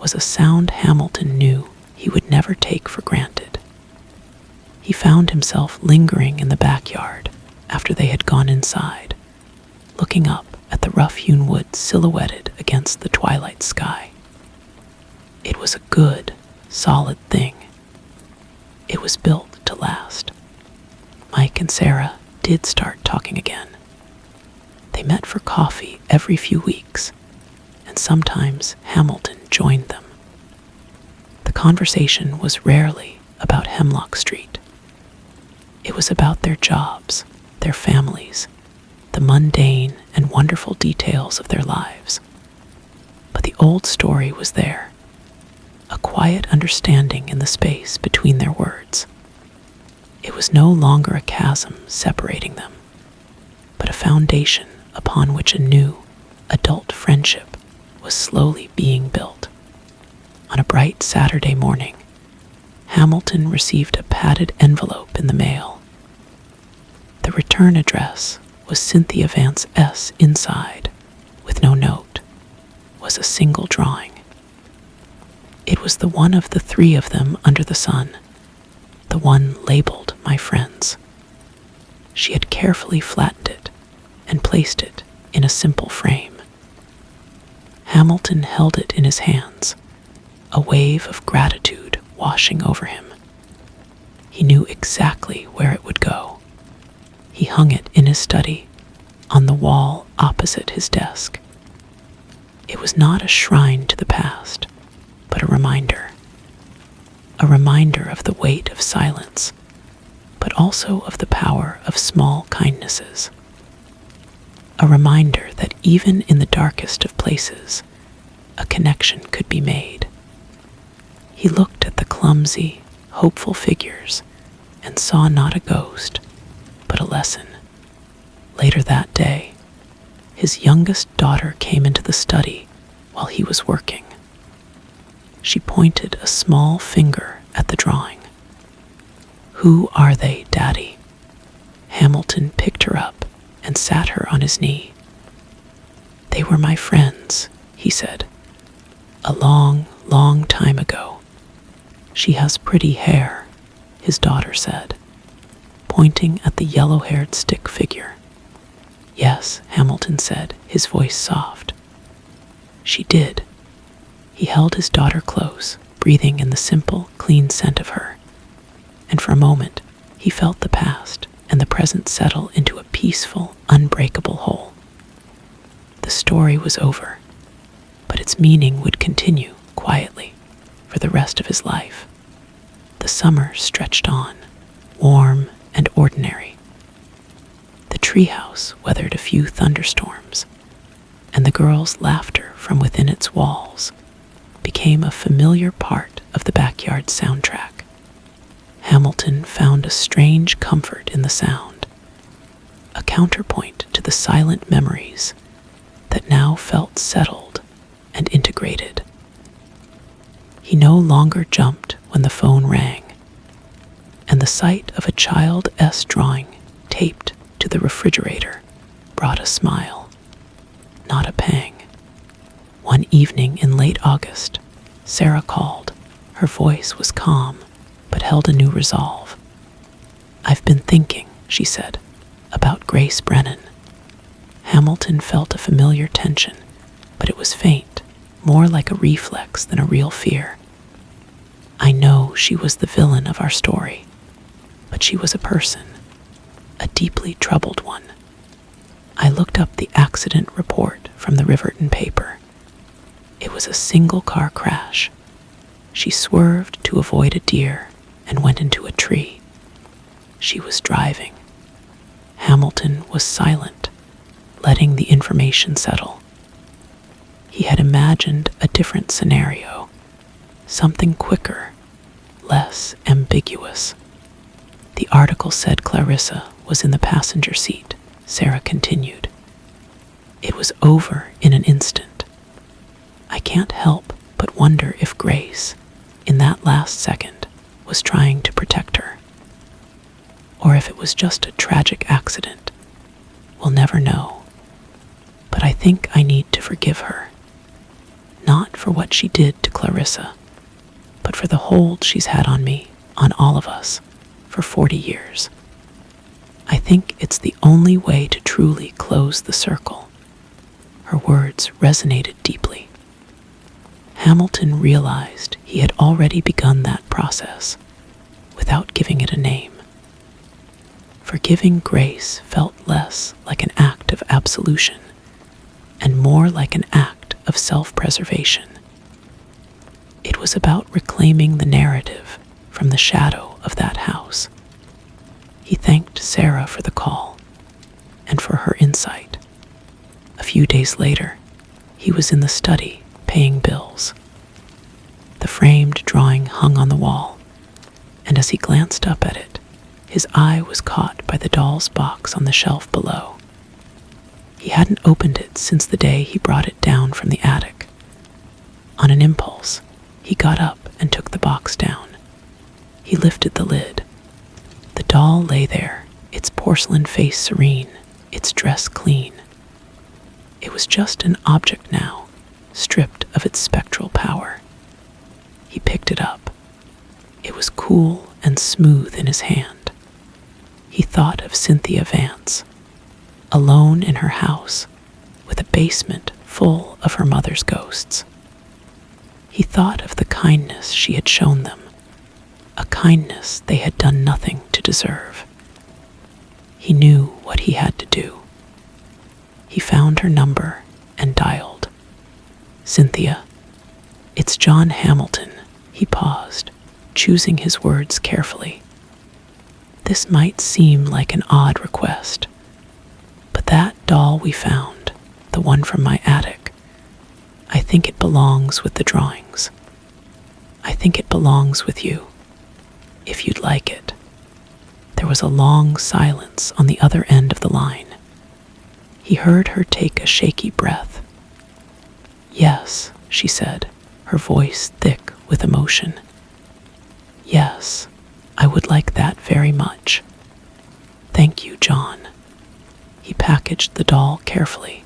was a sound Hamilton knew he would never take for granted. He found himself lingering in the backyard after they had gone inside, looking up at the rough-hewn wood silhouetted against the twilight sky. It was a good, solid thing. It was built to last. Mike and Sarah did start talking again. They met for coffee every few weeks, and sometimes Hamilton joined them. The conversation was rarely about Hemlock Street. It was about their jobs, their families, the mundane and wonderful details of their lives. But the old story was there, a quiet understanding in the space between their words. It was no longer a chasm separating them, but a foundation upon which a new, adult friendship was slowly being built. On a bright Saturday morning, Hamilton received a padded envelope in the mail. The return address was Cynthia Vance S. inside, with no note, was a single drawing. It was the one of the three of them under the sun, the one labeled My Friends. She had carefully flattened it and placed it in a simple frame. Hamilton held it in his hands, a wave of gratitude washing over him. He knew exactly where it would go. He hung it in his study, on the wall opposite his desk. It was not a shrine to the past, but a reminder of the weight of silence, but also of the power of small kindnesses. A reminder that even in the darkest of places, a connection could be made. He looked at the clumsy, hopeful figures and saw not a ghost, but a lesson. Later that day, his youngest daughter came into the study while he was working. She pointed a small finger at the drawing. "Who are they, Daddy?" Hamilton picked her up and sat her on his knee. "They were my friends," he said. "A long, long time ago." "She has pretty hair," his daughter said, pointing at the yellow-haired stick figure. "Yes," Hamilton said, his voice soft. "She did." He held his daughter close, breathing in the simple, clean scent of her, and for a moment he felt the past and the present settle into a peaceful, unbreakable whole. The story was over, but its meaning would continue quietly for the rest of his life. The summer stretched on, warm and ordinary. The treehouse weathered a few thunderstorms, and the girls' laughter from within its walls became a familiar part of the backyard soundtrack. Hamilton found a strange comfort in the sound, a counterpoint to the silent memories that now felt settled and integrated. He no longer jumped when the phone rang, and the sight of a Child S drawing taped to the refrigerator brought a smile, not a pang. One evening in late August, Sarah called. Her voice was calm, but held a new resolve. "I've been thinking," she said, "about Grace Brennan." Hamilton felt a familiar tension, but it was faint, more like a reflex than a real fear. "I know she was the villain of our story, but she was a person, a deeply troubled one." I looked up the accident report from the Riverton paper. It was a single-car crash. She swerved to avoid a deer and went into a tree. She was driving. Hamilton was silent, letting the information settle. He had imagined a different scenario, something quicker, less ambiguous. "The article said Clarissa was in the passenger seat," Sarah continued. "It was over in an instant. I can't help but wonder if Grace, in that last second, was trying to protect her. Or if it was just a tragic accident. We'll never know. But I think I need to forgive her. Not for what she did to Clarissa, but for the hold she's had on me, on all of us, for 40 years. I think it's the only way to truly close the circle." Her words resonated deeply. Hamilton realized he had already begun that process, without giving it a name. Forgiving Grace felt less like an act of absolution, and more like an act of self-preservation. It was about reclaiming the narrative from the shadow of that house. He thanked Sarah for the call, and for her insight. A few days later, he was in the study, paying bills. The framed drawing hung on the wall, and as he glanced up at it, his eye was caught by the doll's box on the shelf below. He hadn't opened it since the day he brought it down from the attic. On an impulse, he got up and took the box down. He lifted the lid. The doll lay there, its porcelain face serene, its dress clean. It was just an object now, stripped of its spectral power. He picked it up. It was cool and smooth in his hand. He thought of Cynthia Vance, alone in her house, with a basement full of her mother's ghosts. He thought of the kindness she had shown them, a kindness they had done nothing to deserve. He knew what he had to do. He found her number and dialed. "Cynthia, it's John Hamilton." He paused, choosing his words carefully. This might seem like an odd request, but that doll we found, the one from my attic, I think it belongs with the drawings. I think it belongs with you, if you'd like it. There was a long silence on the other end of the line. He heard her take a shaky breath. "Yes," she said, her voice thick with emotion. "Yes, I would like that very much. Thank you, John." He packaged the doll carefully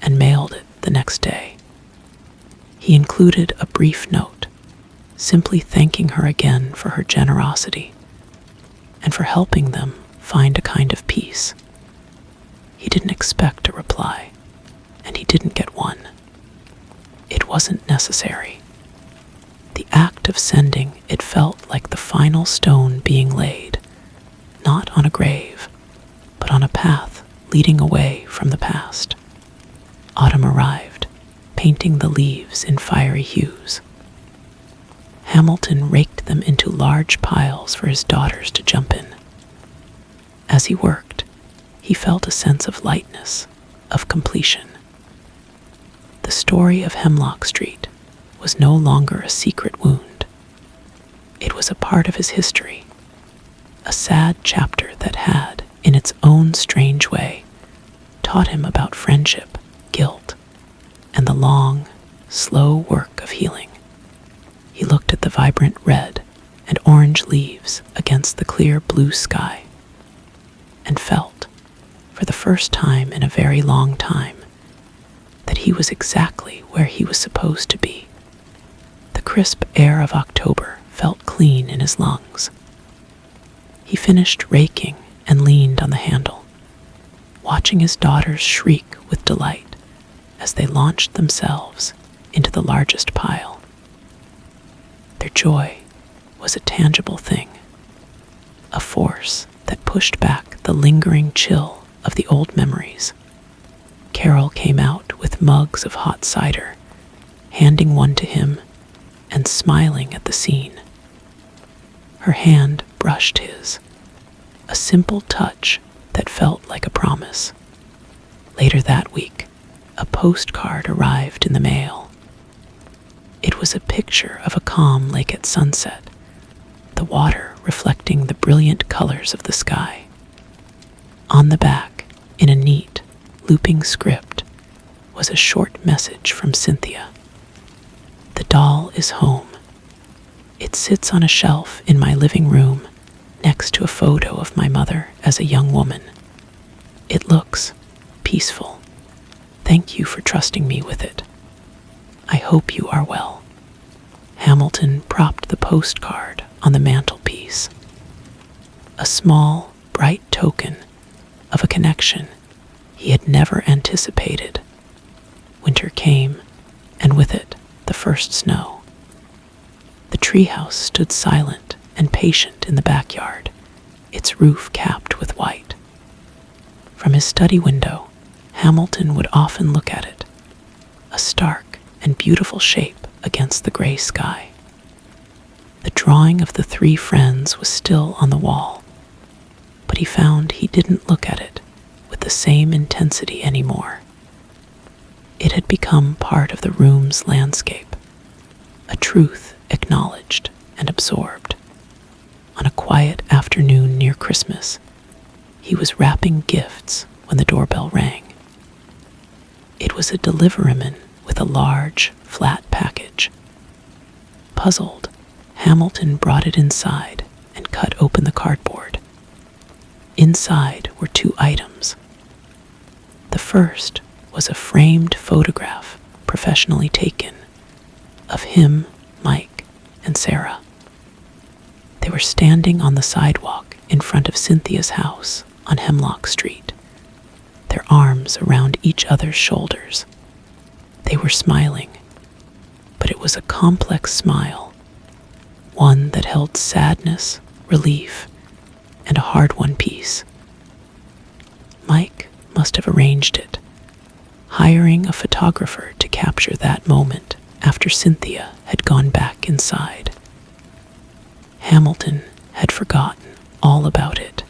and mailed it the next day. He included a brief note, simply thanking her again for her generosity and for helping them find a kind of peace. He didn't expect a reply, and he didn't get one. It wasn't necessary. The act of sending, it felt like the final stone being laid, not on a grave, but on a path leading away from the past. Autumn arrived, painting the leaves in fiery hues. Hamilton raked them into large piles for his daughters to jump in. As he worked, he felt a sense of lightness, of completion. The story of Hemlock Street was no longer a secret wound. It was a part of his history, a sad chapter that had, in its own strange way, taught him about friendship, guilt, and the long, slow work of healing. He looked at the vibrant red and orange leaves against the clear blue sky and felt, for the first time in a very long time, that he was exactly where he was supposed to be. The crisp air of October felt clean in his lungs. He finished raking and leaned on the handle, watching his daughters shriek with delight as they launched themselves into the largest pile. Their joy was a tangible thing, a force that pushed back the lingering chill of the old memories. Carol came out with mugs of hot cider, handing one to him and smiling at the scene. Her hand brushed his, a simple touch that felt like a promise. Later that week, a postcard arrived in the mail. It was a picture of a calm lake at sunset, the water reflecting the brilliant colors of the sky. On the back, in a neat, looping script, was a short message from Cynthia. "The doll is home. It sits on a shelf in my living room next to a photo of my mother as a young woman. It looks peaceful. Thank you for trusting me with it. I hope you are well." Hamilton propped the postcard on the mantelpiece. A small, bright token of a connection he had never anticipated. Winter came, and with it, the first snow. The treehouse stood silent and patient in the backyard, its roof capped with white. From his study window, Hamilton would often look at it, a stark and beautiful shape against the gray sky. The drawing of the three friends was still on the wall, but he found he didn't look at it with the same intensity anymore. It had become part of the room's landscape, a truth acknowledged and absorbed. On a quiet afternoon near Christmas, he was wrapping gifts when the doorbell rang. It was a deliveryman with a large, flat package. Puzzled, Hamilton brought it inside and cut open the cardboard. Inside were two items. The first was a framed photograph, professionally taken, of him, Mike, and Sarah. They were standing on the sidewalk in front of Cynthia's house on Hemlock Street, their arms around each other's shoulders. They were smiling, but it was a complex smile, one that held sadness, relief, and a hard-won peace. Mike must have arranged it, hiring a photographer to capture that moment after Cynthia had gone back inside. Hamilton had forgotten all about it.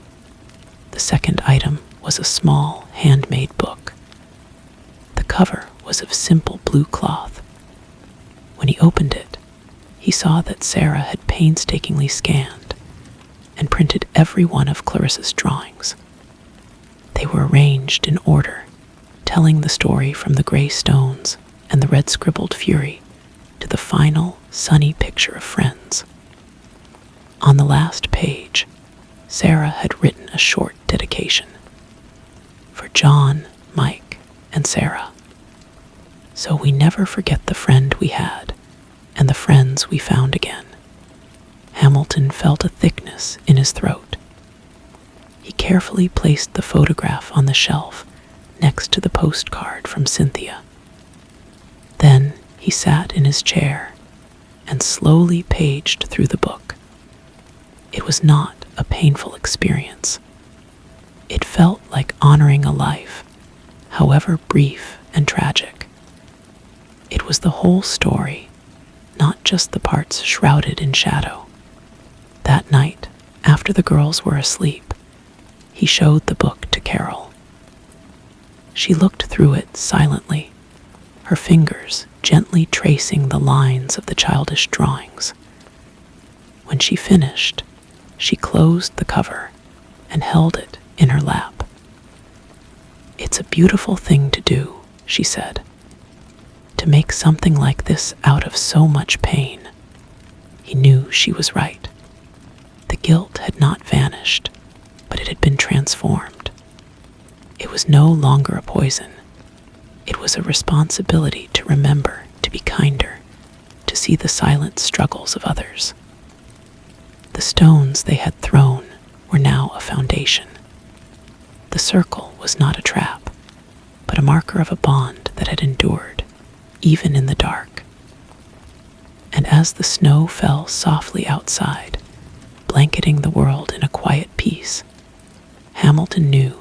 The second item was a small, handmade book. The cover was of simple blue cloth. When he opened it, he saw that Sarah had painstakingly scanned and printed every one of Clarissa's drawings. They were arranged in order, telling the story from the gray stones and the red scribbled fury to the final, sunny picture of friends. On the last page, Sarah had written a short dedication. For John, Mike, and Sarah. So we never forget the friend we had, and the friends we found again. Hamilton felt a thickness in his throat. He carefully placed the photograph on the shelf next to the postcard from Cynthia. Then he sat in his chair and slowly paged through the book. It was not a painful experience. It felt like honoring a life, however brief and tragic. It was the whole story, not just the parts shrouded in shadow. That night, after the girls were asleep, he showed the book to Carol. She looked through it silently, her fingers gently tracing the lines of the childish drawings. When she finished, she closed the cover and held it in her lap. "It's a beautiful thing to do," she said, "to make something like this out of so much pain." He knew she was right. The guilt had not vanished, but it had been transformed. It was no longer a poison. It was a responsibility to remember to be kinder, to see the silent struggles of others. The stones they had thrown were now a foundation. The circle was not a trap, but a marker of a bond that had endured, even in the dark. And as the snow fell softly outside, blanketing the world in a quiet peace, Hamilton knew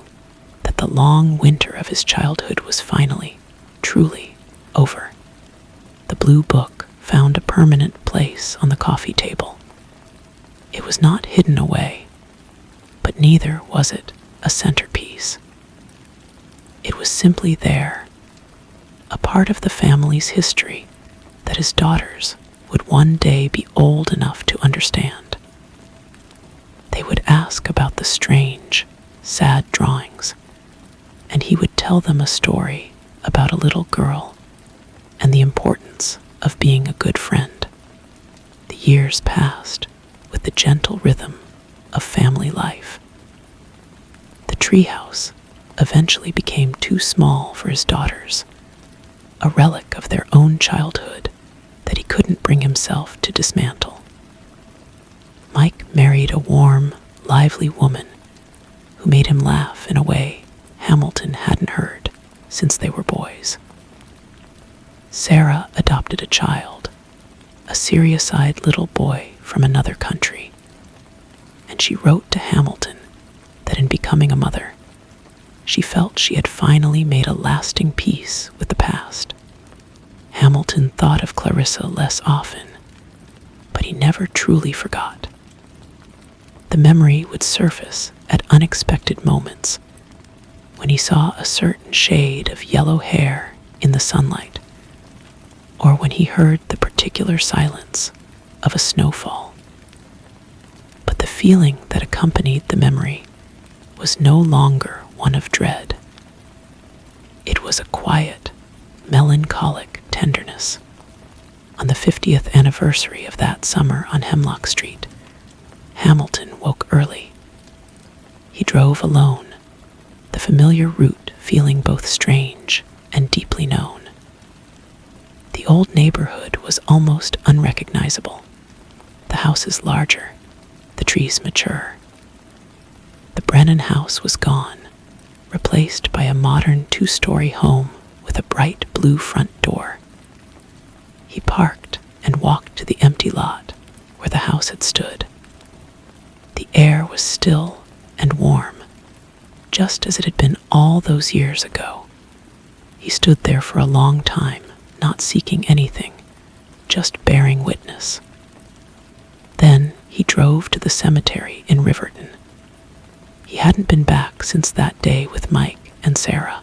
that the long winter of his childhood was finally, truly over. The blue book found a permanent place on the coffee table. It was not hidden away, but neither was it a centerpiece. It was simply there, a part of the family's history that his daughters would one day be old enough to understand. They would ask about the strange, sad drawings, and he would tell them a story about a little girl and the importance of being a good friend. The years passed with the gentle rhythm of family life. The treehouse eventually became too small for his daughters, a relic of their own childhood that he couldn't bring himself to dismantle. Mike married a warm, lively woman who made him laugh in a way Hamilton hadn't heard since they were boys. Sarah adopted a child, a serious-eyed little boy from another country, and she wrote to Hamilton that in becoming a mother, she felt she had finally made a lasting peace with the past. Hamilton thought of Clarissa less often, but he never truly forgot. The memory would surface at unexpected moments, when he saw a certain shade of yellow hair in the sunlight, or when he heard the particular silence of a snowfall. But the feeling that accompanied the memory was no longer one of dread. It was a quiet, melancholic tenderness. On the 50th anniversary of that summer on Hemlock Street, Hamilton woke early. He drove alone, the familiar route feeling both strange and deeply known. The old neighborhood was almost unrecognizable. The houses larger, the trees mature. The Brennan house was gone, replaced by a modern 2-story home with a bright blue front door. He parked and walked to the empty lot where the house had stood. The air was still and warm, just as it had been all those years ago. He stood there for a long time, not seeking anything, just bearing witness. Then he drove to the cemetery in Riverton. He hadn't been back since that day with Mike and Sarah.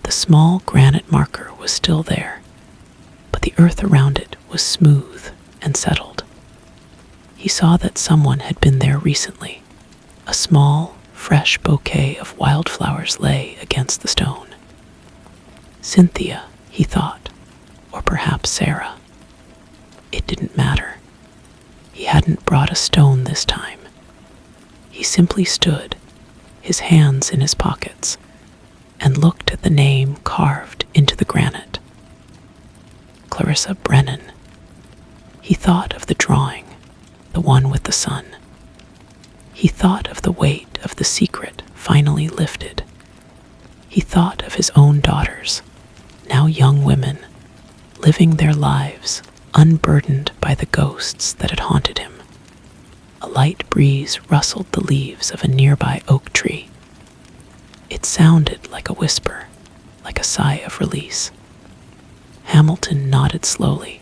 The small granite marker was still there, but the earth around it was smooth and settled. He saw that someone had been there recently. A small, fresh bouquet of wildflowers lay against the stone. Cynthia, he thought, or perhaps Sarah. It didn't matter. He hadn't brought a stone this time. He simply stood, his hands in his pockets, and looked at the name carved into the granite. Clarissa Brennan. He thought of the drawing, the one with the sun. He thought of the weight of the secret finally lifted. He thought of his own daughters, now young women, living their lives unburdened by the ghosts that had haunted him. A light breeze rustled the leaves of a nearby oak tree. It sounded like a whisper, like a sigh of release. Hamilton nodded slowly,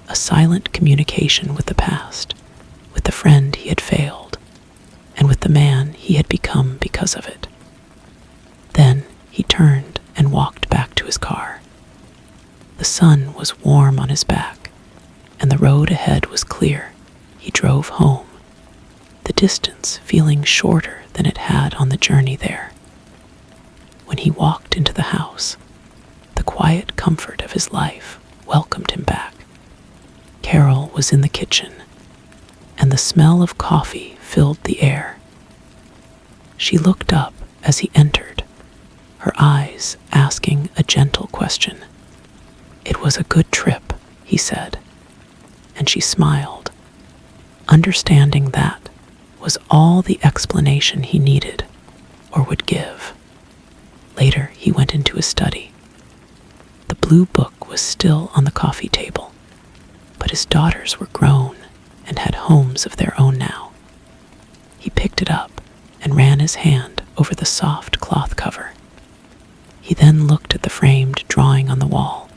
a silent communication with the past, with the friend he had failed, and with the man he had become because of it. Then he turned and walked back to his car. The sun was warm on his back, and the road ahead was clear. He drove home, the distance feeling shorter than it had on the journey there. When he walked into the house, the quiet comfort of his life welcomed him back. Carol was in the kitchen, and the smell of coffee filled the air. She looked up as he entered, her eyes asking a gentle question. "It was a good trip," he said, and she smiled, understanding that was all the explanation he needed or would give. Later, he went into his study. The blue book was still on the coffee table, but his daughters were grown and had homes of their own now. He picked it up and ran his hand over the soft cloth cover. He then looked at the framed drawing on the wall,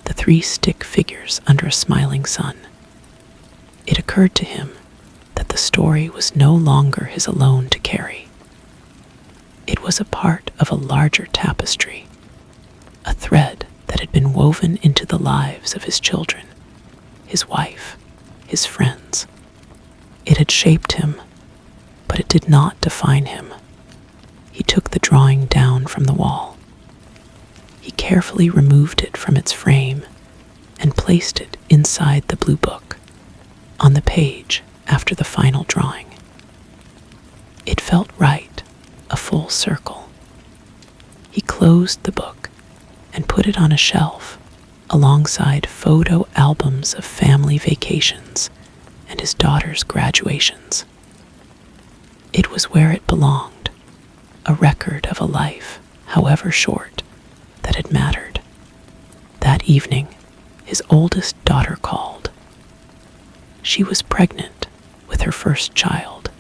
the 3 stick figures under a smiling sun. It occurred to him that the story was no longer his alone to carry. It was a part of a larger tapestry, a thread that had been woven into the lives of his children, his wife, his friends. It had shaped him, but it did not define him. He took the drawing down from the wall. He carefully removed it from its frame and placed it inside the blue book, on the page after the final drawing. It felt right, a full circle. He closed the book and put it on a shelf alongside photo albums of family vacations and his daughter's graduations. It was where it belonged, a record of a life, however short, that had mattered. That evening, his oldest daughter called. She was pregnant with her first child.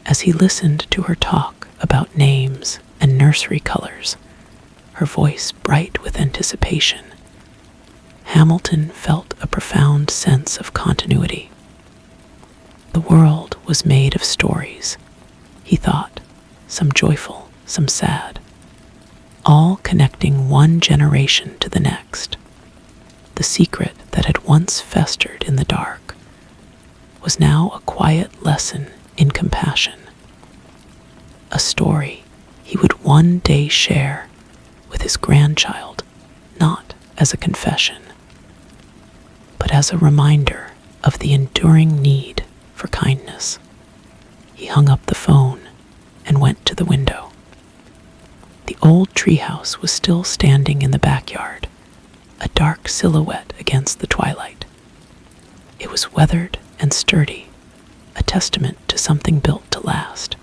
As he listened to her talk about names and nursery colors, her voice bright with anticipation, Hamilton felt a profound sense of continuity. The world was made of stories, he thought, some joyful, some sad, all connecting one generation to the next. The secret that had once festered in the dark was now a quiet lesson in compassion, a story he would one day share with his grandchild, not as a confession, but as a reminder of the enduring need for kindness. He hung up the phone and went to the window. The old treehouse was still standing in the backyard, a dark silhouette against the twilight. It was weathered and sturdy, a testament to something built to last.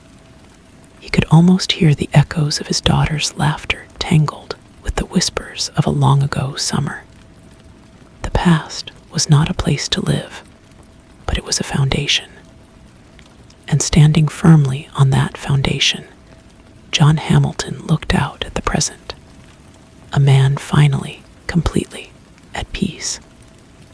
He could almost hear the echoes of his daughter's laughter tangled with the whispers of a long-ago summer. The past was not a place to live, but it was a foundation. And standing firmly on that foundation, John Hamilton looked out at the present, a man finally, completely, at peace.